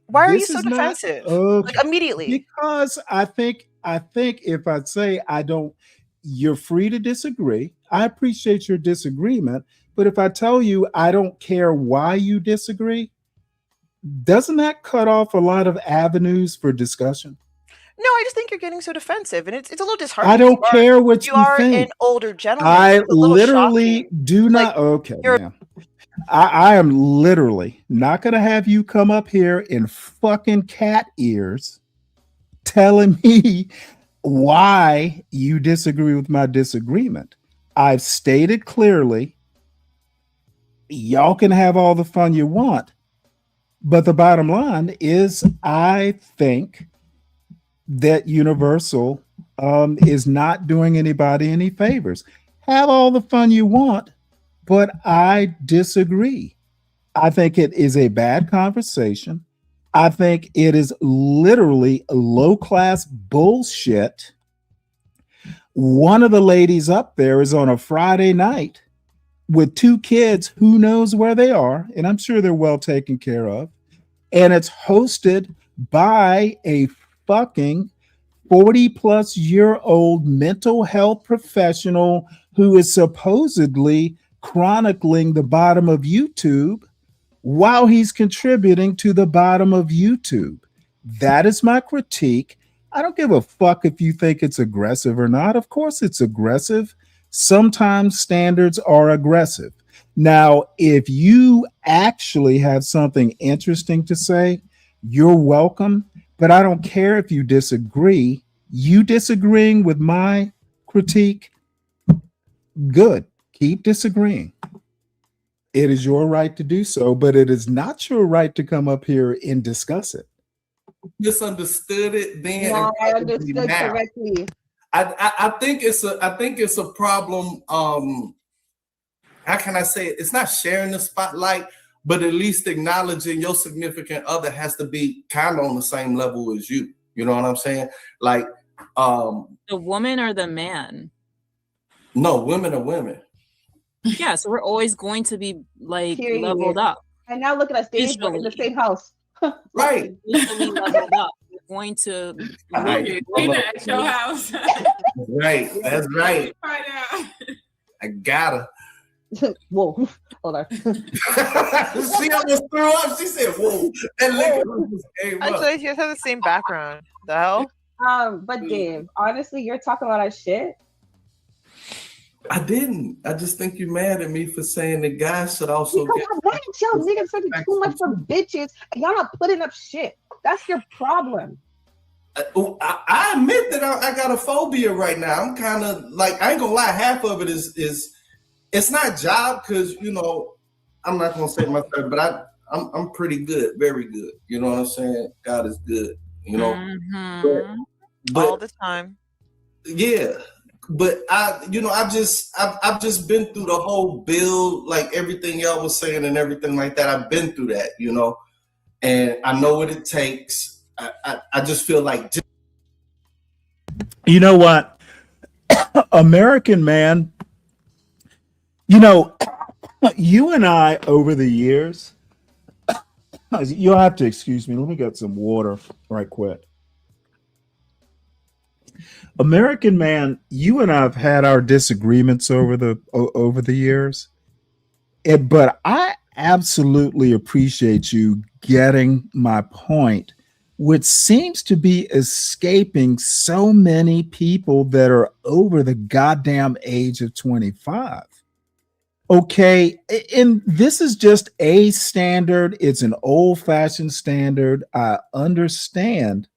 Why are you This so is not defensive? okay. Like immediately. Because I think if I say I don't, you're free to disagree. I appreciate your disagreement, but if I tell you I don't care why you disagree, doesn't that cut off a lot of avenues for discussion? No, I just think you're getting so defensive, and it's a little disheartening. I don't care what you you are think. an older gentleman. I It's a little literally shocking. do not. Okay, ma'am. I am literally not going to have you come up here in fucking cat ears telling me why you disagree with my disagreement. I've stated clearly, y'all can have all the fun you want, but the bottom line is I think that Universal is not doing anybody any favors. Have all the fun you want, but I disagree. I think it is a bad conversation. I think it is literally low-class bullshit. One of the ladies up there is on a Friday night with 2 kids, who knows where they are, and I'm sure they're well taken care of. And it's hosted by a fucking 40-plus-year-old mental health professional who is supposedly chronicling the bottom of YouTube while he's contributing to the bottom of YouTube. That is my critique. I don't give a fuck if you think it's aggressive or not. Of course it's aggressive. Sometimes standards are aggressive. Now, if you actually have something interesting to say, you're welcome, but I don't care if you disagree. You disagreeing with my critique, good. Keep disagreeing. It is your right to do so, but it is not your right to come up here and discuss it. Misunderstood it then. No, and I probably understood now. correctly. I think it's a problem. How can I say it? It's not sharing the spotlight, but at least acknowledging your significant other has to be kind of on the same level as you. You know what I'm saying? Like, The woman or the man? no, women are women. Yeah, so we're always going to be like Period. leveled up. And now look at us, Dave, we're in the same house. Right. Visually leveled up. We're going to Right. At your house. Right. That's right. Right now. I gotta. Whoa, hold on. She almost threw up. She said, "Whoa!" And liquor just came up. Actually, you guys have the same background. The hell? But Dave, honestly, you're talking a lot of shit. I didn't. I just think you're mad at me for saying the guys should also Because get. why did y'all niggas searching too much for bitches and y'all not putting up shit? That's your problem. I admit that I got a phobia right now. I'm kind of like, I ain't gonna lie, half of it is it's not job because I'm not gonna say myself, but I'm pretty good, very good. You know what I'm saying? God is good. Mm-hmm. But all the time. Yeah. But I've just been through the whole build, like everything y'all was saying and everything like that. I've been through that, and I know what it takes. I just feel like, you know what, American man, you and I over the years, you'll have to excuse me. Let me get some water right quick. American man, you and I have had our disagreements over the years, but I absolutely appreciate you getting my point, which seems to be escaping so many people that are over the goddamn age of 25. Okay, and this is just a standard. It's an old-fashioned standard. I understand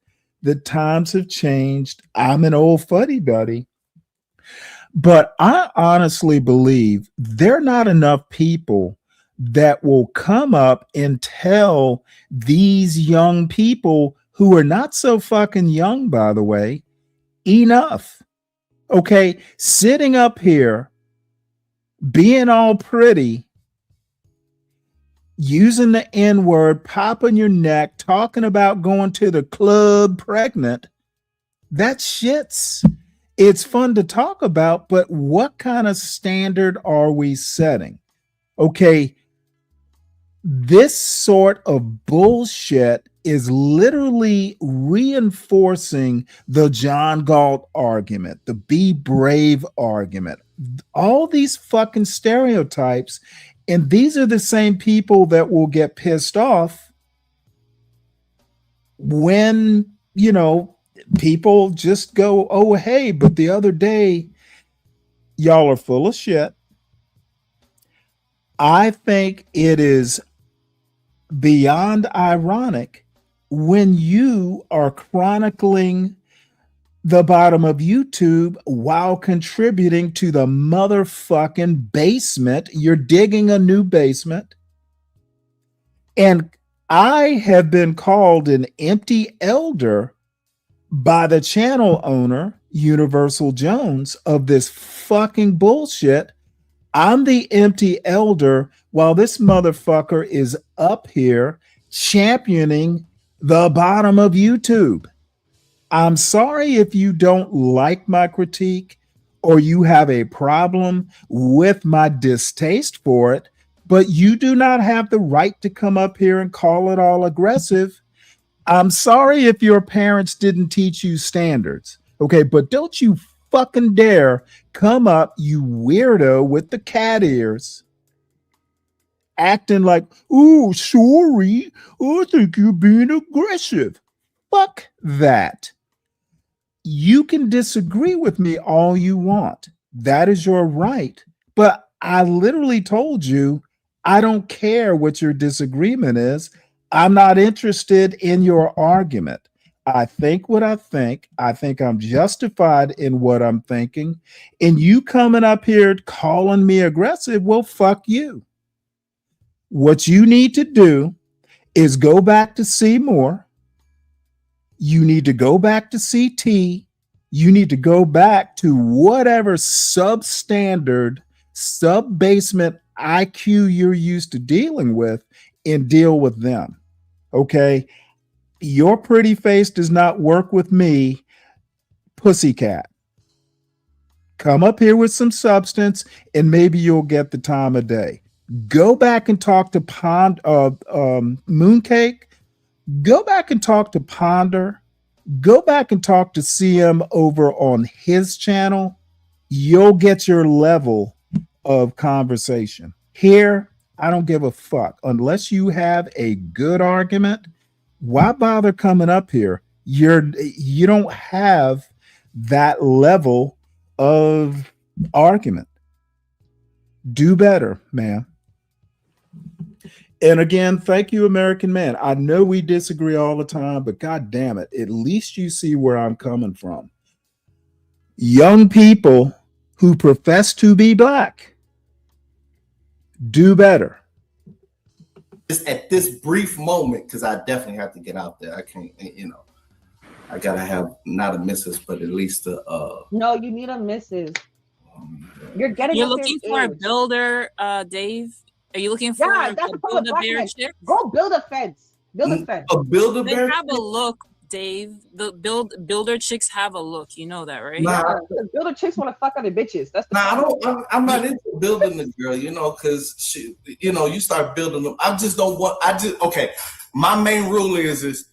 the times have changed. I'm an old fuddy-duddy. But I honestly believe there are not enough people that will come up and tell these young people who are not so fucking young, by the way, enough. Okay, sitting up here, being all pretty, using the N-word, popping your neck, talking about going to the club pregnant, that shit's, it's fun to talk about, but what kind of standard are we setting? Okay, this sort of bullshit is literally reinforcing the John Galt argument, the be brave argument, all these fucking stereotypes. And these are the same people that will get pissed off when, people just go, oh, hey, but the other day, y'all are full of shit. I think it is beyond ironic when you are chronicling the bottom of YouTube while contributing to the motherfucking basement. You're digging a new basement. And I have been called an empty elder by the channel owner, Universal Jones, of this fucking bullshit. I'm the empty elder while this motherfucker is up here championing the bottom of YouTube. I'm sorry if you don't like my critique or you have a problem with my distaste for it, but you do not have the right to come up here and call it all aggressive. I'm sorry if your parents didn't teach you standards, okay? But don't you fucking dare come up, you weirdo with the cat ears, acting like, oh, sorry, I think you're being aggressive. Fuck that. You can disagree with me all you want. That is your right. But I literally told you, I don't care what your disagreement is. I'm not interested in your argument. I think what I think. I think I'm justified in what I'm thinking. And you coming up here calling me aggressive, well, fuck you. What you need to do is go back to Seymour. You need to go back to CT. You need to go back to whatever substandard, sub-basement IQ you're used to dealing with and deal with them. Okay? Your pretty face does not work with me, pussycat. Come up here with some substance and maybe you'll get the time of day. Go back and talk to Mooncake. Go back and talk to Ponder. Go back and talk to CM over on his channel. You'll get your level of conversation. Here, I don't give a fuck. Unless you have a good argument, why bother coming up here? You don't have that level of argument. Do better, man. And again, thank you, American Man. I know we disagree all the time, but God damn it, at least you see where I'm coming from. Young people who profess to be black, do better. Just at this brief moment, because I definitely have to get out there. I can't, I gotta have not a missus, but at least a. No, you need a missus. You're getting. You're up there in looking for a age. builder, Dave. Are you looking for Yeah, a that's the problem with black Build-A-Bear men. chick? Go build a fence. Build a fence. A builder They bear. have a look, Dave. The builder chicks have a look. You know that, right? Nah, The builder chicks want to fuck other bitches. That's the Nah, I problem. don't. I'm not into building the girl, because she, you start building them. I just don't want. Okay. My main rule is.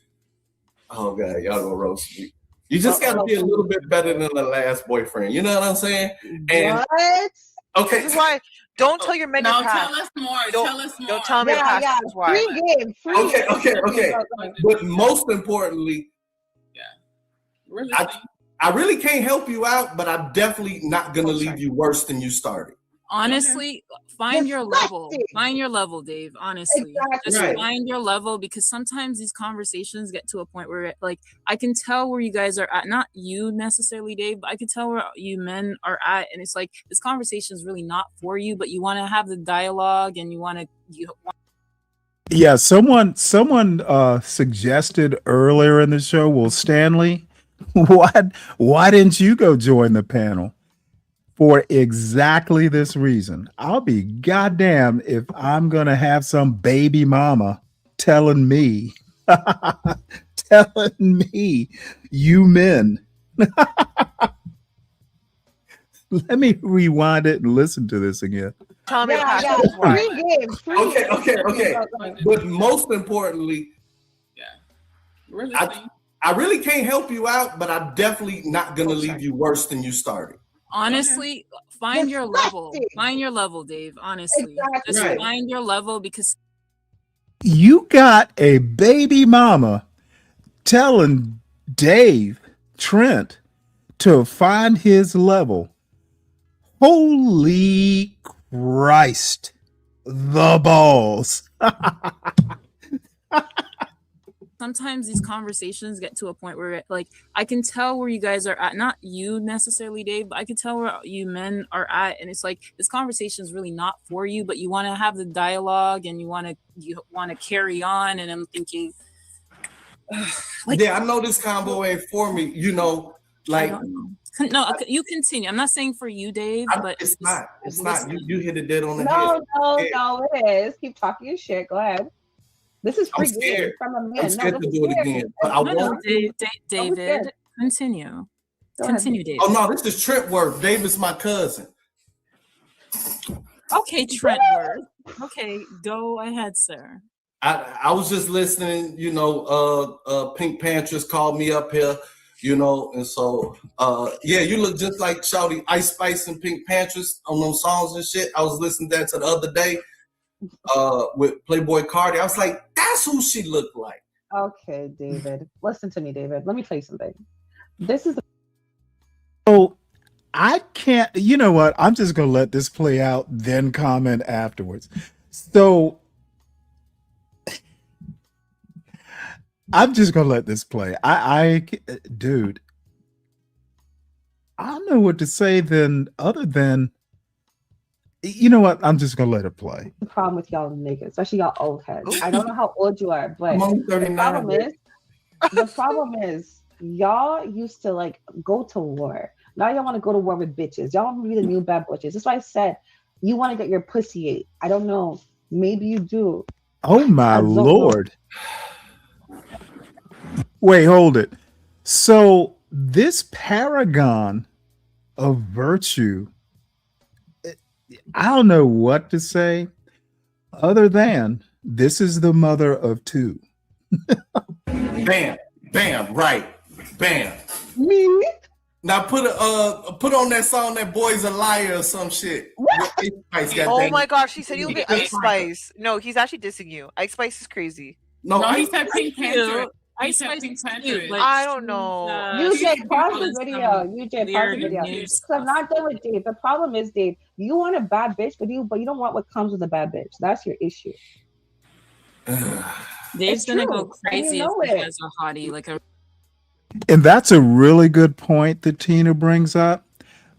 Oh God, y'all gonna roast me. You just gotta be a little bit better than the last boyfriend. You know what I'm saying? And what? Okay. This is why. Don't tell your men your No, past. tell us more. Don't, Tell us more. Don't tell them your past. Yeah. This is why. Free game. Free Okay. game. But most importantly, I really can't help you out, but I'm definitely not gonna leave you worse than you started. Honestly, find your level. Find your level, Dave. Honestly, just Right. find your level, because sometimes these conversations get to a point where, like, I can tell where you guys are at. Not you necessarily, Dave, but I can tell where you men are at, and it's like this conversation is really not for you. But you want to have the dialogue, and you want to. Yeah, someone suggested earlier in the show, well, Stanley, why didn't you go join the panel? For exactly this reason. I'll be goddamn if I'm gonna have some baby mama telling me, you men. Let me rewind it and listen to this again. Tell me your past. This is why. Free game. Free Okay. game. But most importantly, I really can't help you out, but I'm definitely not gonna leave you worse than you started. Honestly, find your level. Find your level, Dave. Honestly, just Right. find your level, because You got a baby mama telling Dave Trent to find his level. Holy Christ, the balls. sometimes these conversations get to a point where, like, I can tell where you guys are at. Not you necessarily, Dave, but I can tell where you men are at, and it's like this conversation is really not for you. But you want to have the dialogue, and you want to carry on. And I'm thinking, I know this combo ain't for me. Like. No, you continue. I'm not saying for you, Dave, but it's not. It's not. You hit it dead on the No, head. no, it is. Keep talking your shit. Go ahead. This is free game from a man. I'm scared to do it again. But I want David, continue. Continue, David. Oh no, this is Trentworth. David's my cousin. Okay, Trentworth. Okay, go ahead, sir. I was just listening. Pink Panthers called me up here. And so you look just like Shawty Ice Spice and Pink Panthers on those songs and shit. I was listening to that the other day with Playboy Cardi. I was like, that's who she looked like. Okay, David. Listen to me, David. Let me tell you something. This is So I can't, you know what? I'm just going to let this play out, then comment afterwards. So I'm just going to let this play. Dude, I don't know what to say then, other than, you know what? I'm just going to let it play. the problem with y'all niggas, especially y'all old heads. I don't know how old you are, but I'm only the 39. problem is y'all used to like go to war. Now y'all want to go to war with bitches. Y'all want to be the new bad bitches. That's why I said you want to get your pussy ate. I don't know. Maybe you do. Oh my Lord. Wait, hold it. So this paragon of virtue, I don't know what to say other than this is the mother of two. Bam, bam, right, bam. Now put on that song that Boy's a Liar or some shit. Oh my gosh, he said you'll get Ice Spice. No, he's actually dissing you. Ice Spice is crazy. No, he said Pink Panther. He said Pink Panther. I don't know. UJ, pause the video. UJ, pause the video. Because I'm not done with Dave. The problem is, Dave, you want a bad bitch, but you don't want what comes with a bad bitch. That's your issue. Dave's gonna go crazy if he has a hottie. And that's a really good point that Tina brings up.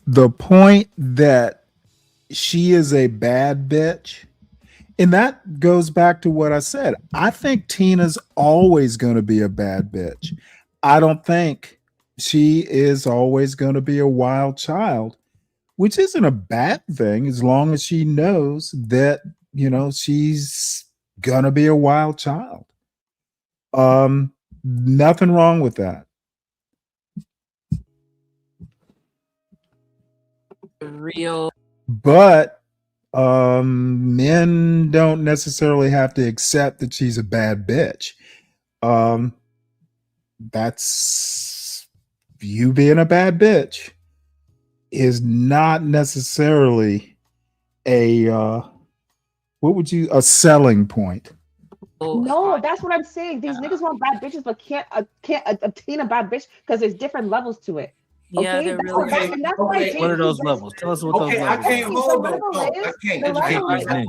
The point that she is a bad bitch. And that goes back to what I said. I think Tina's always going to be a bad bitch. I don't think she is always going to be a wild child, which isn't a bad thing as long as she knows that, she's going to be a wild child. Nothing wrong with that. Real. But men don't necessarily have to accept that she's a bad bitch. That's you being a bad bitch is not necessarily a selling point. No, that's what I'm saying. These niggas want bad bitches, but can't obtain a bad bitch because there's different levels to it. Yeah, Okay, what are those levels? Tell us what those levels I can't hold them. No, I can't.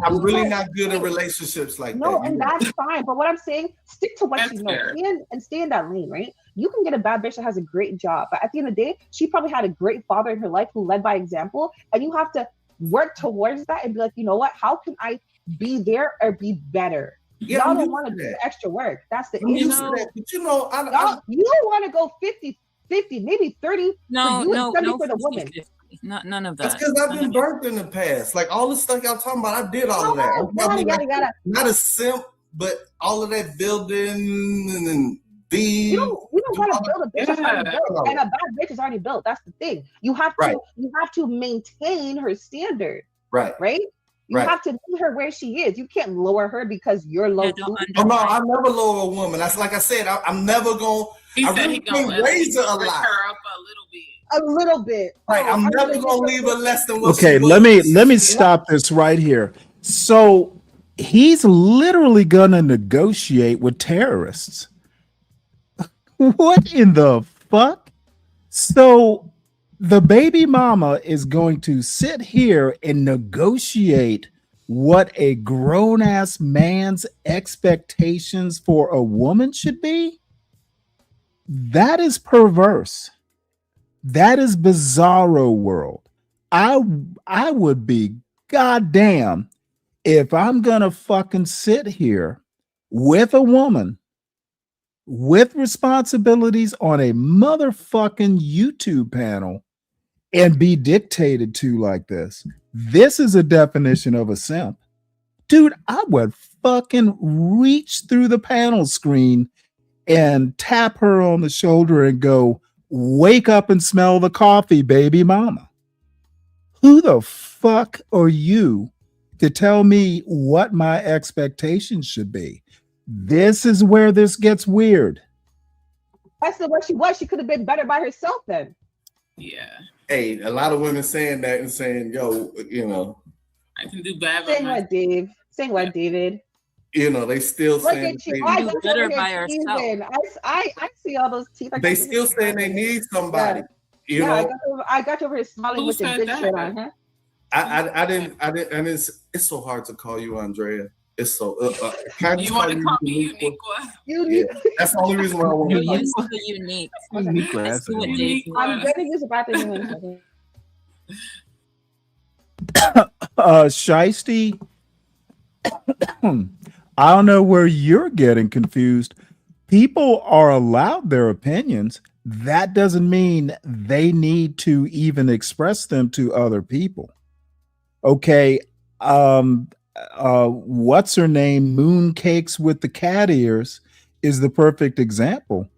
I'm really not good in relationships like that. No, and that's fine. But what I'm saying, stick to what you know and stay in that lane, right? You can get a bad bitch that has a great job, but at the end of the day, she probably had a great father in her life who led by example, and you have to work towards that and be like, you know what? How can I be there or be better? Yeah, y'all don't want to do the extra work. That's the issue. You want to go 50, maybe 30 no, for you no, and 70 no, for the woman. None of that. That's because I've been burnt in the past. Like all the stuff y'all talking about, I did all of that. I'm probably not a simp, but all of that building and you don't gotta build a bitch that's already built, and a bad bitch is already built. That's the thing. You have to maintain her standard. Right. You have to meet her where she is. You can't lower her because you're low. No, I never lower a woman. That's like I said. I'm never gonna. I really can't raise her a lot. A little bit. Right. I'm never gonna leave her less than what. Okay, let me stop this right here. So he's literally gonna negotiate with terrorists. What in the fuck? So the baby mama is going to sit here and negotiate what a grown-ass man's expectations for a woman should be? That is perverse. That is bizarro world. I would be goddamn if I'm gonna fucking sit here with a woman with responsibilities on a motherfucking YouTube panel and be dictated to like this. This is a definition of a simp. Dude, I would fucking reach through the panel screen and tap her on the shoulder and go, wake up and smell the coffee, baby mama. Who the fuck are you to tell me what my expectations should be? This is where this gets weird. That's the way she was. She could have been better by herself then. Yeah. Hey, a lot of women saying that and saying, yo, I can do bad. Saying what, Dave? Saying what, David? They still saying they can do better by herself. I see all those teeth. They still saying they need somebody. I got you over here smiling with the good shit on, huh? I didn't. And it's so hard to call you Andrea. It's so. You want to call me Uniqua? Yeah, that's the only reason why I want to. Unique. I'm going to use a bathroom. Shiesty, I don't know where you're getting confused. People are allowed their opinions. That doesn't mean they need to even express them to other people. Okay, what's her name? Mooncakes with the cat ears is the perfect example.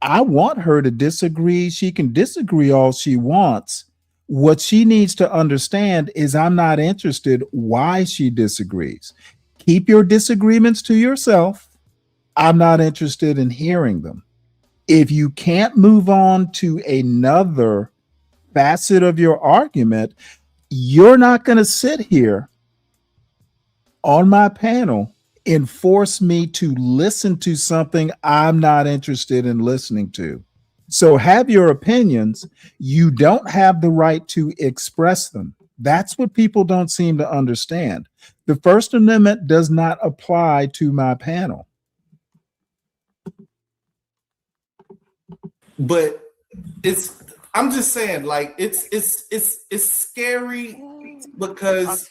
I want her to disagree. She can disagree all she wants. What she needs to understand is I'm not interested why she disagrees. Keep your disagreements to yourself. I'm not interested in hearing them. If you can't move on to another facet of your argument, you're not going to sit here on my panel and force me to listen to something I'm not interested in listening to. So have your opinions. You don't have the right to express them. That's what people don't seem to understand. The First Amendment does not apply to my panel. But I'm just saying, like, it's scary because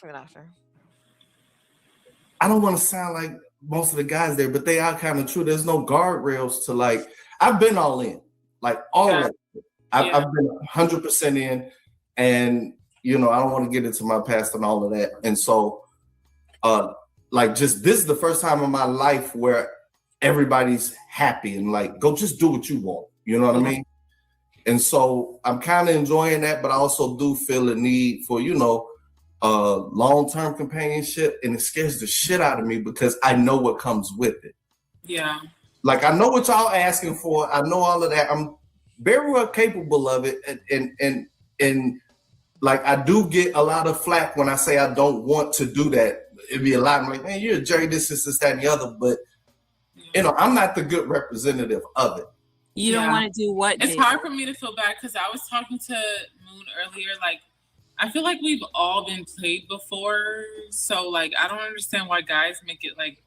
I don't want to sound like most of the guys there, but they are kind of true. There's no guardrails to, like, I've been all in, like all of it. I've been 100% in, and you know, I don't want to get into my past and all of that. And so, like, just this is the first time in my life where everybody's happy and like, go just do what you want. You know what I mean? And so I'm kind of enjoying that, but I also do feel a need for, you know, long-term companionship, and it scares the shit out of me because I know what comes with it. Yeah. Like, I know what y'all asking for. I know all of that. I'm very well capable of it. And like, I do get a lot of flack when I say I don't want to do that. It'd be a lot. I'm like, man, you're a Jerry, this, that, and the other. But, you know, I'm not the good representative of it. You don't want to do what? It's hard for me to feel bad because I was talking to Moon earlier. Like, I feel like we've all been played before. So, like, I don't understand why guys make it, like,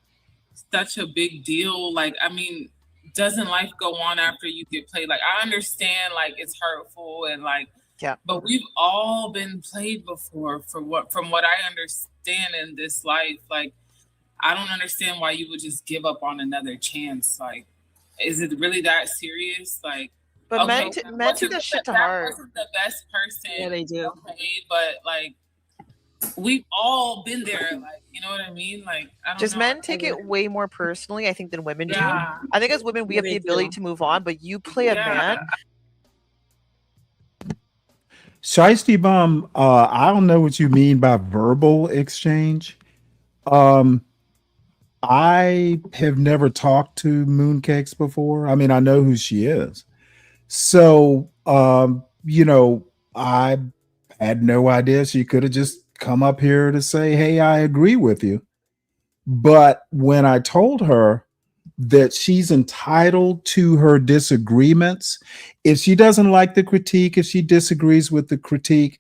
such a big deal. Like, I mean, doesn't life go on after you get played? Like, I understand, like, it's hurtful and, like, but we've all been played before from what I understand in this life. Like, I don't understand why you would just give up on another chance. Like, is it really that serious? Like, but okay, men take that shit to heart. Wasn't the best person. Yeah, they do. Okay, but like, we've all been there. Like, you know what I mean? Like, I don't know. Men take it way more personally, I think, than women do. Yeah. I think as women, we have the ability to move on, but you play a man. Shiesty Bum, I don't know what you mean by verbal exchange. I have never talked to Mooncakes before. I mean, I know who she is. So, you know, I had no idea she could have just come up here to say, hey, I agree with you. But when I told her that she's entitled to her disagreements, if she doesn't like the critique, if she disagrees with the critique,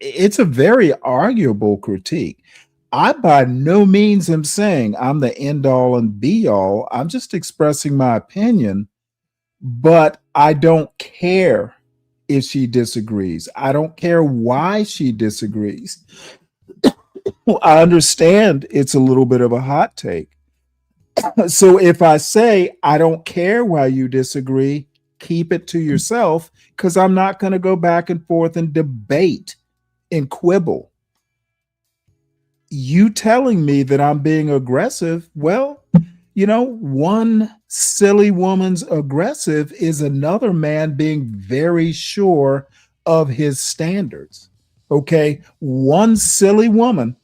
it's a very arguable critique. I by no means am saying I'm the end all and be all. I'm just expressing my opinion, but I don't care if she disagrees. I don't care why she disagrees. I understand it's a little bit of a hot take. So if I say, I don't care why you disagree, keep it to yourself, because I'm not going to go back and forth and debate and quibble. You telling me that I'm being aggressive, well, you know, one silly woman's aggressive is another man being very sure of his standards. Okay, one silly woman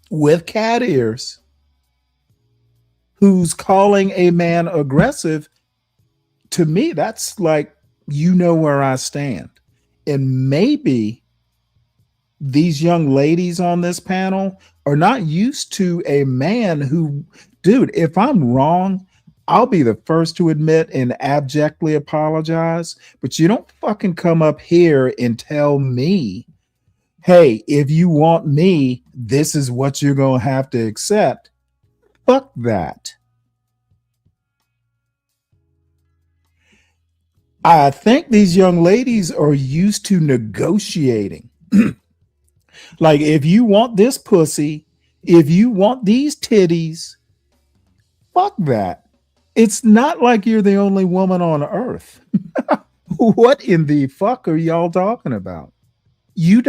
with cat ears who's calling a man aggressive, to me, that's like, you know where I stand. And maybe these young ladies on this panel are not used to a man who, dude, if I'm wrong, I'll be the first to admit and abjectly apologize. But you don't fucking come up here and tell me, hey, if you want me, this is what you're going to have to accept. Fuck that. I think these young ladies are used to negotiating. Like, if you want this pussy, if you want these titties, fuck that. It's not like you're the only woman on earth. What in the fuck are y'all talking about? You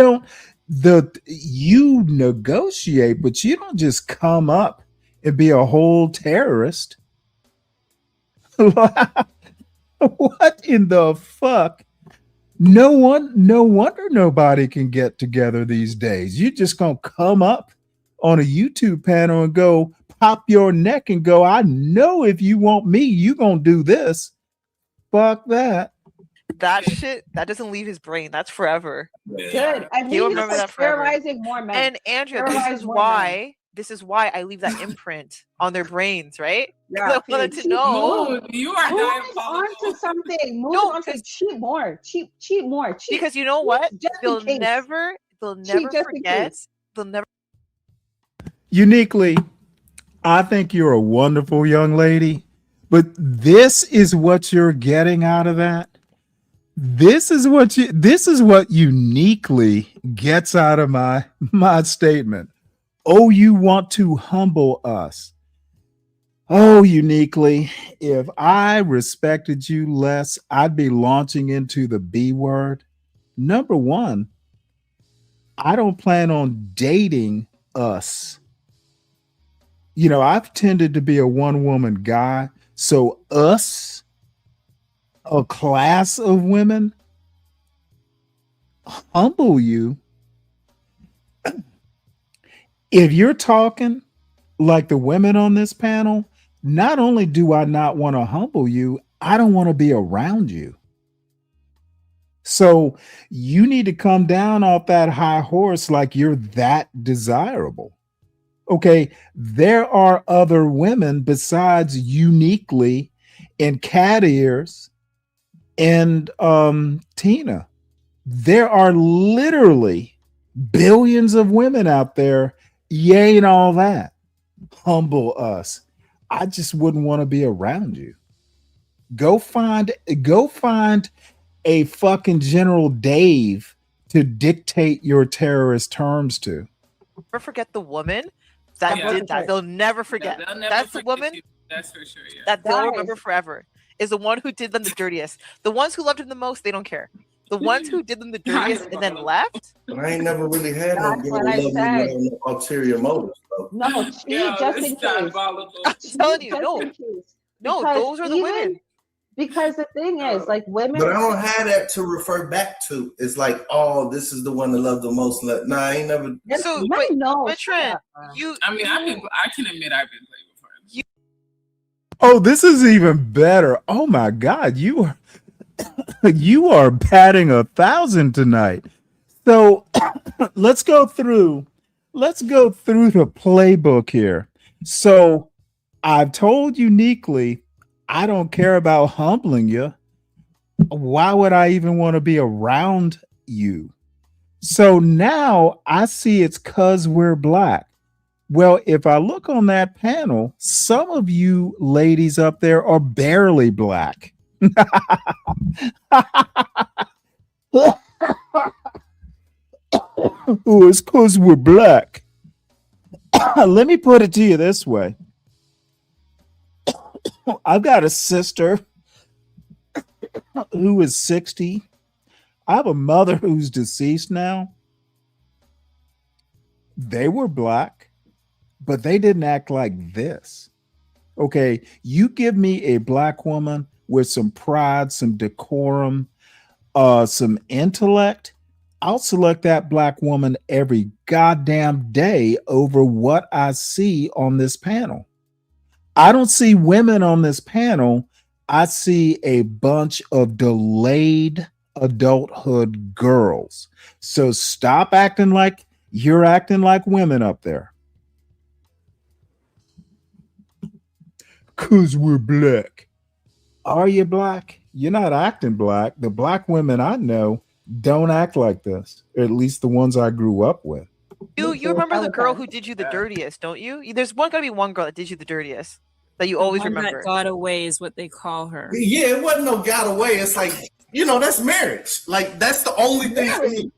negotiate, but you don't just come up and be a whole terrorist. What in the fuck? No wonder nobody can get together these days. You just gonna come up on a YouTube panel and go pop your neck and go, I know if you want me, you gonna do this. Fuck that. That shit, that doesn't leave his brain. That's forever. Good. And He'll he's remember that forever. terrorizing more men. And Andrea, Terrorize more men. this is why I leave that imprint on their brains, right? Yeah, I wanted to know. You are Move on to something. Move on to cheat more. Cheat more. Cheat. Because you know what? Just They'll in case. never Cheat just in forget. case. They'll never. Uniquely, I think you're a wonderful young lady, but this is what you're getting out of that. This is what uniquely gets out of my statement. Oh, you want to humble us. Oh, uniquely, if I respected you less, I'd be launching into the B word. Number one, I don't plan on dating us. You know, I've tended to be a one-woman guy, so us, a class of women, humble you. If you're talking like the women on this panel, not only do I not want to humble you, I don't want to be around you. So you need to come down off that high horse like you're that desirable. Okay, there are other women besides uniquely and cat ears and Tina. There are literally billions of women out there. Yay and all that. Humble us. I just wouldn't want to be around you. Go find a fucking General Dave to dictate your terrorist terms to. Never forget the woman that did that. They'll never forget. They'll never That's the forget woman you. That's for sure. Yeah. that they'll remember forever. Is the one who did them the dirtiest. The ones who loved him the most, they don't care. The ones who did them the dirtiest and then left. But I ain't never really had no That's girl what love I me without said. no ulterior motives. Though. No, cheat just in case. I'm telling you, no. No, Because those are the women. Because the thing is, like women. But I don't have that to refer back to. It's like, oh, this is the one that loved the most. Nah, I ain't never. So, but Trent, I mean, I can admit I've been played before. Oh, this is even better. Oh my God, you are batting 1,000 tonight. So let's go through the playbook here. So I've told uniquely, I don't care about humbling you. Why would I even want to be around you? So now I see it's because we're black. Well, if I look on that panel, some of you ladies up there are barely black. Oh, it's because we're black. Let me put it to you this way. I've got a sister who is 60. I have a mother who's deceased now. They were black, but they didn't act like this. Okay, you give me a black woman with some pride, some decorum, some intellect, I'll select that black woman every goddamn day over what I see on this panel. I don't see women on this panel. I see a bunch of delayed adulthood girls. So stop acting like you're acting like women up there. 'Cause we're black. Are you black? You're not acting black. The black women I know don't act like this, or at least the ones I grew up with. You remember the girl who did you the dirtiest, don't you? There's gotta be one girl that did you the dirtiest that you always One remember. that got away is what they call her. Yeah, it wasn't no got away. It's like, that's marriage. Like, that's the only thing.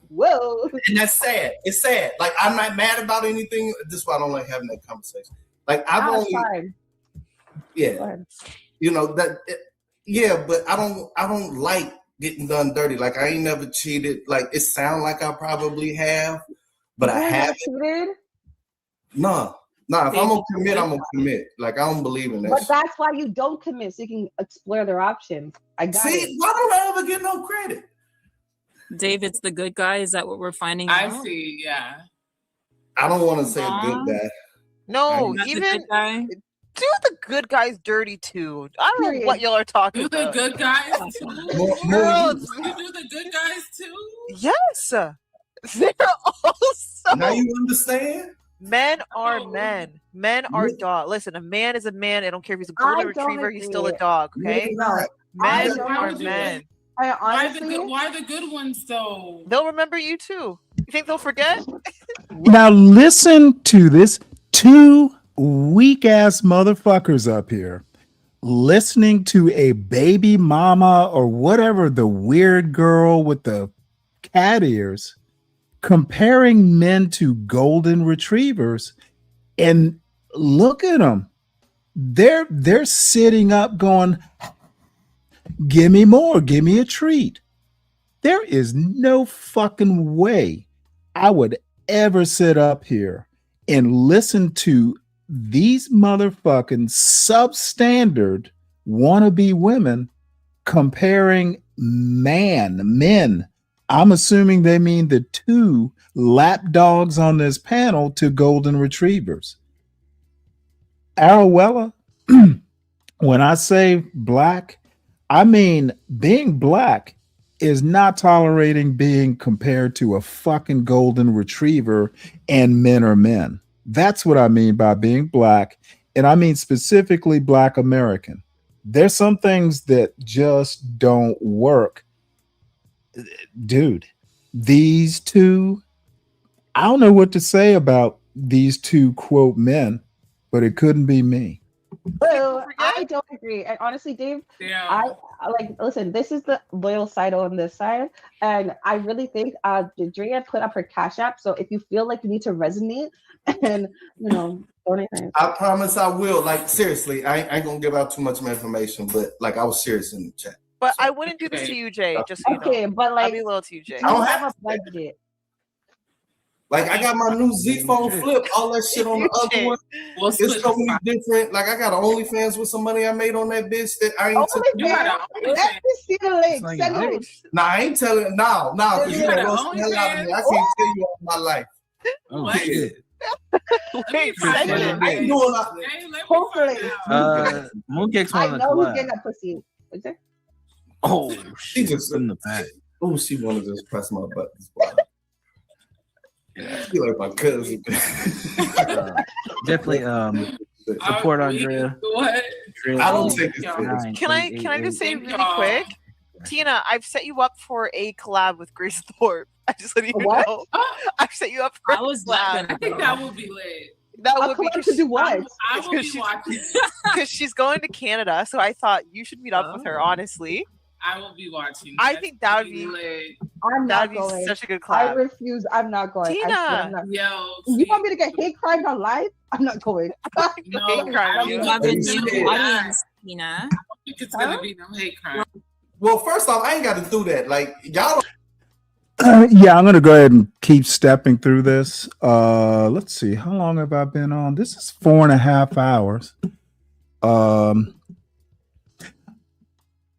Whoa. And that's sad. It's sad. Like, I'm not mad about anything. This is why I don't like having that conversation. Like, I've only. Fine. Yeah. But I don't like getting done dirty. Like, I ain't never cheated. Like, it sounds like I probably have, but I haven't. Cheated? No. If I'm gonna commit, I'm gonna commit. Like, I don't believe in that. But that's why you don't commit, so you can explore their options. I got it. Why don't I ever get no credit? David's the good guy. Is that what we're finding I out? see, yeah. I don't want to say a good guy. No, even do the good guys dirty too. I don't know what y'all are talking Do the about. good guys too? Girls. You do the good guys too? Yes. They're also Now you understand? men are men. Men are dog. Listen, a man is a man. I don't care if he's a golden retriever, he's still a dog. Okay? No, Men are men. Why the good ones though? They'll remember you too. You think they'll forget? Now listen to this. Two weak ass motherfuckers up here listening to a baby mama or whatever, the weird girl with the cat ears, comparing men to golden retrievers. And look at them. They're sitting up going, give me more, give me a treat. There is no fucking way I would ever sit up here and listen to these motherfucking substandard wannabe women comparing men. I'm assuming they mean the two lap dogs on this panel to golden retrievers. Arowella, when I say black, I mean being black is not tolerating being compared to a fucking golden retriever and men are men. That's what I mean by being black. And I mean specifically black American. There's some things that just don't work. Dude, these two, I don't know what to say about these two quote men, but it couldn't be me. Well, I don't agree. And honestly, Dave, I like listen, this is the loyal side on this side. And I really think Drea put up her Cash App. So if you feel like you need to resonate and donate. I promise I will. Like seriously, I ain't gonna give out too much information, but like I was serious in the chat. But I wouldn't do this to you, Jay. Just so you know. But like, I'll be loyal to you, Jay. I don't have a budget. Like I got my new Z phone flip, all that shit on the other one. It's so many different. Like I got an OnlyFans with some money I made on that bitch that I ain't. Let me see the link. Send it. Nah, I ain't telling now, because you know what's the hell out of me. I can't tell you all my life. Oh shit. Wait, I ain't doing nothing. Hopefully. Mooncake's I one of the know he's collab. getting that pussy. Is it? Oh, she just in the back. Oh, she wanted to just press my buttons. She like my cousin. Definitely support Andrea. What? I don't take it serious. Can I just say really quick? Tina, I've set you up for a collab with Grace Thorpe. I just let you know. I've set you up for a collab. I think that would be lit. That would be to do what? I will be watching. Because she's going to Canada, so I thought you should meet up with her. Honestly, I will be watching. I think that would be lit. I'm not that'd be going. such a good I collab. refuse. I'm not going. Tina! I'm not. Yo, You want me to get hate crimes on live? I'm not going. No, Hate crime, You you. have a Hey, new shit. audience, Tina. I don't think it's gonna be no hate crime. Well, first off, I ain't got to do that. Like y'all. Yeah, I'm going to go ahead and keep stepping through this. Let's see. How long have I been on? This is 4.5 hours.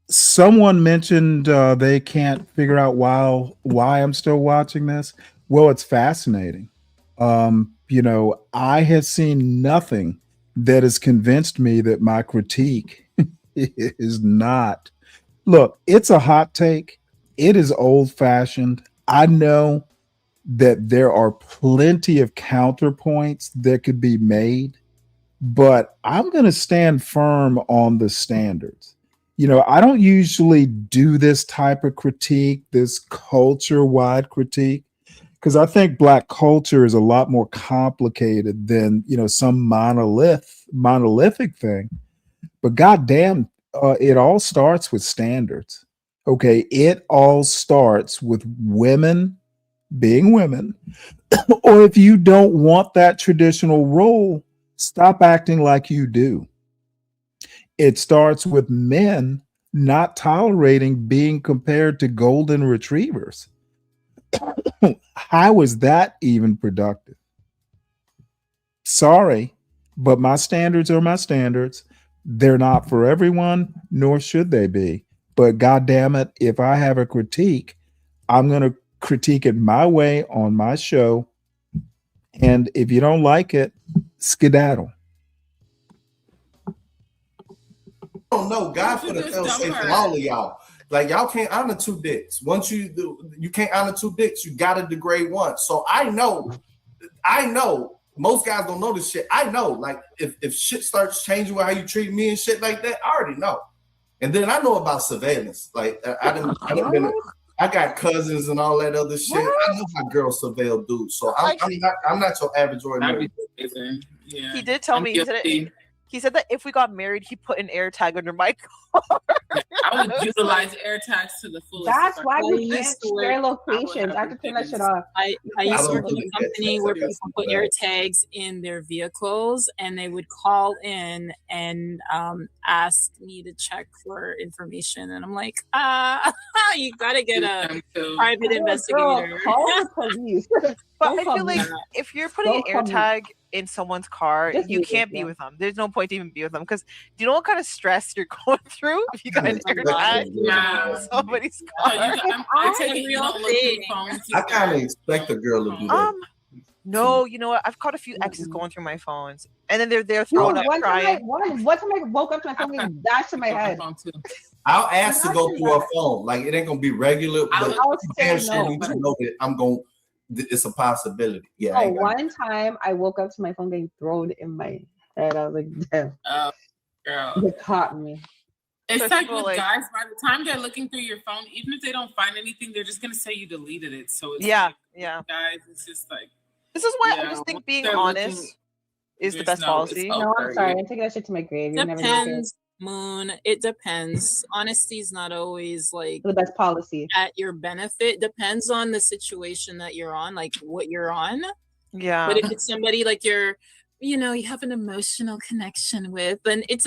Someone mentioned they can't figure out why I'm still watching this. Well, it's fascinating. I have seen nothing that has convinced me that my critique is not. Look, it's a hot take. It is old fashioned. I know that there are plenty of counterpoints that could be made, but I'm going to stand firm on the standards. I don't usually do this type of critique, this culture-wide critique, because I think Black culture is a lot more complicated than, some monolithic thing. But goddamn, it all starts with standards. Okay, it all starts with women being women. Or if you don't want that traditional role, stop acting like you do. It starts with men not tolerating being compared to golden retrievers. How is that even productive? Sorry, but my standards are my standards. They're not for everyone, nor should they be. But God damn it, if I have a critique, I'm going to critique it my way on my show. And if you don't like it, skedaddle. don't know. God for the fail safe for all of y'all. Like y'all can't honor two dicks. Once you can't honor two dicks, you gotta degrade one. So I know. Most guys don't know this shit. I know, like if shit starts changing with how you treat me and shit like that, I already know. And then I know about surveillance. Like I got cousins and all that other shit. I know how girls surveil dudes. So I'm not your average ordinary. He did tell me. He said that if we got married, he put an air tag under my car. I would utilize air tags to the fullest. That's why you can't share locations. I have to turn that shit off. I used to work in a company where people put air tags in their vehicles, and they would call in and ask me to check for information. And I'm like, you gotta get a private investigator. Call the police. But I feel like if you're putting an air tag in someone's car, you can't be with them. There's no point to even be with them because do you know what kind of stress you're going through if you got an air tag in somebody's car? I kind of expect a girl to do that. No, you know what? I've caught a few exes going through my phones, and then they're throwing up crying. One time I woke up to my phone and dashed in my head. I'll ask to go through her phone. Like it ain't gonna be regular, but damn sure need to know that I'm going. It's a possibility. Yeah. Oh, one time I woke up to my phone being thrown in my head. I was like, damn. Oh, girl. They caught me. It's like with guys, by the time they're looking through your phone, even if they don't find anything, they're just gonna say you deleted it. So it's yeah. Guys, it's just like this is why I just think being honest is the best policy. No, I'm sorry. I'm taking that shit to my grave. You're never gonna hear it. Moon, it depends. Honesty is not always like the best policy at your benefit. Depends on the situation that you're on, like what you're on. Yeah. But if it's somebody like you have an emotional connection with, then it's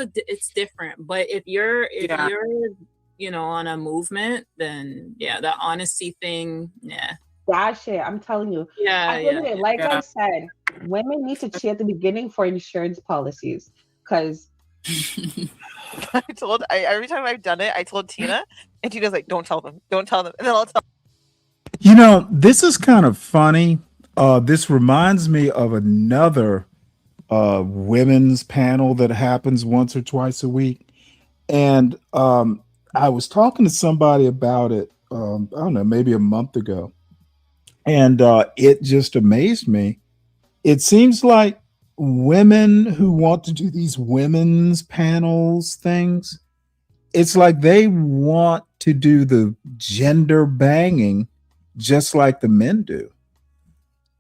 different. But if you're on a movement, then that honesty thing, that shit, I'm telling you. I said, women need to cheat at the beginning for insurance policies because. Every time I've done it, I told Tina, and Tina's like, don't tell them, and then I'll tell this is kind of funny. This reminds me of another women's panel that happens once or twice a week, and I was talking to somebody about it I don't know, maybe a month ago, and it just amazed me. It seems like women who want to do these women's panels things, it's like they want to do the gender banging just like the men do.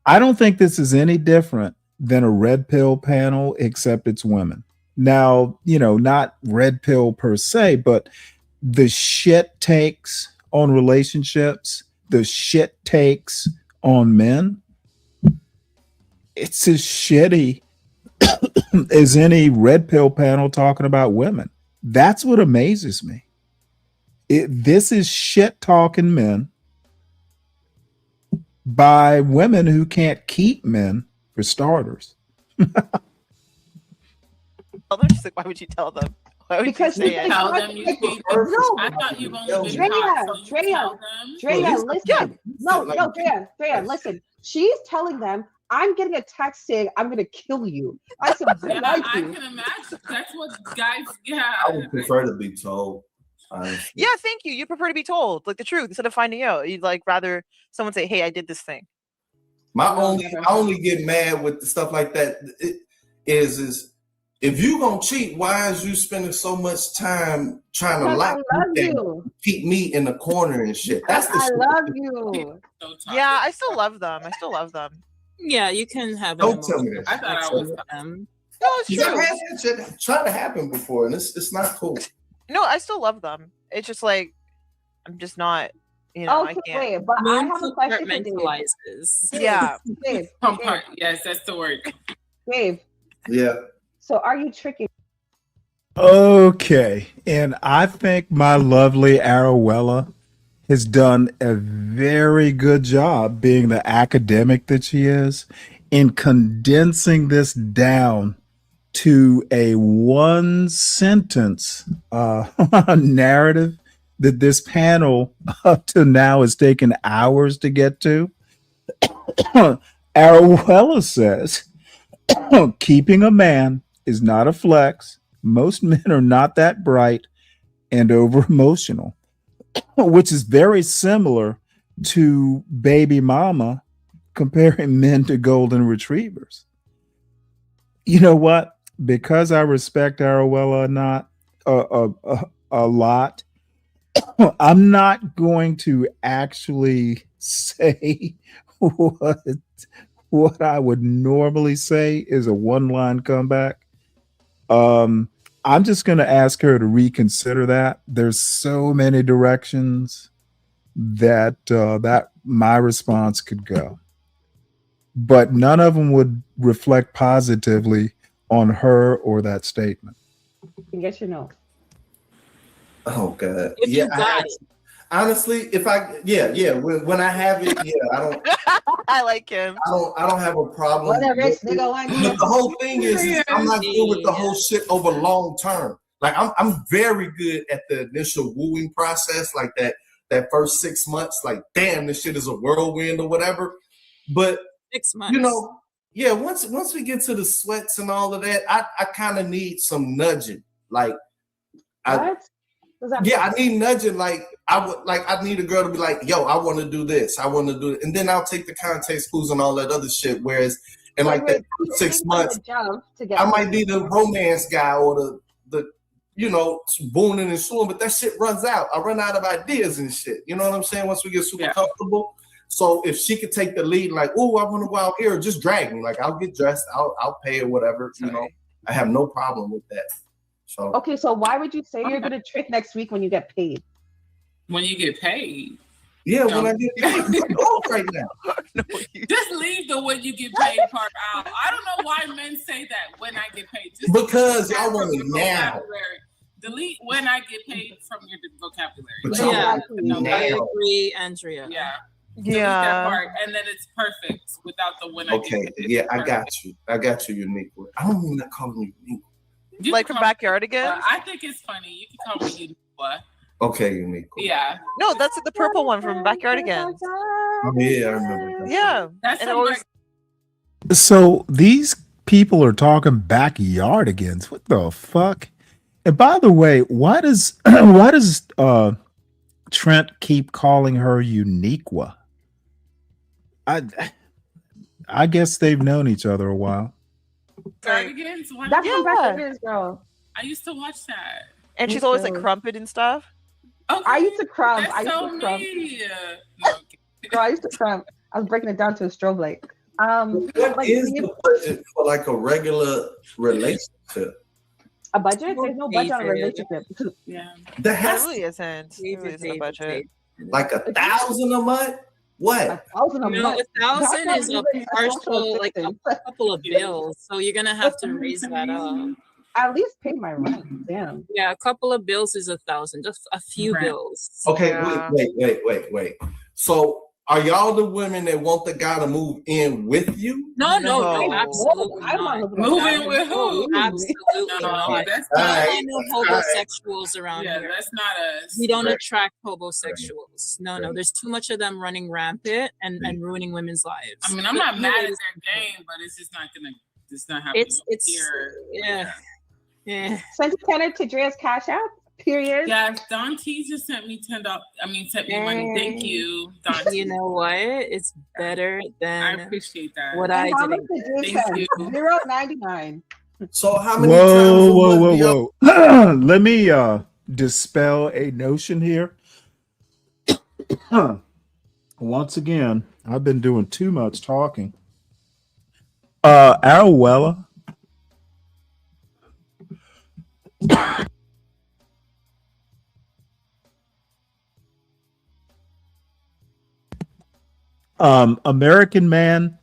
I don't think this is any different than a red pill panel, except it's women. Now, not red pill per se, but the shit takes on relationships, the shit takes on men, it's as shitty as any red pill panel talking about women. That's what amazes me. This is shit talking men by women who can't keep men, for starters. She's like, why would you tell them? Why would you say it? Tell them you keep them. I thought you've only been Drea, listen. No, Drea, listen. She's telling them, I'm getting a text saying I'm gonna kill you. I said, I can imagine. That's what guys. Yeah. I would prefer to be told. Honestly. Yeah, thank you. You prefer to be told, like the truth, instead of finding out. You'd like rather someone say, "Hey, I did this thing." I only get mad with the stuff like that. Is if you gonna cheat, why is you spending so much time trying to lock me down, keep me in the corner and shit? That's the I love you. Yeah, I still love them. Yeah, you can have. Don't tell me that. I thought I was them. No, it's true. I've had that shit try to happen before, and it's not cool. No, I still love them. It's just like I'm just not. I can't. Wait, but I have a question for Dave. Yeah, Dave. Yes, that's the word. Dave. Yeah. So, are you tricking? Okay, and I think my lovely Arowella has done a very good job being the academic that she is in condensing this down to a one sentence narrative that this panel up to now has taken hours to get to. Arowella says, keeping a man is not a flex, Most men are not that bright and over emotional, which is very similar to baby mama comparing men to golden retrievers. You know what? Because I respect Arowella not a lot, I'm not going to actually say what I would normally say is a one-line comeback. I'm just going to ask her to reconsider that. There's so many directions that that my response could go, but none of them would reflect positively on her or that statement. Yes or no? Oh God. If Yeah. you got it. Honestly, if I when I have it, I don't I like him. I don't have a problem. What a rich with it. nigga want But the whole thing is I'm not good with the whole shit over long term. Like I'm very good at the initial wooing process, like that first 6 months, like damn, this shit is a whirlwind or whatever. But 6 months. Once we get to the sweats and all of that, I kind of need some nudging. Like What? I need nudging. Like I need a girl to be like, yo, I want to do this. I want to do it. And then I'll take the context clues and all that other shit. Whereas in like that 6 months, I might be the romance guy or the booning and slewing, but that shit runs out. I run out of ideas and shit. You know what I'm saying? Once we get super comfortable. So if she could take the lead, like, oh, I want to go out here, just drag me. Like I'll get dressed, I'll pay or whatever. I have no problem with that. So okay, so why would you say you're gonna trick next week when you get paid? When you get paid. Yeah, when I get paid right now. Just leave the when you get paid part out. I don't know why men say that when I get paid. Just because y'all want it now. Delete when I get paid from your vocabulary. But I agree, Andrea. Yeah. Delete that part, and then it's perfect without the when I get paid. Yeah, I got you. I got you, unique. I don't even call you unique. You like from Backyard Again? I think it's funny. You can call me unique. Okay, unique. Yeah. No, that's the purple one from Backyard Again. Oh, yeah, I remember that. Yeah. That's and always... So these people are talking backyardigans. What the fuck? And by the way, why does Trent keep calling her Uniqua? I guess they've known each other a while. Cardigans? That's from Backyard, girl. I used to watch that. And she's always like crumpet and stuff. Okay. I used to crump. That's I used so to crump. me. Girl, I used to crump. I was breaking it down to a strobe light. What is the budget for like a regular relationship? A budget? There's no budget on a relationship. Yeah. There has really isn't. It really isn't a budget. like $1,000 a month? What? $1,000 a month. 1,000 is a partial, like a couple of bills. So you're gonna have to raise that up. At least pay my rent. Damn. Yeah, a couple of bills is 1,000. Just a few bills. Okay, Yeah. wait. So are y'all the women that want the guy to move in with you? No, absolutely not. Moving with who? Absolutely not. That's I know homosexuals around here. That's not us. We don't attract homosexuals. No. There's too much of them running rampant and ruining women's lives. I mean, I'm not mad at their game, but it's just not gonna. It's not happening. It's here. Yeah. Send a tenner to Drea's Cash App. Period. Yeah, Don T just sent me $10. Sent me money. Thank you, Don T. You know what? It's better than I appreciate that. what I How did. much did Drea Thank send? you. $0.99. So how many Whoa. Let me dispel a notion here. Once again, I've been doing too much talking. Arowella. American Man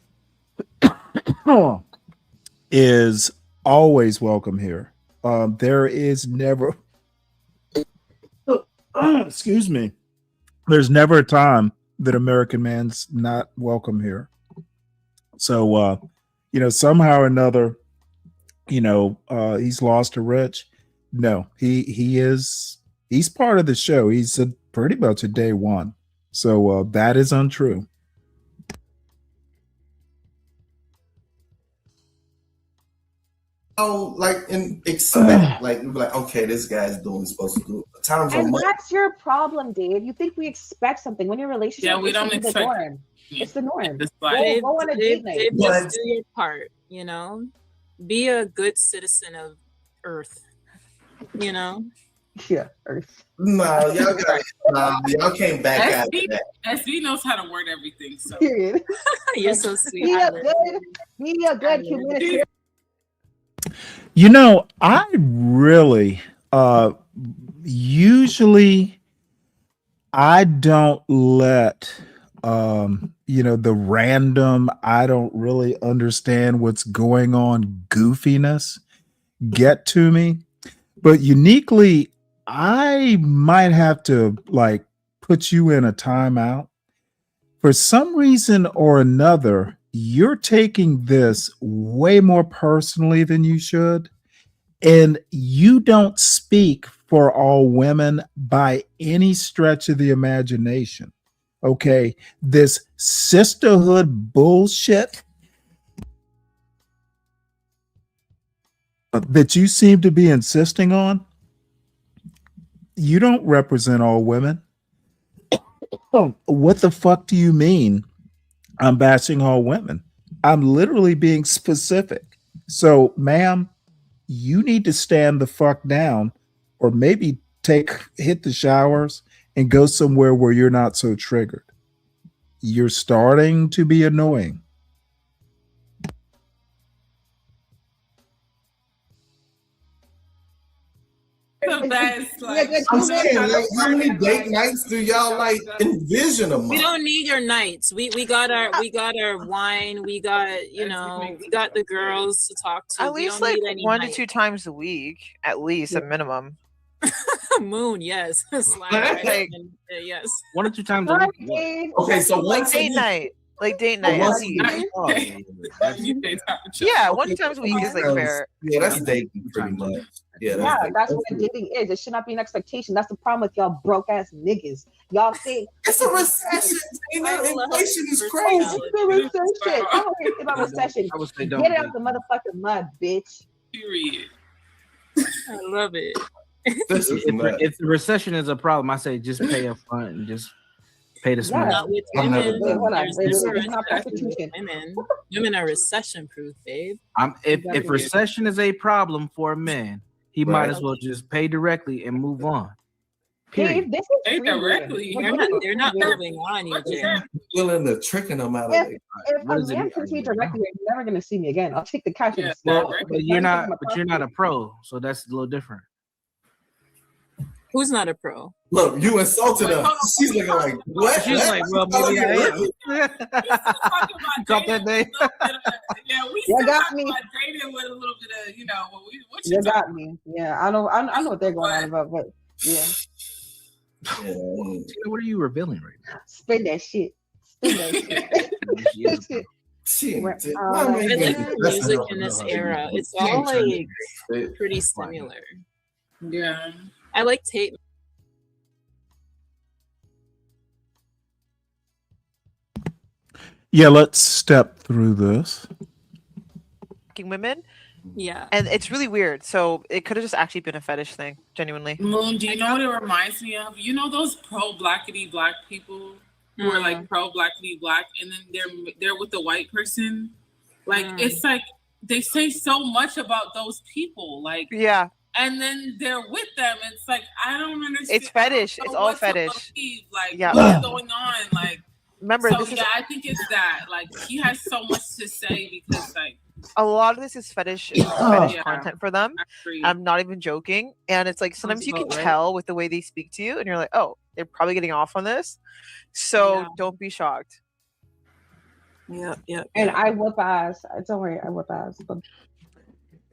is always welcome here. There is never, excuse me, there's never a time that American Man's not welcome here. So, somehow or another, he's lost to Rich. No, he's part of the show. He's pretty much a day one. So that is untrue. like and expect like okay, this guy's doing what he's supposed to do. Times are And much. that's your problem, Dave. You think we expect something when you're in a relationship? Yeah, we it's don't the expect. norm. It's the norm. It's Go, like Dave, go on a date night. Dave, just do your part, you know? Be a good citizen of Earth, you know? Yeah, Earth. No, y'all can't back out of that. SB knows how to word everything. So Period. You're so sweet. Be a good humanitarian. You know, I really usually I don't let the random, I don't really understand what's going on goofiness get to me. But uniquely, I might have to like put you in a timeout. For some reason or another, you're taking this way more personally than you should. And you don't speak for all women by any stretch of the imagination. Okay. This sisterhood bullshit that you seem to be insisting on, you don't represent all women. What the fuck do you mean I'm bashing all women? I'm literally being specific. So, ma'am, you need to stand the fuck down or maybe hit the showers and go somewhere where you're not so triggered. You're starting to be annoying. So that's like I'm saying, like, how many date nights do y'all like envision a month? We don't need your nights. We got our wine. We got we got the girls to talk to. At We least don't like need any 1 to nights. 2 times a week, at least a minimum. Moon, yes. Like, yes. 1 or 2 times a week. Okay, so like once a date week. night. Like date night. once at a least. week. Oh, Yeah, 1 to 2 times a week is like fair. Yeah, that's dating pretty much. Yeah, Yeah, dating. that's what dating is. It should not be an expectation. That's the problem with y'all broke ass niggas. Y'all think it's a recession. Inflation is Oh, crazy. it's a recession. I don't hear about recession. I would say Get it out the motherfucking mud, bitch. Period. I love it. If the recession is a problem, I say just pay up front and just pay the Yeah. small. Not with I'm never women. done. Hold on. There's It's never not recession with prostitution. women. Women are recession proof, babe. If recession is a problem for a man, he might Right. as well just pay directly and move on. Dave, Period. this is Hey, free directly. They're not moving on, EJ. Willing to tricking them out of If, it. if What a does it man mean? can see directly, you're never gonna see me again. I'll take the cash and Yeah, snap. well, But you're not a pro, so that's a little different. Who's not a pro? Look, you insulted her. She's looking like, what? She's like, well, maybe I am. Caught that day. Yeah, we You still got talk me. about dating with a little bit of, what You got me. Yeah, I know what they're going on about, but yeah, Yeah. What are you revealing right now? spin that shit. Spin that shit. She ain't Right, did- um, Why am I I even- think that's music not- in this no, era, it's she ain't all trying like to- pretty similar. Yeah. I like Tate. Yeah, let's step through this. Women. Yeah. And it's really weird. So it could have just actually been a fetish thing, genuinely. Moon, do you know what it reminds me of? You know those pro blackity black people who are like pro blackity black, and then they're with the white person. Like it's like they say so much about those people. Like Yeah. and then they're with them. It's like I don't understand. It's fetish. I don't It's know all what to fetish. believe. Like Yeah. what's going on? Like Remember, so this is yeah, I think it's that. Like he has so much to say because like a lot of this is fetish fetish Yeah. content for them. Agreed. I'm not even joking. And it's like sometimes Sounds you can about right. tell with the way they speak to you, and you're like, oh, they're probably getting off on this. So Yeah. don't be shocked. Yeah. And I whip ass. Don't worry, I whip ass. But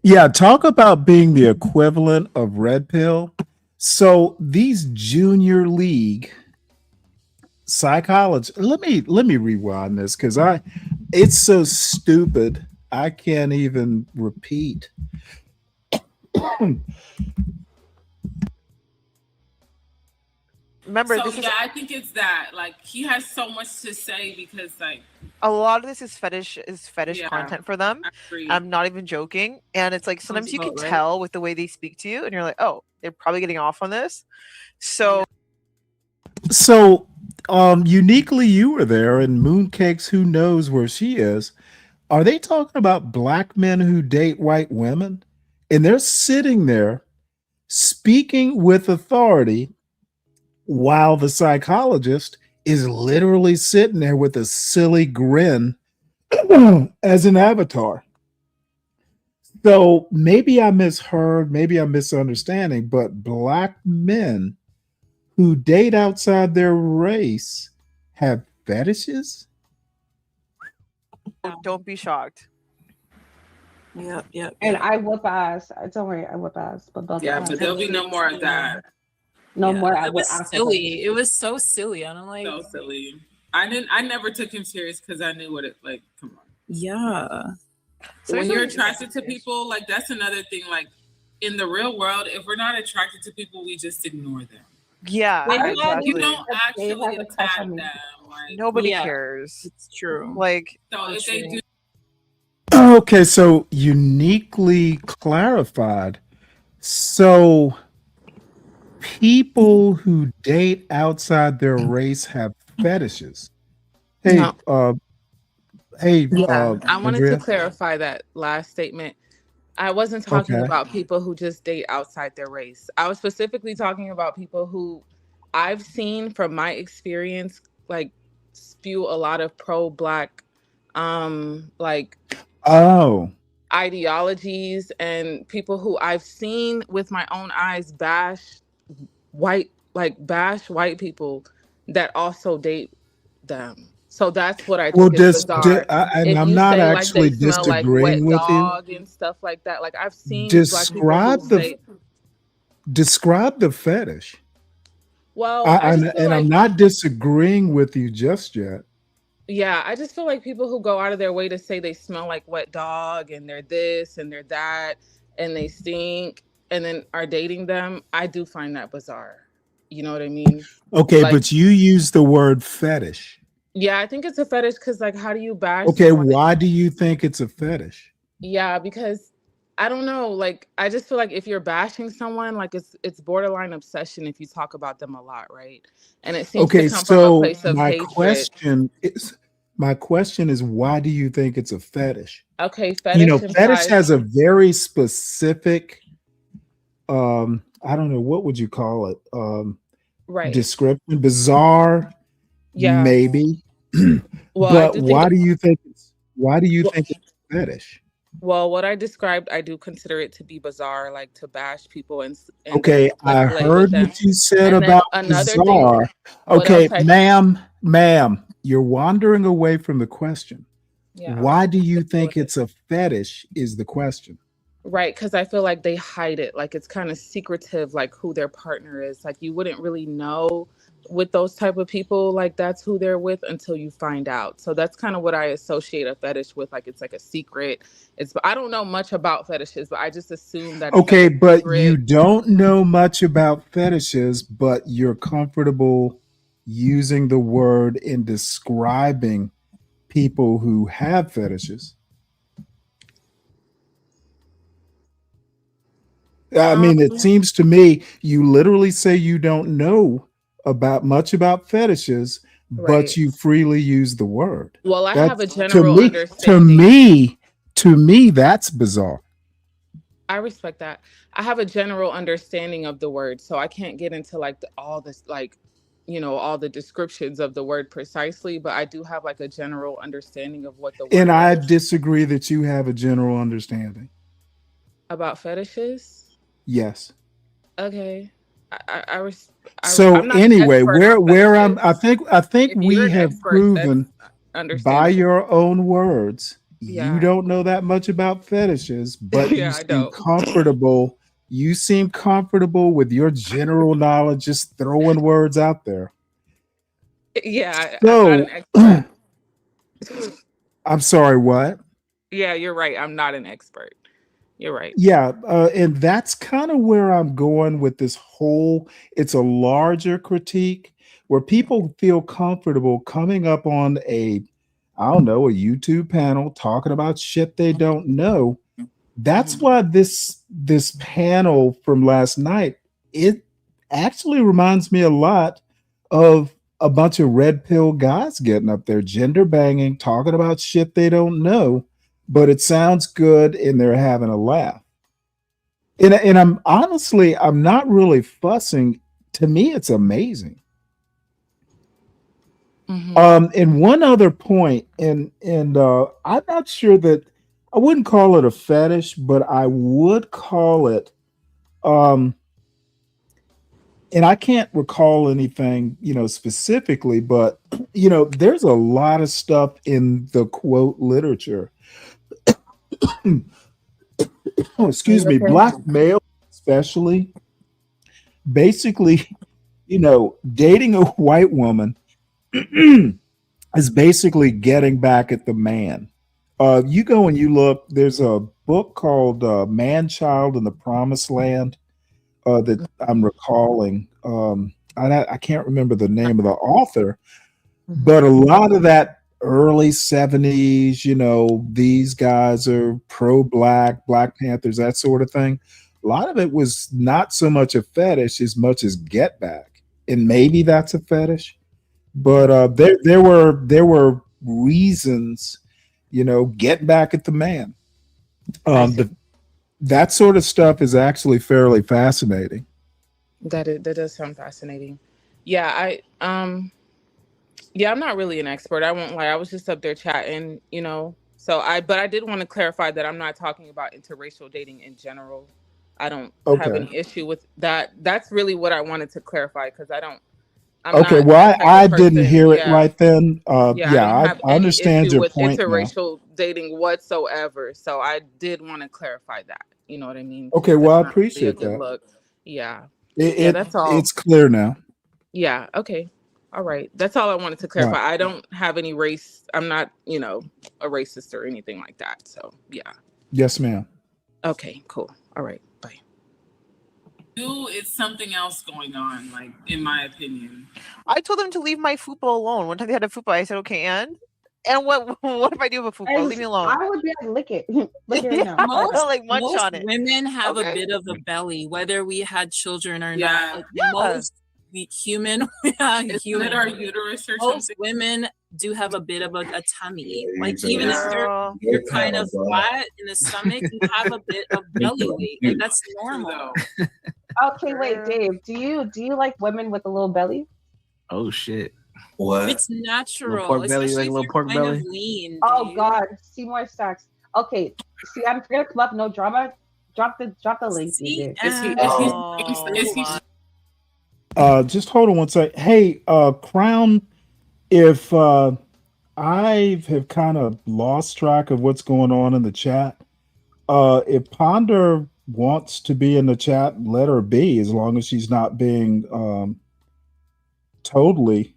Yeah, talk about being the equivalent of red pill. So these junior league psychology. Let me rewind this because it's so stupid. I can't even repeat. Remember, so this is yeah, I think it's that. Like he has so much to say because like a lot of this is fetish Yeah, content for them. I agree. I'm not even joking. And it's like sometimes you can about right. tell with the way they speak to you, and you're like, oh, they're probably getting off on this. So So, uniquely, you were there, and Mooncakes, who knows where she is? Are they talking about black men who date white women? And they're sitting there speaking with authority while the psychologist is literally sitting there with a silly grin as an avatar. So maybe I misheard, maybe I'm misunderstanding, but black men who date outside their race have fetishes? don't be shocked. Yep. And I whip ass. Don't worry, I whip ass. But those Yeah, ass. but there'll be no more of that. No more. I It whip was ass. silly. It was so silly. And I'm like, So silly. I never took him serious because I knew what it like. Come on. yeah. So when you're attracted to people, like that's another thing. Like in the real world, if we're not attracted to people, we just ignore them. Yeah, You exactly. don't actually attack them. Like, Nobody cares. It's true. Like, so if they do, Okay, so uniquely clarified. So people who date outside their race have fetishes. Hey, No. hey, Yeah, I wanted Andrea. to clarify that last statement. I wasn't talking Okay. about people who just date outside their race. I was specifically talking about people who I've seen from my experience, like spew a lot of pro-black, like Oh, ideologies, and people who I've seen with my own eyes bash white people that also date them. So that's what I well, think is bizarre. and If I'm you not say like actually they smell like disagreeing wet with you. dog and stuff like that, like I've seen black people Describe who the say, describe the fetish. well, I just feel And I'm like, not disagreeing with you just yet. yeah, I just feel like people who go out of their way to say they smell like wet dog and they're this and they're that and they stink and then are dating them, I do find that bizarre. You know what I mean? Okay, Like, but you use the word fetish. yeah, I think it's a fetish because like how do you bash Okay, someone? why do you think it's a fetish? Yeah, because I don't know, like I just feel like if you're bashing someone, like it's borderline obsession if you talk about them a lot, right? And it seems to Okay, come from a so place of my hatred. question is why do you think it's a fetish? Okay, You know, fetish fetish implies has a very specific I don't know, what would you call it? right. Description, bizarre, Yeah. maybe. Well, I But do think why do you well, think it's a fetish? well, what I described, I do consider it to be bizarre, like to bash people and Okay, I speculate with heard them. what you said And then about another thing, bizarre. what Okay, else I ma'am, you're wandering away from the question. yeah. Why do you think it's a fetish is the question. Right, because I feel like they hide it. Like it's kind of secretive, like who their partner is. Like you wouldn't really know with those type of people, like that's who they're with until you find out. So that's kind of what I associate a fetish with. Like it's like a secret. I don't know much about fetishes, but I just assume that it's like Okay, a but you secret. don't know much about fetishes, but you're comfortable using the word in describing people who have fetishes. I mean, it seems to me you literally say you don't know much about fetishes, but Right. you freely use the word. Well, I have a That's general to understanding. me, that's bizarre. I respect that. I have a general understanding of the word, so I can't get into like all this, like, all the descriptions of the word precisely, but I do have like a general understanding of what the And word I is disagree that you have a general understanding. about fetishes. Yes. Okay. So I'm not an anyway, expert on where I'm fetishes. I think If you're we an have expert, proven that's by understandable. your own words, you Yeah. don't know that much about fetishes, but Yeah, I don't. you seem comfortable with your general knowledge, just throwing words out there. Yeah, I'm not an So expert. I'm sorry, what? Yeah, you're right. I'm not an expert. You're right. Yeah, and that's kind of where I'm going with this whole. It's a larger critique where people feel comfortable coming up on I don't know, a YouTube panel talking about shit they don't know. That's why this panel from last night, it actually reminds me a lot of a bunch of red pill guys getting up there, gender banging, talking about shit they don't know, but it sounds good and they're having a laugh. And I'm not really fussing. To me, it's amazing. And one other point, and I'm not sure that I wouldn't call it a fetish, but I would call it, and I can't recall anything, specifically, but there's a lot of stuff in the quote literature. Oh, excuse me, black male especially, basically, dating a white woman is basically getting back at the man. You go and you look, there's a book called Man Child in the Promised Land that I'm recalling. I can't remember the name of the author, but a lot of that early 70s, these guys are pro-black, Black Panthers, that sort of thing. A lot of it was not so much a fetish as much as get back. And maybe that's a fetish. But there were reasons, get back at the man. That sort of stuff is actually fairly fascinating. That does sound fascinating. Yeah, I'm not really an expert. I won't lie. I was just up there chatting, but I did want to clarify that I'm not talking about interracial dating in general. I don't have any issue with that. That's really what I wanted to clarify because I didn't hear it right then. I don't have I any understand issue your with point now. interracial dating whatsoever. So I did want to clarify that. You know what I mean? Okay, well, I That's not really a appreciate good that. look. Yeah. That's all. It's clear now. Yeah. Okay. All right. That's all I wanted to clarify. I don't have any race. I'm not, a racist or anything like that. So yeah. Yes, ma'am. Okay, cool. All right. Bye. It's something else going on, like in my opinion. I told them to leave my fupa alone. One time they had a fupa, I said, okay, and what if I do have a fupa? Leave me alone. I would be like, lick it. Lick it right now. Like munch Most on it. women have a bit of a belly, whether we had children or not. Like, most human Isn't our uterus or most something? women do have a bit of a tummy. Yeah, Like exactly. even if you're kind of flat in the stomach, you have a bit of belly weight. Like that's normal. Okay, wait, Dave. Do you like women with a little belly? Oh shit. What? It's natural. Pork belly, especially like a if little you're pork kind belly? of lean. Oh Dave. God, Seymour Stacks. Okay, see, I'm gonna come up. No drama. Drop the link. See, Just hold on one sec. Hey, Crown, if I have kind of lost track of what's going on in the chat, if Ponder wants to be in the chat, let her be, as long as she's not being totally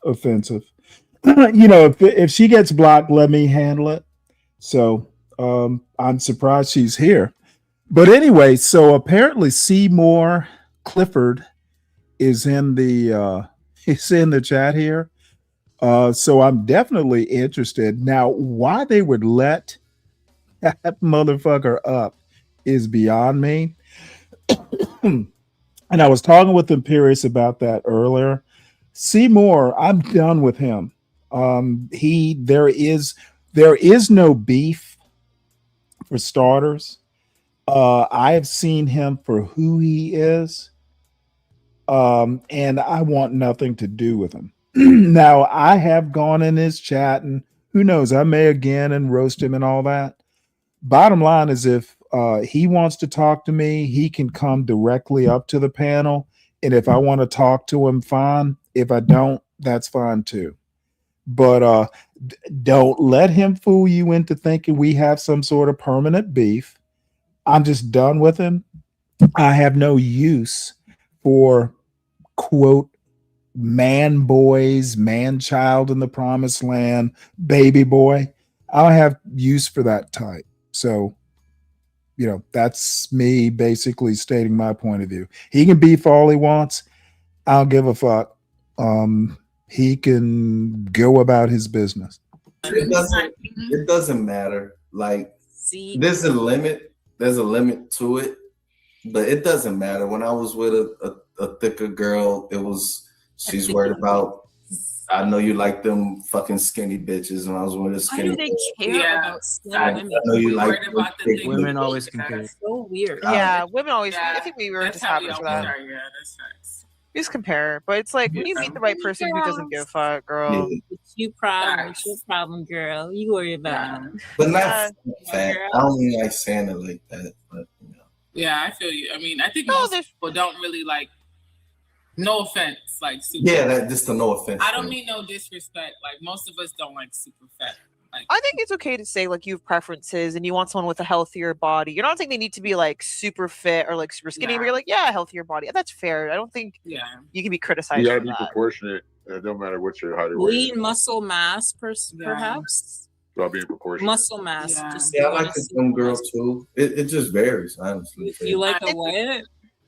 offensive. If she gets blocked, let me handle it. So I'm surprised she's here. But anyway, so apparently Seymour Clifford is in the chat here. So I'm definitely interested. Now, why they would let that motherfucker up is beyond me. And I was talking with Imperius about that earlier. Seymour, I'm done with him. There is no beef, for starters. I have seen him for who he is. And I want nothing to do with him. Now, I have gone in his chat, and who knows, I may again and roast him and all that. Bottom line is, if he wants to talk to me, he can come directly up to the panel. And if I want to talk to him, fine. If I don't, that's fine too. But don't let him fool you into thinking we have some sort of permanent beef. I'm just done with him. I have no use for, quote, man boys, man child in the promised land, baby boy. I don't have use for that type. So, that's me basically stating my point of view. He can beef all he wants. I don't give a fuck. he can go about his business. It doesn't matter. Like there's a limit to it, but it doesn't matter. When I was with a thicker girl, she's worried about, I know you like them fucking skinny bitches, and I was with a skinny. Why do they care about skinny women? I know you like women always compare. That's so weird. Yeah, women always. I think we were just happy for that. Yeah, that's facts. You just compare, but it's like when you meet the right person who doesn't give a fuck, girl. It's your problem. It's your problem, girl. You worry about it. But not fat. I don't even like saying it like that. But Yeah, I feel you. I mean, I think most people don't really like. No offense, like super. yeah, that just a no offense. I don't mean no disrespect. Like most of us don't like super fat. Like I think it's okay to say like you have preferences and you want someone with a healthier body. You're not saying they need to be like super fit or like super skinny, but you're like, yeah, a healthier body. That's fair. I don't think you can be criticized. You gotta for be that. proportionate. It don't matter what your height or weight. Lean muscle mass, perhaps. Gotta be proportionate. Muscle mass. Just Yeah, I like a gym girl too. It just varies, honestly. You like a what?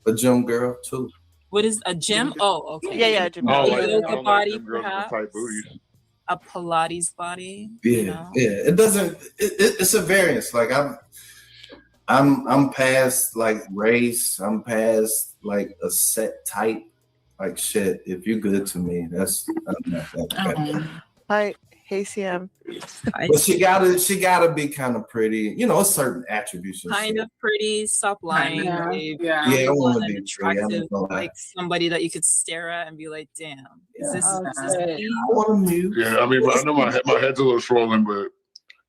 A gym girl too. What is a gym? Oh, okay. Yeah, gym. Oh, A like, yoga body, them girls with perhaps. tight booties. A Pilates body. Yeah. It doesn't. It's a variance. Like I'm past like race. I'm past like a set type. Like shit. If you're good to me, I'm not that. Hi, hey CM. But she gotta be kind of pretty. You know, certain attributes. and Kind shit. of pretty. Stop lying. Yeah. babe. Yeah, I You wanna want be an pretty, I'm not attractive, gonna lie. like somebody that you could stare at and be like, damn, is this me? I want to mute. Yeah, I mean, I know my head's a little swollen, but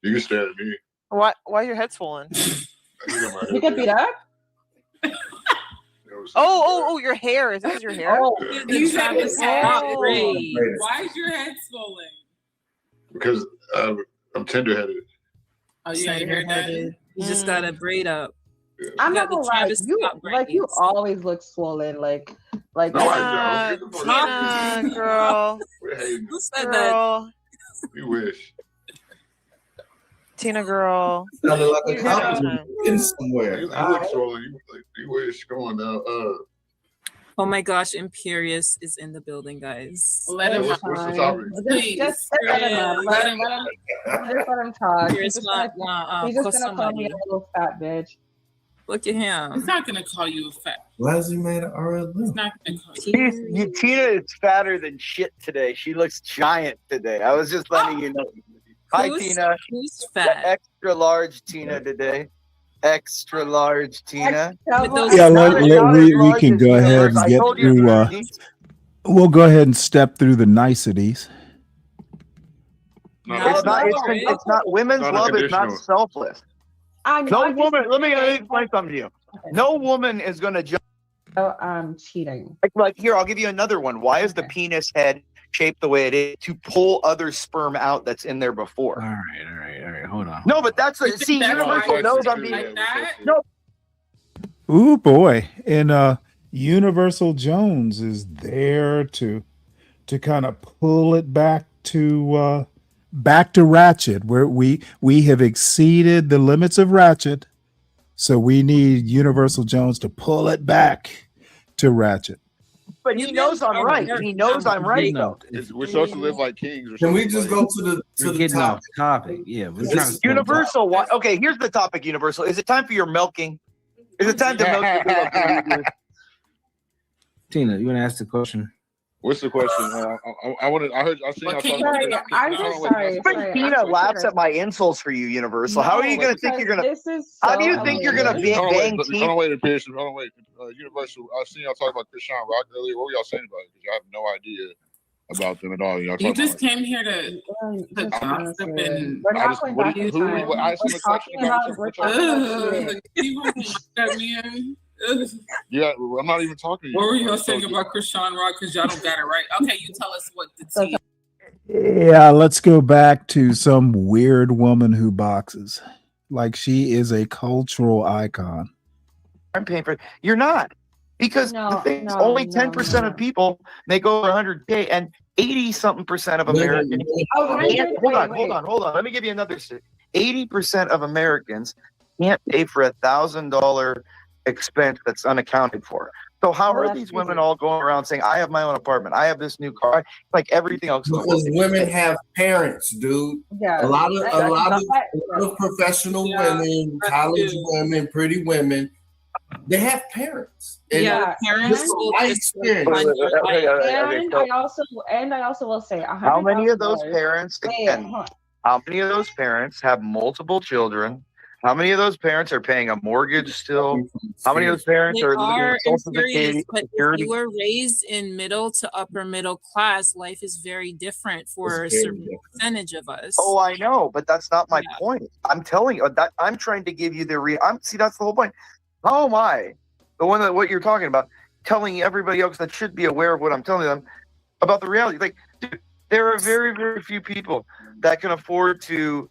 you can stare at me. Why your head swollen? You get beat up? Oh, your hair. Is this your hair? Oh, you said his head. Braided. Why is your head swollen? Because I'm tender-headed. Oh, you got your hair done. You just got to braid up. I'm You not got the gonna lie. Travis You Scott you braids. always look swollen. Like Tina, girl. Who said Girl. You wish. Tina, girl. Sounded like a You compliment. Getting somewhere. You look swollen. You wish. Come on now. Oh my gosh, Imperious is in the building, guys. Let him What's the topic? Just let him up. Let him talk. Imperious He's just gonna call me a little fat bitch. Look at him. He's not gonna call you a fat. Why is he made an RL? He's not gonna call you. Tina is fatter than shit today. She looks giant today. I was just letting you know. Hi, Tina. Who's The fat? extra large Tina today. Extra large Tina. Yeah, we can go ahead and get through. We'll go ahead and step through the niceties. It's not. Women's Not love is not unconditional. selfless. No woman. Let me explain something to you. No woman is going to jump. Cheating. Like here, I'll give you another one. Why is the penis head shaped the way it is? To pull other sperm out that's in there before. All right. Hold on. No, but that's see, that's Universal why knows it's I'm being. like that? No, Ooh boy, and Universal Jones is there to kind of pull it back to Ratchet, where we have exceeded the limits of Ratchet, so we need Universal Jones to pull it back to Ratchet. but he knows I'm right. He knows I'm right. Though. We're supposed to live like kings. Can we just go to We're the getting topic? off topic. Yeah, we're trying to Universal. Why? Okay, here's the topic. Universal. Is it time for your milking? Is it time to milk your pillow? Tina, you want to ask the question? What's the question? I wanted. I heard. I seen. What y'all can talking you about do? I'm just sorry. But Tina laughs at my insults for you, Universal. How are you going to think you're going to? This is How do you think you're going to Hold on, bang wait, Tina? wait, Pearson. Hold on, wait. Universal. I seen y'all talking about Krishan Rock earlier. What were y'all saying about it? Because I have no idea about them at all. Y'all You talking just came here to gossip and We're not just- going what back do you- in who- time. what- I assume We're a question talking about about- some- we're talking about cheating. you want to look at me and Yeah, I'm not even talking to you. what were y'all saying about Krishan Rock? Because y'all don't got it right. Okay, you tell us what the tea. Yeah, let's go back to some weird woman who boxes. Like she is a cultural icon. I'm paying for it. You're not. Because the thing is, only 10% of people make over 100K, and 80-something% of Americans. Hold on. Let me give you another stat. 80% of Americans can't pay for $1,000 expense that's unaccounted for. So how Oh, are that's these crazy. women all going around saying, I have my own apartment, I have this new car, like everything else in the world? Because women have parents, dude. Yeah. A lot of That- professional Yeah, women, that college too. women, pretty women, they have parents. And Yeah, the parents just from will my just experience. And I also will say How many of those $100,000. parents, Wait, again, hold on. how many of those parents have multiple children? How many of those parents are paying a mortgage still? How many of those parents They are living are, on I'm Social serious, but if Security? you were raised in middle to upper middle class, life is very different for a It's very certain different. percentage of us. Oh, I know, but that's not my Yeah. point. I'm telling you that I'm trying to give you see, that's the whole point. How am I, the one that what you're talking about, telling everybody else that should be aware of what I'm telling them about the reality? Like, dude, there are very, very few people that can afford to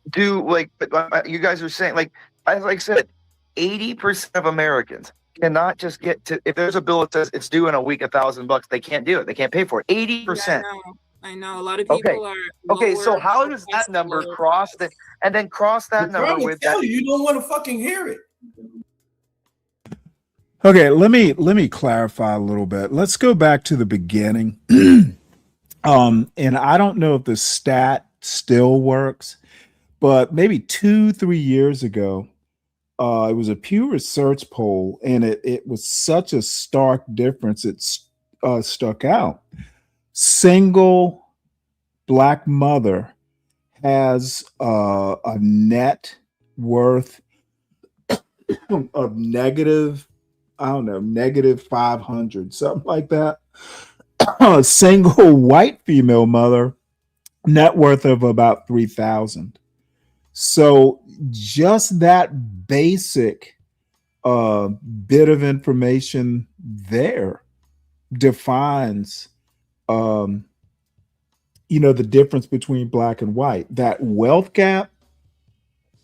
do like you guys are saying. Like I said, 80% of Americans cannot just get to, if there's a bill that says it's due in a week, $1,000, they can't do it. They can't pay for it. 80%. I know. A lot of Okay. people are Okay. So lower how does that number cross that, and then cross that They're trying number to with tell that? you don't want to fucking hear it. Okay, let me clarify a little bit. Let's go back to the beginning. And I don't know if the stat still works, but maybe 2-3 years ago, it was a Pew Research poll, and it was such a stark difference. It stuck out. Single Black mother has a net worth of negative, I don't know, negative 500, something like that. A single white female mother, net worth of about 3,000. So just that basic bit of information there defines, the difference between black and white. That wealth gap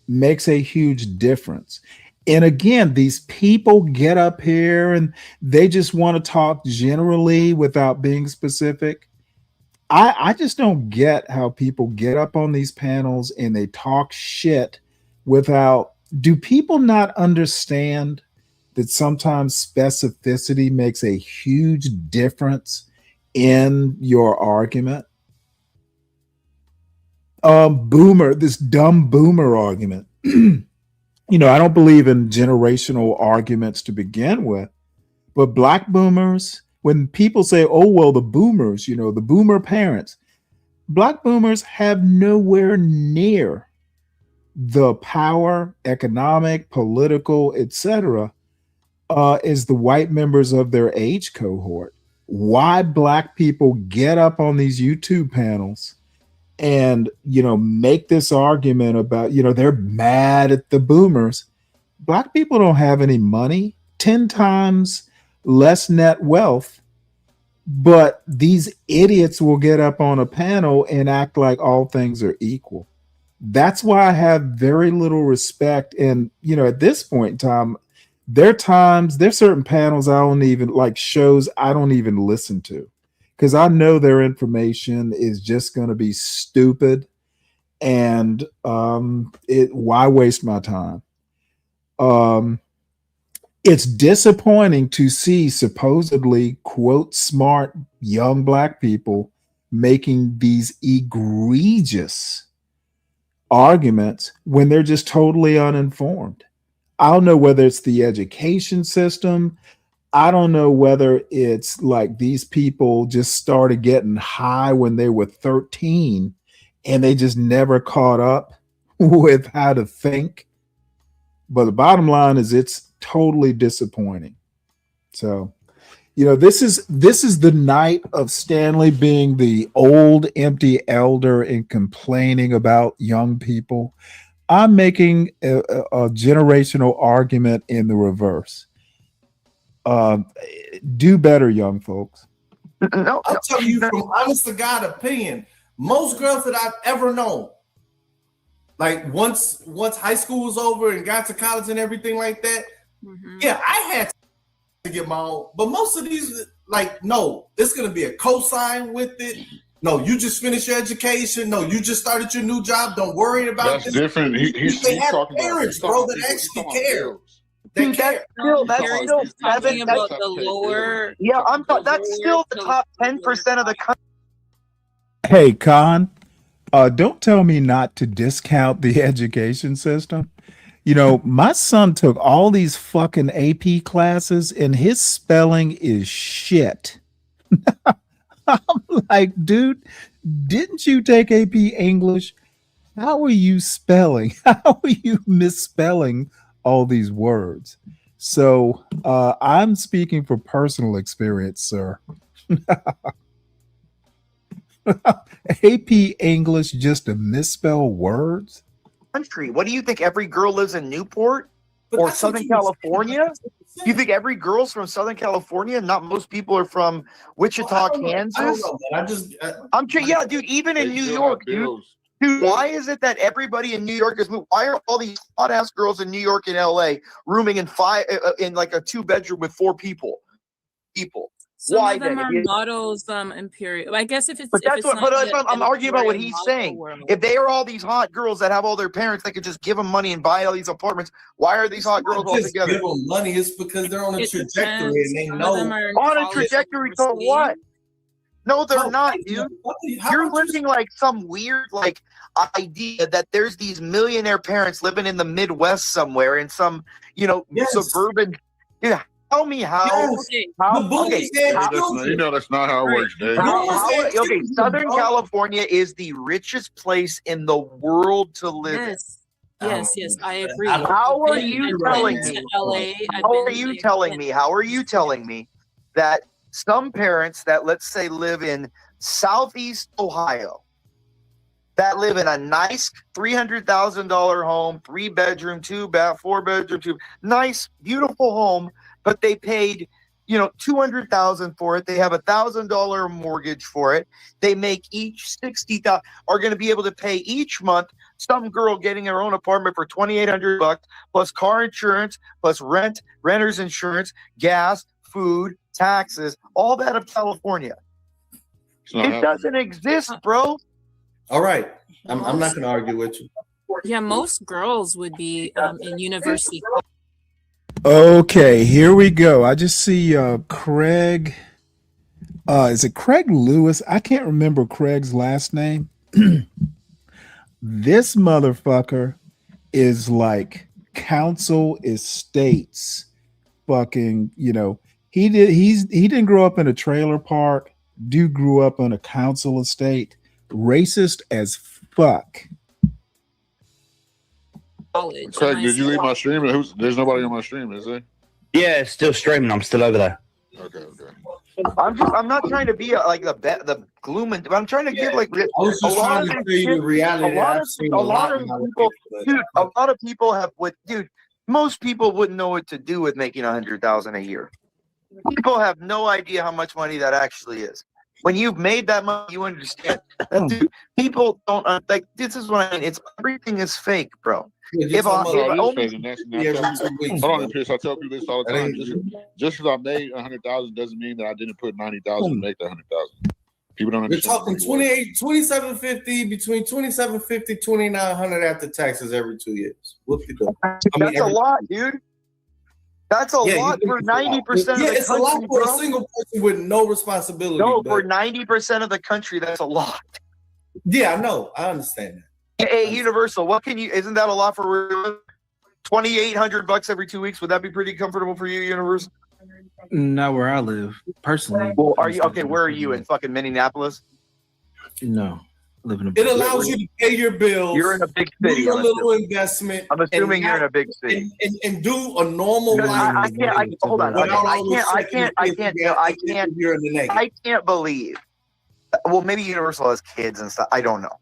makes a huge difference. And again, these people get up here and they just want to talk generally without being specific. I just don't get how people get up on these panels and they talk shit without. Do people not understand that sometimes specificity makes a huge difference in your argument? This dumb boomer argument. I don't believe in generational arguments to begin with, but black boomers, when people say, oh, well, the boomers, the boomer parents, black boomers have nowhere near the power, economic, political, etc., as the white members of their age cohort. Why black people get up on these YouTube panels and make this argument about they're mad at the boomers. Black people don't have any money, 10 times less net wealth, but these idiots will get up on a panel and act like all things are equal. That's why I have very little respect. And at this point in time, there's certain panels I don't even like, shows I don't even listen to, because I know their information is just going to be stupid, and why waste my time? It's disappointing to see supposedly, quote, smart young black people making these egregious arguments when they're just totally uninformed. I don't know whether it's the education system. I don't know whether it's like these people just started getting high when they were 13 and they just never caught up with how to think. But the bottom line is it's totally disappointing. So, this is the night of Stanley being the old empty elder and complaining about young people. I'm making a generational argument in the reverse. Do better, young folks. I'll tell you from honest to God opinion, most girls that I've ever known, like once high school was over and got to college and everything like that, yeah, I had to get my own. But most of these, like, no, it's gonna be a cosign with it. No, you just finished your education. No, you just started your new job. Don't worry about That's this. different. They He's have talking parents, about, bro, that he's actually talking about care. bills. Dude, that's still talking about the that's lower. yeah. That's still the top 10% of the country. Hey, Khan, don't tell me not to discount the education system. You know, my son took all these fucking AP classes and his spelling is shit. I'm like, dude, didn't you take AP English? How are you spelling? How are you misspelling all these words? So I'm speaking for personal experience, sir. AP English just to misspell words? Country. What do you think? Every girl lives in Newport or Southern California? You think every girl's from Southern California? Not most people are from Wichita, Kansas. I don't know, man. I'm yeah, dude. Even in New York, dude. Dude, why is it that everybody in New York is moving? Why are all these hot ass girls in New York and LA rooming in like a 2-bedroom with 4 people? Some Why of them then? are models, Imperial. I guess if it's But if that's it's what. not But yet I'm arguing about what he's model saying. world. If they are all these hot girls that have all their parents, they could just give them money and buy all these apartments. Why are these hot girls all Just together? give them money. It's because they're on a It trajectory depends. and they Some of them know. are in On a college trajectory to university. what? No, they're How- not, dude. how You're about you- living like some weird like idea that there's these millionaire parents living in the Midwest somewhere in some, suburban. Yeah, tell me how. Yes. How The bullies okay, had how- children. You know that's not how it works, Dave. okay, Southern California is the richest place in the world to live in. Yes, I agree. How are I've you been telling to me? LA. How are you telling me that some parents that let's say live in Southeast Ohio, that live in a nice $300,000 home, 3-bedroom, 2-bath, 4-bedroom, nice, beautiful home, but they paid, $200,000 for it. They have $1,000 mortgage for it. They make each $60,000. Are going to be able to pay each month. Some girl getting her own apartment for $2,800 plus car insurance, plus renter's insurance, gas, food, taxes, all that of California. It doesn't exist, bro. All right. I'm not going to argue with you. Yeah, most girls would be in university. Okay, here we go. I just see Craig. Is it Craig Lewis? I can't remember Craig's last name. This motherfucker is like council estates. Fucking, he didn't grow up in a trailer park. Dude grew up on a council estate. Racist as fuck. College. Craig, did you leave my stream? There's nobody on my stream, is there? Yeah, it's still streaming. I'm still over there. Okay. I'm not trying to be like the gloom and I'm trying to give like I was just trying to tell you the reality. A lot of people, dude. A lot of people have most people wouldn't know what to do with making $100,000 a year. People have no idea how much money that actually is. When you've made that money, you understand. Dude, people don't like. This is what I mean. Everything is fake, bro. Hold on, Pierce. I tell people this all the time. Just because I made 100,000 doesn't mean that I didn't put 90,000 to make the 100,000. People don't We're understand. talking 2750 between 2750 2900 after taxes every 2 years. What you doing? That's a lot, dude. That's a lot for 90% of the country. Yeah, it's a lot for bro. a single person with no responsibility. No, for 90% of the country, that's a lot. Yeah, I know. I understand that. Hey, Universal, isn't that a lot for $2,800 every 2 weeks? Would that be pretty comfortable for you, Universal? Not where I live, personally. Well, are you okay? Where are you in fucking Minneapolis? No, I live in a It allows you to pay your bills. You're in a big city. Do a little investment. I'm assuming you're in a big city. And do a normal life. Hold on. I can't believe. Well, maybe Universal has kids and stuff. I don't know.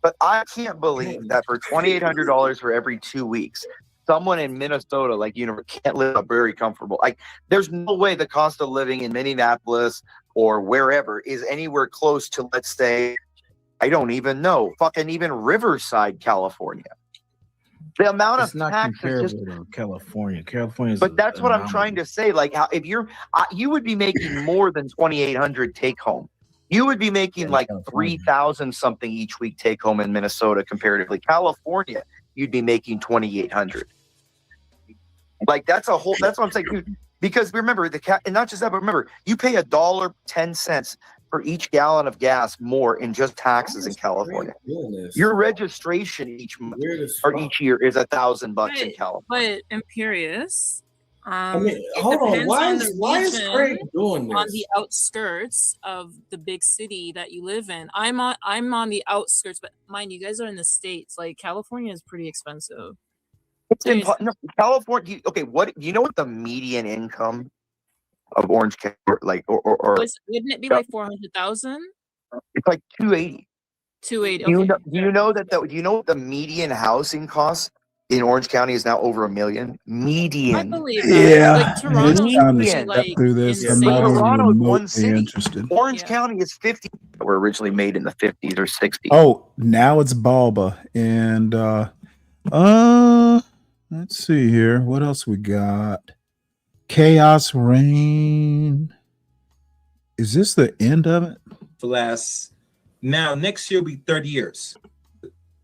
But I can't believe that for $2,800 for every 2 weeks, someone in Minnesota like can't live up very comfortable. Like, there's no way the cost of living in Minneapolis or wherever is anywhere close to, let's say, I don't even know, fucking even Riverside, California. The amount It's of not taxes comparable to California. California's but that's what I'm trying to say. Like, how if you would be making more than 2,800 take home. You would be making like 3,000 something each week take home in Minnesota comparatively. California, you'd be making 2,800. Like that's what I'm saying, dude. Because remember and not just that, but remember, you pay $1.10 for each gallon of gas more in just taxes in California. Your registration each month or each year is $1,000 in California. But Imperious, hold on. Why is Craig doing this? On the outskirts of the big city that you live in. I'm on the outskirts, but mind you guys are in the States. Like California is pretty expensive. No, California. Okay, what do you know? What the median income of Orange County, like, wouldn't it be like 400,000? It's like 280. 280. Do Okay. you know that? Do you know what the median housing cost in Orange County is now over $1 million? Median. I believe that. Yeah, Like Toronto's pretty like through this. I'm insane. not even Toronto's one remotely city. interested. Orange County is 50. That were originally made in the 50s or 60s. Oh, now it's Balba, and let's see here. What else we got? Chaos Rain. Is this the end of it? Now next year will be 30 years.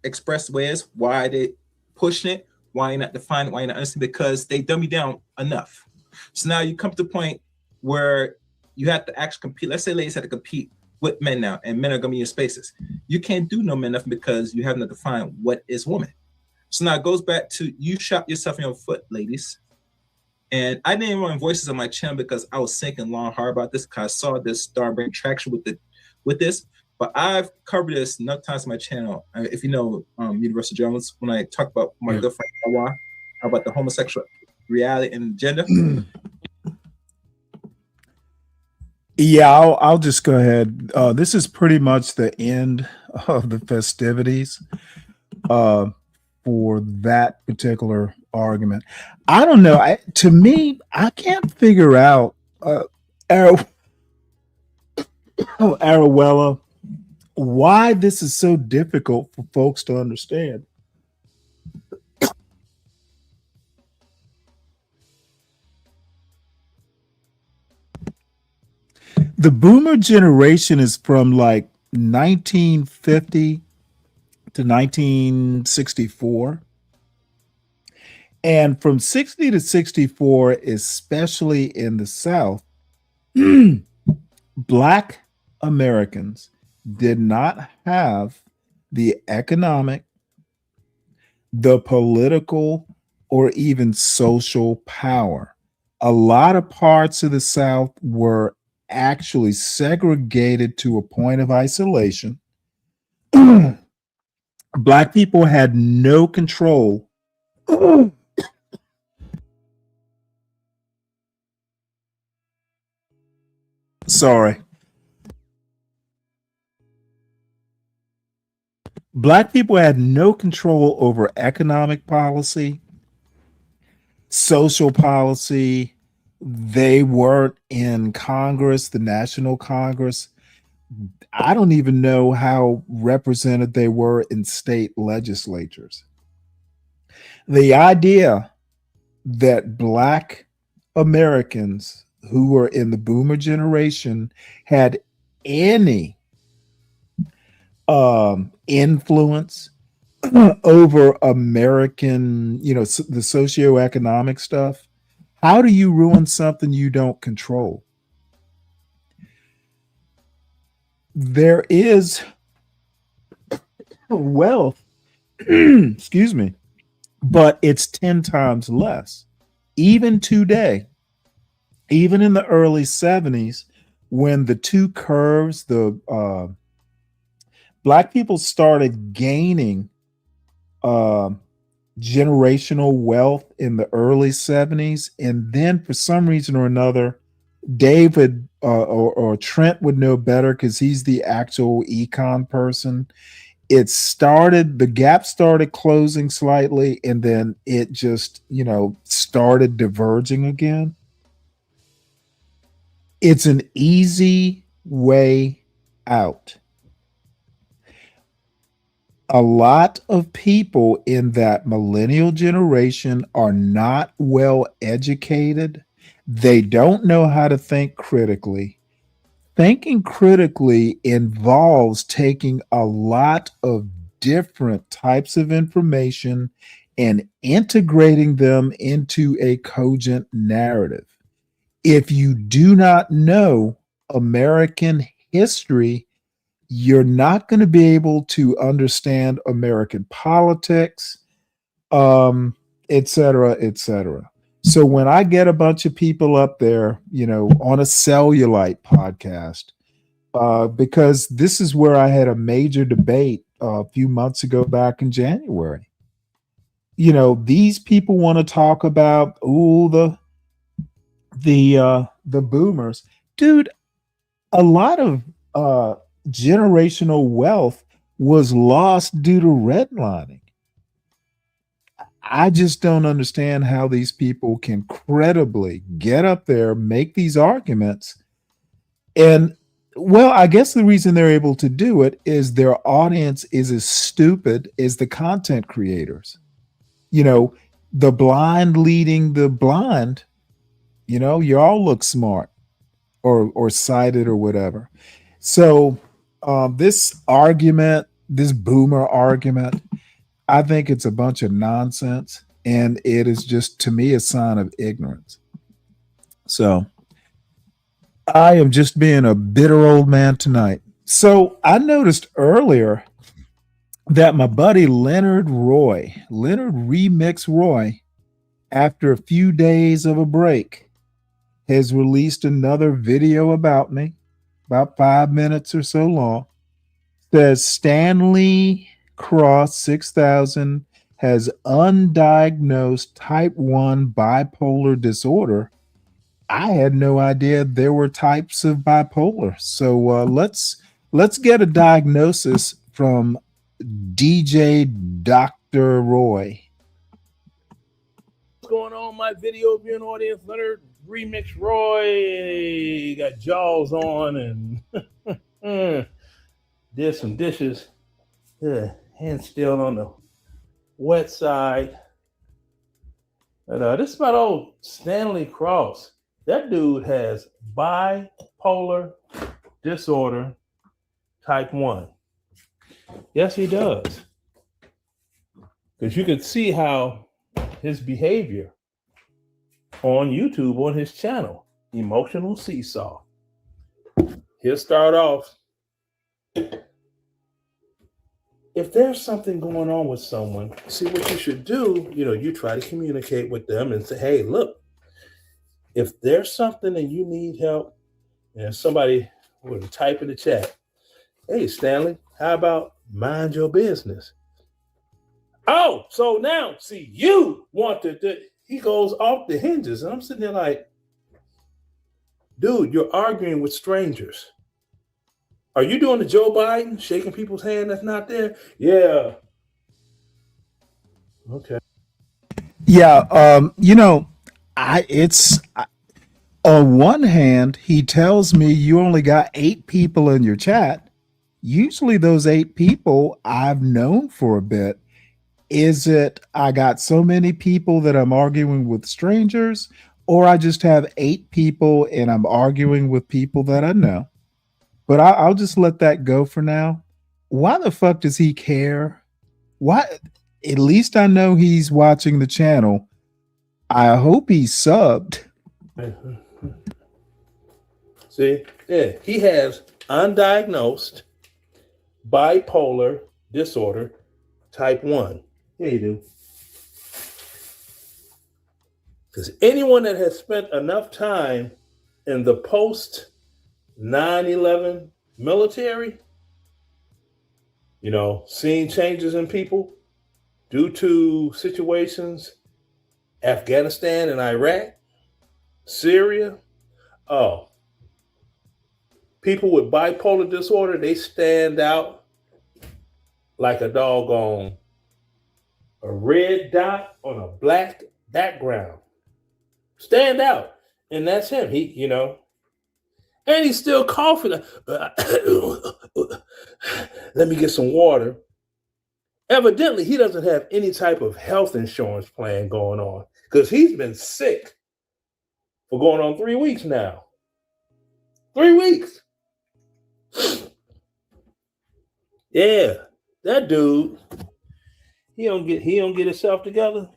Expressway is why they pushing it, why you not define it, why you not understand, because they dumb you down enough. So now you come to the point where you have to actually compete. Let's say ladies have to compete with men now, and men are gonna be in spaces. You can't do no men nothing because you haven't defined what is woman. So now it goes back to you shot yourself in your foot, ladies. And I didn't run voices on my channel because I was thinking long hard about this because I saw this start bringing traction with this. But I've covered this enough times on my channel. If you know Universal Jones, when I talk about my good friend Hawa, about the homosexual reality and gender. Yeah, I'll just go ahead. This is pretty much the end of the festivities for that particular argument. I don't know. To me, I can't figure out Arawella, why this is so difficult for folks to understand. The boomer generation is from like 1950 to 1964. And from 60 to 64, especially in the South, Black Americans did not have the economic, the political, or even social power. A lot of parts of the South were actually segregated to a point of isolation. Black people had no control. Sorry. Black people had no control over economic policy, social policy. They weren't in Congress, the National Congress. I don't even know how represented they were in state legislatures. The idea that Black Americans who were in the boomer generation had any influence over American, the socioeconomic stuff. How do you ruin something you don't control? There is wealth, excuse me, but it's 10 times less. Even today, even in the early 70s, when the two curves, the Black people started gaining generational wealth in the early 70s. And then for some reason or another, David or Trent would know better because he's the actual econ person. The gap started closing slightly, and then it just, started diverging again. It's an easy way out. A lot of people in that millennial generation are not well educated. They don't know how to think critically. Thinking critically involves taking a lot of different types of information and integrating them into a cogent narrative. If you do not know American history, you're not going to be able to understand American politics, et cetera, et cetera. So when I get a bunch of people up there, on a cellulite podcast, because this is where I had a major debate a few months ago back in January. These people want to talk about the boomers. Dude, a lot of generational wealth was lost due to redlining. I just don't understand how these people can credibly get up there, make these arguments. And well, I guess the reason they're able to do it is their audience is as stupid as the content creators. The blind leading the blind, you all look smart or sighted or whatever. So this boomer argument, I think it's a bunch of nonsense, and it is just, to me, a sign of ignorance. So I am just being a bitter old man tonight. So I noticed earlier that my buddy Leonard Remix Roy, after a few days of a break, has released another video about me, about 5 minutes or so long. Says Stanley Cross 6000 has undiagnosed type 1 bipolar disorder. I had no idea there were types of bipolar. So let's get a diagnosis from DJ Dr. Roy. What's going on, my video viewing audience? Leonard Remix Roy got jaws on and did some dishes. Hands still on the wet side. But this is my old Stanley Cross. That dude has bipolar disorder type 1. Yes, he does. Because you can see how his behavior on YouTube, on his channel, Emotional Seesaw. He'll start off. If there's something going on with someone, see what you should do, you try to communicate with them and say, hey, look, if there's something and you need help, and somebody would type in the chat, hey, Stanley, how about mind your business? Oh, so now, see, you wanted to, he goes off the hinges. And I'm sitting there like, dude, you're arguing with strangers. Are you doing the Joe Biden, shaking people's hand that's not there? Yeah. Okay. Yeah, on one hand, he tells me you only got 8 people in your chat. Usually those 8 people I've known for a bit. Is it I got so many people that I'm arguing with strangers, or I just have 8 people and I'm arguing with people that I know? But I'll just let that go for now. Why the fuck does he care? Why? At least I know he's watching the channel. I hope he's subbed. See, yeah, he has undiagnosed bipolar disorder type 1. Yeah, you do. Because anyone that has spent enough time in the post 9/11 military, seeing changes in people due to situations, Afghanistan and Iraq, Syria. Oh, people with bipolar disorder, they stand out like a doggone a red dot on a black background. Stand out. And that's him. He, and he's still coughing. Let me get some water. Evidently, he doesn't have any type of health insurance plan going on because he's been sick for going on 3 weeks now. 3 weeks. Yeah, that dude, he don't get himself together,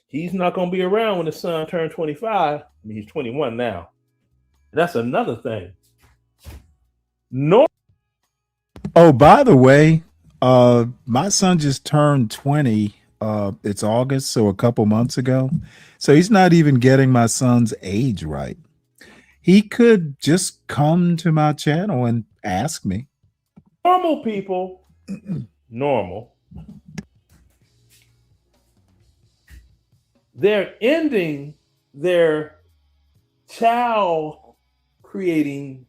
he's not gonna be around when his son turned 25. I mean, he's 21 now. That's another thing. Oh, by the way, my son just turned 20. It's August, so a couple months ago. So he's not even getting my son's age right. He could just come to my channel and ask me. Normal people, normal. They're ending their child creating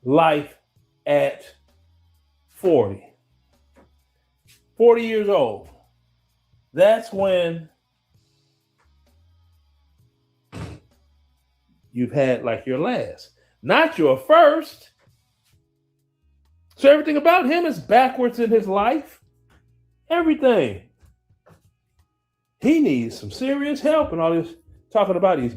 life at 40 years old. That's when you've had like your last, not your first. So everything about him is backwards in his life. Everything. He needs some serious help and all this talking about these.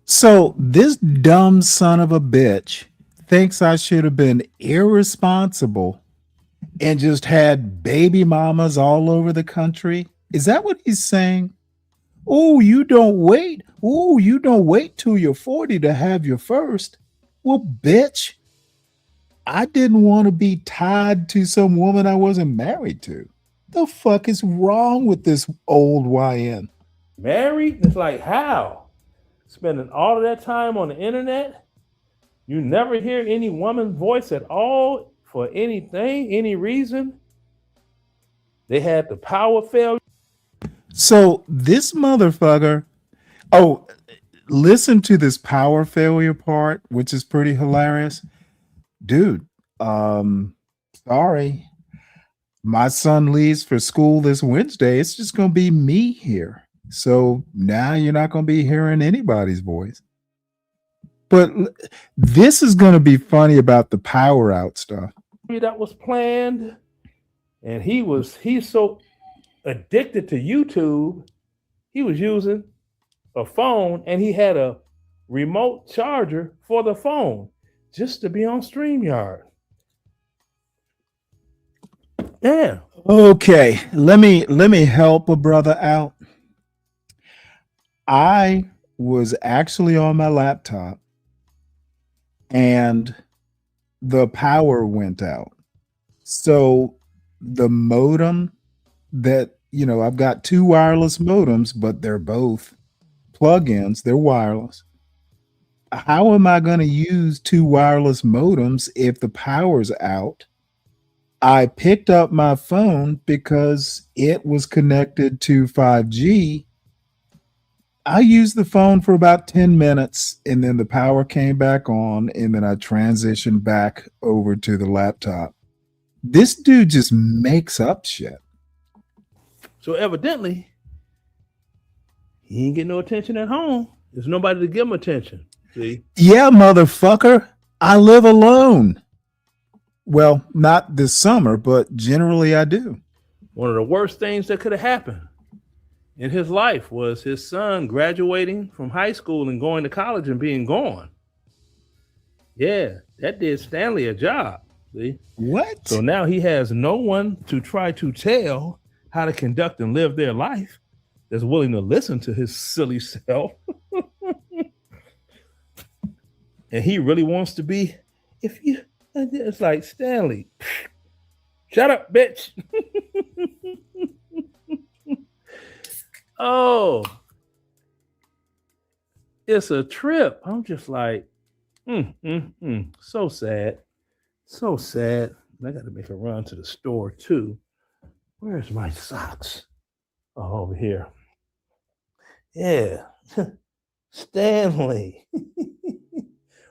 So this dumb son of a bitch thinks I should have been irresponsible and just had baby mamas all over the country. Is that what he's saying? Oh, you don't wait. Oh, you don't wait till you're 40 to have your first. Well, bitch, I didn't want to be tied to some woman I wasn't married to. The fuck is wrong with this old YN? Married? It's like, how? Spending all of that time on the internet? You never hear any woman's voice at all for anything, any reason? They had the power failure. So this motherfucker, oh, listen to this power failure part, which is pretty hilarious. Dude, sorry. My son leaves for school this Wednesday. It's just going to be me here. So now you're not going to be hearing anybody's voice. But this is going to be funny about the power out stuff. That was planned. And he's so addicted to YouTube. He was using a phone and he had a remote charger for the phone just to be on StreamYard. Yeah. Okay, let me help a brother out. I was actually on my laptop and the power went out. So the modem that, I've got two wireless modems, but they're both plug-ins, they're wireless. How am I going to use two wireless modems if the power's out? I picked up my phone because it was connected to 5G. I used the phone for about 10 minutes and then the power came back on and then I transitioned back over to the laptop. This dude just makes up shit. So evidently, he ain't getting no attention at home. There's nobody to give him attention. See? Yeah, motherfucker. I live alone. Well, not this summer, but generally I do. One of the worst things that could have happened in his life was his son graduating from high school and going to college and being gone. Yeah, that did Stanley a job. See? What? So now he has no one to try to tell how to conduct and live their life that's willing to listen to his silly self. And he really wants to be, it's like, Stanley, shut up, bitch. Oh, it's a trip. I'm just like, so sad. So sad. I got to make a run to the store too. Where's my socks? Oh, over here. Yeah. Stanley.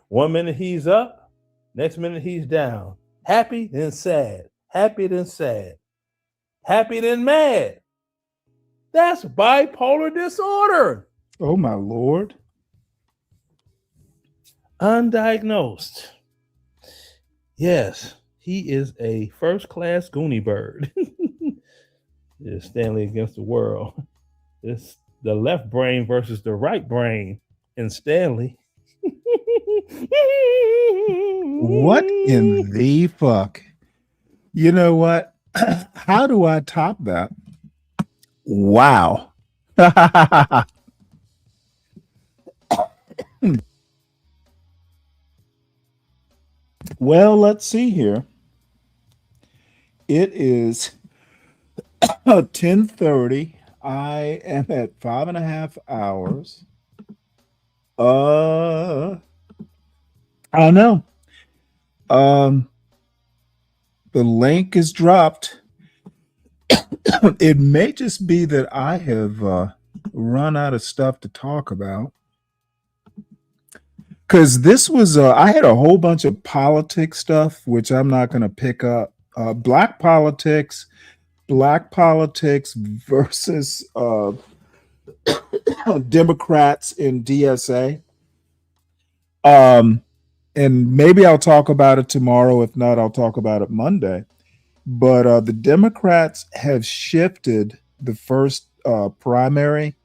1 minute he's up, next minute he's down. Happy, then sad. Happy, then sad. Happy, then mad. That's bipolar disorder. Oh, my Lord. Undiagnosed. Yes, he is a first-class Goonie bird. It's Stanley against the world. It's the left brain versus the right brain in Stanley. What in the fuck? You know what? How do I top that? Wow. Well, let's see here. It is 10:30. I am at 5.5 hours. I don't know. The link is dropped. It may just be that I have run out of stuff to talk about. Because this was, I had a whole bunch of politics stuff, which I'm not going to pick up. Black politics versus Democrats in DSA. And maybe I'll talk about it tomorrow. If not, I'll talk about it Monday. But the Democrats have shifted the first primary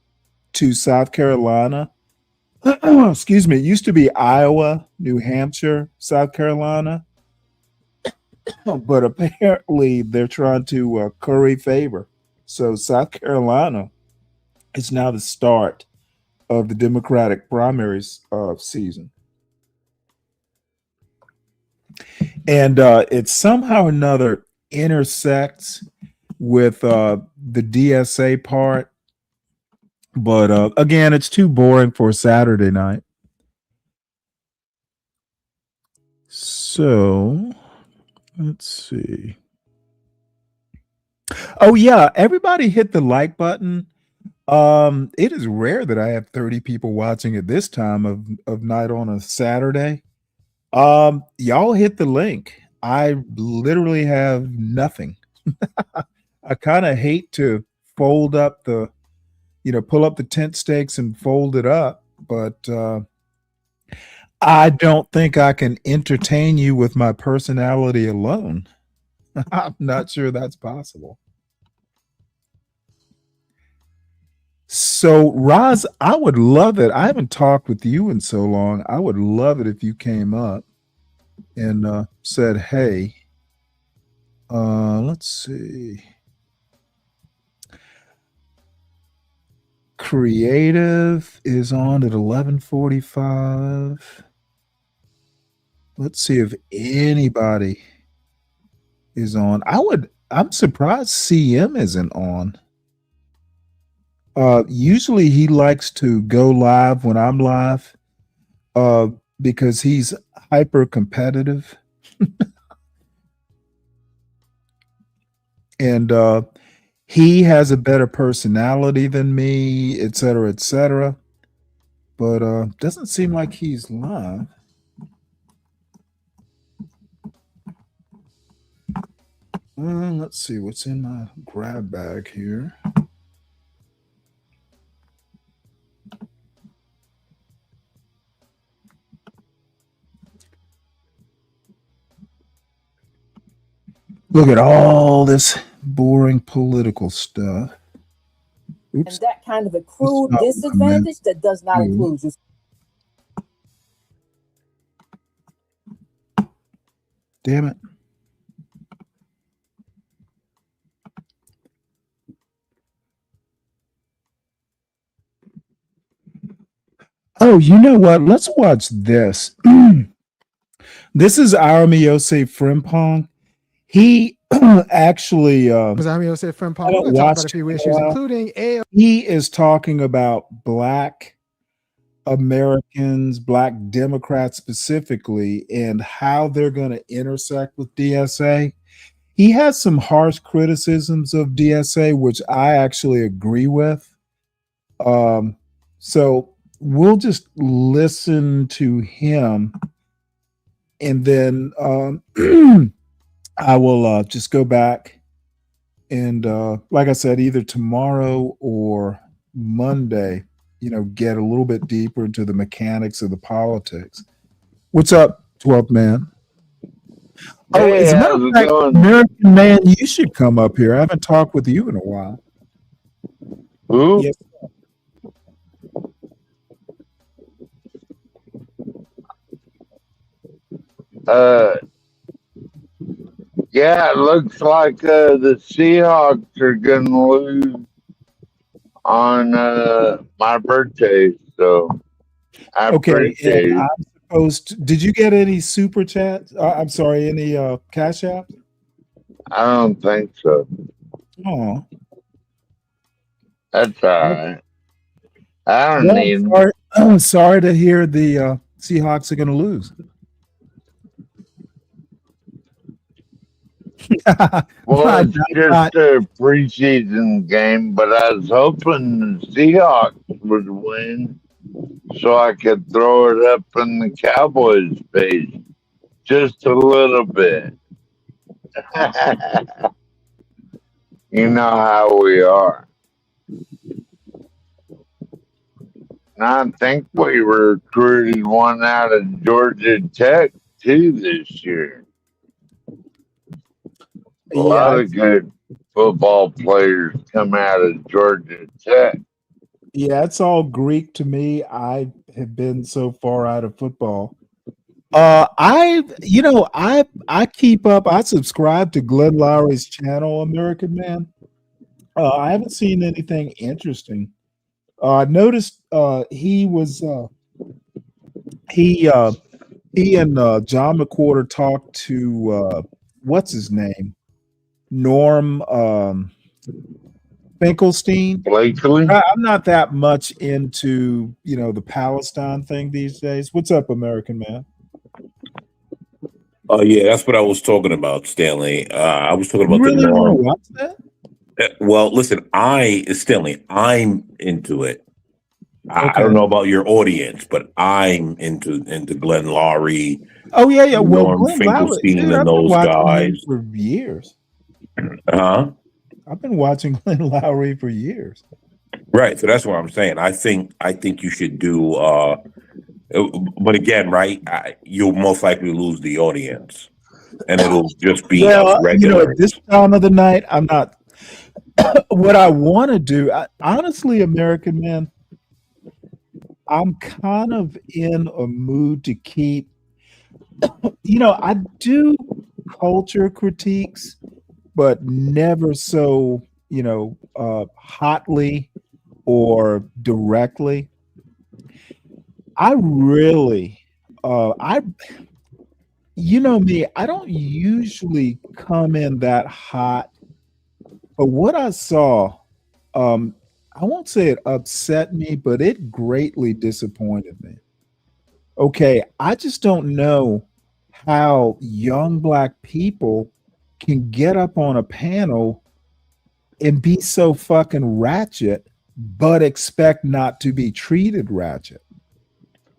to South Carolina. Excuse me. It used to be Iowa, New Hampshire, South Carolina. But apparently they're trying to curry favor. So South Carolina is now the start of the Democratic primaries season. And it somehow or another intersects with the DSA part. But again, it's too boring for a Saturday night. So let's see. Oh yeah, everybody hit the like button. It is rare that I have 30 people watching at this time of night on a Saturday. Y'all hit the link. I literally have nothing. I kind of hate to fold up pull up the tent stakes and fold it up, but I don't think I can entertain you with my personality alone. I'm not sure that's possible. So, Roz, I would love it. I haven't talked with you in so long. I would love it if you came up and said, hey, let's see. Creative is on at 11:45. Let's see if anybody is on. I'm surprised CM isn't on. Usually he likes to go live when I'm live because he's hyper competitive. And he has a better personality than me, et cetera, et cetera. But doesn't seem like he's live. Let's see what's in my grab bag here. Look at all this boring political stuff. Oops. And that kind of accrued disadvantage that does not include you. Damn it. Oh, you know what? Let's watch this. This is Aramiyose Frimpong. He actually Yosef Frimpong. We're going to talk about a few issues, including he is talking about Black Americans, Black Democrats specifically, and how they're going to intersect with DSA. He has some harsh criticisms of DSA, which I actually agree with. So we'll just listen to him, and then I will just go back and, like I said, either tomorrow or Monday, get a little bit deeper into the mechanics of the politics. What's up, 12th man? Oh, Hey, as a matter how's of it fact, going? American Man, you should come up here. I haven't talked with you in a while. Who? Yes. Yeah, it looks like the Seahawks are going to lose on my birthday, so I Okay, and appreciate it. I'm supposed to, did you get any super chats? I'm sorry, any cash app? I don't think so. Oh, That's all right. I don't well, need 'em. sorry, sorry to hear the Seahawks are going to lose. Well, Not- it's just not- a preseason game, but I was hoping the Seahawks would win so I could throw it up in the Cowboys' face just a little bit. You know how we are. And I think we recruited one out of Georgia Tech too this year. A lot of good football players come out of Georgia Tech. Yeah, it's all Greek to me. I have been so far out of football. I keep up. I subscribe to Glenn Lowry's channel, American Man. I haven't seen anything interesting. I noticed he and John McWhorter talked to what's his name, Norm Finkelstein. Blakely. I'm not that much into the Palestine thing these days. What's up, American Man? Oh yeah, that's what I was talking about, Stanley. I was talking You about the really want to norm. watch that? Well, listen, Stanley, I'm into it. I Okay. don't know about your audience, but I'm into Glenn Lowry, Oh yeah. Well, Norm Glenn Lowry, Finkelstein, dude, and I've been those watching guys. him for years. Huh? I've been watching Glenn Lowry for years. Right. So that's what I'm saying. I think you should do. But again, right? You'll most likely lose the audience, and it'll just be Well, us at regulars. this time of the night, I'm not. What I want to do, honestly, American Man, I'm kind of in a mood to keep. I do culture critiques, but never so hotly or directly. I really, me, I don't usually come in that hot, but what I saw, I won't say it upset me, but it greatly disappointed me. Okay, I just don't know how young Black people can get up on a panel and be so fucking ratchet, but expect not to be treated ratchet.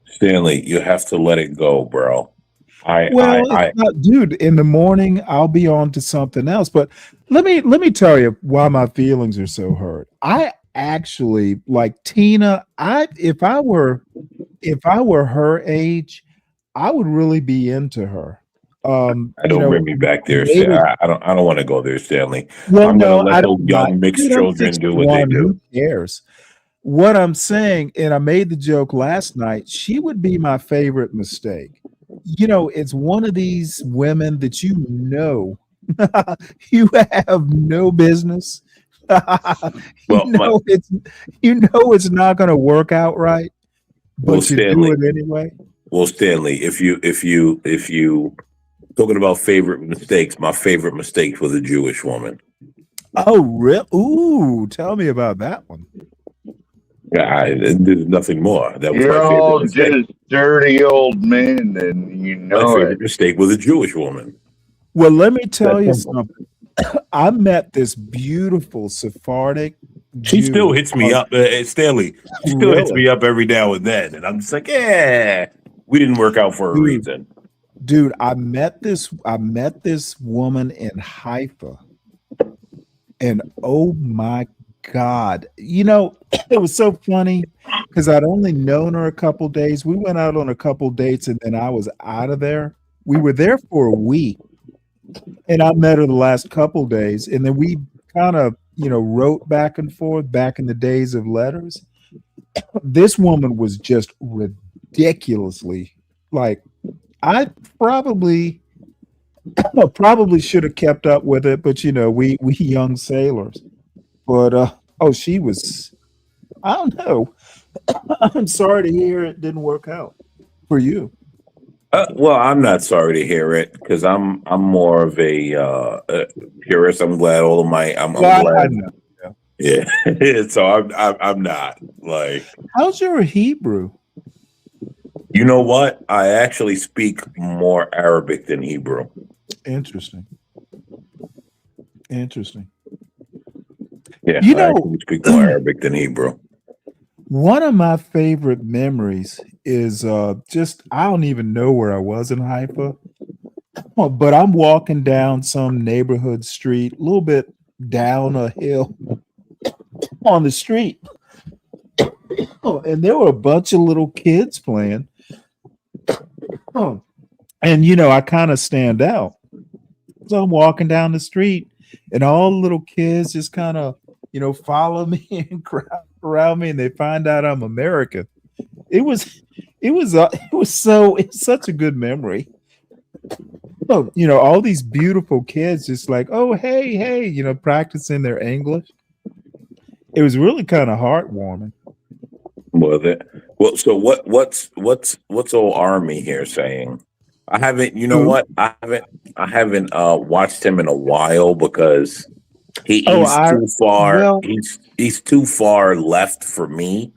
Stanley, you have to let it go, bro. Well, it's not, dude. In the morning, I'll be on to something else. But let me tell you why my feelings are so hurt. I actually like Tina. If I were her age, I would really be into her. Don't bring me back there. maybe- I don't want to go there, Stanley. Well, I'm no, gonna I let don't those young mind. mixed Dude, I'm children do what they 61. do. Who cares? What I'm saying, and I made the joke last night, she would be my favorite mistake. It's one of these women that you have no business. It's not going to work out right, but Well, you Stanley. do it anyway. Well, Stanley, if you talking about favorite mistakes, my favorite mistake was a Jewish woman. Oh, real? Ooh, tell me about that one. Yeah, there's nothing more. That was You're my favorite all mistake. just dirty old men, and you My know favorite it. mistake was a Jewish woman. Well, let me tell you That's simple. something. I met this beautiful Sephardic She Jew. still hits me up, Stanley. She still hits me up every now and then, and I'm just like, yeah, we didn't work out for a reason. Dude, I met this woman in Haifa, and oh my God, it was so funny because I'd only known her a couple days. We went out on a couple dates, and then I was out of there. We were there for a week, and I met her the last couple days, and then we kind of wrote back and forth back in the days of letters. This woman was just ridiculously like, I probably Probably should have kept up with it, but we young sailors. But she was. I don't know. I'm sorry to hear it didn't work out for you. Well, I'm not sorry to hear it because I'm more of a purist. I'm glad all of my. I'm Well, I glad. know. Yeah. So I'm not like. How's your Hebrew? You know what? I actually speak more Arabic than Hebrew. Interesting. Yeah, You I know, actually speak more Arabic than Hebrew. one of my favorite memories is just I don't even know where I was in Haifa, but I'm walking down some neighborhood street, a little bit down a hill on the street. And there were a bunch of little kids playing. And I kind of stand out. So I'm walking down the street, and all the little kids just kind of, follow me and crowd around me, and they find out I'm American. It's such a good memory. Oh, all these beautiful kids just like, oh, hey, practicing their English. It was really kind of heartwarming. Well, so what's old Army here saying? I haven't. You know what? I haven't watched him in a while because he's too far. Well, he's too far left for me,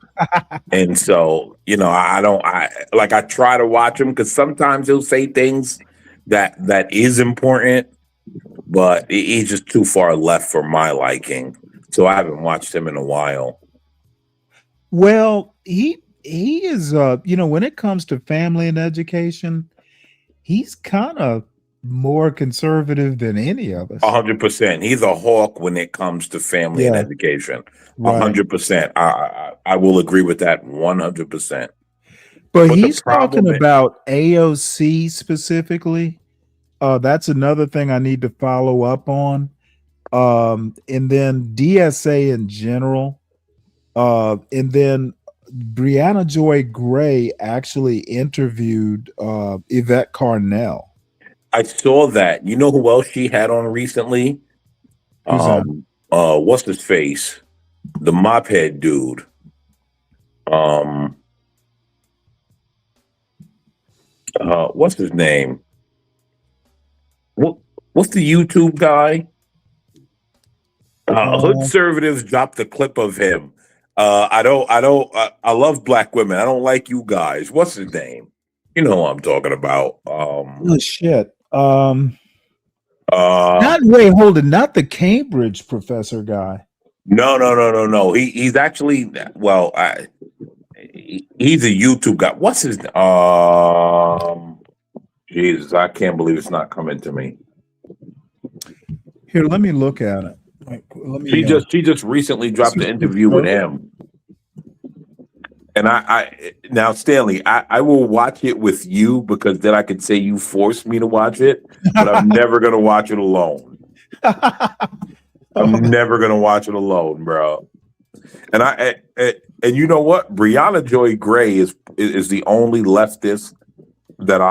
and so I don't. I try to watch him because sometimes he'll say things that is important, but he's just too far left for my liking. So I haven't watched him in a while. Well, he is when it comes to family and education, he's kind of more conservative than any of us. 100%. He's a hawk when it comes to family and education. Right. 100%. I will agree with that 100%. But he's talking about AOC specifically. That's another thing I need to follow up on. And then DSA in general. And then Brianna Joy Gray actually interviewed Yvette Carnell. I saw that. You know who else she had on recently? Who's that? What's his face? The mop head dude. What's his name? What's the YouTube guy? Hood Conservatives dropped a clip of him. I love black women. I don't like you guys. What's his name? You know what I'm talking about. Oh shit. Not the Cambridge professor guy. No. He's actually he's a YouTube guy. What's his Jesus, I can't believe it's not coming to me. Here, let me look at it. She just recently dropped an interview with him. And I now Stanley, I will watch it with you because then I could say you forced me to watch it, but I'm never gonna watch it alone. I'm never gonna watch it alone, bro. And and you know what? Brianna Joy Gray is the only leftist that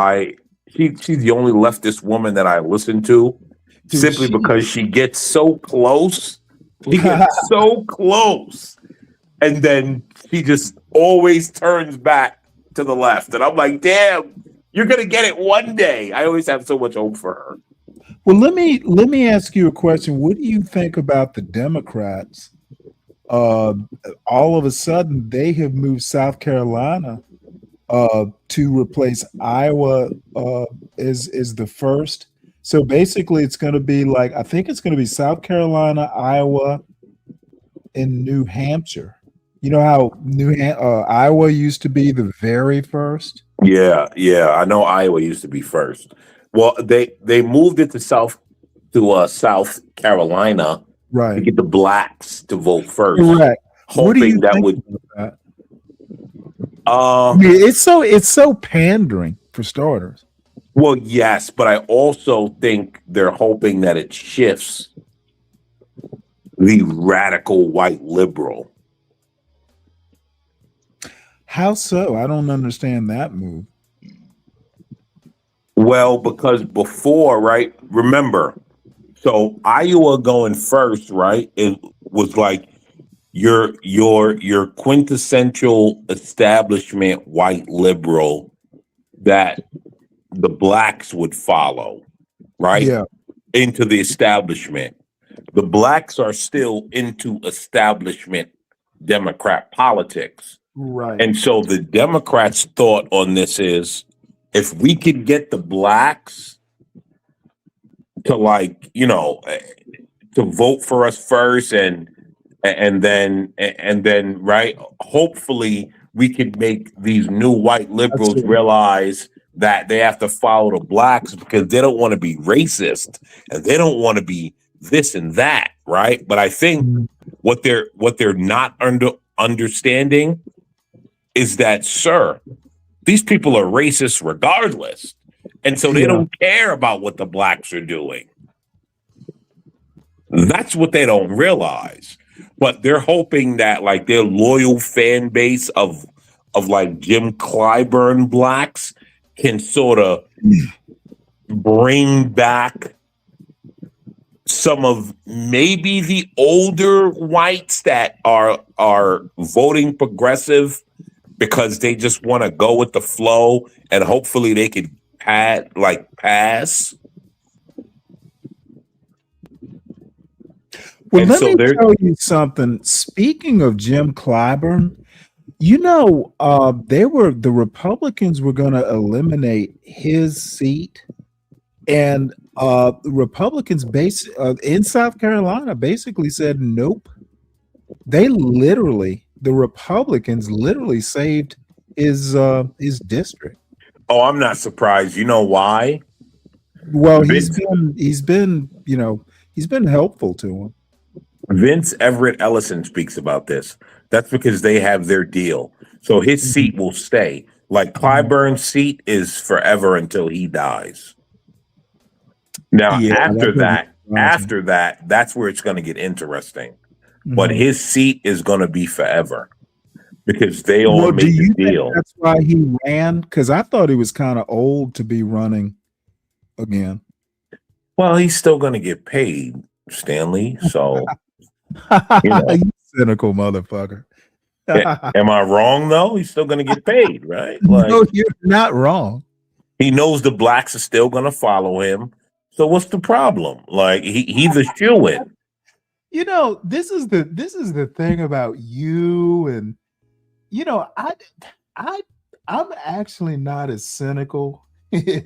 she's the only leftist woman that I listen to. Dude, simply because she gets so close. She gets so close. And then she just always turns back to the left. And I'm like, damn, you're going to get it one day. I always have so much hope for her. Well, let me ask you a question. What do you think about the Democrats? All of a sudden, they have moved South Carolina to replace Iowa is the first. So basically, it's going to be I think it's going to be South Carolina, Iowa, and New Hampshire. You know how Iowa used to be the very first? Yeah. I know Iowa used to be first. Well, they moved it to South Carolina, right, to get the blacks to vote first. Correct. Hoping that would. It's so pandering for starters. Well, yes, but I also think they're hoping that it shifts the radical white liberal. How so? I don't understand that move. Well, because before, right? Remember, so Iowa going first, right? It was like your quintessential establishment white liberal that the blacks would follow, right? Yeah. Into the establishment. The blacks are still into establishment Democrat politics. Right. And so the Democrats' thought on this is if we could get the blacks to to vote for us first and then right, hopefully we could make these new white liberals realize that they have to follow the blacks because they don't want to be racist and they don't want to be this and that, right? But I think what they're not understanding is that, sir, these people are racist regardless. And so they don't care about what the blacks are doing. That's what they don't realize. But they're hoping that like their loyal fan base of like Jim Clyburn blacks can sort of bring back some of maybe the older whites that are voting progressive because they just want to go with the flow and hopefully they could pass. Well, And let so me they're tell you something. Speaking of Jim Clyburn, the Republicans were going to eliminate his seat, and the Republicans in South Carolina basically said nope. The Republicans literally saved his district. Oh, I'm not surprised. You know why? Well, he's been helpful to him. Vince Everett Ellison speaks about this. That's because they have their deal. So his seat will stay. Like Clyburn's seat is forever until he dies. Now, after that, that's where it's going to get interesting. But his seat is going to be forever because they all made the deal. That's why he ran? Because I thought he was kind of old to be running again. Well, he's still going to get paid, Stanley. So, You cynical motherfucker. Am I wrong though? He's still going to get paid, right? Like, no, you're not wrong. He knows the blacks are still going to follow him. So what's the problem? Like he's a shoo-in. This is the thing about you, and I'm actually not as cynical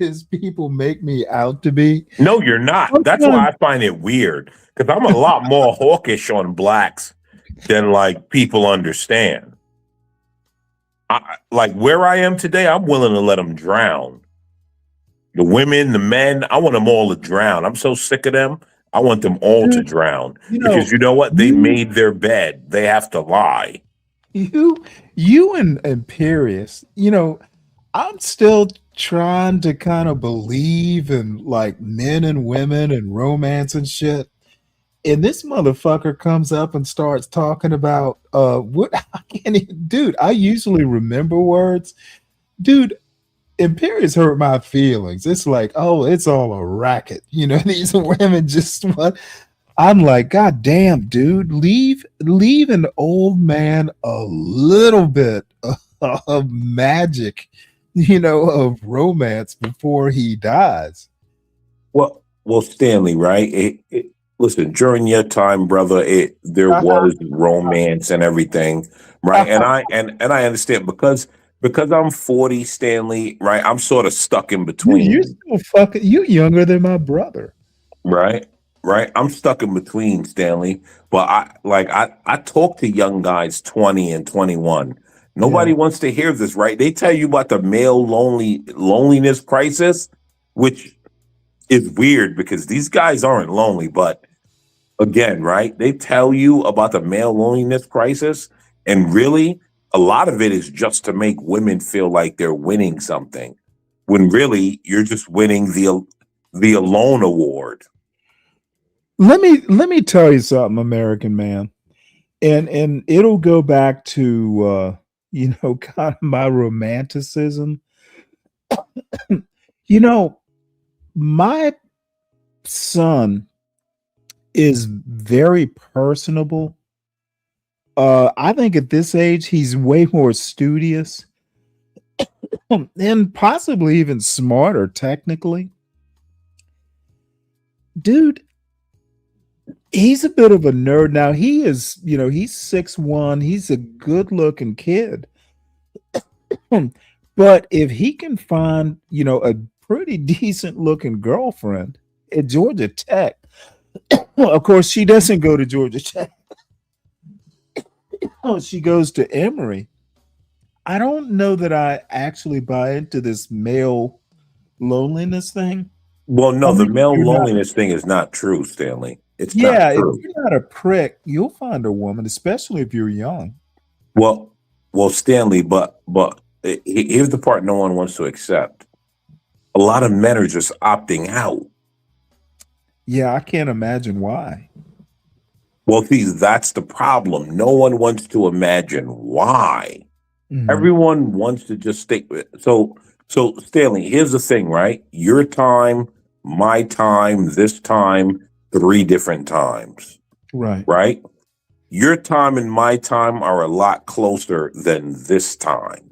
as people make me out to be. No, you're not. That's why I find it weird because I'm a lot more hawkish on blacks than like people understand. Like where I am today, I'm willing to let them drown. The women, the men, I want them all to drown. I'm so sick of them. I want them all to drown because you know what? They made their bed. They have to lie. You and Imperious, I'm still trying to kind of believe in like men and women and romance and shit. And this motherfucker comes up and starts talking about what I can't even, dude. I usually remember words, dude. Imperious hurt my feelings. It's like, oh, it's all a racket. These women just what. I'm like, God damn, dude, leave an old man a little bit of magic, of romance before he dies. Well, Stanley, right? Listen, during your time, brother, there was romance and everything, right? And I understand because I'm 40, Stanley, right? I'm sort of stuck in between. You're still fucking. You younger than my brother, right? I'm stuck in between, Stanley. But I talk to young guys 20 and 21. Nobody wants to hear this, right? They tell you about the male loneliness crisis, which is weird because these guys aren't lonely. But again, right? They tell you about the male loneliness crisis, and really, a lot of it is just to make women feel like they're winning something, when really you're just winning the alone award. Let me tell you something, American man, and it'll go back to kind of my romanticism. my son is very personable. I think at this age he's way more studious and possibly even smarter technically. Dude, he's a bit of a nerd now. He is, he's 6'1". He's a good-looking kid. But if he can find, a pretty decent-looking girlfriend at Georgia Tech, of course, she doesn't go to Georgia Tech. She goes to Emory. I don't know that I actually buy into this male loneliness thing. Well, no, I the mean, male you're not- loneliness thing is not true, Stanley. It's yeah, not if true. you're not a prick, you'll find a woman, especially if you're young. Well, Stanley, but here's the part no one wants to accept. A lot of men are just opting out. Yeah, I can't imagine why. Well, see, that's the problem. No one wants to imagine why. Mhm. Everyone wants to just stay. So Stanley, here's the thing, right? Your time, my time, this time, 3 different times, Right. right? Your time and my time are a lot closer than this time.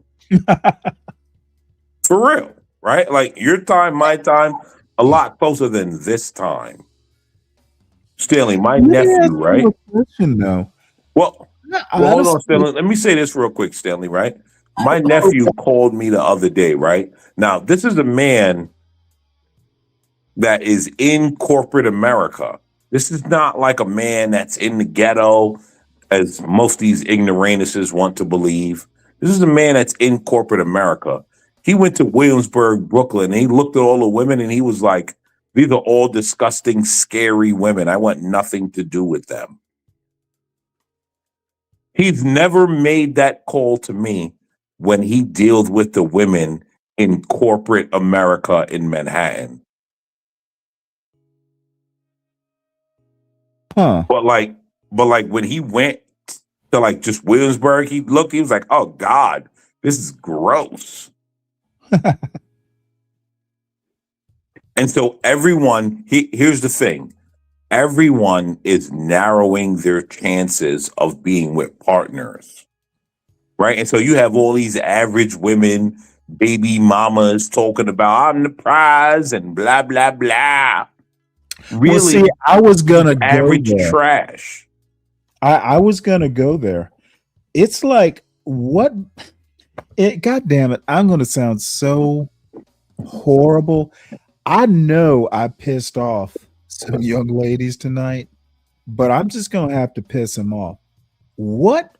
For real, right? Like your time, my time, a lot closer than this time. Stanley, my Let me ask nephew, you right? a question, though. Well, hold on, Honestly, Stanley. Let me say this real quick, Stanley, right? My nephew called me the other day, right? Now, this is a man that is in corporate America. This is not like a man that's in the ghetto, as most of these ignoramuses want to believe. This is a man that's in corporate America. He went to Williamsburg, Brooklyn, and he looked at all the women and he was like, these are all disgusting, scary women. I want nothing to do with them. He's never made that call to me when he deals with the women in corporate America in Manhattan. Huh. But like when he went to like just Williamsburg, he was like, oh God, this is gross. And so everyone, here's the thing. Everyone is narrowing their chances of being with partners. Right. And so you have all these average women, baby mamas talking about I'm the prize and blah, blah, blah. Really, well, see, I was gonna go average there. trash. I was gonna go there. It's like what? God damn it! I'm gonna sound so horrible. I know I pissed off some young ladies tonight, but I'm just gonna have to piss them off. What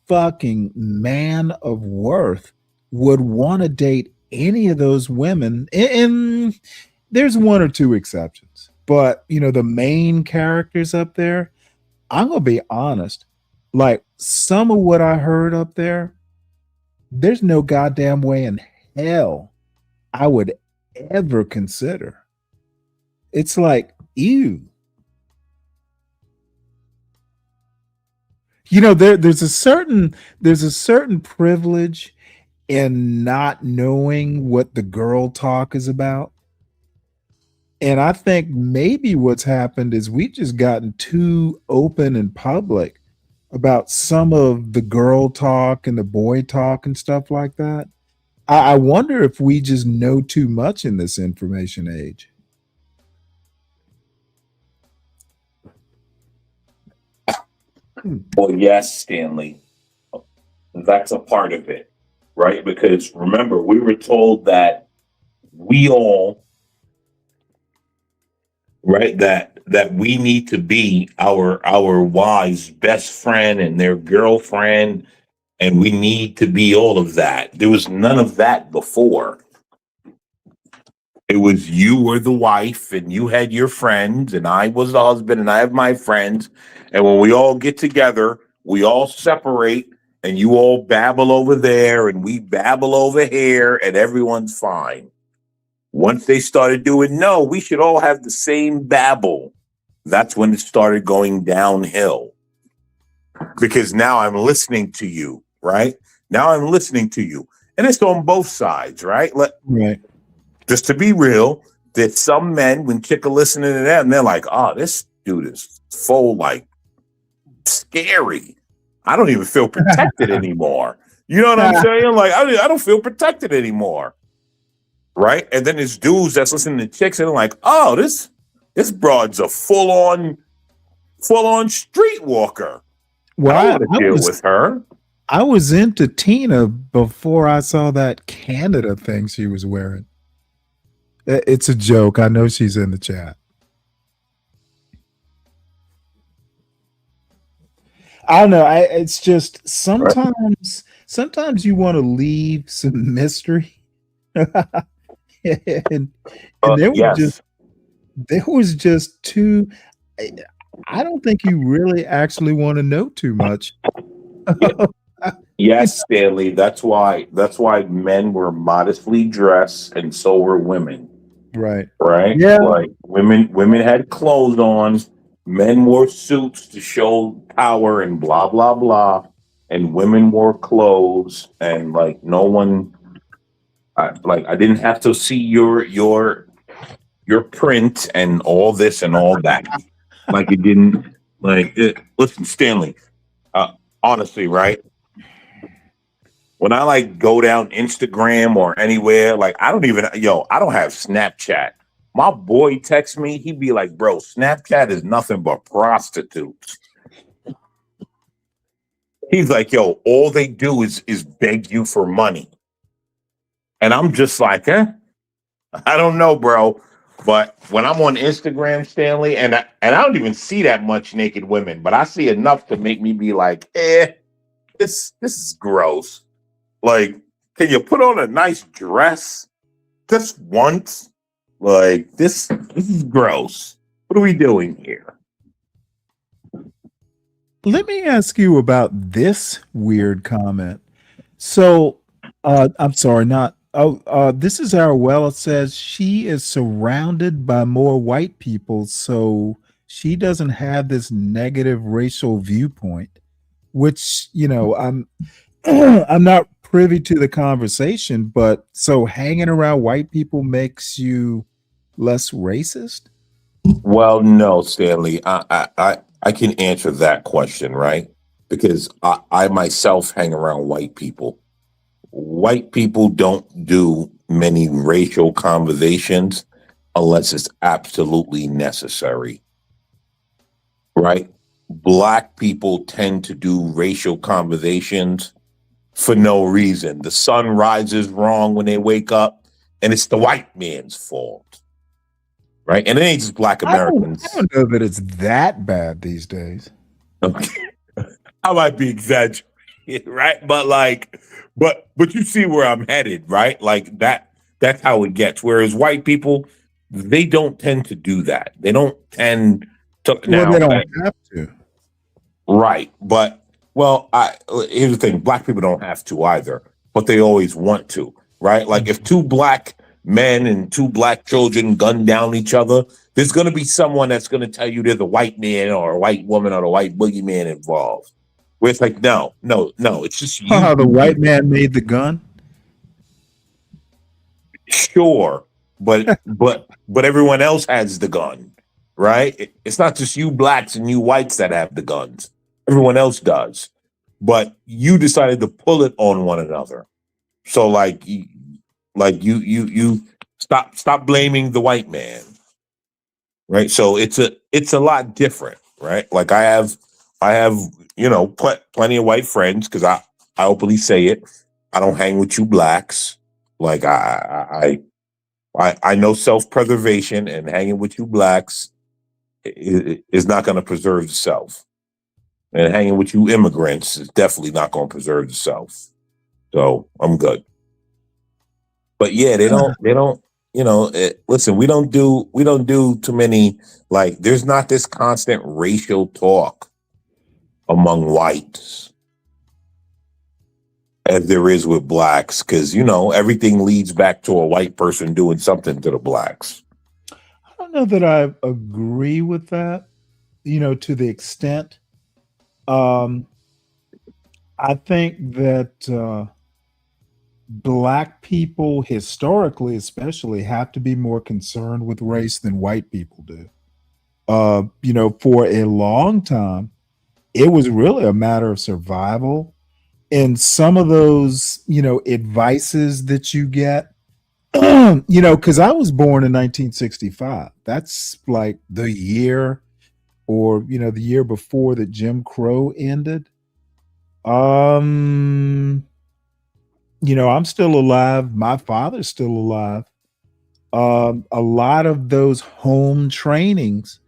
fucking man of worth would want to date any of those women? And there's 1 or 2 exceptions, but the main characters up there, I'm gonna be honest, like some of what I heard up there, there's no goddamn way in hell I would ever consider. It's like, ew. There's a certain privilege in not knowing what the girl talk is about. And I think maybe what's happened is we've just gotten too open and public about some of the girl talk and the boy talk and stuff like that. I wonder if we just know too much in this information age. Well, yes, Stanley. That's a part of it, right? Because remember, we were told that we all, right, that we need to be our wives' best friend and their girlfriend, and we need to be all of that. There was none of that before. It was you were the wife and you had your friends and I was the husband and I have my friends. And when we all get together, we all separate and you all babble over there and we babble over here and everyone's fine. Once they started doing, no, we should all have the same babble. That's when it started going downhill. Because now I'm listening to you, right? Now I'm listening to you. And it's on both sides, right? Right. Just to be real, that some men, when chick are listening to them, they're like, oh, this dude is full like scary. I don't even feel protected anymore. You know what I'm saying? Like, I don't feel protected anymore. Right? And then there's dudes that's listening to chicks and they're like, oh, this broad's a full-on streetwalker. Well, I don't want to deal with her. I was into Tina before I saw that Canada thing she was wearing. It's a joke. I know she's in the chat. I don't know. It's just sometimes you want to leave some mystery. and there was just too. I don't think you really actually want to know too much. Yes, Stanley. That's why men were modestly dressed and so were women. Right. Right? Yeah. Like women had clothes on, men wore suits to show power and blah blah blah. And women wore clothes and like no one I didn't have to see your print and all this and all that. Like it didn't listen, Stanley, honestly, right? When I like go down Instagram or anywhere, like I don't have Snapchat. My boy texts me, he'd be like, bro, Snapchat is nothing but prostitutes. He's like, yo, all they do is beg you for money. And I'm just like, I don't know, bro. But when I'm on Instagram, Stanley, and I don't even see that much naked women, but I see enough to make me be like, this is gross. Like, can you put on a nice dress just once? Like, this is gross. What are we doing here? Let me ask you about this weird comment. So, I'm sorry, this is our well. It says she is surrounded by more white people, so she doesn't have this negative racial viewpoint, which, I'm not privy to the conversation, but so hanging around white people makes you less racist? Well, no, Stanley. I can answer that question, right? Because I myself hang around white people. White people don't do many racial conversations unless it's absolutely necessary, right? Black people tend to do racial conversations for no reason. The sun rises wrong when they wake up, and it's the white man's fault, right? And it ain't just Black Americans. I don't know that it's that bad these days. Okay. I might be exaggerating, right? But you see where I'm headed, right? Like that's how it gets. Whereas white people, they don't tend to do that. They don't tend to. Well, they don't have to. Right. But, here's the thing. Black people don't have to either, but they always want to, right? Like if two black men and two black children gun down each other, there's going to be someone that's going to tell you there's a white man or a white woman or a white boogeyman involved. Where it's like, no, it's just you. How the white man made the gun? Sure, but everyone else has the gun, right? It's not just you blacks and you whites that have the guns. Everyone else does, but you decided to pull it on one another. So you stop blaming the white man, right? So it's a lot different, right? Like I have plenty of white friends because I openly say it. I don't hang with you blacks. Like I know self-preservation, and hanging with you blacks is not going to preserve the self. And hanging with you immigrants is definitely not going to preserve the self. So I'm good. But yeah, they don't. Listen, we don't do too many. Like, there's not this constant racial talk among whites as there is with blacks, because everything leads back to a white person doing something to the blacks. I don't know that I agree with that, to the extent. I think that black people historically, especially, have to be more concerned with race than white people do. For a long time, it was really a matter of survival. And some of those, advices that you get, because I was born in 1965. That's like the year or, the year before that Jim Crow ended. I'm still alive. My father's still alive. A lot of those home trainings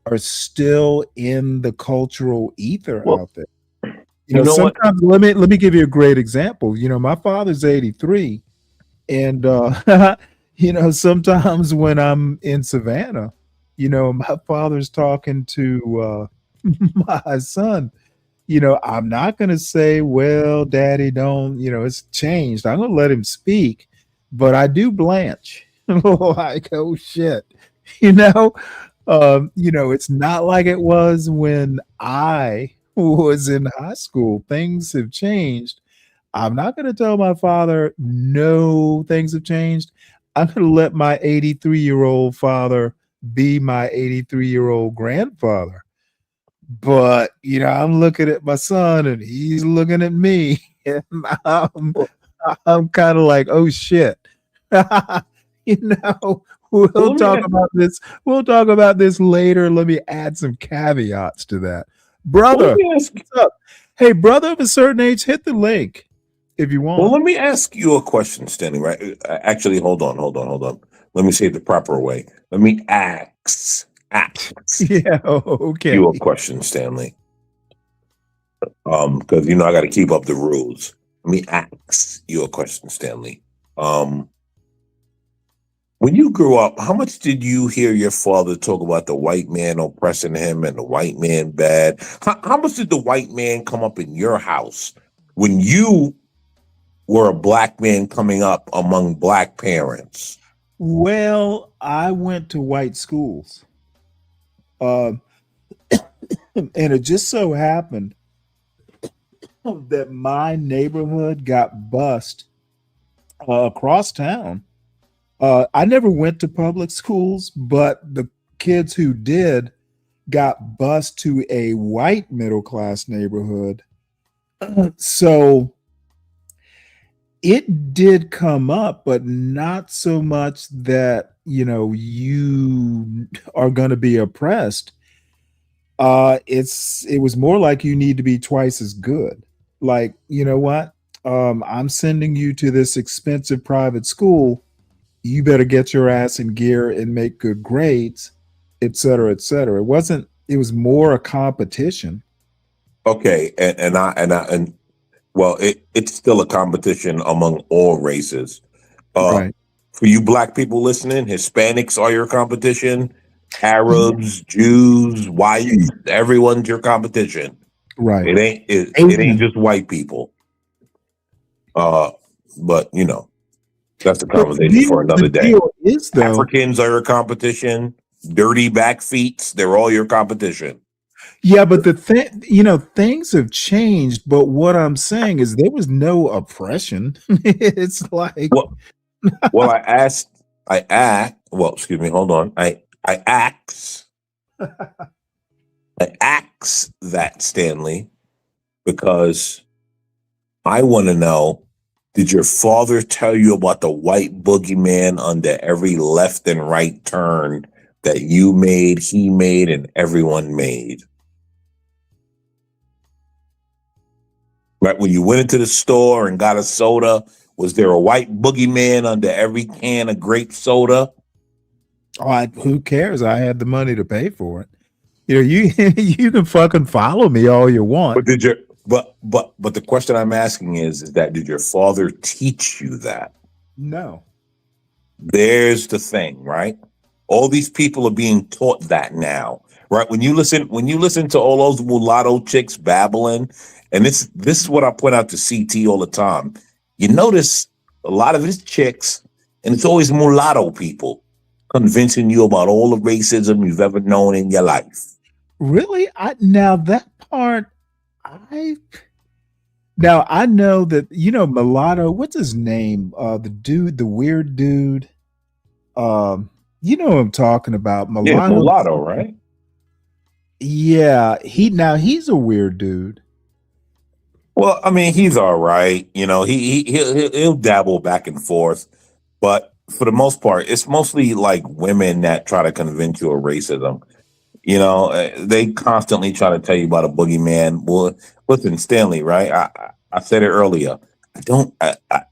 are still in the cultural ether out there. Sometimes let me give you a great example. My father's 83, and sometimes when I'm in Savannah, my father's talking to my son. I'm not going to say, well, daddy, don't, it's changed. I'm going to let him speak, but I do blanch like, oh shit, it's not like it was when I was in high school. Things have changed. I'm not going to tell my father, no, things have changed. I'm going to let my 83-year-old father be my 83-year-old grandfather. But, I'm looking at my son and he's looking at me. And I'm kind of like, oh, shit. We'll talk about this. We'll talk about this later. Let me add some caveats to that. Brother, what's up? Hey, brother of a certain age, hit the link if you want. Well, let me ask you a question, Stanley, right? Actually, hold on. Let me say it the proper way. Let me ask. Yeah, okay. You a question, Stanley. Because I got to keep up the rules. Let me ask you a question, Stanley. When you grew up, how much did you hear your father talk about the white man oppressing him and the white man bad? How much did the white man come up in your house when you were a black man coming up among black parents? Well, I went to white schools. And it just so happened that my neighborhood got bused across town. I never went to public schools, but the kids who did got bused to a white middle class neighborhood. So it did come up, but not so much that, you are going to be oppressed. It was more like you need to be twice as good. Like, you know what? I'm sending you to this expensive private school. You better get your ass in gear and make good grades, et cetera, et cetera. It was more a competition. Okay. And well, it's still a competition among all races. Right. For you black people listening, Hispanics are your competition. Arabs, Jews, whites, everyone's your competition. Right. It ain't just white people. But that's a conversation for another day. Africans are your competition. Dirty back feet, they're all your competition. Yeah, but the thing, things have changed. But what I'm saying is there was no oppression. It's like, well, excuse me, hold on. I axe that, Stanley, because I want to know, did your father tell you about the white boogeyman under every left and right turn that you made, he made, and everyone made? Right, when you went into the store and got a soda, was there a white boogeyman under every can of grape soda? Who cares? I had the money to pay for it. You can fucking follow me all you want. But the question I'm asking is that did your father teach you that? No. There's the thing, right? All these people are being taught that now, right? When you listen to all those mulatto chicks babbling, and this is what I point out to CT all the time. You notice a lot of his chicks, and it's always mulatto people convincing you about all the racism you've ever known in your life. Really? Now that part, Now I know that mulatto. What's his name? The weird dude. You know what I'm talking about. Yeah, Mulatto. mulatto, right? Yeah, he's a weird dude. Well, I mean, he's all right. He'll dabble back and forth, but for the most part, it's mostly like women that try to convince you of racism. They constantly try to tell you about a boogeyman. Well, listen, Stanley, right? I said it earlier. I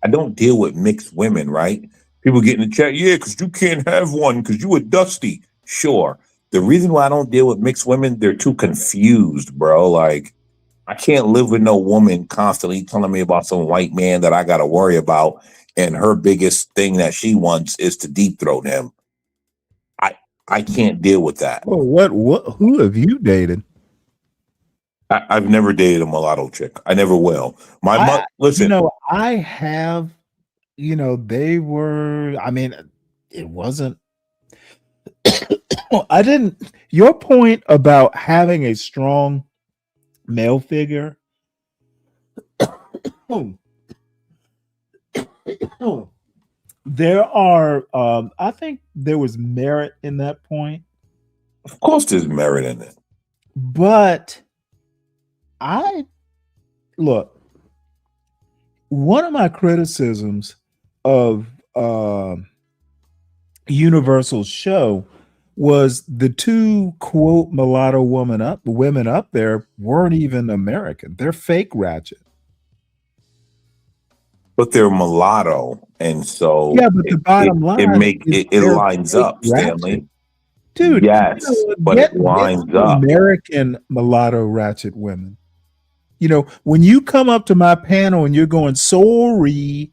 don't deal with mixed women, right? People get in the chat, yeah, because you can't have one because you were dusty. Sure. The reason why I don't deal with mixed women, they're too confused, bro. Like, I can't live with no woman constantly telling me about some white man that I got to worry about, and her biggest thing that she wants is to deep throat him. I can't deal with that. Oh, who have you dated? I've never dated a mulatto chick. I never will. Listen. I have. They were. I mean, it wasn't. I didn't. Your point about having a strong male figure. There are, I think there was merit in that point. Of course, there's merit in it. But one of my criticisms of Universal's show was the two quote mulatto women up there weren't even American. They're fake ratchet. But they're mulatto, and so yeah. But the bottom line, it lines up, Stanley. Dude, yes, but it lines up. American mulatto ratchet women. When you come up to my panel and you're going, sorry,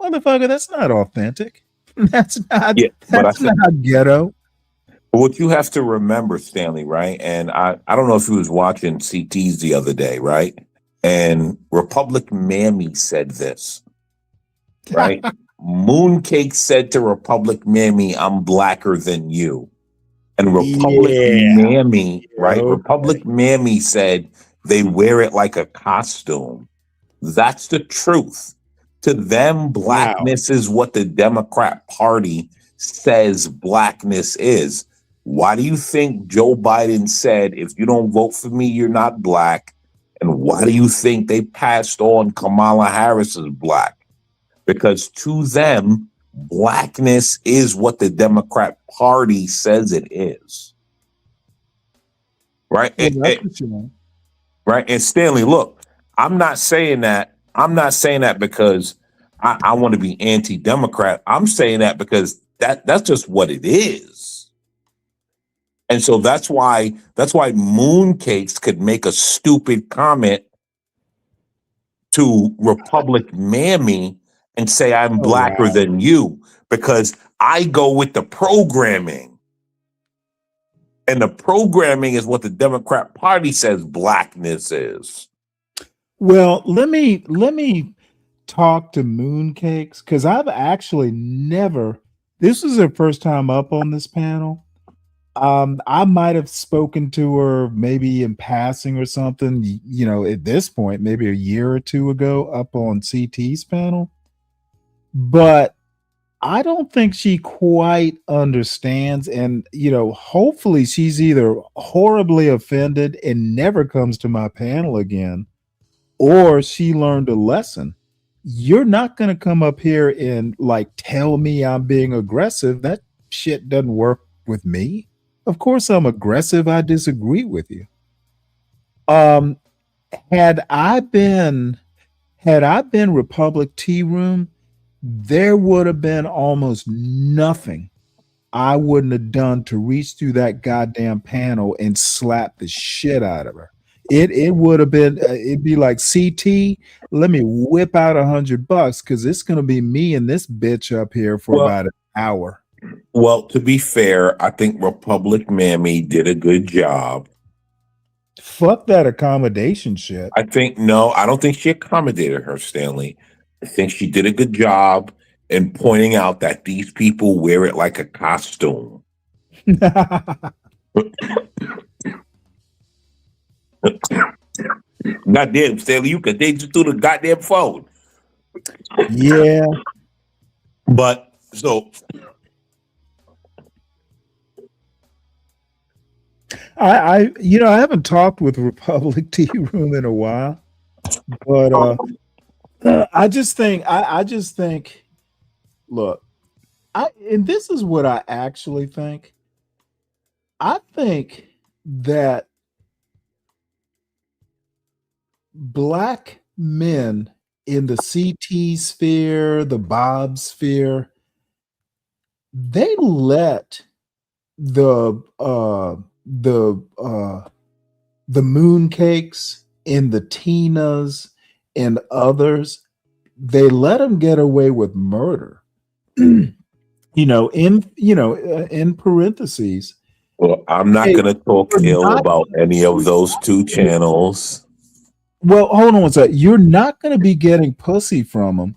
motherfucker, that's not authentic. That's not. Yeah, that's not ghetto. But what you have to remember, Stanley, right? And I don't know if you was watching CTs the other day, right? And Republic Mammy said this. Right? Mooncake said to Republic Mammy, I'm blacker than you. And Republic Mammy, right? Okay. Republic Mammy said they wear it like a costume. That's the truth. To them, blackness is what the Democrat Party says blackness is. Why do you think Joe Biden said, if you don't vote for me, you're not black? And why do you think they passed on Kamala Harris as black? Because to them, blackness is what the Democrat Party says it is. Right? Right? And Stanley, look, I'm not saying that because I want to be anti-Democrat. I'm saying that because that's just what it is. And so that's why Mooncakes could make a stupid comment to Republic Mammy and say I'm blacker than you, because I go with the programming. And the programming is what the Democrat Party says blackness is. Well, let me talk to Mooncakes, because I've actually never, this is her first time up on this panel. I might have spoken to her maybe in passing or something, at this point, maybe a year or two ago up on CT's panel. But I don't think she quite understands. And, hopefully she's either horribly offended and never comes to my panel again, or she learned a lesson. You're not going to come up here and tell me I'm being aggressive. That shit doesn't work with me. Of course I'm aggressive. I disagree with you. Had I been Republic Tea Room, there would have been almost nothing I wouldn't have done to reach through that goddamn panel and slap the shit out of her. It would have been, it'd be like, CT, let me whip out $100 because it's going to be me and this bitch up here for about an hour. Well, to be fair, I think Republic Mammy did a good job. Fuck that accommodation shit. I don't think she accommodated her, Stanley. I think she did a good job in pointing out that these people wear it like a costume. Goddamn, Stanley, you could date you through the goddamn phone. Yeah. But so I haven't talked with Republic Tea Room in a while, but I just think look, and this is what I actually think. I think that black men in the CT sphere, the Bob sphere, they let the mooncakes and the Tinas and others, they let them get away with murder. In parentheses. Well, I'm not going to talk ill about any of those two channels. Well, hold on one second. You're not going to be getting pussy from them.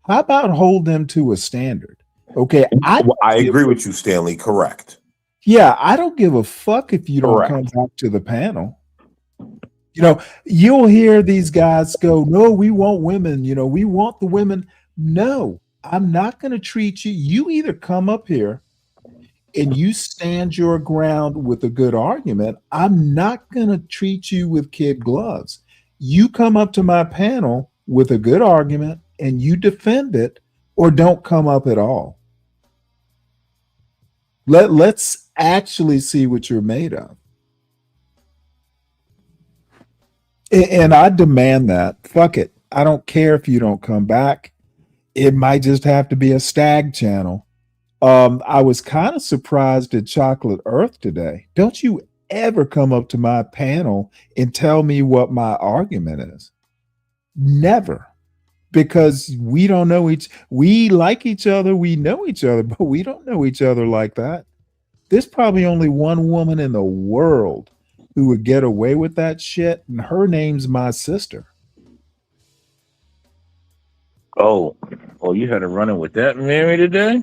How about hold them to a standard? Okay, I agree with you, Stanley. Correct. Yeah, I don't give a fuck if you don't come back to the panel. You'll hear these guys go, "No, we want women. We want the women." No, I'm not going to treat you. You either come up here and you stand your ground with a good argument. I'm not going to treat you with kid gloves. You come up to my panel with a good argument and you defend it, or don't come up at all. Let's actually see what you're made of. And I demand that. Fuck it. I don't care if you don't come back. It might just have to be a stag channel. I was kind of surprised at Chocolate Earth today. Don't you ever come up to my panel and tell me what my argument is. Never. Because we don't know we like each other, we know each other, but we don't know each other like that. There's probably only one woman in the world who would get away with that shit, and her name's my sister. Oh, you had a run-in with that Mary today?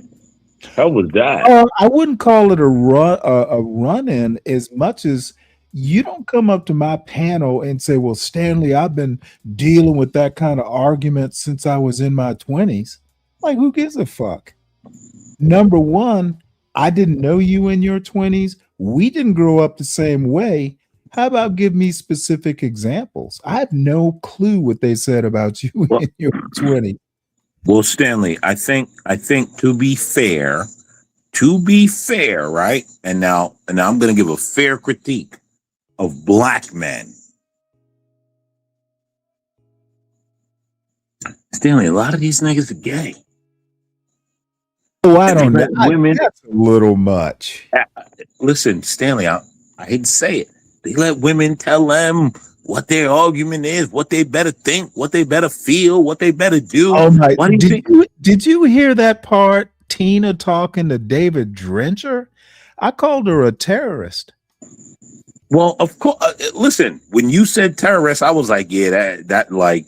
How was that? I wouldn't call it a run-in as much as you don't come up to my panel and say, "Well, Stanley, I've been dealing with that kind of argument since I was in my 20s." Like, who gives a fuck? Number one, I didn't know you in your 20s. We didn't grow up the same way. How about give me specific examples? I have no clue what they said about you in your 20s. Well, Stanley, I think to be fair, right? And now I'm going to give a fair critique of black men. Stanley, a lot of these niggas are gay. Oh, I don't know. Women, that's a little much. Listen, Stanley, I hate to say it. They let women tell them what their argument is, what they better think, what they better feel, what they better do. Oh my! Did you hear that part? Tina talking to David Drencher. I called her a terrorist. Well, of course. Listen, when you said terrorist, I was like, yeah, that like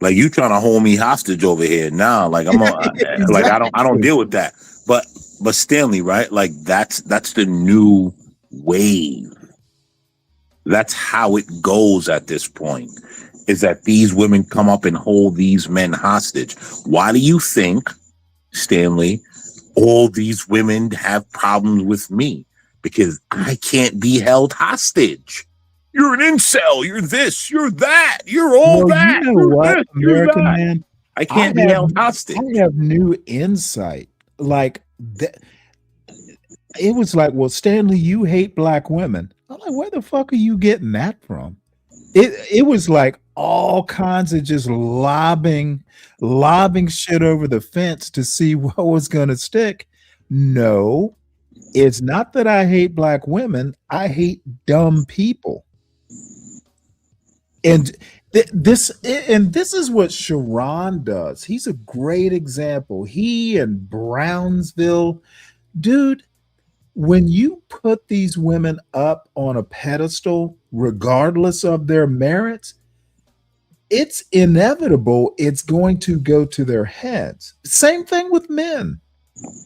you trying to hold me hostage over here. Nah, like I'm exactly. Like I don't deal with that. But Stanley, right? Like that's the new wave. That's how it goes at this point, is that these women come up and hold these men hostage. Why do you think, Stanley, all these women have problems with me? Because I can't be held hostage. You're an incel. You're this. You're that. You're all that. You know what, American man? I can't be held hostage. I have new insight. Like that. It was like, well, Stanley, you hate black women. I'm like, where the fuck are you getting that from? It was like all kinds of just lobbing shit over the fence to see what was going to stick. No, it's not that I hate black women. I hate dumb people. And this is what Sharon does. He's a great example. He and Brownsville, dude. When you put these women up on a pedestal, regardless of their merits, it's inevitable it's going to go to their heads. Same thing with men.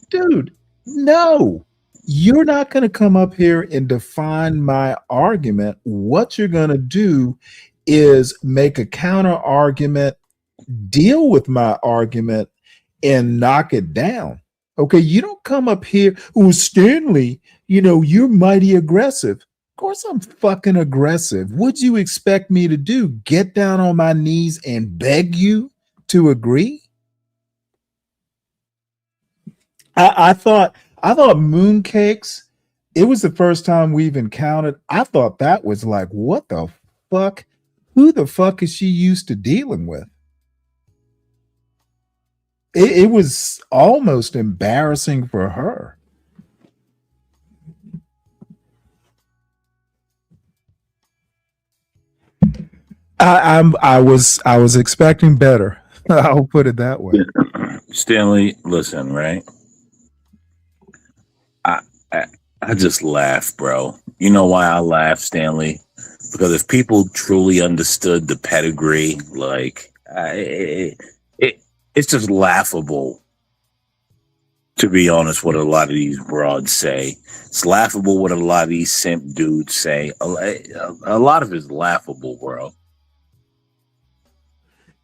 Dude, no. You're not going to come up here and define my argument. What you're going to do is make a counter argument, deal with my argument, and knock it down. Okay, you don't come up here, oh, Stanley, you're mighty aggressive. Of course I'm fucking aggressive. What'd you expect me to do? Get down on my knees and beg you to agree? I thought mooncakes, it was the first time we've encountered. I thought that was like, what the fuck? Who the fuck is she used to dealing with? It was almost embarrassing for her. I was expecting better. I'll put it that way. Stanley, listen, right? I just laugh, bro. You know why I laugh, Stanley? Because if people truly understood the pedigree, like it's just laughable, to be honest, what a lot of these broads say. It's laughable what a lot of these simp dudes say. A lot of it's laughable, bro.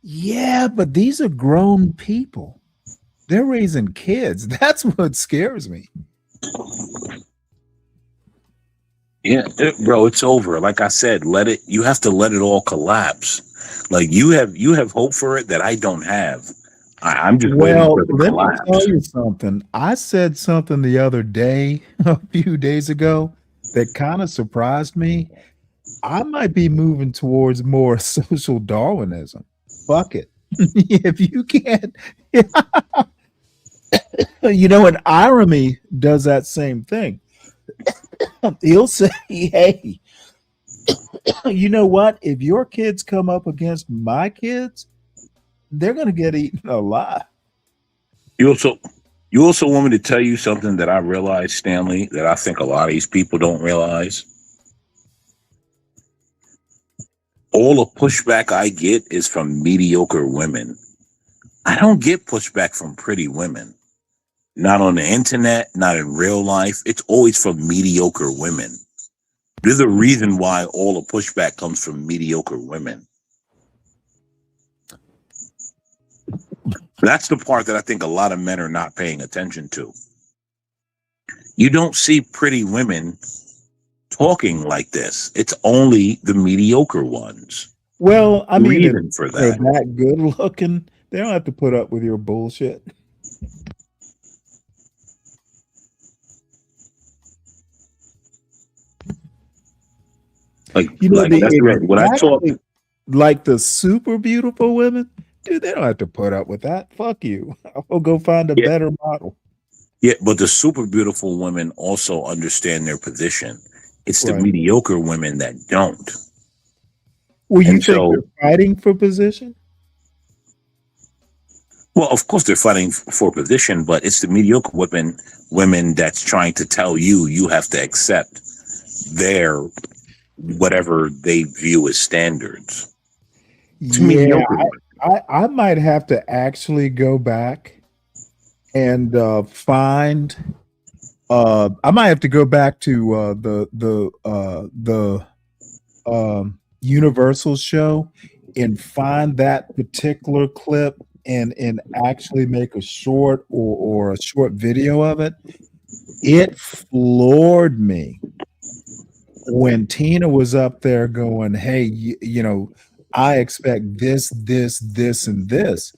Yeah, but these are grown people. They're raising kids. That's what scares me. Yeah, bro, it's over. Like I said, you have to let it all collapse. Like you have hope for it that I don't have. I'm just waiting for the collapse. Let me tell you something. I said something the other day, a few days ago, that kind of surprised me. I might be moving towards more social Darwinism. Fuck it. If you can't, and irony does that same thing. He'll say, hey, you know what? If your kids come up against my kids, they're going to get eaten alive. You also want me to tell you something that I realized, Stanley, that I think a lot of these people don't realize? All the pushback I get is from mediocre women. I don't get pushback from pretty women. Not on the internet, not in real life. It's always from mediocre women. There's a reason why all the pushback comes from mediocre women. That's the part that I think a lot of men are not paying attention to. You don't see pretty women talking like this. It's only the mediocre ones. Well, I mean, Reason for they're that. that good looking, they don't have to put up with your bullshit. Like that's right. When I talk, like the super beautiful women, dude, they don't have to put up with that. Fuck you. I'll go find a better model. Yeah, but the super beautiful women also understand their position. It's the mediocre women that don't. Well, you think they're fighting for position? Well, of course they're fighting for position, but it's the mediocre women that's trying to tell you have to accept their whatever they view as standards. It's mediocre. I might have to actually go back and find. I might have to go back to the Universal show and find that particular clip and actually make a short or a short video of it. It floored me when Tina was up there going, hey, I expect this, and this.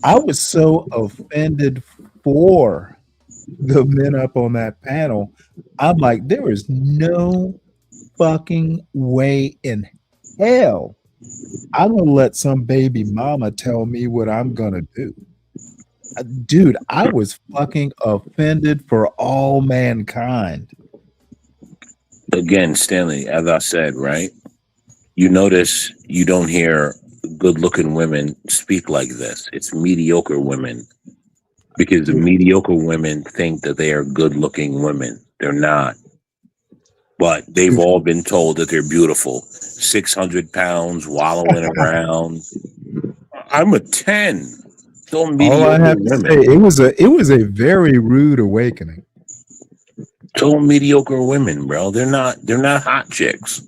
I was so offended for the men up on that panel. I'm like, there is no fucking way in hell I'm gonna let some baby mama tell me what I'm gonna do. Dude, I was fucking offended for all mankind. Again, Stanley, as I said, right? You notice you don't hear good-looking women speak like this. It's mediocre women. Because the mediocre women think that they are good-looking women. They're not. But they've all been told that they're beautiful. 600 pounds, wallowing around. I'm a 10. All I have to say, it was a very rude awakening. Total mediocre women, bro. They're not hot chicks.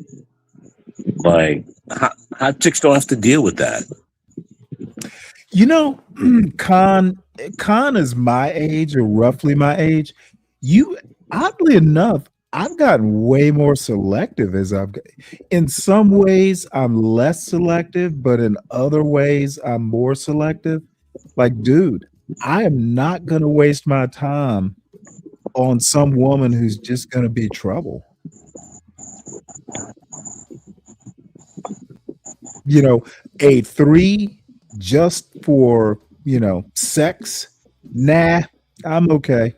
Like Hot chicks don't have to deal with that. You know, Khan is my age or roughly my age. You, oddly enough, I've gotten way more selective as in some ways I'm less selective, but in other ways I'm more selective. Like, dude, I am not gonna waste my time on some woman who's just gonna be trouble. You know, a 3 just for, sex. Nah, I'm okay.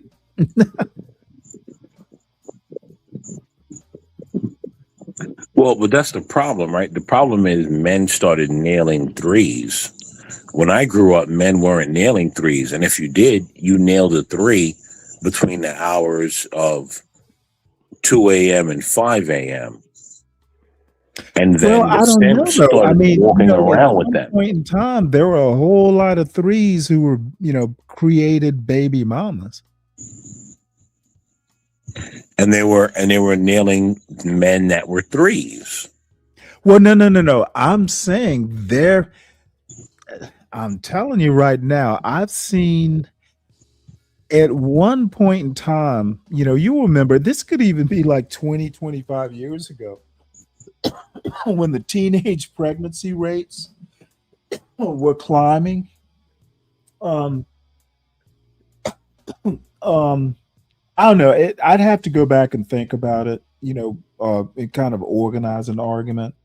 Well, but that's the problem, right? The problem is men started nailing 3s. When I grew up, men weren't nailing 3s. And if you did, you nailed a 3 between the hours of 2 a.m. and 5 a.m. And then Well, I the don't know simps though. I started mean, walking at around with one them. point in time, there were a whole lot of 3s who were, created baby mamas. And they were nailing men that were 3s. Well, no. I'm saying I'm telling you right now, I've seen at one point in time, you remember this could even be like 20, 25 years ago when the teenage pregnancy rates were climbing. I don't know. I'd have to go back and think about it, and kind of organize an argument.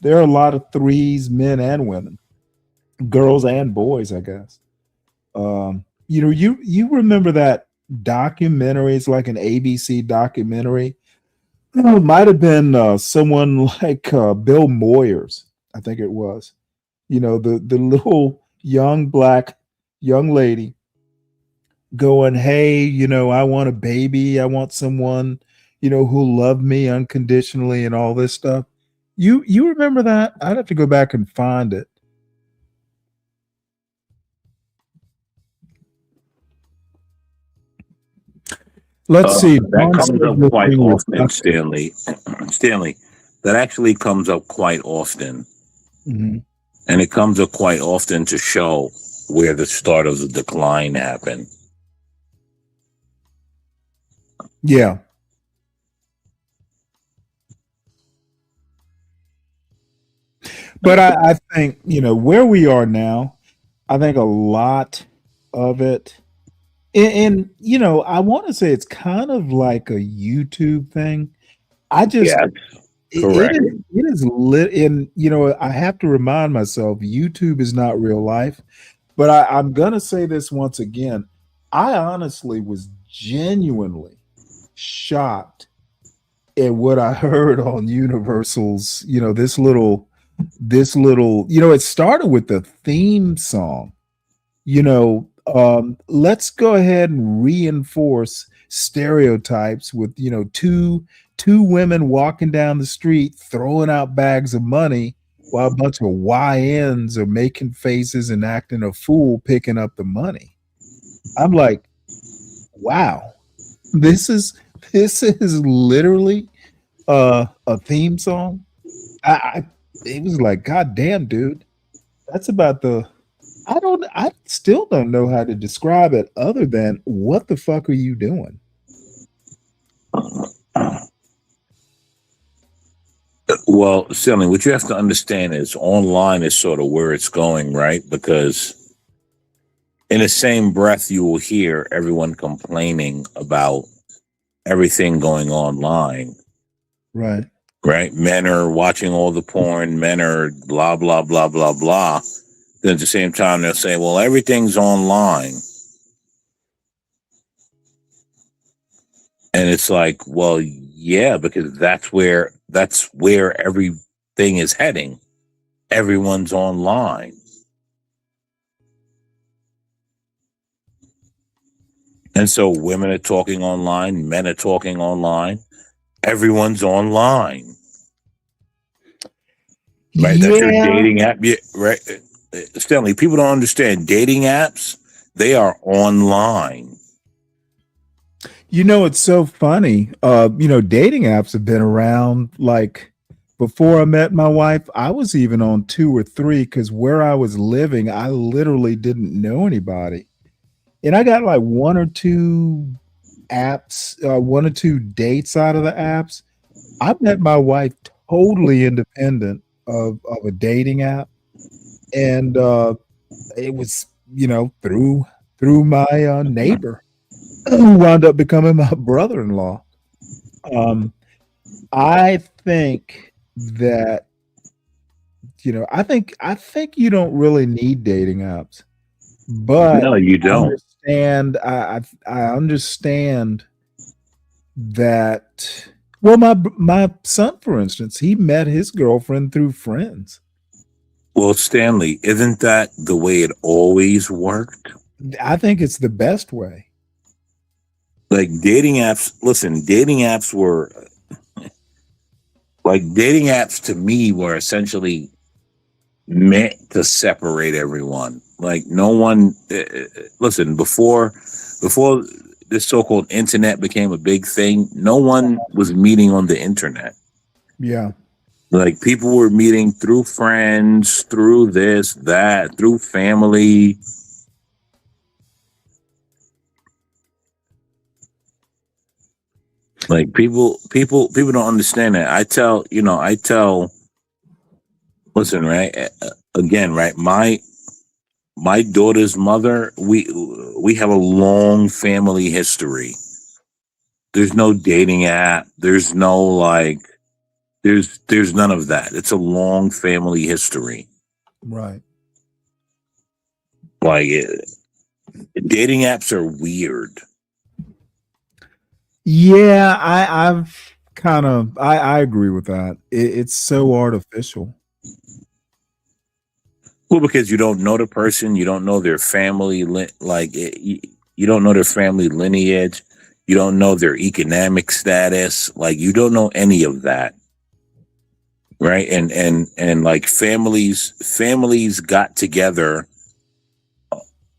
There are a lot of 3s, men and women, girls and boys, I guess. You remember that documentary? It's like an ABC documentary. It might have been someone like Bill Moyers, I think it was. The little young lady going, hey, I want a baby. I want someone, who'll love me unconditionally and all this stuff. You remember that? I'd have to go back and find it. Let's see. That comes up quite often, Stanley. Stanley, that actually comes up quite often. Mm-hmm. And it comes up quite often to show where the start of the decline happened. Yeah. But I think, where we are now, I think a lot of it, and I want to say it's kind of like a YouTube thing. I just, correct. It is lit in, I have to remind myself, YouTube is not real life. But I'm going to say this once again. I honestly was genuinely shocked at what I heard on Universal's, this little, it started with the theme song. Let's go ahead and reinforce stereotypes with, two women walking down the street throwing out bags of money while a bunch of YNs are making faces and acting a fool picking up the money. I'm like, wow, this is literally a theme song. It was like, God damn, dude, that's about I still don't know how to describe it other than what the fuck are you doing? Well, Stanley, what you have to understand is online is sort of where it's going, right? Because in the same breath, you will hear everyone complaining about everything going online. Right. Right? Men are watching all the porn. Men are blah, blah, blah, blah, blah. Then at the same time, they'll say, well, everything's online. And it's like, well, yeah, because that's where everything is heading. Everyone's online. And so women are talking online, men are talking online. Everyone's online. Right? Yeah. That's your dating app. Yeah, right. Stanley, people don't understand dating apps, they are online. It's so funny. Dating apps have been around like before I met my wife, I was even on 2 or 3 because where I was living, I literally didn't know anybody. And I got like 1 or 2 apps, 1 or 2 dates out of the apps. I met my wife totally independent of a dating app. And it was, through my neighbor who wound up becoming my brother-in-law. I think that I think you don't really need dating apps, but No, you don't. I understand that. Well, my son, for instance, he met his girlfriend through friends. Well, Stanley, isn't that the way it always worked? I think it's the best way. Like dating apps, listen, dating apps to me were essentially meant to separate everyone. Like no one, listen, before this so-called internet became a big thing, no one was meeting on the internet. Yeah. Like people were meeting through friends, through this, that, through family. Like people don't understand that. I tell, listen, right? Again, right? My daughter's mother, we have a long family history. There's no dating app. There's no there's none of that. It's a long family history. Right. Like dating apps are weird. Yeah, I agree with that. It's so artificial. Well, because you don't know the person, you don't know their family, you don't know their family lineage, you don't know their economic status, like you don't know any of that, right? And like families got together.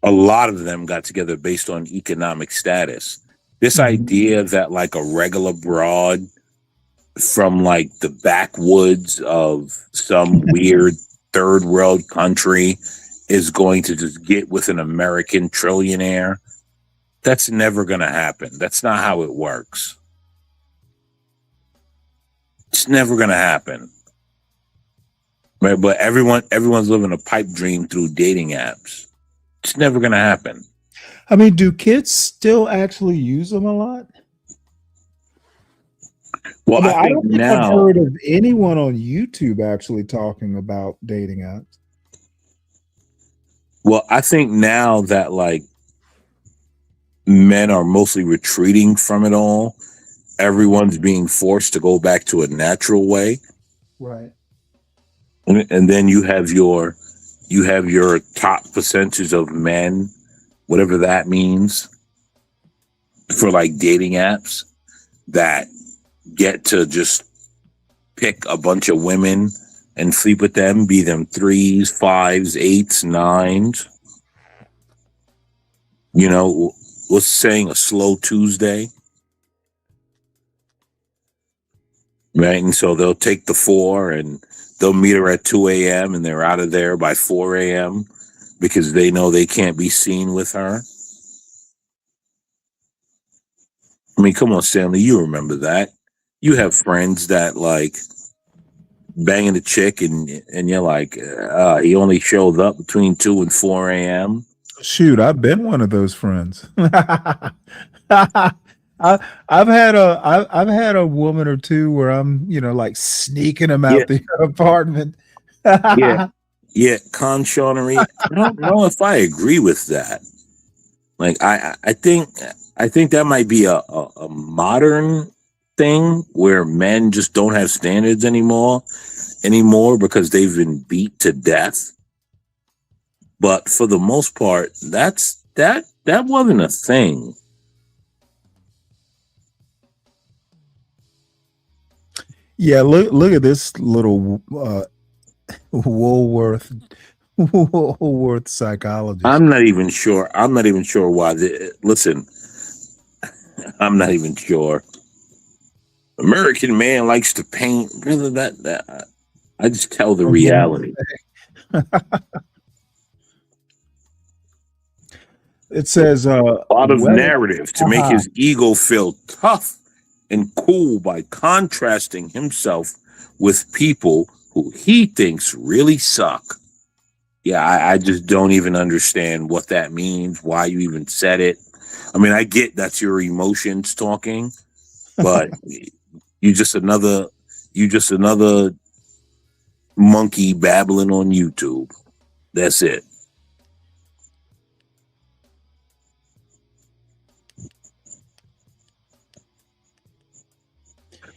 A lot of them got together based on economic status. This idea that like a regular broad from like the backwoods of some weird third world country is going to just get with an American trillionaire, that's never going to happen. That's not how it works. It's never going to happen. Right? But everyone's living a pipe dream through dating apps. It's never going to happen. I mean, do kids still actually use them a lot? Well, I don't think I've now, heard of anyone on YouTube actually talking about dating apps. well, I think now that like men are mostly retreating from it all, everyone's being forced to go back to a natural way. Right. And then you have your top percentage of men, whatever that means, for like dating apps that get to just pick a bunch of women and sleep with them, be them 3s, 5s, 8s, 9s. You know, what's saying a slow Tuesday? Right? And so they'll take the 4 and they'll meet her at 2 a.m. and they're out of there by 4 a.m. because they know they can't be seen with her. I mean, come on, Stanley, you remember that. You have friends that like banging a chick and you're like, he only showed up between 2 and 4 a.m. Shoot, I've been one of those friends. I've had a woman or two where I'm, like sneaking them out the apartment. Yeah, conchonnery. I don't know if I agree with that. Like, I think that might be a modern thing where men just don't have standards anymore because they've been beat to death. But for the most part, that wasn't a thing. Yeah, look at this little Woolworth psychologist. I'm not even sure why. Listen, I'm not even sure. American man likes to paint. Brother, that I just tell the reality. It says a lot of whether- narrative to make his ego feel tough and cool by contrasting himself with people who he thinks really suck. Yeah, I just don't even understand what that means, why you even said it. I mean, I get that's your emotions talking, but you just another monkey babbling on YouTube. That's it.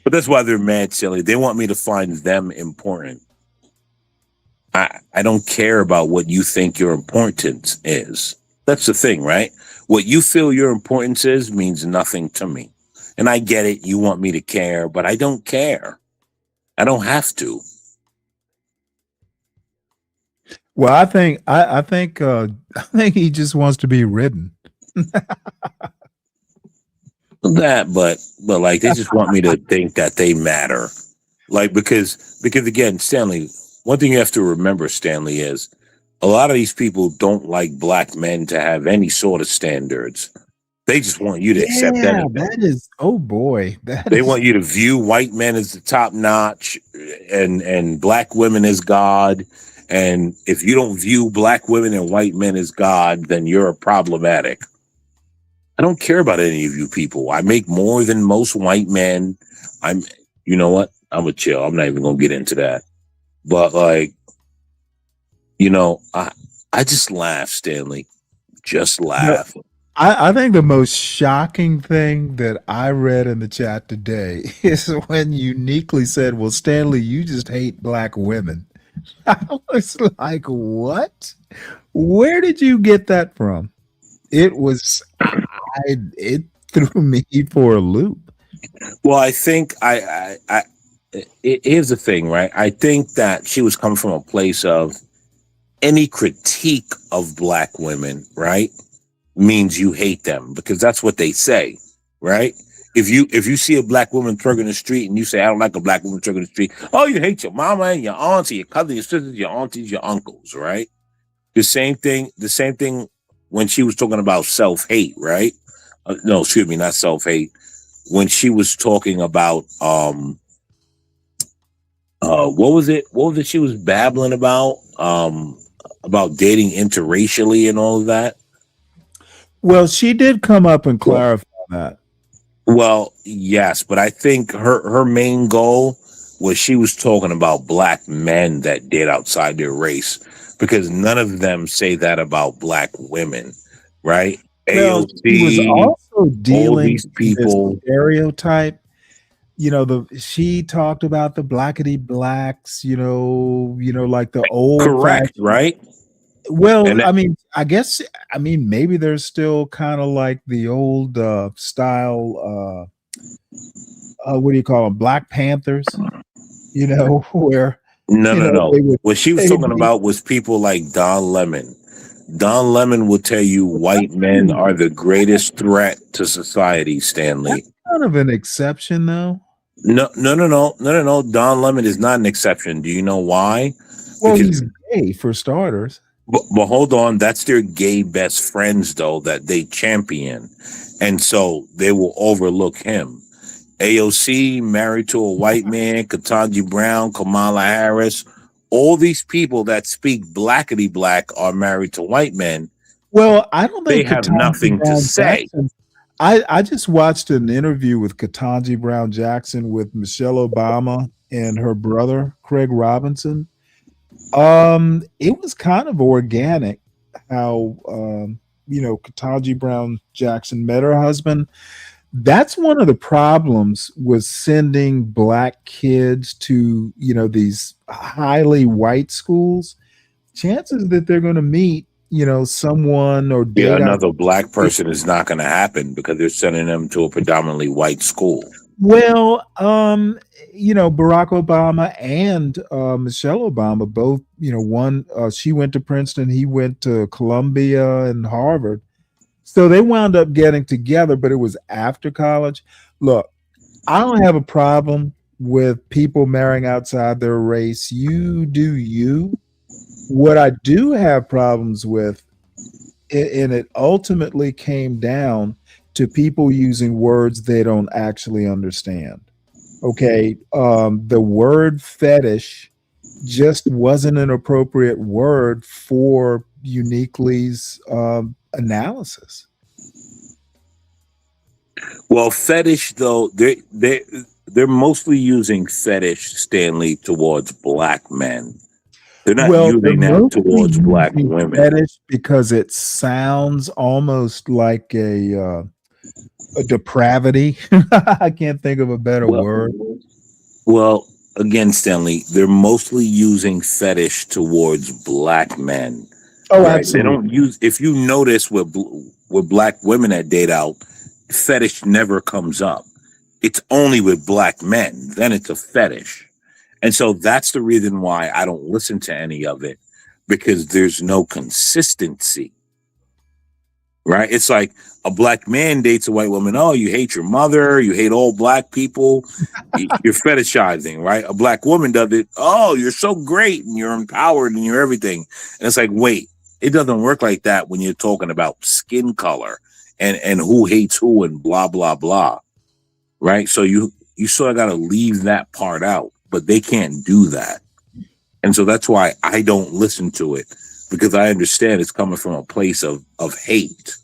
But that's why they're mad silly. They want me to find them important. I don't care about what you think your importance is. That's the thing, right? What you feel your importance is means nothing to me. And I get it. You want me to care, but I don't care. I don't have to. Well, I think he just wants to be ridden. But like they just want me to think that they matter. Like because again, Stanley, one thing you have to remember, Stanley, is a lot of these people don't like black men to have any sort of standards. They just want you to accept anything. That is, oh boy. They want you to view white men as the top notch and black women as God. And if you don't view black women and white men as God, then you're problematic. I don't care about any of you people. I make more than most white men. You know what? I'm gonna chill. I'm not even gonna get into that. But like, you know, I just laugh, Stanley. Just laugh. I think the most shocking thing that I read in the chat today is when Uniquely said, well, Stanley, you just hate black women. I was like, what? Where did you get that from? It threw me for a loop. Well, I think here's the thing, right? I think that she was coming from a place of any critique of black women, right, means you hate them because that's what they say, right? If you see a black woman twerking the street and you say, I don't like a black woman twerking the street, oh, you hate your mama and your aunts, your cousins, your sisters, your aunties, your uncles, right? The same thing when she was talking about self-hate, right? No, excuse me, not self-hate. When she was talking about what was it she was babbling about dating interracially and all of that? Well, she did come up and clarify that. Well, yes, but I think her main goal was she was talking about black men that date outside their race, because none of them say that about black women, right? Well, AOC, she was also dealing all these people. with this stereotype. You know, she talked about the blackity blacks, you know, like the old correct, right? Well, I mean, maybe there's still kind of like the old style, what do you call them? Black Panthers, you know, where No. What she was talking about was people like Don Lemon. Don Lemon will tell you white men are the greatest threat to society, Stanley. That's kind of an exception, though. No. Don Lemon is not an exception. Do you know why? Well, he's gay for starters. But hold on, that's their gay best friends, though, that they champion. And so they will overlook him. AOC, married to a white man, Ketanji Brown, Kamala Harris, all these people that speak blackity black are married to white men. Well, I don't think they have nothing to say. I just watched an interview with Ketanji Brown Jackson with Michelle Obama and her brother, Craig Robinson. It was kind of organic how, Ketanji Brown Jackson met her husband. That's one of the problems with sending black kids to, these highly white schools. Chances that they're going to meet, someone or date another black person is not going to happen because they're sending them to a predominantly white school. Well, Barack Obama and Michelle Obama both, one, she went to Princeton, he went to Columbia and Harvard. So they wound up getting together, but it was after college. Look, I don't have a problem with people marrying outside their race. You do you. What I do have problems with, and it ultimately came down to people using words they don't actually understand. Okay, the word fetish just wasn't an appropriate word for Uniquely's analysis. Well, fetish though, they're mostly using fetish, Stanley, towards black men. They're not Well, they're using that mostly towards black using women. fetish because it sounds almost like a depravity. I can't think of a better word. Well, again, Stanley, they're mostly using fetish towards black men. Oh, Right? They absolutely. don't use. If you notice with black women that date out, fetish never comes up. It's only with black men. Then it's a fetish, and so that's the reason why I don't listen to any of it, because there's no consistency. Right? It's like a black man dates a white woman. Oh, you hate your mother. You hate all black people. You're fetishizing, right? A black woman does it. Oh, you're so great and you're empowered and you're everything. And it's like, wait, it doesn't work like that when you're talking about skin color and who hates who and blah, blah, blah. Right? So you sort of got to leave that part out, but they can't do that. And so that's why I don't listen to it, because I understand it's coming from a place of hate.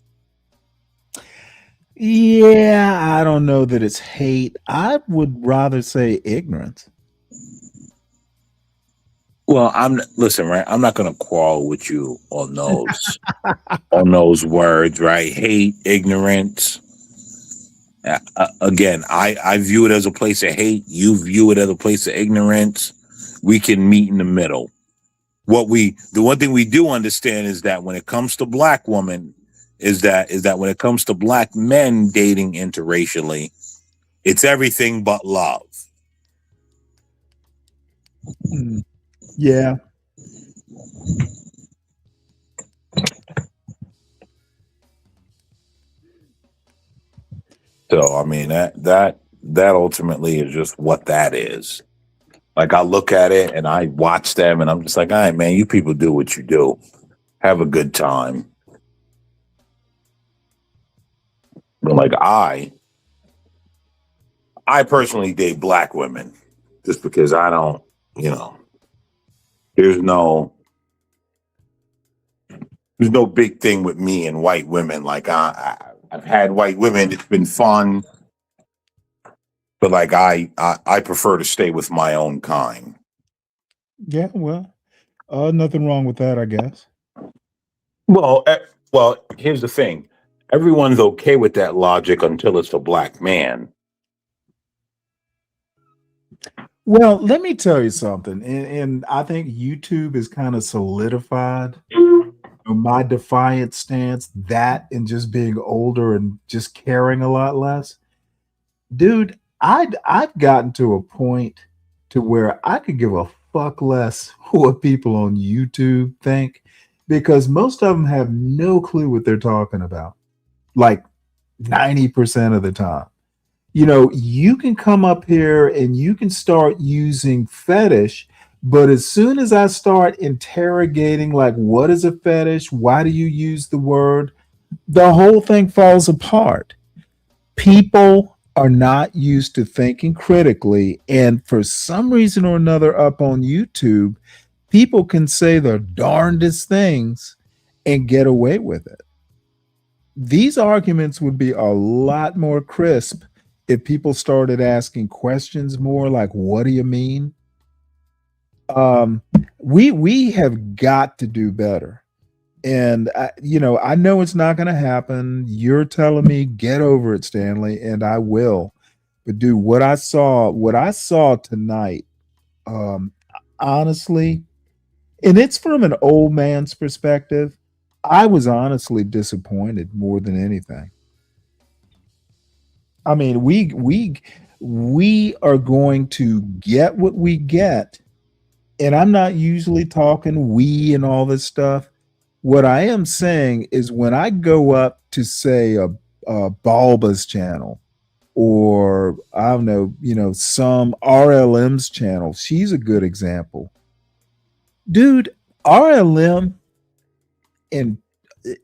Yeah, I don't know that it's hate. I would rather say ignorance. Well, listen, right? I'm not going to quarrel with you on those words, right? Hate, ignorance. Again, I view it as a place of hate. You view it as a place of ignorance. We can meet in the middle. The one thing we do understand is that when it comes to black women, is that when it comes to black men dating interracially, it's everything but love. Yeah. So I mean that ultimately is just what that is. Like, I look at it and I watch them and I'm just like, all right, man, you people do what you do. Have a good time. But like I personally date black women just because I don't, there's no big thing with me and white women. Like I've had white women, it's been fun. But like I prefer to stay with my own kind. Yeah, well, nothing wrong with that, I guess. Well, here's the thing. Everyone's okay with that logic until it's a black man. Well, let me tell you something, and I think YouTube has kind of solidified my defiant stance, that and just being older and just caring a lot less. Dude, I've gotten to a point to where I could give a fuck less what people on YouTube think, because most of them have no clue what they're talking about. Like 90% of the time. You can come up here and you can start using fetish, but as soon as I start interrogating, like, what is a fetish? Why do you use the word? The whole thing falls apart. People are not used to thinking critically, and for some reason or another up on YouTube, people can say the darndest things and get away with it. These arguments would be a lot more crisp if people started asking questions more, like, what do you mean? We have got to do better. And I know it's not going to happen. You're telling me get over it, Stanley, and I will. But dude, what I saw tonight, honestly, and it's from an old man's perspective, I was honestly disappointed more than anything. I mean, we are going to get what we get, and I'm not usually talking we and all this stuff. What I am saying is when I go up to say a Balba's channel or I don't know, some RLM's channel. She's a good example. Dude, RLM, and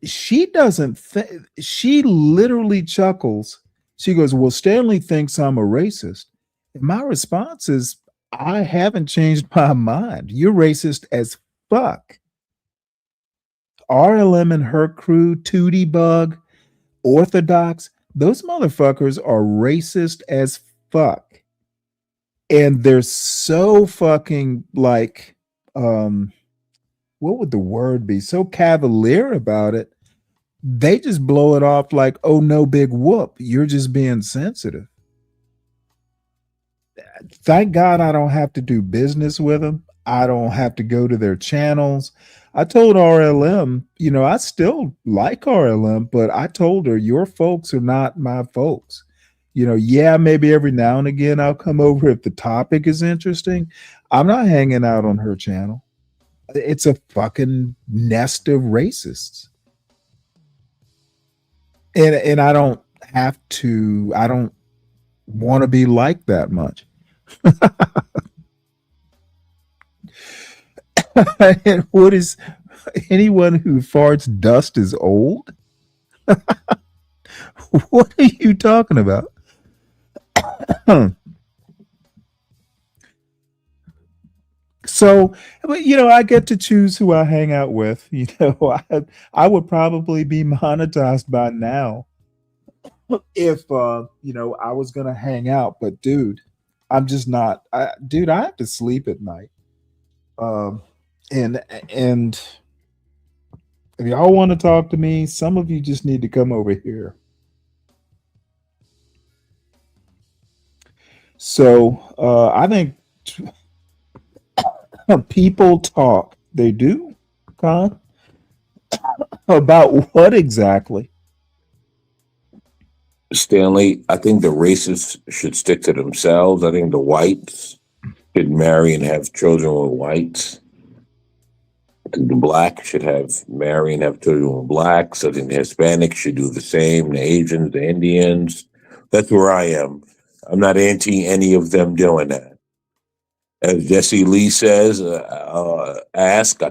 she doesn't she literally chuckles. She goes, "Well, Stanley thinks I'm a racist." And my response is, I haven't changed my mind. You're racist as fuck. RLM and her crew, Tootie Bug, Orthodox, those motherfuckers are racist as fuck. And they're so fucking like, what would the word be? So cavalier about it. They just blow it off like, oh, no big whoop. You're just being sensitive. Thank God I don't have to do business with them. I don't have to go to their channels. I told RLM, I still like RLM, but I told her, your folks are not my folks. Yeah, maybe every now and again I'll come over if the topic is interesting. I'm not hanging out on her channel. It's a fucking nest of racists. And I don't want to be like that much. And what is anyone who farts dust is old? What are you talking about? So, I get to choose who I hang out with. I would probably be monetized by now if I was gonna hang out. But dude, I'm just not. I have to sleep at night. And if y'all want to talk to me, some of you just need to come over here. So I think people talk. They do, Con? About what exactly? Stanley, I think the racists should stick to themselves. I think the whites should marry and have children with whites. I think the blacks should marry and have children with blacks. I think the Hispanics should do the same. The Asians, the Indians. That's where I am. I'm not anti any of them doing that. As Jesse Lee says, I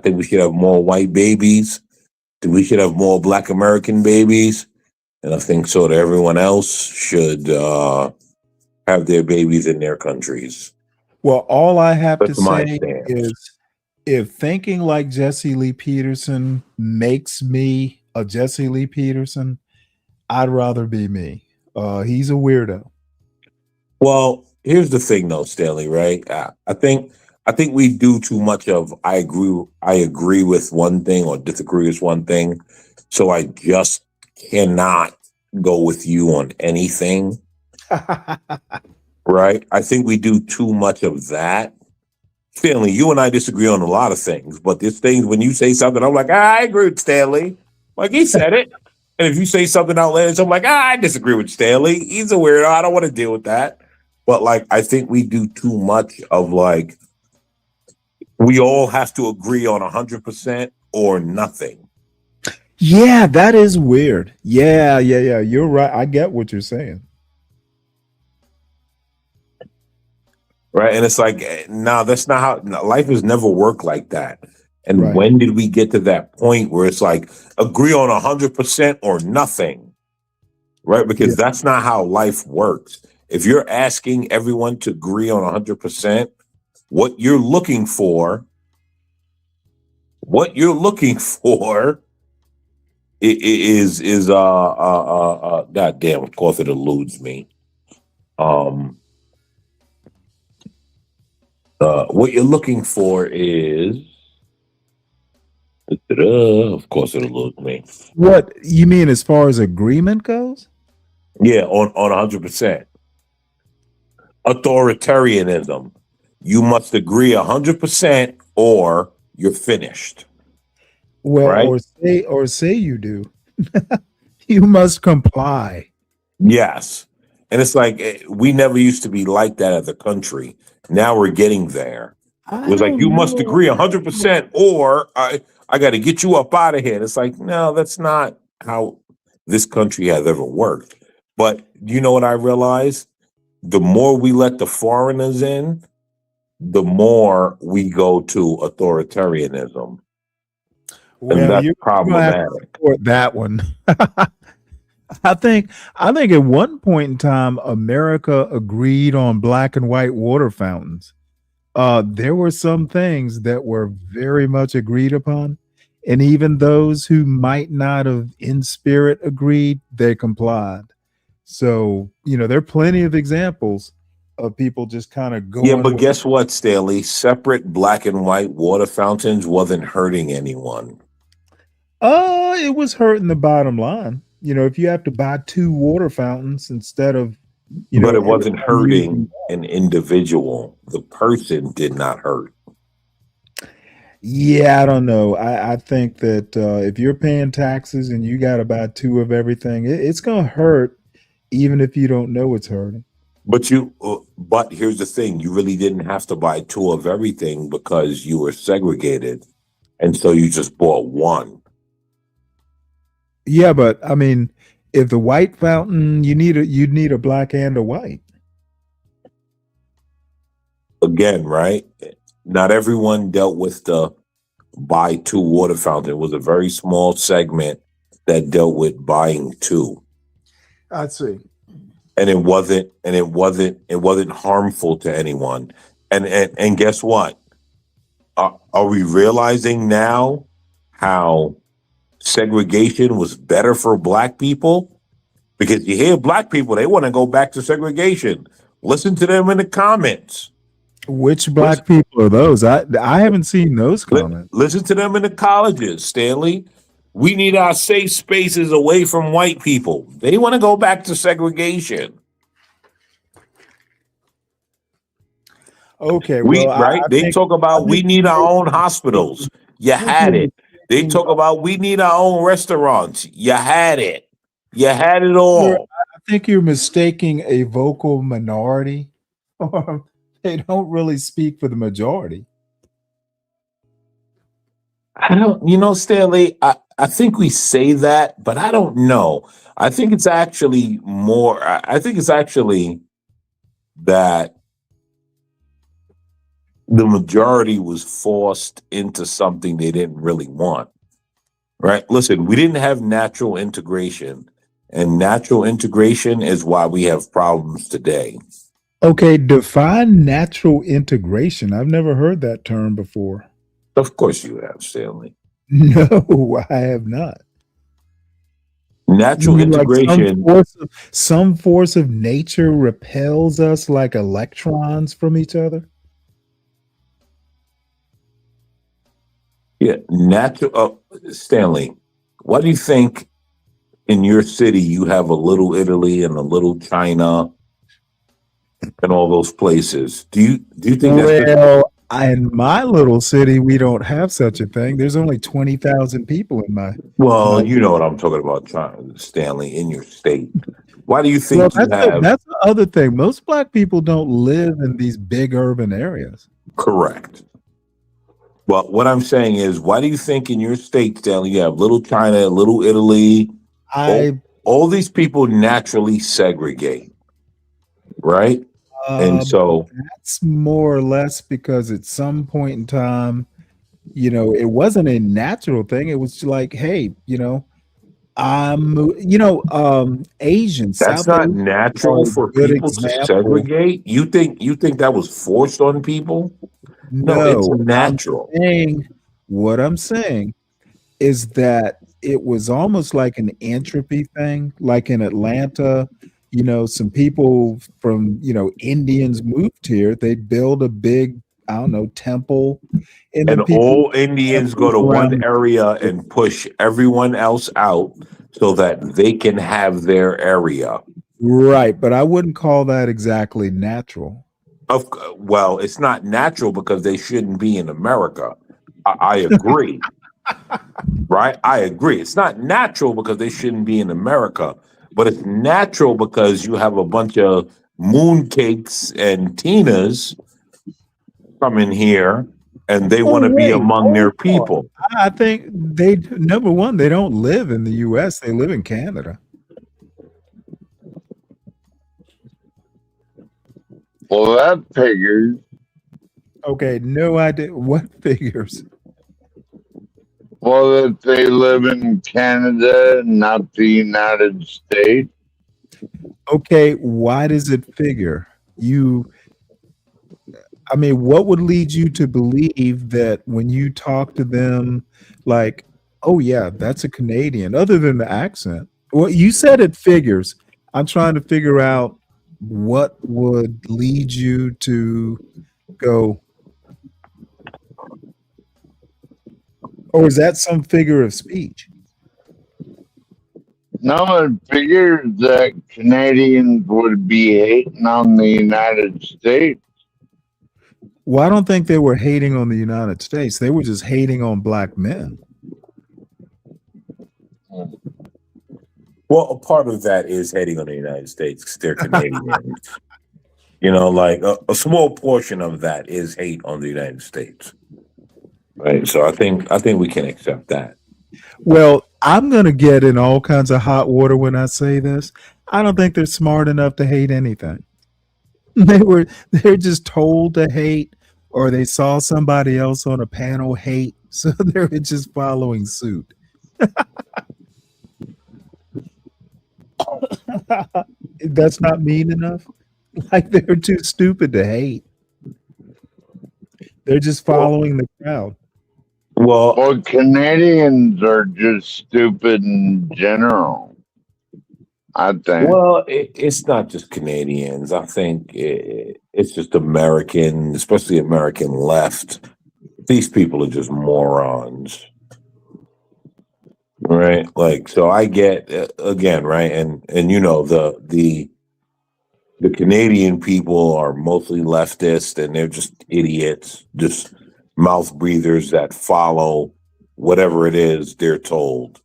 think we should have more white babies. We should have more Black American babies. And I think so that everyone else should have their babies in their countries. Well, all I have That's to my say stance. is, if thinking like Jesse Lee Peterson makes me a Jesse Lee Peterson, I'd rather be me. He's a weirdo. Well, here's the thing, though, Stanley. Right? I think we do too much of I agree with one thing or disagree with one thing. So I just cannot go with you on anything. Right? I think we do too much of that. Stanley, you and I disagree on a lot of things, but there's things when you say something, I'm like, I agree with Stanley. Like, he said it. And if you say something outlandish, I'm like, I disagree with Stanley. He's a weirdo. I don't want to deal with that. But like, I think we do too much of like, we all have to agree on 100% or nothing. Yeah, that is weird. Yeah. You're right. I get what you're saying. Right. And it's like, no, that's not how life has never worked like that. And Right. when did we get to that point where it's like agree on 100% or nothing? Right. Because that's not how life works. If you're asking everyone to agree on 100%, what you're looking for is God damn, of course it eludes me. What you're looking for is, of course it'll elude me. What you mean as far as agreement goes? Yeah, on 100%. Authoritarianism. You must agree 100% or you're finished. Well, right? or say you do. You must comply. Yes. And it's like, we never used to be like that as a country. Now we're getting there. It was like, you must agree 100% or I got to get you up out of here. And it's like, no, that's not how this country has ever worked. But you know what I realized? The more we let the foreigners in, the more we go to authoritarianism. And Well, that's you're gonna have to problematic. support that one. I think at one point in time, America agreed on black and white water fountains. There were some things that were very much agreed upon, and even those who might not have in spirit agreed, they complied. So, there are plenty of examples of people just kind of Yeah, going but with, guess what, Stanley? Separate black and white water fountains wasn't hurting anyone. it was hurting the bottom line. If you have to buy two water fountains instead of, But it wasn't everybody using hurting an individual. The person did not hurt. Yeah, I don't know. I think that if you're paying taxes and you got to buy two of everything, it's going to hurt, even if you don't know it's hurting. But here's the thing: you really didn't have to buy two of everything because you were segregated, and so you just bought one. Yeah, but I mean, if the white fountain, you'd need a black and a white. Again, right? Not everyone dealt with the buy two water fountain. It was a very small segment that dealt with buying two. I'd see. And it wasn't harmful to anyone. And guess what? Are we realizing now how segregation was better for black people? Because you hear black people, they want to go back to segregation. Listen to them in the comments. Which black people are those? I haven't seen those comments. Listen to them in the colleges, Stanley. We need our safe spaces away from white people. They want to go back to segregation. Okay, They talk about we need our own hospitals. You had it. They talk about we need our own restaurants. You had it. You had it all. I think you're mistaking a vocal minority. They don't really speak for the majority. I don't, Stanley, I think we say that, but I don't know. I think it's actually that the majority was forced into something they didn't really want. Right? Listen, we didn't have natural integration, and natural integration is why we have problems today. Okay, define natural integration. I've never heard that term before. Of course you have, Stanley. No, I have not. Natural integration. Like some force of nature repels us like electrons from each other. Yeah, natural. Stanley, why do you think in your city you have a little Italy and a little China and all those places? Do you think that's in my little city we don't have such a thing? There's only 20,000 people in my. Well, you know what I'm talking about, Stanley, in your state. Why do you think that's the other thing. Most black people don't live in these big urban areas. Correct. Well, what I'm saying is, why do you think in your state, Stanley, you have little China, little Italy, all these people naturally segregate, right? And so that's more or less because at some point in time, it wasn't a natural thing. It was like, hey, Asians. That's not natural for people to segregate. You think that was forced on people? No, it's natural. What I'm saying is that it was almost like an entropy thing, like in Atlanta. Some people from, Indians moved here. They build a big, temple. And all Indians go to one area and push everyone else out so that they can have their area. Right. But I wouldn't call that exactly natural. Well, it's not natural because they shouldn't be in America. I agree. Right? I agree. It's not natural because they shouldn't be in America. But it's natural because you have a bunch of mooncakes and Tinas coming here and they want to be among their people. I think number one, they don't live in the US, they live in Canada. Well, that figures. Okay, no idea what figures. Well, that they live in Canada, not the United States. Okay, why does it figure? I mean, what would lead you to believe that when you talk to them, like, oh yeah, that's a Canadian, other than the accent? Well, you said it figures. I'm trying to figure out what would lead you to go, or is that some figure of speech? No, it figures that Canadians would be hating on the United States. Well, I don't think they were hating on the United States. They were just hating on black men. Well, a part of that is hating on the United States because they're Canadians. You know, like a small portion of that is hate on the United States. Right. So I think we can accept that. Well, I'm going to get in all kinds of hot water when I say this. I don't think they're smart enough to hate anything. They're just told to hate, or they saw somebody else on a panel hate, so they're just following suit. That's not mean enough. Like, they're too stupid to hate. They're just following the crowd. Well, Canadians are just stupid in general, I think. Well, it's not just Canadians. I think it's just American, especially American left. These people are just morons. Right? Like, so I get, again, right? And you know, the Canadian people are mostly leftist and they're just idiots, just mouth breathers that follow whatever it is they're told.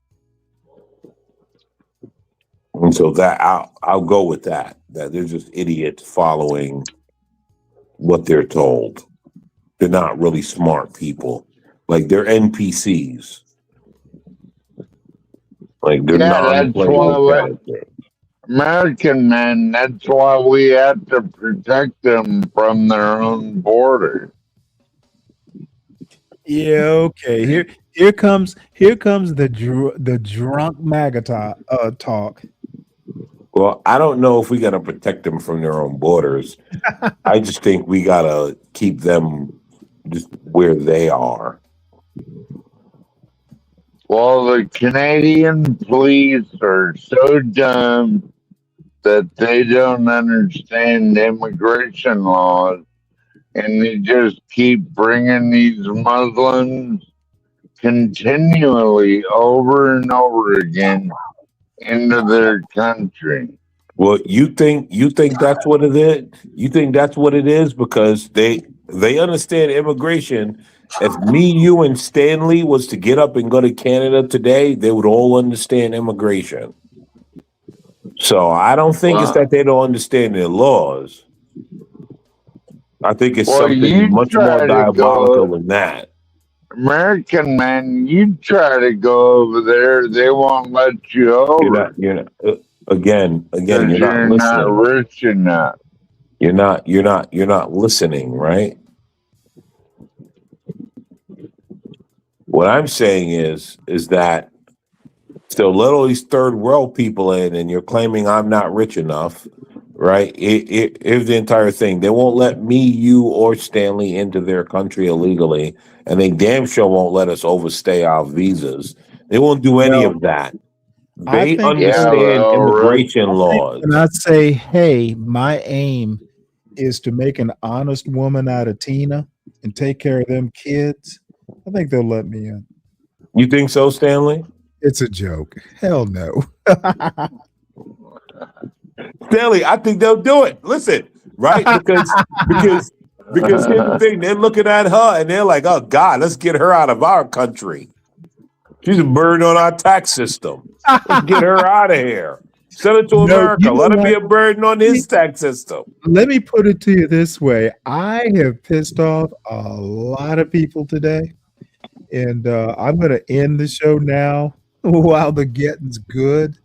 And so that I'll go with that they're just idiots following what they're told. They're not really smart people. Like, they're NPCs. Like, they're non-playable characters. American men, that's why we have to protect them from their own border. Yeah, okay. Here comes the drunk MAGA talk. Well, I don't know if we got to protect them from their own borders. I just think we got to keep them just where they are. Well, the Canadian police are so dumb that they don't understand immigration laws, and they just keep bringing these Muslims continually over and over again into their country. Well, you think that's what it is? You think that's what it is because they understand immigration. If me, you, and Stanley was to get up and go to Canada today, they would all understand immigration. So I don't think it's that they don't understand their laws. I think it's something much more diabolical than that. American men, you try to go over there, they won't let you over. You're not. Again, you're not listening. Not rich enough. You're not listening, right? What I'm saying is that so let all these third world people in, and you're claiming I'm not rich enough, right? Here's the entire thing. They won't let me, you, or Stanley into their country illegally, and they damn sure won't let us overstay our visas. They won't do any of that. They understand immigration laws. And I'd say, hey, my aim is to make an honest woman out of Tina and take care of them kids. I think they'll let me in. You think so, Stanley? It's a joke. Hell no. Stanley, I think they'll do it. Listen, right? Because here's the thing. They're looking at her and they're like, oh, God, let's get her out of our country. She's a burden on our tax system. Let's get her out of here. Send her to America. Let her be a burden on his tax system. Let me put it to you this way. I have pissed off a lot of people today. And I'm going to end the show now while the getting's good.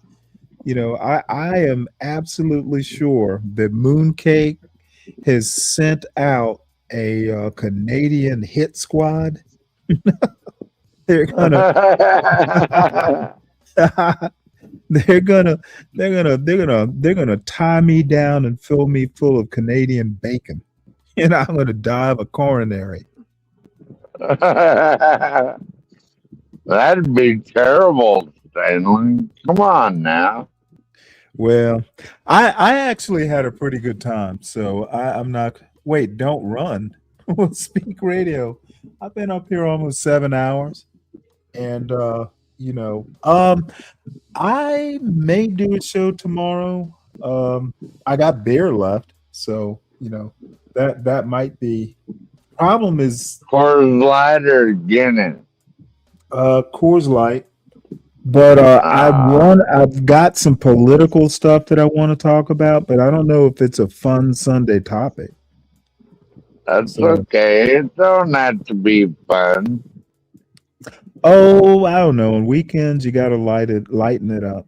You know, I am absolutely sure that Mooncake has sent out a Canadian hit squad. They're gonna they're gonna tie me down and fill me full of Canadian bacon, and I'm gonna die of a coronary. That'd be terrible, Stanley. Come on now. Well, I actually had a pretty good time, so I'm not. Wait, don't run. Speak Radio. I've been up here almost 7 hours, and I may do a show tomorrow. I got beer left, so that might be. Problem is Coors Light or Guinness? Coors Light. But I've got some political stuff that I want to talk about, but I don't know if it's a fun Sunday topic. That's okay. It don't have to be fun. Oh, I don't know. On weekends, you got to lighten it up.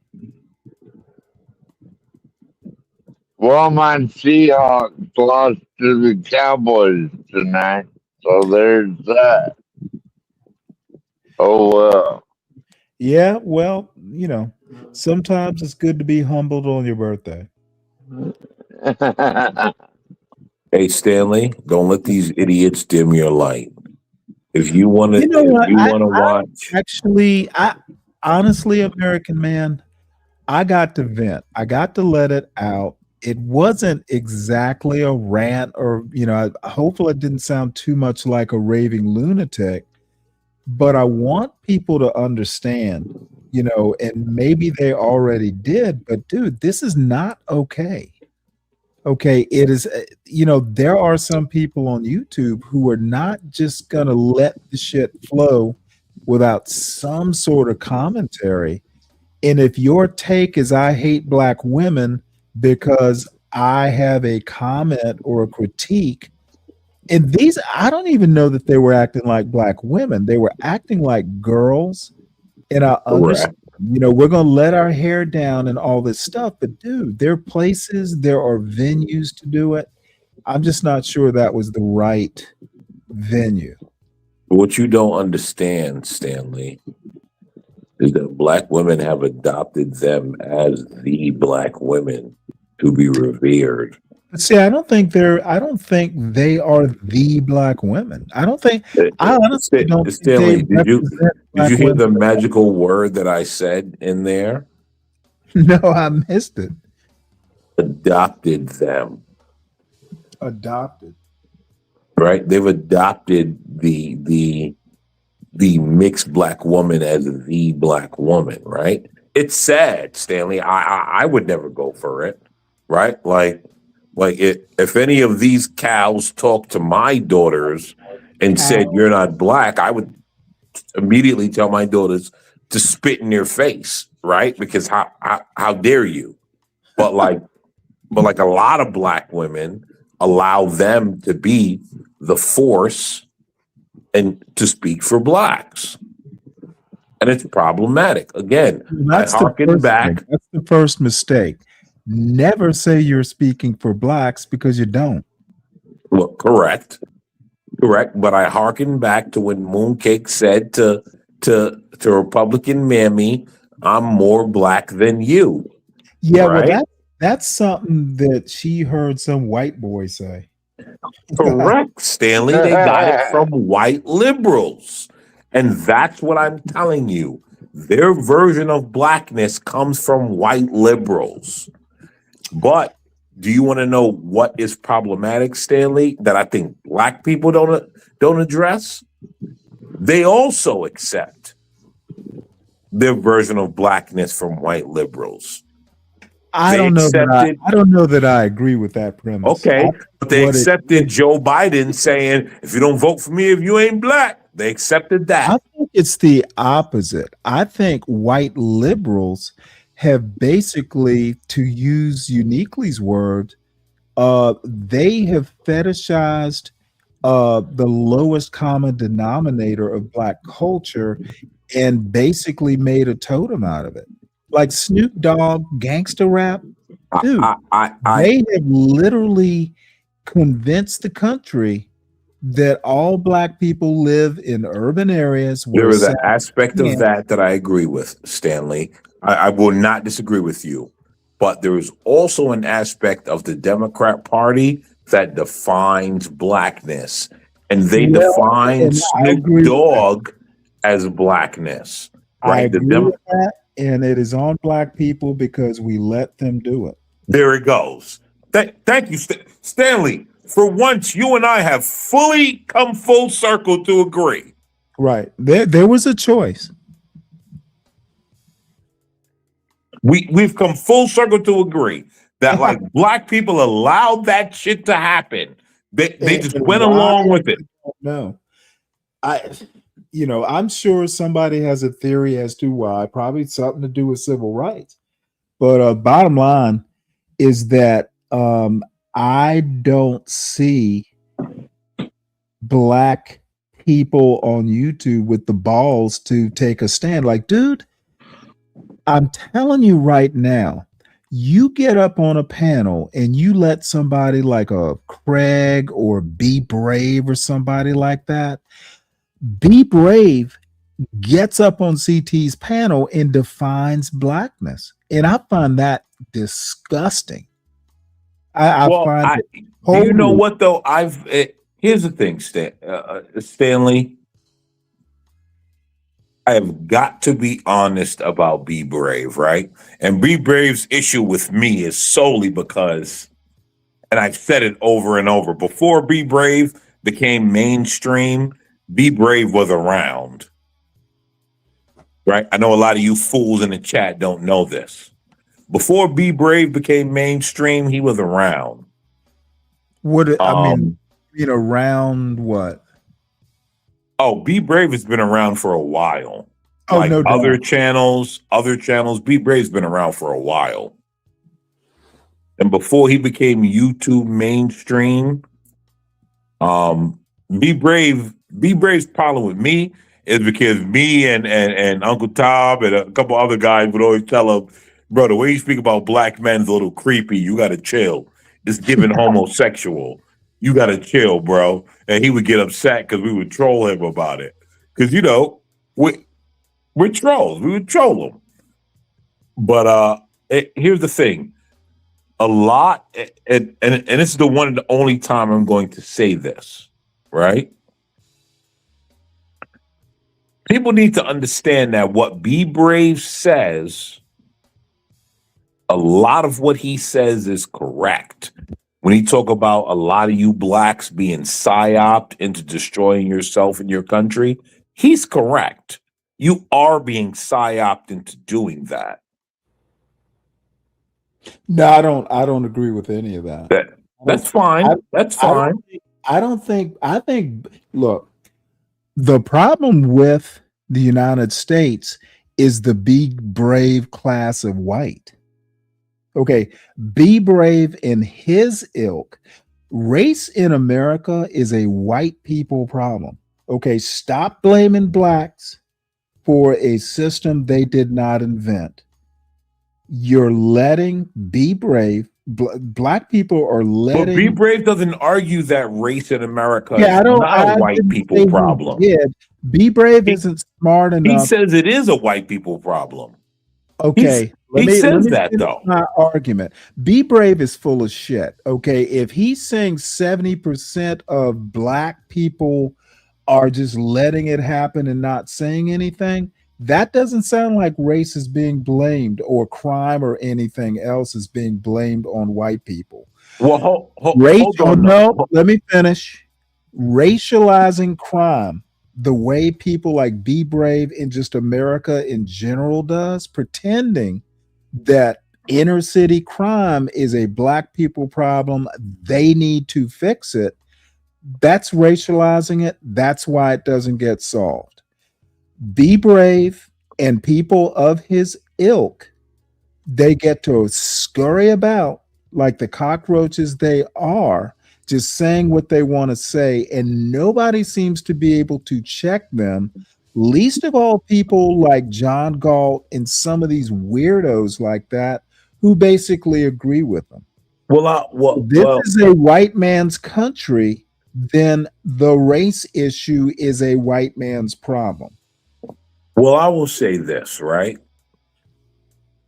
Well, my Seahawks lost to the Cowboys tonight, so there's that. Oh well. Yeah, well, sometimes it's good to be humbled on your birthday. Hey, Stanley, don't let these idiots dim your light. If you want to, watch. Actually, honestly, American man, I got to vent. I got to let it out. It wasn't exactly a rant, or hopefully it didn't sound too much like a raving lunatic. But I want people to understand, and maybe they already did, but dude, this is not okay. Okay, it is, there are some people on YouTube who are not just going to let the shit flow without some sort of commentary. And if your take is I hate black women because I have a comment or a critique, and these, I don't even know that they were acting like black women. They were acting like girls. And I understand, we're going to let our hair down and all this stuff. But dude, there are places, there are venues to do it. I'm just not sure that was the right venue. What you don't understand, Stanley, is that black women have adopted them as the black women to be revered. See, I don't think they are the black women. I honestly don't Stanley, think did you hear the magical word that I said in there? No, I missed it. Adopted them. Adopted. Right? They've adopted the mixed black woman as the black woman, right? It's sad, Stanley. I would never go for it, right? Like if any of these cows talked to my daughters and said you're not black, I would immediately tell my daughters to spit in their face, right? Because how dare you? But a lot of black women allow them to be the force and to speak for blacks. And it's problematic. Again, That's the first mistake. Never say you're speaking for blacks because you don't. Look, correct. But I hearken back to when Mooncake said to Republican Mammy, "I'm more black than you." Yeah, right? well, that's something that she heard some white boy say. Correct, Stanley. They got it from white liberals. And that's what I'm telling you. Their version of blackness comes from white liberals. But do you want to know what is problematic, Stanley, that I think black people don't address? They also accept their version of blackness from white liberals. I don't know that I agree with that premise. Okay, but they accepted Joe Biden saying, if you don't vote for me, if you ain't black, they accepted that. I think it's the opposite. I think white liberals have basically, to use Uniquely's word, they have fetishized the lowest common denominator of black culture and basically made a totem out of it. Like Snoop Dogg gangster rap, dude, they have literally convince the country that all black people live in urban areas where There is an South aspect of Carolina- that I agree with, Stanley. I will not disagree with you. But there is also an aspect of the Democrat Party that defines blackness. And they Well, define and I Snoop agree with that. Dogg as blackness. I Right? The agree with that, and it is on black people because we let them do it. There it goes. Thank you, Stanley. For once, you and I have fully come full circle to agree. Right. There was a choice. We've come full circle to agree that like black people allowed that shit to happen. They just went along with it. No. I'm sure somebody has a theory as to why, probably something to do with civil rights. But bottom line is that I don't see black people on YouTube with the balls to take a stand. Like, dude, I'm telling you right now, you get up on a panel and you let somebody like a Craig or Be Brave or somebody like that, Be Brave gets up on CT's panel and defines blackness. And I find that disgusting. I find it do you know what though? Here's the thing, Stanley. I have got to be honest about Be Brave, right? And Be Brave's issue with me is solely because, and I've said it over and over, before Be Brave became mainstream, Be Brave was around, right? I know a lot of you fools in the chat don't know this. Before Be Brave became mainstream, he was around. Around what? Oh, Be Brave has been around for a while. Oh, no doubt. other channels, Be Brave's been around for a while. And before he became YouTube mainstream, Be Brave's problem with me is because me and Uncle Tom and a couple other guys would always tell him, bro, the way you speak about black men's a little creepy. You gotta chill. It's giving homosexual. You gotta chill, bro. And he would get upset because we would troll him about it. Because we're trolls. We would troll him. But here's the thing. A lot, and this is the one and the only time I'm going to say this, right? People need to understand that what Be Brave says, a lot of what he says is correct. When he talk about a lot of you blacks being psyoped into destroying yourself and your country, he's correct. You are being psyoped into doing that. No, I don't agree with any of that. That's fine. That's fine. I think, look, the problem with the United States is the Be Brave class of white. Okay, Be Brave in his ilk. Race in America is a white people problem. Okay, stop blaming blacks for a system they did not invent. You're letting Be Brave, black people are letting. But Be Brave doesn't argue that race in America is not a white people problem. Be Brave isn't smart enough. He says it is a white people problem. Okay. He says that though. My argument. Be Brave is full of shit. Okay. If he's saying 70% of black people are just letting it happen and not saying anything, that doesn't sound like race is being blamed or crime or anything else is being blamed on white people. Well, hold on. Let me finish. Racializing crime the way people like Be Brave in just America in general does, pretending that inner city crime is a black people problem, they need to fix it. That's racializing it. That's why it doesn't get solved. Be Brave and people of his ilk, they get to scurry about like the cockroaches they are, just saying what they want to say, and nobody seems to be able to check them, least of all people like John Galt and some of these weirdos like that who basically agree with them. This is a white man's country, then the race issue is a white man's problem. Well, I will say this, right?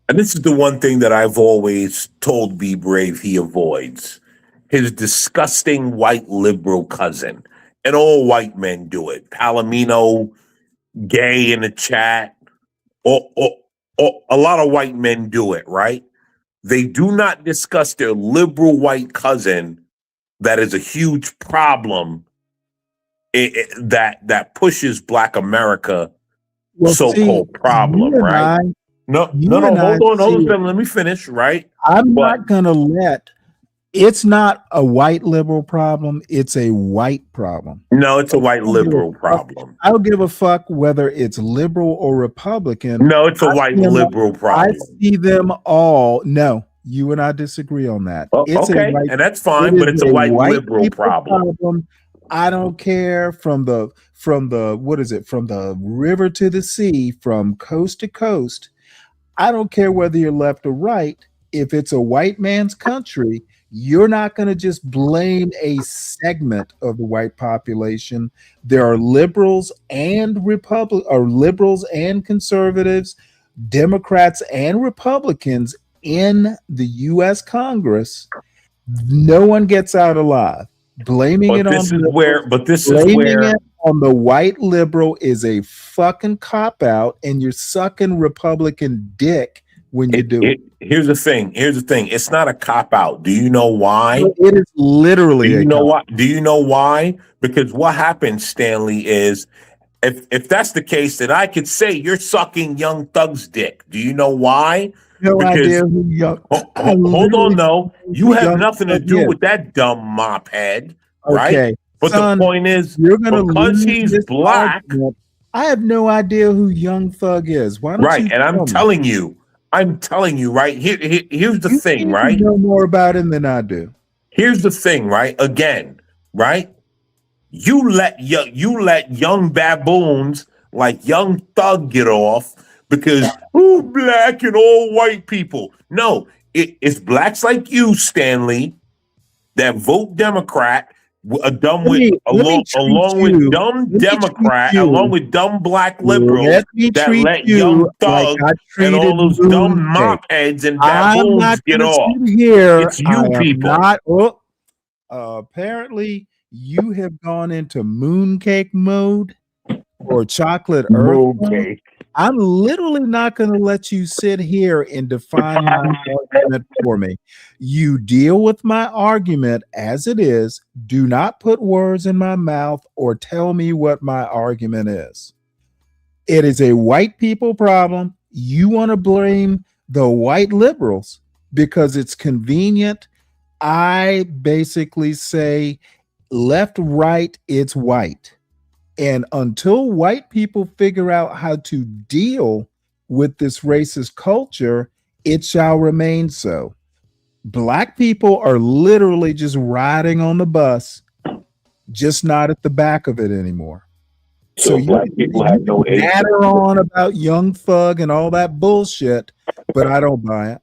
And this is the one thing that I've always told Be Brave he avoids. His disgusting white liberal cousin. And all white men do it. Palomino, gay in the chat. Or a lot of white men do it, right? They do not discuss their liberal white cousin that is a huge problem that pushes Black America so-called problem, right? Hold on, let me finish, right? I'm not gonna let it's not a white liberal problem, it's a white problem. No, it's a white liberal problem. I don't give a fuck whether it's liberal or Republican. No, it's a white liberal problem. I see them all. No, you and I disagree on that. Okay, and that's fine, but it's a white liberal problem. I don't care from the what is it, from the river to the sea, from coast to coast. I don't care whether you're left or right. If it's a white man's country, you're not going to just blame a segment of the white population. There are liberals and liberals and conservatives, Democrats and Republicans in the U.S. Congress. No one gets out alive. Blaming it on the white liberal is a fucking cop out, and you're sucking Republican dick when you do it. Here's the thing. It's not a cop out. Do you know why? It is literally. Do you know why? Because what happens, Stanley, is if that's the case, then I could say you're sucking Young Thug's dick. Do you know why? Idea who Young. Hold on, though. You have nothing to do with that dumb mop head, right? Okay, but son, the point is, you're gonna because he's Black. I have no idea who Young Thug is. Why don't right? You and I'm telling you, right? Here's the thing, right? You know more about him than I do. Here's the thing, right? Again, right? You let young baboons like Young Thug get off because Black and all white people. No, it's Blacks like you, Stanley, that vote Democrat, along with dumb Black liberals that let Young Thug and all those dumb mop heads and baboons get off. It's you people. Apparently, you have gone into mooncake mode or chocolate earth mode. I'm literally not going to let you sit here and define my argument for me. You deal with my argument as it is. Do not put words in my mouth or tell me what my argument is. It is a white people problem. You want to blame the white liberals because it's convenient. I basically say left, right, it's white. And until white people figure out how to deal with this racist culture, it shall remain so. Black people are literally just riding on the bus, just not at the back of it anymore. So Black people have no matter on about Young Thug and all that bullshit, but I don't buy it.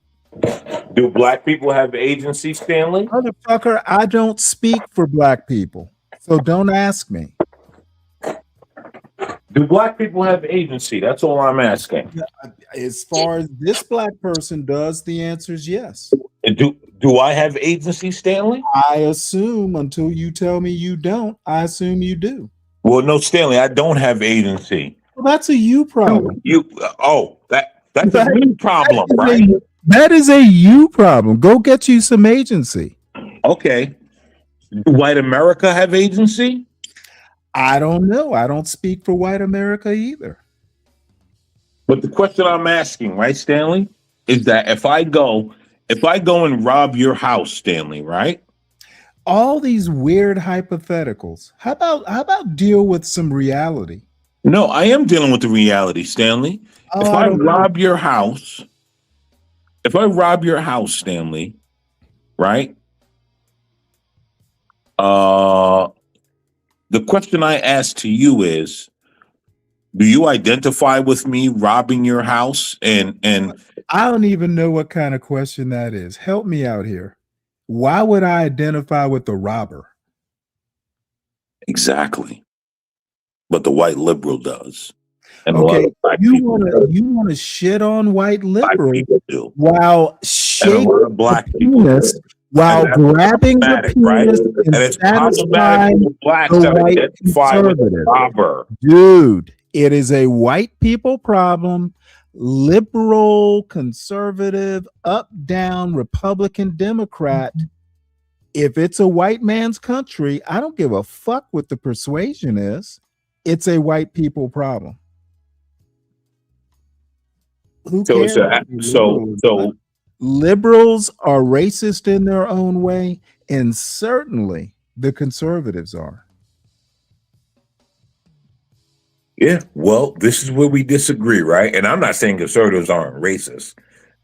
Do Black people have agency, Stanley? Motherfucker, I don't speak for Black people, so don't ask me. Do Black people have agency? That's all I'm asking. As far as this Black person does, the answer is yes. Do I have agency, Stanley? I assume until you tell me you don't, I assume you do. Well, no, Stanley, I don't have agency. Well, that's a you problem. That's a me problem, right? That is a you problem. Go get you some agency. Okay. Do white America have agency? I don't know. I don't speak for white America either. But the question I'm asking, right, Stanley, is that if I go and rob your house, Stanley, right? All these weird hypotheticals. How about deal with some reality? No, I am dealing with the reality, Stanley. If I rob your house, Stanley, right? The question I ask to you is, do you identify with me robbing your house? And I don't even know what kind of question that is. Help me out here. Why would I identify with the robber? Exactly. But the white liberal does. And Okay, you want to shit on white liberals while shaking the penis, while grabbing the penis and satisfying the white conservative. Dude, it is a white people problem. Liberal, conservative, up, down, Republican, Democrat. If it's a white man's country, I don't give a fuck what the persuasion is. It's a white people problem. Who cares? So liberals are racist in their own way, and certainly the conservatives are. Yeah, well, this is where we disagree, right? And I'm not saying conservatives aren't racist,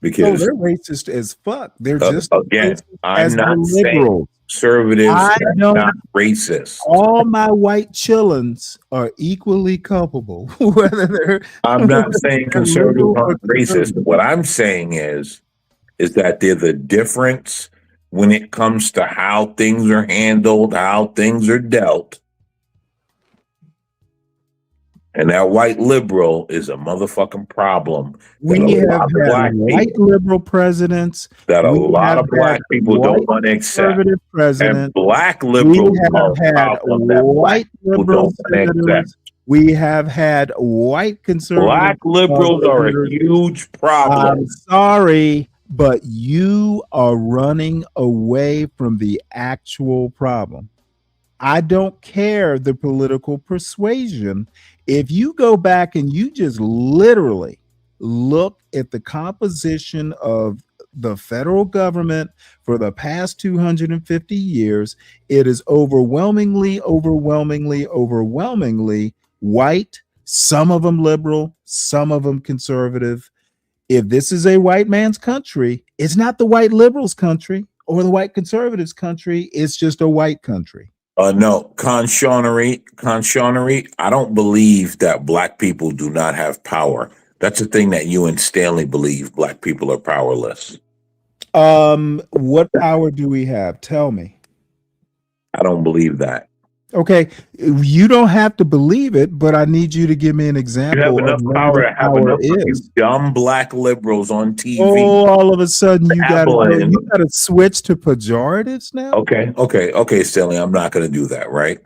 because they're racist as fuck. They're just again, I'm not saying conservatives are not racist. All my white chillins are equally culpable. Whether they're I'm not saying conservatives aren't racist. What I'm saying is that there's a difference when it comes to how things are handled, how things are dealt. And that white liberal is a motherfucking problem. We have had white liberal presidents that a lot of black people don't want to accept. And black liberals are a problem that white liberals don't accept. We have had white conservatives. Black liberals are a huge problem. I'm sorry, but you are running away from the actual problem. I don't care the political persuasion. If you go back and you just literally look at the composition of the federal government for the past 250 years, it is overwhelmingly white, some of them liberal, some of them conservative. If this is a white man's country, it's not the white liberals' country or the white conservatives' country. It's just a white country. No, Conshawnery, I don't believe that black people do not have power. That's the thing that you and Stanley believe. Black people are powerless. What power do we have? Tell me. I don't believe that. Okay, you don't have to believe it, but I need you to give me an example. You have enough power to have enough of you dumb black liberals on TV. Oh, all of a sudden you got to switch to pejoratives now? Okay, Stanley, I'm not going to do that, right?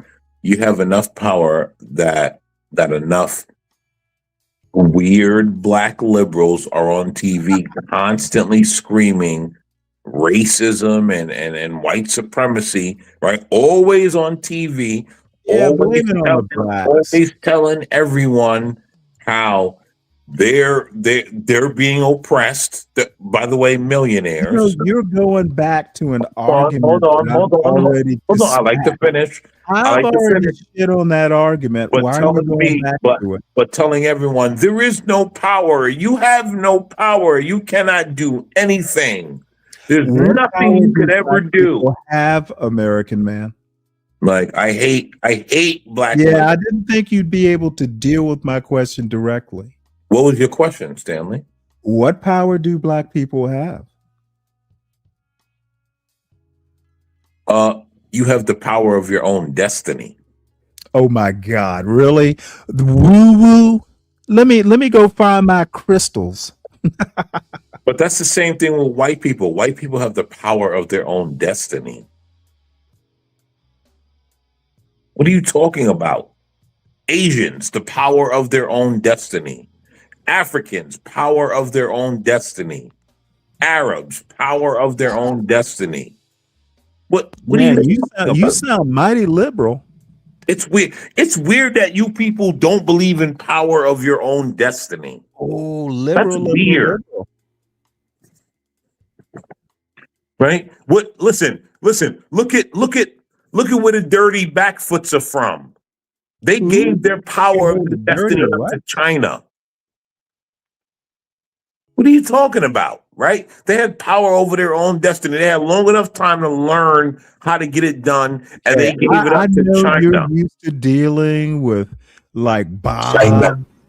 You have enough power that enough weird black liberals are on TV constantly screaming racism and white supremacy, right? Always on TV, always telling everyone how they're being oppressed. By the way, millionaires. You're going back to an argument. Hold on. I like to finish. I've already shit on that argument. But why are you going back to it? But telling everyone there is no power. You have no power. You cannot do anything. There's nothing you could ever do. Have American man. Like I hate black. Yeah, I didn't think you'd be able to deal with my question directly. What was your question, Stanley? What power do black people have? You have the power of your own destiny. Oh my God, really? Woo woo. Let me go find my crystals. But that's the same thing with white people. White people have the power of their own destiny. What are you talking about? Asians, the power of their own destiny. Africans, power of their own destiny. Arabs, power of their own destiny. What Man, you sound mighty liberal. It's weird. It's weird that you people don't believe in power of your own destiny. Oh, liberal. That's weird. Liberal. Right? What? Listen. Look at where the dirty backfoots are from. They gave their power of the destiny to China. What are you talking about? Right? They had power over their own destiny. They had long enough time to learn how to get it done, and they gave it up to China. You're used to dealing with like Bob,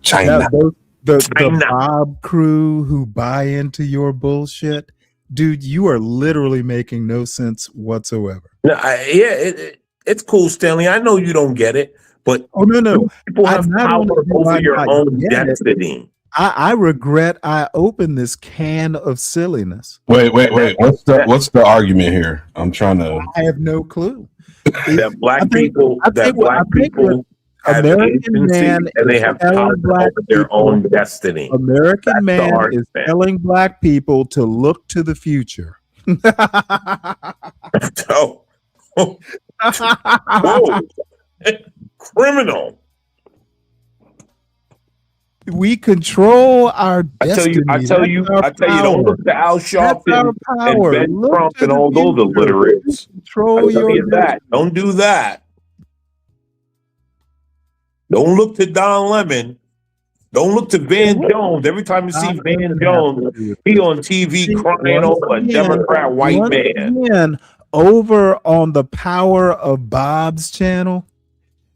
China. The Bob crew who buy into your bullshit. Dude, you are literally making no sense whatsoever. No, it's cool, Stanley. I know you don't get it, but no. people have Not power only do over I your not own get it, destiny. I regret I opened this can of silliness. Wait. What's the argument here? I'm trying to. I have no clue. That black people have American agency man and they is have power telling black over their people, own destiny. American That's the man is argument. telling black people to look to the future. Oh. Whoa. Criminal. We control our destiny. I tell you, don't look to Al Sharpton and Ben Trump and all those illiterates. Control your that. Don't do that. Don't look to Don Lemon. Don't look to Van Jones. Every time you see Van Jones, he on TV crying over a Democrat white man. Again, over on the Power of Bob's channel,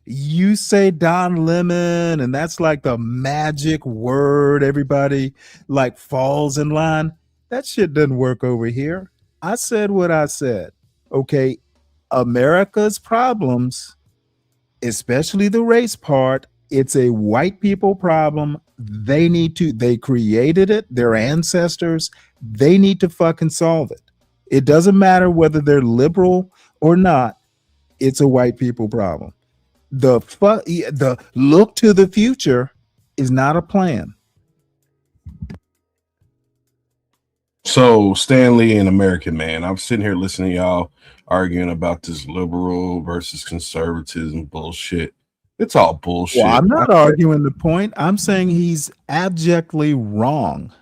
you say Don Lemon, and that's like the magic word. Everybody like falls in line. That shit doesn't work over here. I said what I said. Okay, America's problems, especially the race part, it's a white people problem. They created it, their ancestors, they need to fucking solve it. It doesn't matter whether they're liberal or not. It's a white people problem. The look to the future is not a plan. So Stanley and American Man, I'm sitting here listening to y'all arguing about this liberal versus conservatism bullshit. It's all bullshit. Well, I'm not arguing the point. I'm saying he's abjectly wrong.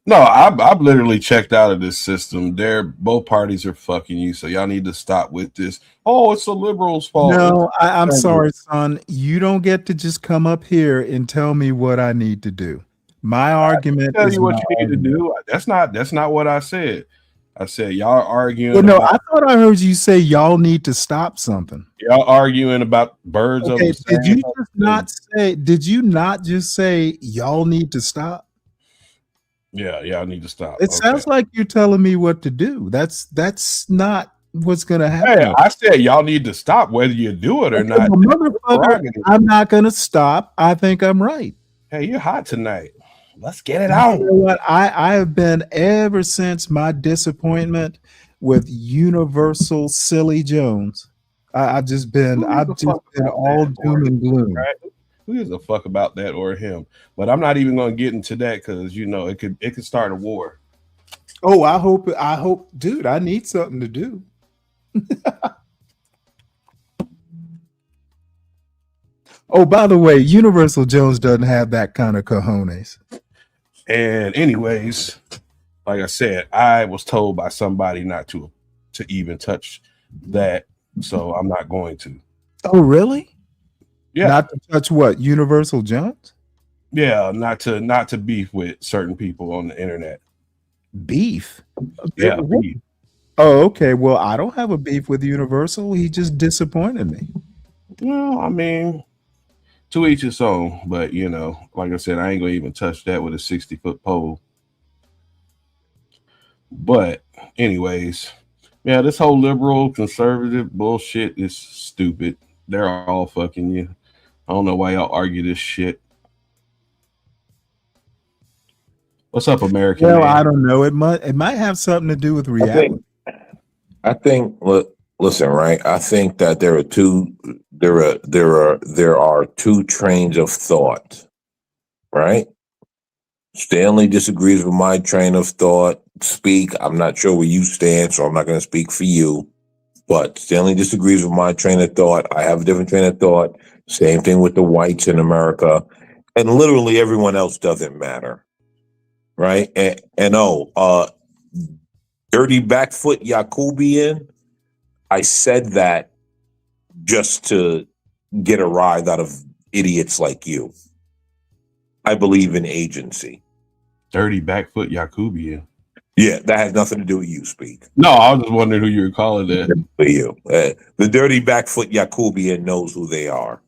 No, I've literally checked out of this system. Both parties are fucking you, so y'all need to stop with this. Oh, it's the liberals' fault. No, I'm sorry, son. You don't get to just come up here and tell me what I need to do. My argument tell is you what you need to do. That's not what I said. I said y'all arguing. Well, no, I thought I heard you say y'all need to stop something. Y'all arguing about birds of the same. Did you not just say y'all need to stop? Yeah, y'all need to stop. It sounds like you're telling me what to do. That's not what's gonna happen. Hey, I said y'all need to stop whether you do it or not. Motherfucker, I'm not gonna stop. I think I'm right. Hey, you're hot tonight. Let's get it out. You know what? I have been ever since my disappointment with Universal Silly Jones. I've just been all doom and gloom. Right? Who gives a fuck about that or him? But I'm not even going to get into that because it could start a war. Oh, I hope, dude. I need something to do. Oh, by the way, Universal Jones doesn't have that kind of cojones. And anyways, like I said, I was told by somebody not to even touch that, so I'm not going to. Oh, really? Yeah. Not to touch what? Universal Jones? Yeah, not to beef with certain people on the internet. Beef? Yeah, beef. Oh, okay. Well, I don't have a beef with Universal. He just disappointed me. Well, I mean, to each his own, but like I said, I ain't gonna even touch that with a 60-foot pole. But anyways, yeah, this whole liberal conservative bullshit is stupid. They're all fucking you. I don't know why y'all argue this shit. What's up, American? Well, man? I don't know. It might have something to do with reality. I think listen, right? I think that there are two trains of thought, right? Stanley disagrees with my train of thought. I'm not sure where you stand, so I'm not going to speak for you. But Stanley disagrees with my train of thought. I have a different train of thought. Same thing with the whites in America. And literally everyone else doesn't matter. Right? Dirty backfoot Yakubian, I said that just to get a rise out of idiots like you. I believe in agency. Dirty backfoot Yakubian. Yeah, that has nothing to do with you, Speak. No, I was just wondering who you were calling that. For you. The dirty backfoot Yakubian knows who they are.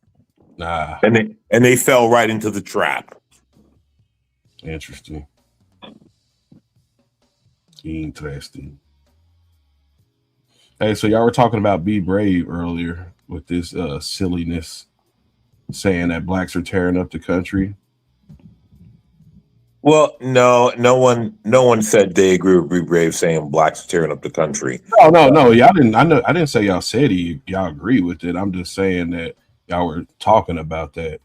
Nah. And they fell right into the trap. Interesting. Interesting. Hey, so y'all were talking about Be Brave earlier with this silliness, saying that blacks are tearing up the country. Well, no one said they agree with Be Brave saying blacks are tearing up the country. No. Y'all didn't. I didn't say y'all said y'all agree with it. I'm just saying that y'all were talking about that.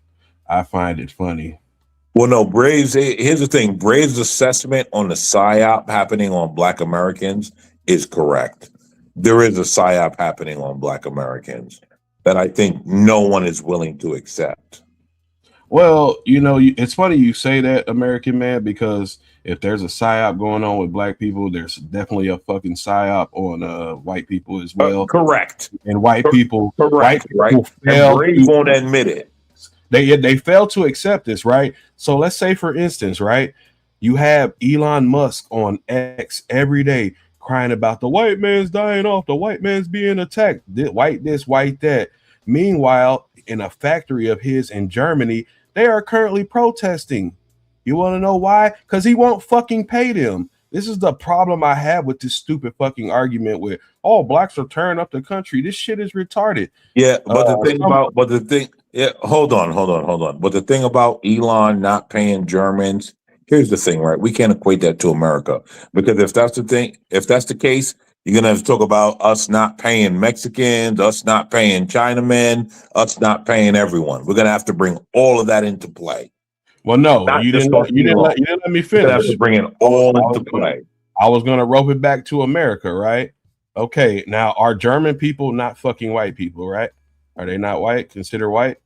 I find it funny. Well, no, Braves. Here's the thing: Braves' assessment on the psyop happening on Black Americans is correct. There is a psyop happening on Black Americans that I think no one is willing to accept. Well, it's funny you say that, American man, because if there's a psyop going on with black people, there's definitely a fucking psyop on white people as well. Correct. And white people, correct, right? And Braves won't admit it. They fail to accept this, right? So let's say, for instance, right, you have Elon Musk on X every day crying about the white man's dying off, the white man's being attacked, white this, white that. Meanwhile, in a factory of his in Germany, they are currently protesting. You want to know why? Because he won't fucking pay them. This is the problem I have with this stupid fucking argument with, oh, blacks are tearing up the country. This shit is retarded. Yeah, but hold on. But the thing about Elon not paying Germans, here's the thing, right? We can't equate that to America, because if that's the case, you're gonna have to talk about us not paying Mexicans, us not paying Chinamen, us not paying everyone. We're gonna have to bring all of that into play. Well, no, you didn't let me finish. Have to bring it all into play. I was gonna rope it back to America, right? Okay, now are German people not fucking white people, right? Are they not white? Considered white?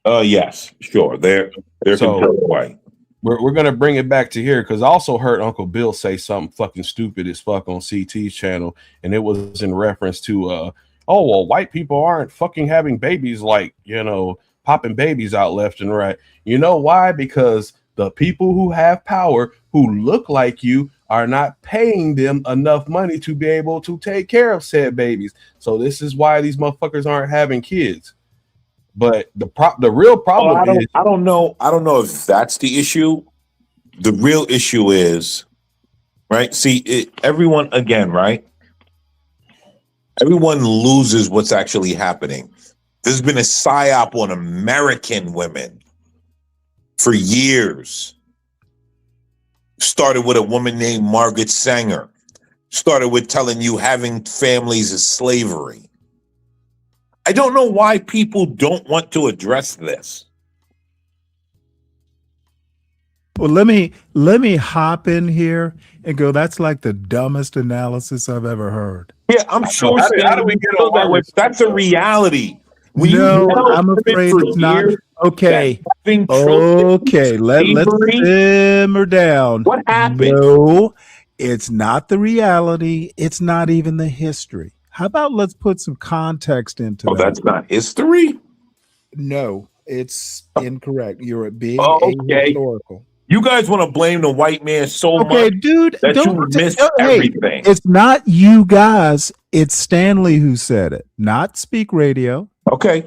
Yes, sure. They're considered white. We're gonna bring it back to here, because I also heard Uncle Bill say something fucking stupid as fuck on CT's channel, and it was in reference to oh well, white people aren't fucking having babies, like, popping babies out left and right. You know why? Because the people who have power, who look like you, are not paying them enough money to be able to take care of said babies. So this is why these motherfuckers aren't having kids. But the real problem is, I don't know if that's the issue. The real issue is, right? See, everyone again, right? Everyone loses what's actually happening. There's been a psyop on American women for years. Started with a woman named Margaret Sanger. Started with telling you having families is slavery. I don't know why people don't want to address this. Well, let me hop in here and go, that's like the dumbest analysis I've ever heard. Yeah, I'm sure. How do we get on that way? That's a reality. I'm afraid it's not. Okay. Let's simmer down. What happened? No, it's not the reality. It's not even the history. How about let's put some context into that? That's not history? No, it's incorrect. You're being historical. You guys want to blame the white man so much, dude, that you miss everything. It's not you guys. It's Stanley who said it, not Speak Radio. Okay.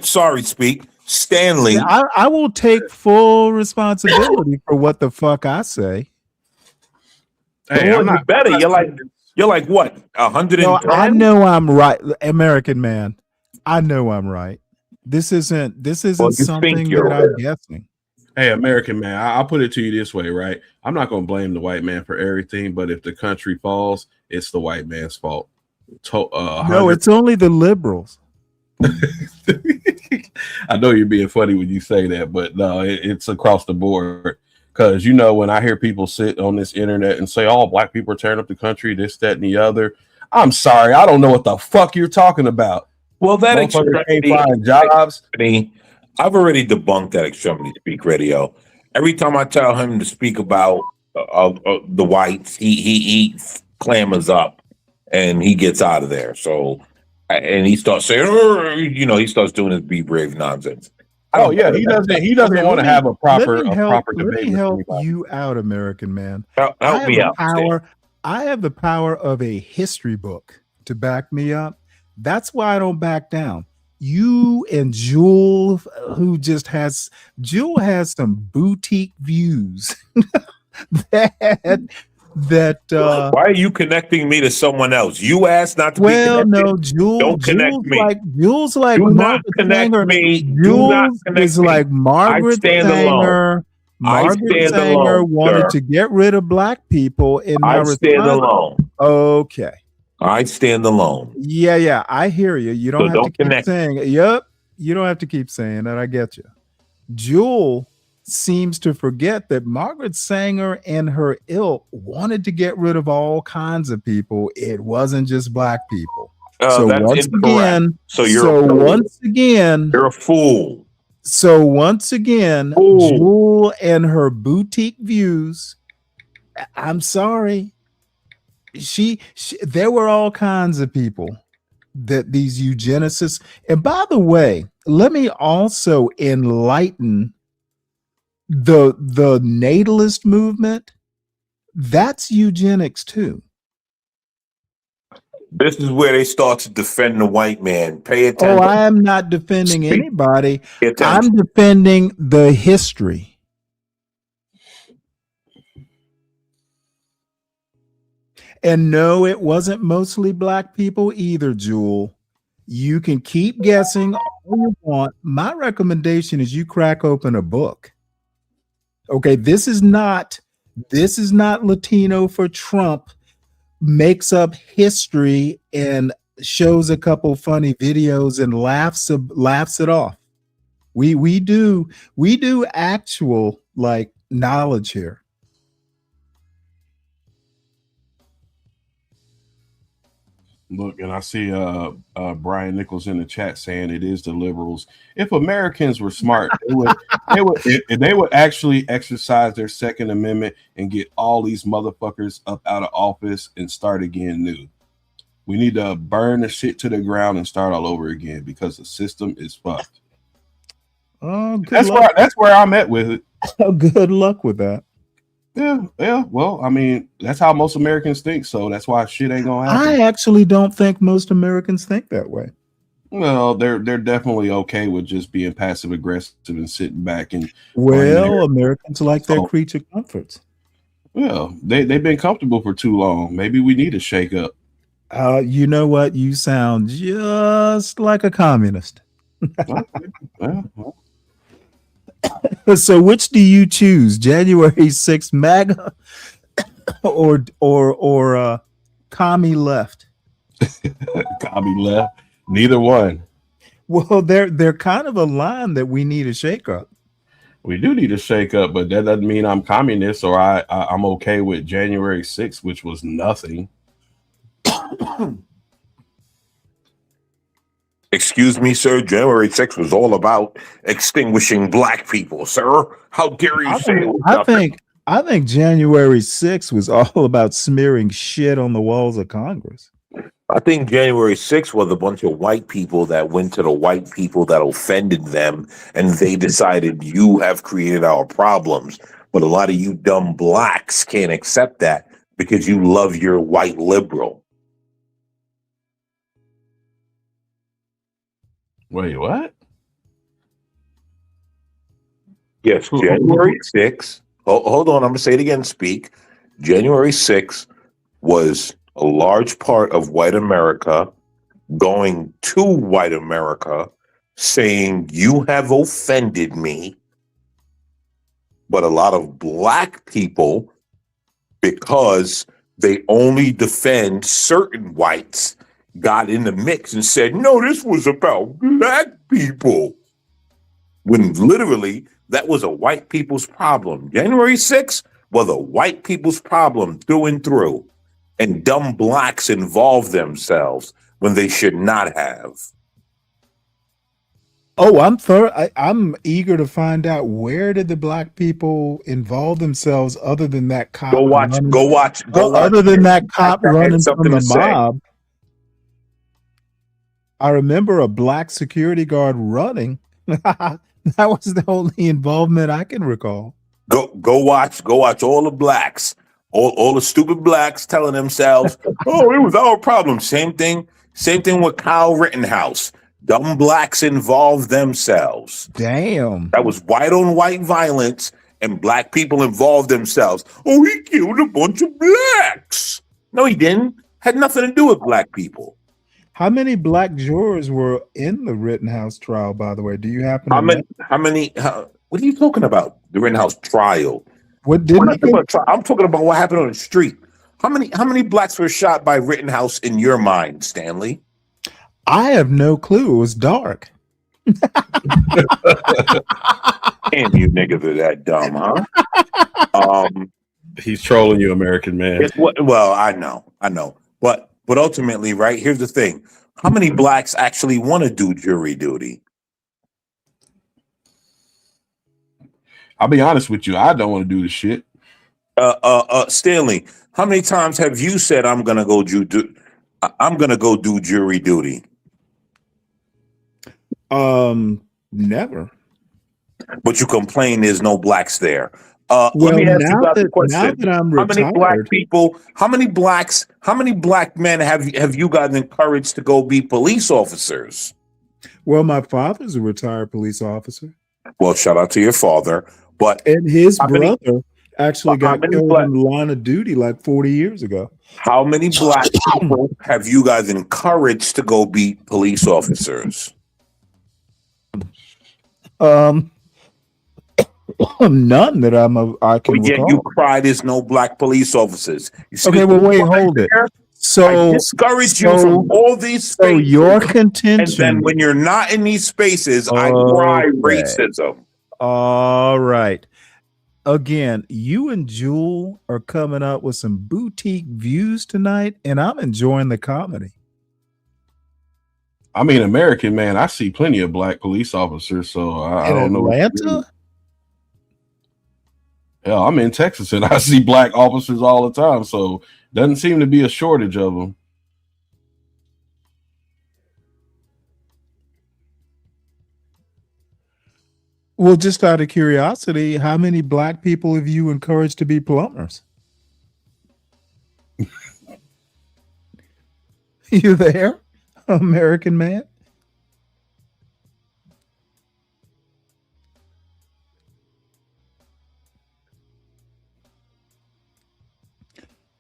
Sorry, Speak. Stanley. I will take full responsibility for what the fuck I say. Hey, I'm not better. You're like what? 110? No, I know I'm right, American man. I know I'm right. This isn't something that I'm guessing. Hey, American man, I'll put it to you this way, right? I'm not going to blame the white man for everything, but if the country falls, it's the white man's fault. No, it's only the liberals. I know you're being funny when you say that, but no, it's across the board. Because, when I hear people sit on this internet and say, oh, black people are tearing up the country, this, that, and the other, I'm sorry, I don't know what the fuck you're talking about. Well, that extremity, can't find jobs. I've already debunked that extremity Speak Radio. Every time I tell him to speak about the whites, he clammers up and he gets out of there. So, and he starts saying, he starts doing his Be Brave nonsense. Oh yeah, he doesn't want to have a proper debate. Let me help you out, American man. Help me out. I have the power of a history book to back me up. That's why I don't back down. You and Jewel, Jewel has some boutique views that that why are you connecting me to someone else? You asked not to be well, connected. no, Don't connect me. Jules like Do not Margaret connect Sanger. me. Do not Jules connect is me. like Margaret I stand alone. Sanger. I Margaret stand Sanger alone, wanted sir. to get rid of black people, and my I stand response. alone. Okay. I stand alone. Yeah, I hear you. You don't So have don't to keep connect. saying it. Yep, you don't have to keep saying that. I get you. Jewel seems to forget that Margaret Sanger and her ilk wanted to get rid of all kinds of people. It wasn't just black people. So That's once incorrect. again, So you're a fool. once again, You're a fool. so once again, Jewel and her boutique views. I'm sorry. She there were all kinds of people that these eugenicists, and by the way, let me also enlighten the natalist movement. That's eugenics too. This is where they start to defend the white man. Pay Oh, attention. I am not defending anybody. Pay attention. I'm defending the history. And no, it wasn't mostly black people either, Jewel. You can keep guessing all you want. My recommendation is you crack open a book. Okay, this is not Latino for Trump makes up history and shows a couple funny videos and laughs it off. We do actual like knowledge here. Look, and I see Brian Nichols in the chat saying it is the liberals. If Americans were smart, they would actually exercise their Second Amendment and get all these motherfuckers up out of office and start again new. We need to burn the shit to the ground and start all over again because the system is fucked. That's where I'm at with it. Good luck with that. Yeah. Well, I mean, that's how most Americans think, so that's why shit ain't gonna happen. I actually don't think most Americans think that way. Well, they're definitely okay with just being passive aggressive and sitting back and Americans like their creature comforts. Well, they've been comfortable for too long. Maybe we need a shake up. You know what? You sound just like a communist. Well. So which do you choose? January 6th MAGA or commie left? Commie left. Neither one. Well, they're kind of a line that we need a shakeup. We do need a shakeup, but that doesn't mean I'm communist or I'm okay with January 6th, which was nothing. Excuse me, sir. January 6th was all about extinguishing black people, sir. How dare you say it was nothing? I think January 6th was all about smearing shit on the walls of Congress. I think January 6th was a bunch of white people that went to the white people that offended them, and they decided you have created our problems. But a lot of you dumb blacks can't accept that because you love your white liberal. Wait, what? Yes, January 6th. Hold on, I'm going to say it again, speak. January 6th was a large part of white America going to white America saying, you have offended me. But a lot of black people, because they only defend certain whites, got in the mix and said, no, this was about black people. When literally that was a white people's problem. January 6th was a white people's problem through and through. And dumb blacks involved themselves when they should not have. Oh, I'm eager to find out, where did the black people involve themselves other than that cop? Go watch. Other than that cop running from the mob. I remember a black security guard running. That was the only involvement I can recall. Go watch all the blacks, all the stupid blacks telling themselves, "Oh, it was our problem." Same thing with Kyle Rittenhouse. Dumb blacks involved themselves. Damn. That was white on white violence, and black people involved themselves. Oh, he killed a bunch of blacks. No, he didn't. Had nothing to do with black people. How many black jurors were in the Rittenhouse trial, by the way? Do you happen to know? What are you talking about? The Rittenhouse trial. What didn't I'm talking about what happened on the street. How many blacks were shot by Rittenhouse in your mind, Stanley? I have no clue. It was dark. Damn, you niggas are that dumb, huh? He's trolling you, American man. Well, I know. But ultimately, right, here's the thing. How many blacks actually want to do jury duty? I'll be honest with you. I don't want to do the shit. Stanley, how many times have you said I'm gonna go do jury duty? Never. But you complain there's no blacks there. Let me ask you guys a question. Now that I'm how many black retired, people, how many black men have you guys encouraged to go be police officers? well, my father's a retired police officer, Well, shout out to your father. But and his how many- brother actually how got many killed black- in the line of duty like 40 years ago. how many black people have you guys encouraged to go be police officers? None that I can But yet recall. you cry there's no black police officers. You see Okay, the well, wait, people right hold it. there? I So, discourage you from all these so spaces. your And contention. then when you're not in these spaces, I cry Okay. racism. All right. Again, you and Jewel are coming up with some boutique views tonight, and I'm enjoying the comedy. I mean, American man, I see plenty of black police officers, so I In don't know. what to do. Atlanta? Hell, I'm in Texas and I see black officers all the time, so doesn't seem to be a shortage of them. Well, just out of curiosity, how many black people have you encouraged to be plumbers? You there, American man?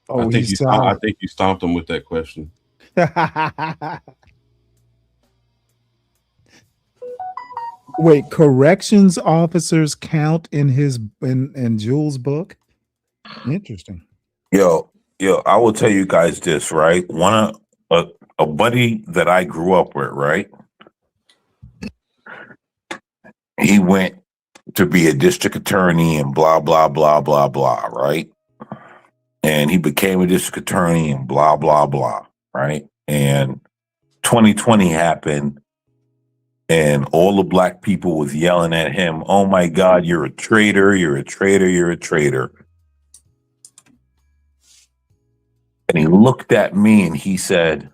Oh, I think he's I think you stomped him with that question. Wait, corrections officers count in in Jules' book? Interesting. Yo, I will tell you guys this, right? A buddy that I grew up with, right? He went to be a district attorney and blah, blah, blah, blah, blah, right? And he became a district attorney and blah, blah, blah, right? And 2020 happened and all the black people was yelling at him, oh my God, you're a traitor, you're a traitor, you're a traitor. And he looked at me and he said,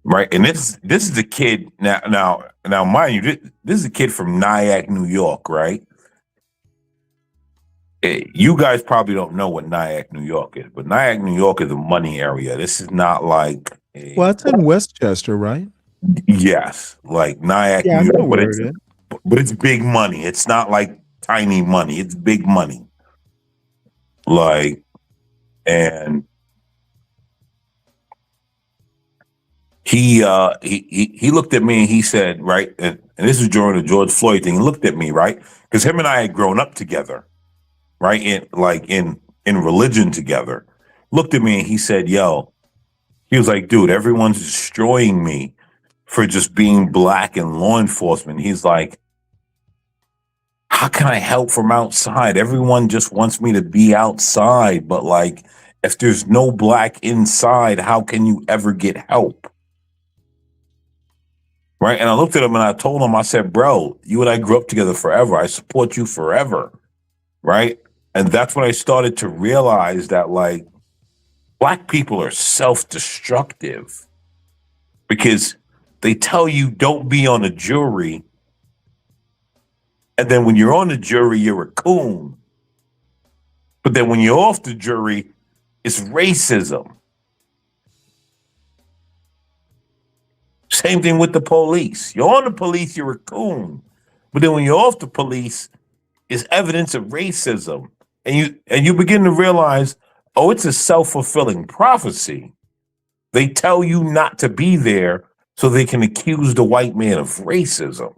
right, and this is the kid now, mind you, this is a kid from Nyack, New York, right? You guys probably don't know what Nyack, New York is, but Nyack, New York is a money area. This is not like Well, it's in Westchester, right? yes, like Nyack, Yeah, I New know York, where it is. but it's big money. It's not like tiny money. It's big money. Like, and he looked at me and he said, right, and this is during the George Floyd thing. He looked at me, right, because him and I had grown up together, right, in religion together. Looked at me and he said, "Yo," he was like, "Dude, everyone's destroying me for just being black in law enforcement." He's like, "How can I help from outside? Everyone just wants me to be outside, but like, if there's no black inside, how can you ever get help?" Right. And I looked at him and I told him, I said, "Bro, you and I grew up together forever. I support you forever." Right. And that's when I started to realize that, like, black people are self-destructive because they tell you don't be on a jury. And then when you're on the jury, you're a coon. But then when you're off the jury, it's racism. Same thing with the police. You're on the police, you're a coon. But then when you're off the police, is evidence of racism. And you begin to realize, oh, it's a self-fulfilling prophecy. They tell you not to be there so they can accuse the white man of racism.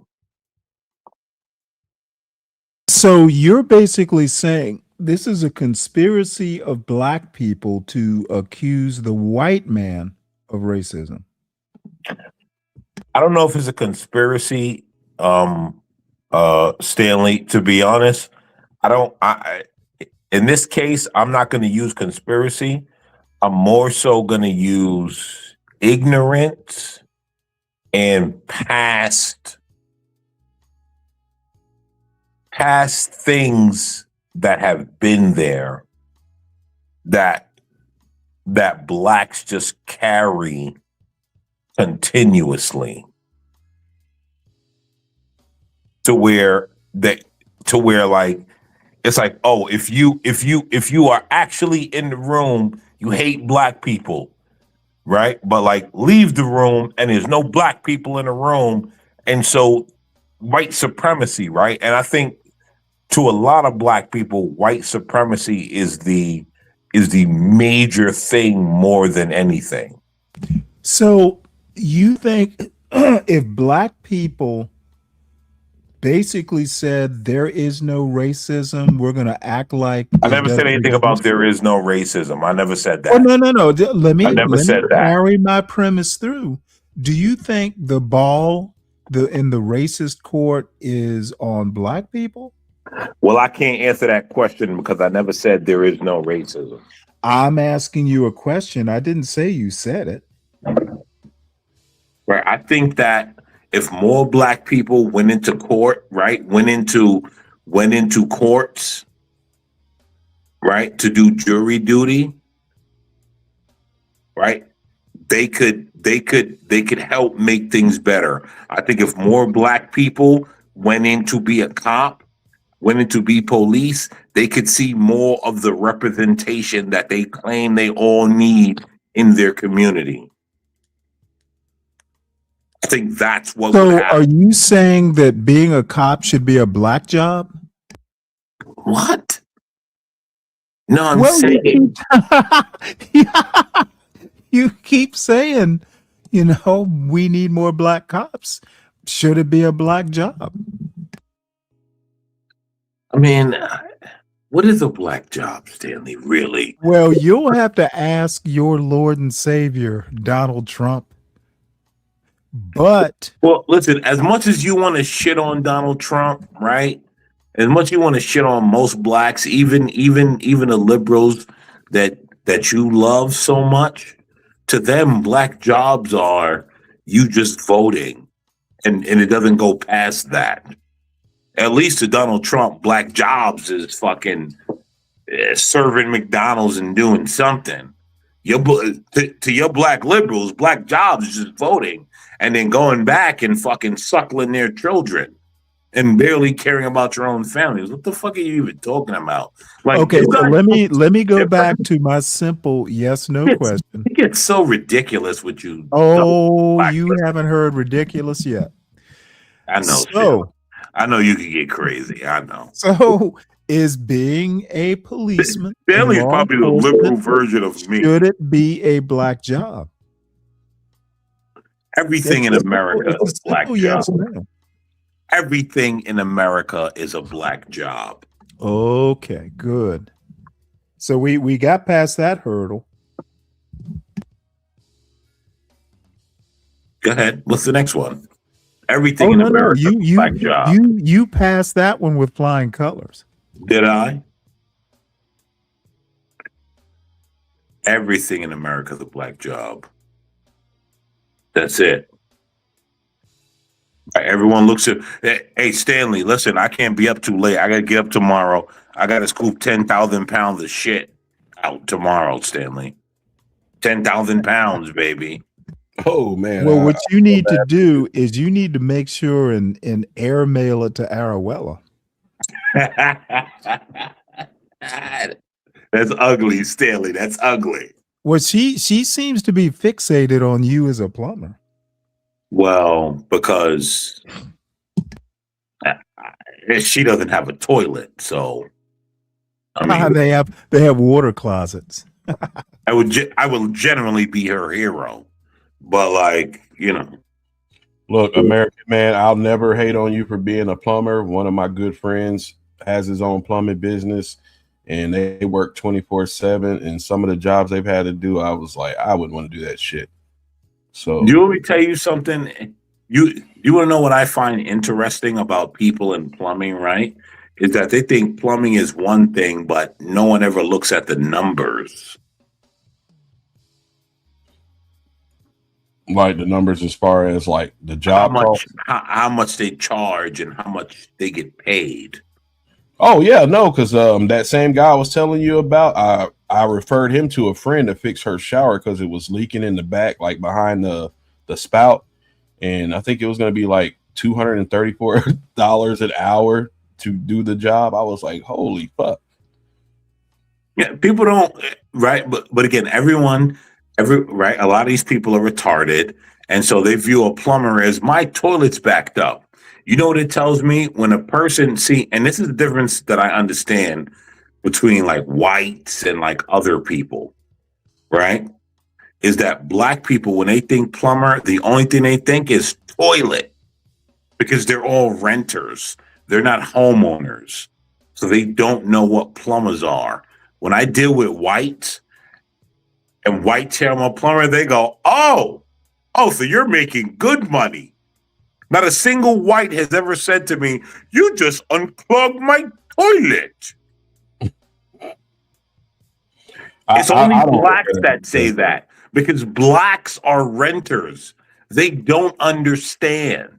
So you're basically saying this is a conspiracy of black people to accuse the white man of racism. I don't know if it's a conspiracy, Stanley, to be honest. In this case, I'm not going to use conspiracy. I'm more so going to use ignorance and past things that have been there that blacks just carry continuously to where like it's like, oh, if you are actually in the room, you hate black people, right? But like leave the room and there's no black people in the room, and so white supremacy, right? And I think to a lot of black people, white supremacy is the major thing more than anything. So you think if black people basically said there is no racism, we're going to act like I never said anything about there is no racism. I never said that. Oh, no. Let me carry my premise through. Do you think the ball in the racist court is on black people? Well, I can't answer that question because I never said there is no racism. I'm asking you a question. I didn't say you said it. Right. I think that if more black people went into court, right, went into courts, right, to do jury duty, right, they could help make things better. I think if more black people went in to be a cop, went in to be police, they could see more of the representation that they claim they all need in their community. I think that's what would happen. Are you saying that being a cop should be a black job? What? No, I'm saying you keep saying, we need more black cops. Should it be a black job? I mean, what is a black job, Stanley, really? Well, you'll have to ask your Lord and Savior, Donald Trump. But well, listen, as much as you want to shit on Donald Trump, right? As much as you want to shit on most blacks, even the liberals that you love so much, to them, black jobs are you just voting, and it doesn't go past that. At least to Donald Trump, black jobs is fucking serving McDonald's and doing something. To your black liberals, black jobs is just voting and then going back and fucking suckling their children and barely caring about your own families. What the fuck are you even talking about? Like, okay, so let me go back to my simple yes/no question. It gets so ridiculous with you. Oh, you haven't heard ridiculous yet. I know. So, I know you can get crazy. I know. So is being a policeman Stanley is probably the liberal version of me. Should it be a black job? Everything in America is a black job. Yes, no. Everything in America is a black job. Okay, good. So we got past that hurdle. Go ahead. What's the next one? Everything in America is a black job. You passed that one with flying colors. Did I? Everything in America is a black job. That's it. Everyone looks at, hey, Stanley, listen, I can't be up too late. I got to get up tomorrow. I got to scoop 10,000 pounds of shit out tomorrow, Stanley. 10,000 pounds, baby. Oh, man. Well, what you need to do is you need to make sure and airmail it to Arawella. That's ugly, Stanley. That's ugly. Well, she seems to be fixated on you as a plumber. Well, because she doesn't have a toilet, so I mean, they have water closets. I will generally be her hero, but like Look, American man, I'll never hate on you for being a plumber. One of my good friends has his own plumbing business, and they work 24/7. And some of the jobs they've had to do, I was like, I wouldn't want to do that shit. So, do you want me to tell you something? You want to know what I find interesting about people in plumbing, right? Is that they think plumbing is one thing, but no one ever looks at the numbers. like the numbers as far as like the job cost. How much they charge and how much they get paid. Oh yeah, no, because that same guy I was telling you about, I referred him to a friend to fix her shower because it was leaking in the back, like behind the spout, and I think it was going to be like $234 an hour to do the job. I was like, holy fuck. Yeah, people don't right, but again, a lot of these people are retarded, and so they view a plumber as my toilet's backed up. You know what it tells me? When a person and this is the difference that I understand between like whites and like other people, right? Is that black people, when they think plumber, the only thing they think is toilet because they're all renters. They're not homeowners. So they don't know what plumbers are. When I deal with whites and white tell them a plumber, they go, oh, so you're making good money. Not a single white has ever said to me, you just unclogged my toilet. It's only blacks that say that because blacks are renters. They don't understand.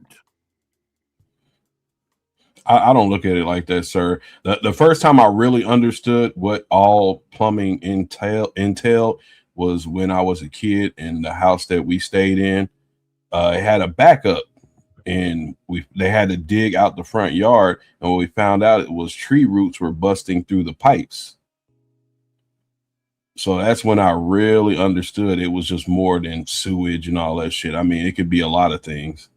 I don't look at it like that, sir. The first time I really understood what all plumbing entailed was when I was a kid in the house that we stayed in. It had a backup, and they had to dig out the front yard, and when we found out, it was tree roots were busting through the pipes. So that's when I really understood it was just more than sewage and all that shit. I mean, it could be a lot of things.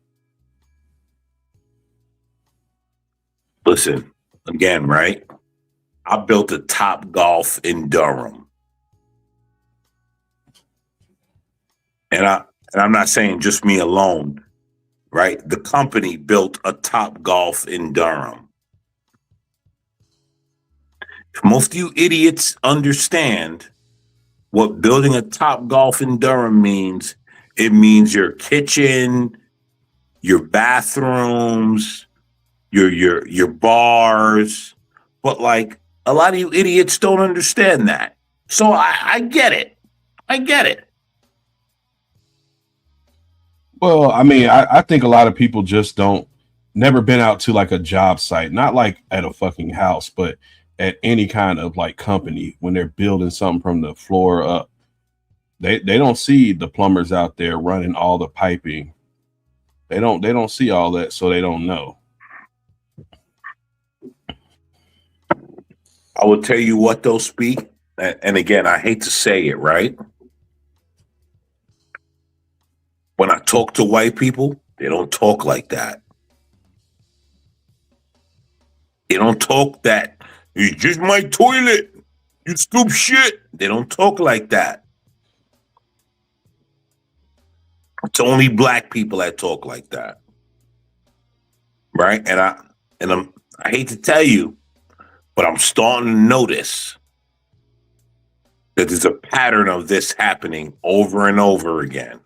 Listen, again, right? I built a Top Golf in Durham. And I'm not saying just me alone, right? The company built a Top Golf in Durham. If most of you idiots understand what building a Top Golf in Durham means, it means your kitchen, your bathrooms, your bars, but like a lot of you idiots don't understand that. So I get it. I get it. Well, I mean, I think a lot of people just never been out to like a job site, not like at a fucking house, but at any kind of like company when they're building something from the floor up. They don't see the plumbers out there running all the piping. They don't see all that, so they don't know. I will tell you what they'll speak, and again, I hate to say it, right? When I talk to white people, they don't talk like that. They don't talk that. It's just my toilet. You scoop shit. They don't talk like that. It's only black people that talk like that. Right? And I hate to tell you, but I'm starting to notice that there's a pattern of this happening over and over again.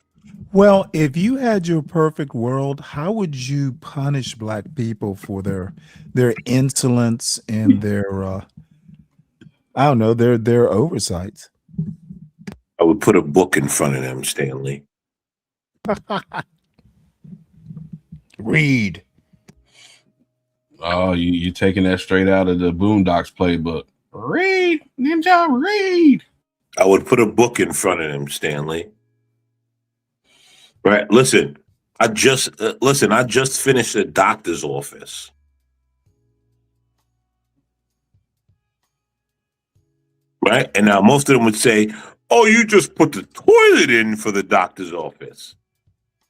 Well, if you had your perfect world, how would you punish black people for their insolence and their I don't know, their oversights? I would put a book in front of them, Stanley. Read. Oh, you taking that straight out of the Boondocks playbook. Read, ninja, read. I would put a book in front of them, Stanley. Right. Listen, I just finished a doctor's office. Right. And now most of them would say, oh, you just put the toilet in for the doctor's office.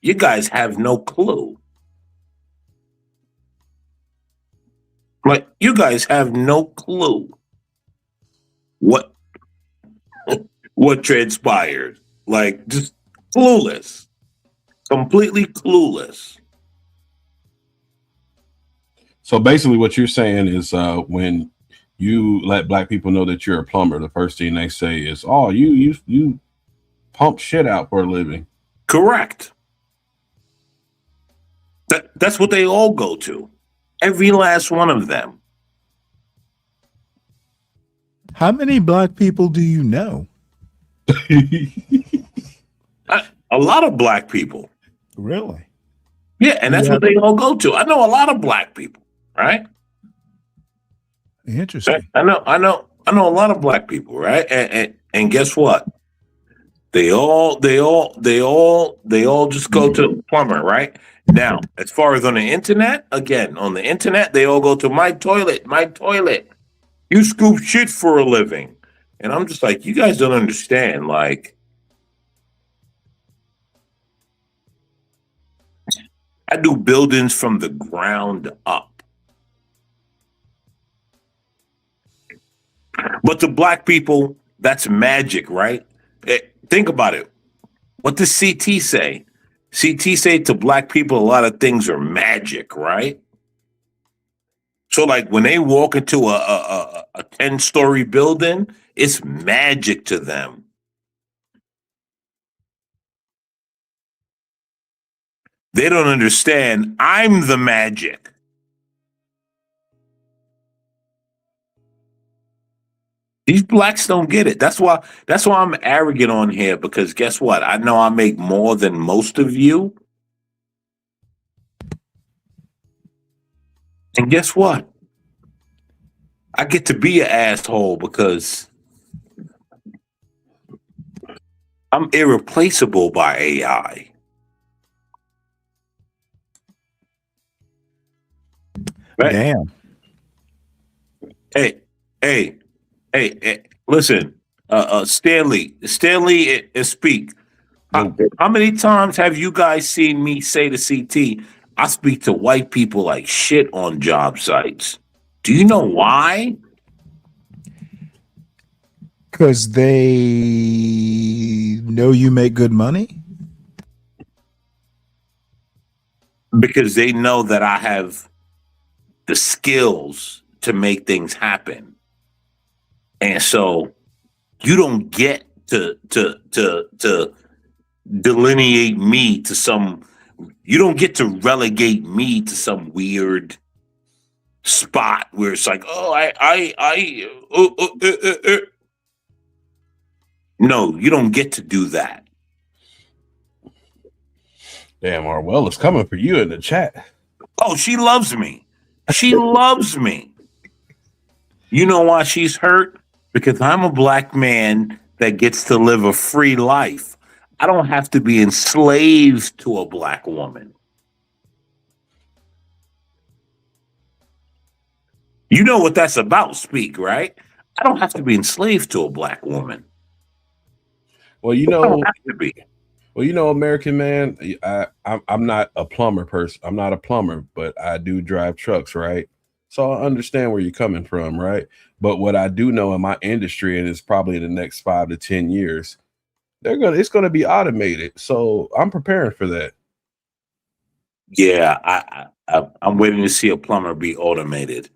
You guys have no clue. Like, you guys have no clue what transpired. Like, just clueless. Completely clueless. So basically, what you're saying is, when you let black people know that you're a plumber, the first thing they say is, "Oh, you pump shit out for a living." Correct. That's what they all go to. Every last one of them. How many black people do you know? A lot of black people. Really? Yeah, and that's what they all go to. I know a lot of black people, right? Interesting. I know a lot of black people, right? And guess what? They all just go to plumber, right? Now, as far as on the internet, again, on the internet, they all go to my toilet. You scoop shit for a living. And I'm just like, you guys don't understand. Like, I do buildings from the ground up. But to black people, that's magic, right? Think about it. What does CT say? CT say to black people, a lot of things are magic, right? So like when they walk into a 10-story building, it's magic to them. They don't understand. I'm the magic. These blacks don't get it. That's why I'm arrogant on here, because guess what? I know I make more than most of you. And guess what? I get to be an asshole because I'm irreplaceable by AI. Right? Damn. Hey, listen, Stanley, speak. How many times have you guys seen me say to CT, I speak to white people like shit on job sites? Do you know why? Because they know you make good money? Because they know that I have the skills to make things happen. And so you don't get to delineate me to some, you don't get to relegate me to some weird spot where it's like, oh, No, you don't get to do that. Damn, Arwell is coming for you in the chat. Oh, she loves me. She loves me. You know why she's hurt? Because I'm a black man that gets to live a free life. I don't have to be enslaved to a black woman. You know what that's about, Speak, right? I don't have to be enslaved to a black woman. Well, you I know, don't have to be. well, you know, American man, I'm not a plumber person. I'm not a plumber, but I do drive trucks, right? So I understand where you're coming from, right? But what I do know in my industry, and it's probably in the next 5 to 10 years, it's gonna be automated. So I'm preparing for that. Yeah, I'm waiting to see a plumber be automated.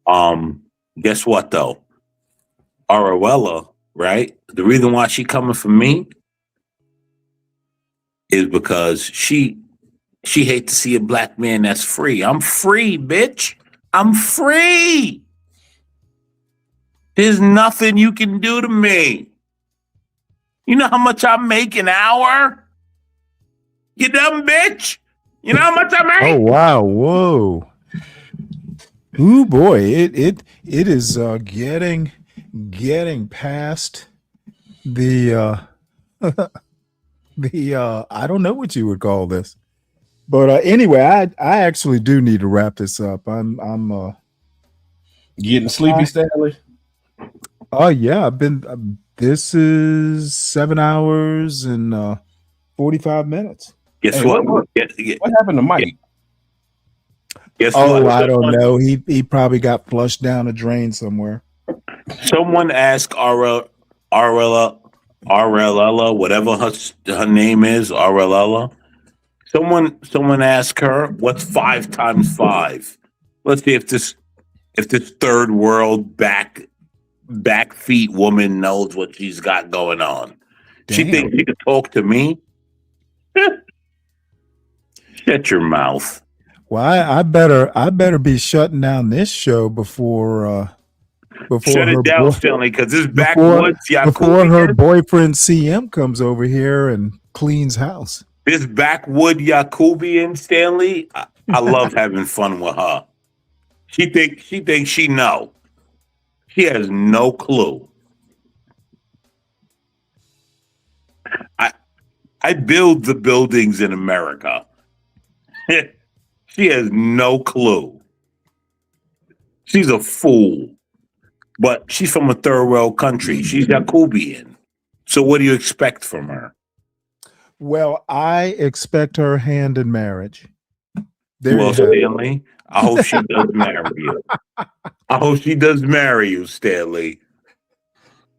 Guess what though? Aruella, right? The reason why she coming for me is because she hates to see a black man that's free. I'm free, bitch. I'm free. There's nothing you can do to me. You know how much I make an hour? You dumb bitch. You know how much I make? Oh wow, whoa. Ooh boy, it is getting past the the I don't know what you would call this. But anyway, I actually do need to wrap this up. I'm getting sleepy, Stanley. Oh yeah, I've been this is 7 hours and 45 minutes. Guess Hey, what? what happened to Mike? Guess Oh, what? I don't know. He probably got flushed down a drain somewhere. Someone asked Arella, whatever her name is, Arella. Someone asked her, "What's 5 times 5?" Let's see if this third world back feet woman knows what she's got going on. She Damn. thinks she can talk to me. Shut your mouth. Well, I better be shutting down this show before Shut her it down, Stanley, because this before backwoods her boyfriend CM comes over here and cleans house. This backwood Yakubian Stanley, I love having fun with her. She thinks she know. She has no clue. I build the buildings in America. She has no clue. She's a fool. But she's from a third world country. She's Yakubian. So what do you expect from her? Well, I expect her hand in marriage. Well, Stanley, I hope she does marry you. I hope she does marry you, Stanley.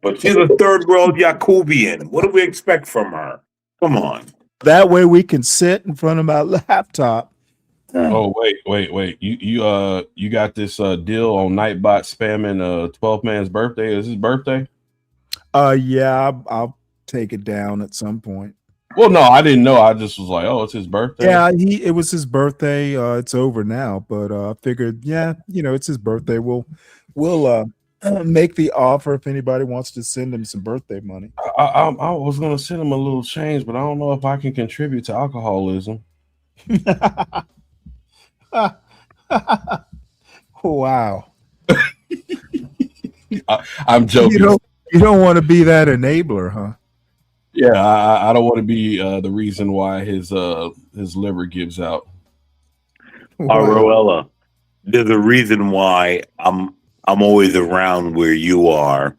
But she's a third world Yakubian. What do we expect from her? Come on. That way we can sit in front of my laptop. Oh, wait. You got this deal on Nightbot spamming 12 man's birthday. Is his birthday? Yeah, I'll take it down at some point. Well, no, I didn't know. I just was like, oh, it's his birthday. Yeah, it was his birthday. It's over now, but I figured, yeah, it's his birthday. We'll make the offer if anybody wants to send him some birthday money. I was gonna send him a little change, but I don't know if I can contribute to alcoholism. Wow. I'm joking. You don't want to be that enabler, huh? Yeah, I don't want to be the reason why his liver gives out. Aruella, there's a reason why I'm always around where you are,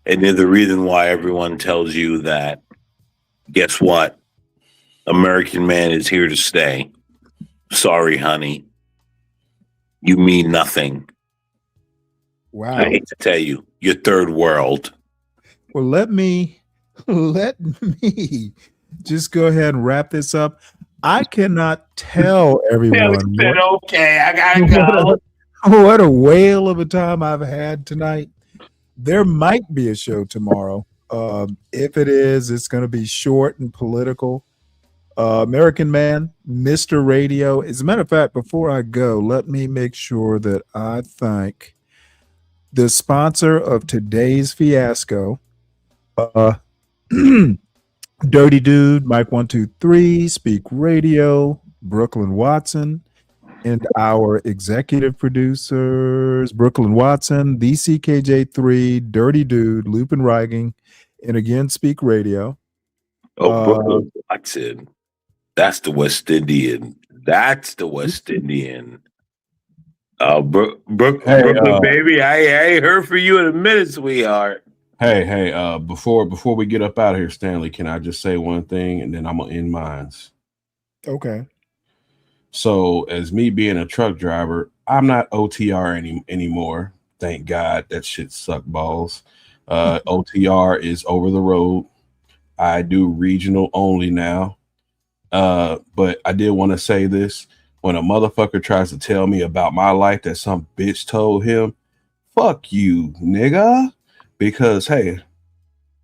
and there's a reason why everyone tells you that. Guess what? American man is here to stay. Sorry, honey. You mean nothing. Wow. I hate to tell you, you're third world. Well, let me just go ahead and wrap this up. I cannot tell everyone okay, I gotta go. What a whale of a time I've had tonight. There might be a show tomorrow. If it is, it's going to be short and political. American Man, Mr. Radio. As a matter of fact, before I go, let me make sure that I thank the sponsor of today's fiasco, Dirty Dude, Mike 123, Speak Radio, Brooklyn Watson, and our executive producers, Brooklyn Watson, DCKJ3, Dirty Dude, Lupin Reigang, and again, Speak Radio. Brooklyn Watson. That's the West Indian. Brooklyn, baby. I ain't heard from you in a minute, sweetheart. Hey, before we get up out of here, Stanley, can I just say one thing and then I'm gonna end mine? Okay. So, as me being a truck driver, I'm not OTR anymore. Thank God. That shit suck balls. OTR is over the road. I do regional only now. But I did want to say this. When a motherfucker tries to tell me about my life that some bitch told him, fuck you, nigga. Because, hey,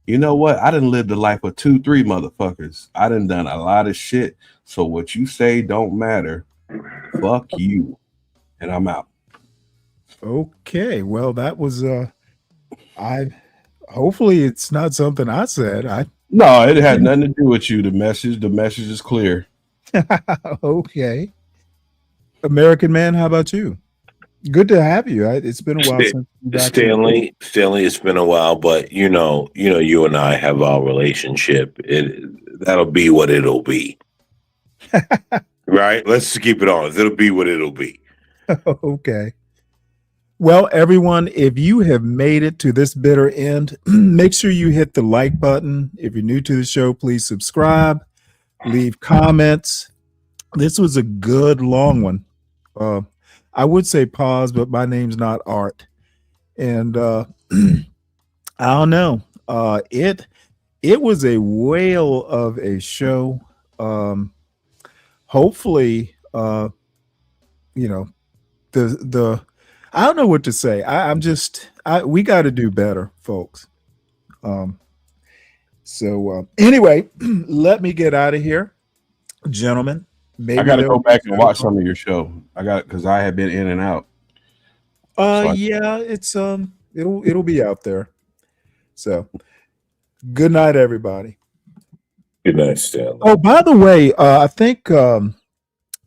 you know what? I done lived the life of 2-3 motherfuckers. I done a lot of shit. So what you say don't matter. Fuck you. And I'm out. Okay. Well, that was hopefully it's not something I said. No, it had nothing to do with you. The message is clear. Okay. American Man, how about you? Good to have you. It's been a while since Stanley, it's been a while, but you know, you and I have our relationship. That'll be what it'll be. Right? Let's just keep it honest. It'll be what it'll be. Okay. Well, everyone, if you have made it to this bitter end, make sure you hit the like button. If you're new to the show, please subscribe, leave comments. This was a good long one. I would say pause, but my name's not Art. And I don't know. It was a whale of a show. Hopefully, the I don't know what to say. We got to do better, folks. So anyway, let me get out of here, gentlemen. Maybe I got to go back and watch some of your show. Because I have been in and out. Yeah, it's it'll be out there. So good night, everybody. Good night, Stanley. Oh, by the way, I think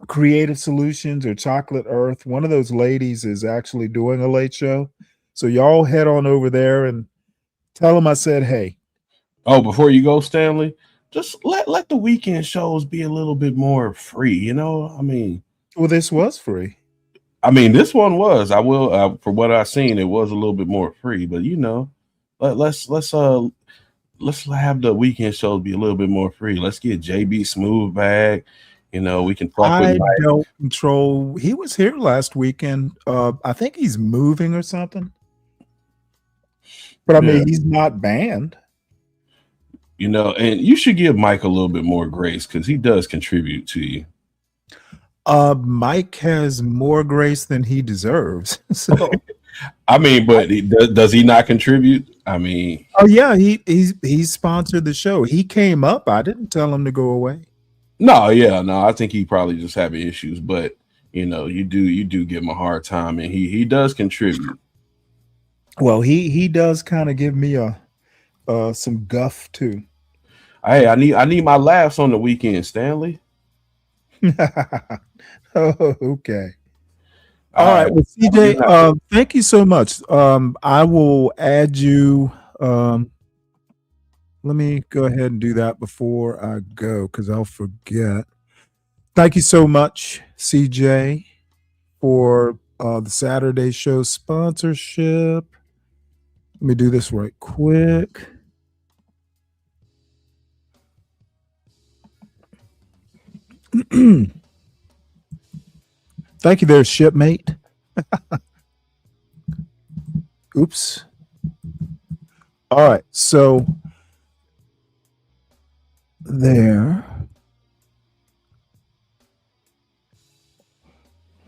Creative Solutions or Chocolate Earth, one of those ladies is actually doing a late show. So y'all head on over there and tell them I said hey. Oh, before you go, Stanley, just let the weekend shows be a little bit more free. I mean, well, this was free. I mean, this one was. I will, for what I've seen, it was a little bit more free. But let's have the weekend shows be a little bit more free. Let's get JB Smooth back. We can fuck I with Mike. don't control. He was here last weekend. I think he's moving or something. But I mean, he's not banned. And you should give Mike a little bit more grace because he does contribute to you. Mike has more grace than he deserves. So I mean, but does he not contribute? I mean, oh yeah, he sponsored the show. He came up. I didn't tell him to go away. No, I think he probably just having issues, but you do give him a hard time, and he does contribute. Well, he does kind of give me some guff too. Hey, I need my laughs on the weekend, Stanley. Oh, okay. All right. Well, CJ, thank you so much. I will add you. Let me go ahead and do that before I go because I'll forget. Thank you so much, CJ, for the Saturday show sponsorship. Let me do this right quick. Thank you there, shipmate. Oops. All right, so there.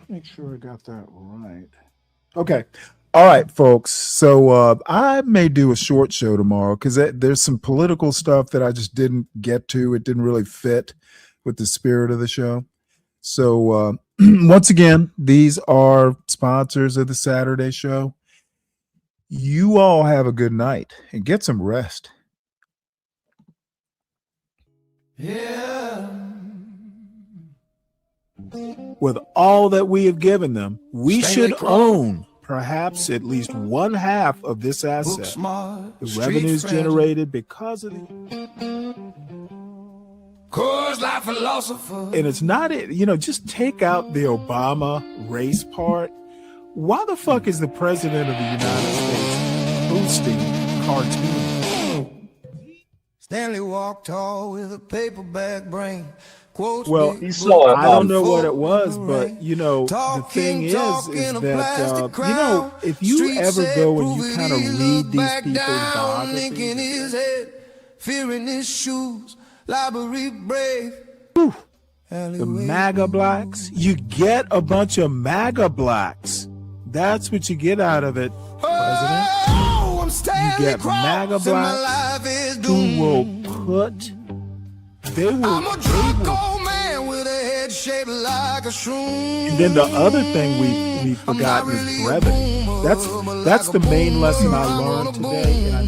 Make sure I got that right. Okay. All right, folks. So I may do a short show tomorrow because there's some political stuff that I just didn't get to. It didn't really fit with the spirit of the show. So once again, these are sponsors of the Saturday show. You all have a good night and get some rest. Yeah. With all that we have given them, we should own perhaps at least one half of this asset. The revenues generated because of it. Like philosopher. And it's not it, just take out the Obama race part. Why the fuck is the president of the United States boosting cartoons? Stanley walked tall with a paperback brain. Well, I don't know what it was, but the thing is that if you ever go and you kind of read these people's biographies, fearing his shoes, library brave. The MAGA blacks, you get a bunch of MAGA blacks. That's what you get out of it, President. You get MAGA blacks who will put. They will. I'm a drunk old man with a head shaped like a shroom. And then the other thing we forgot is brevity. That's the main lesson I learned today, and I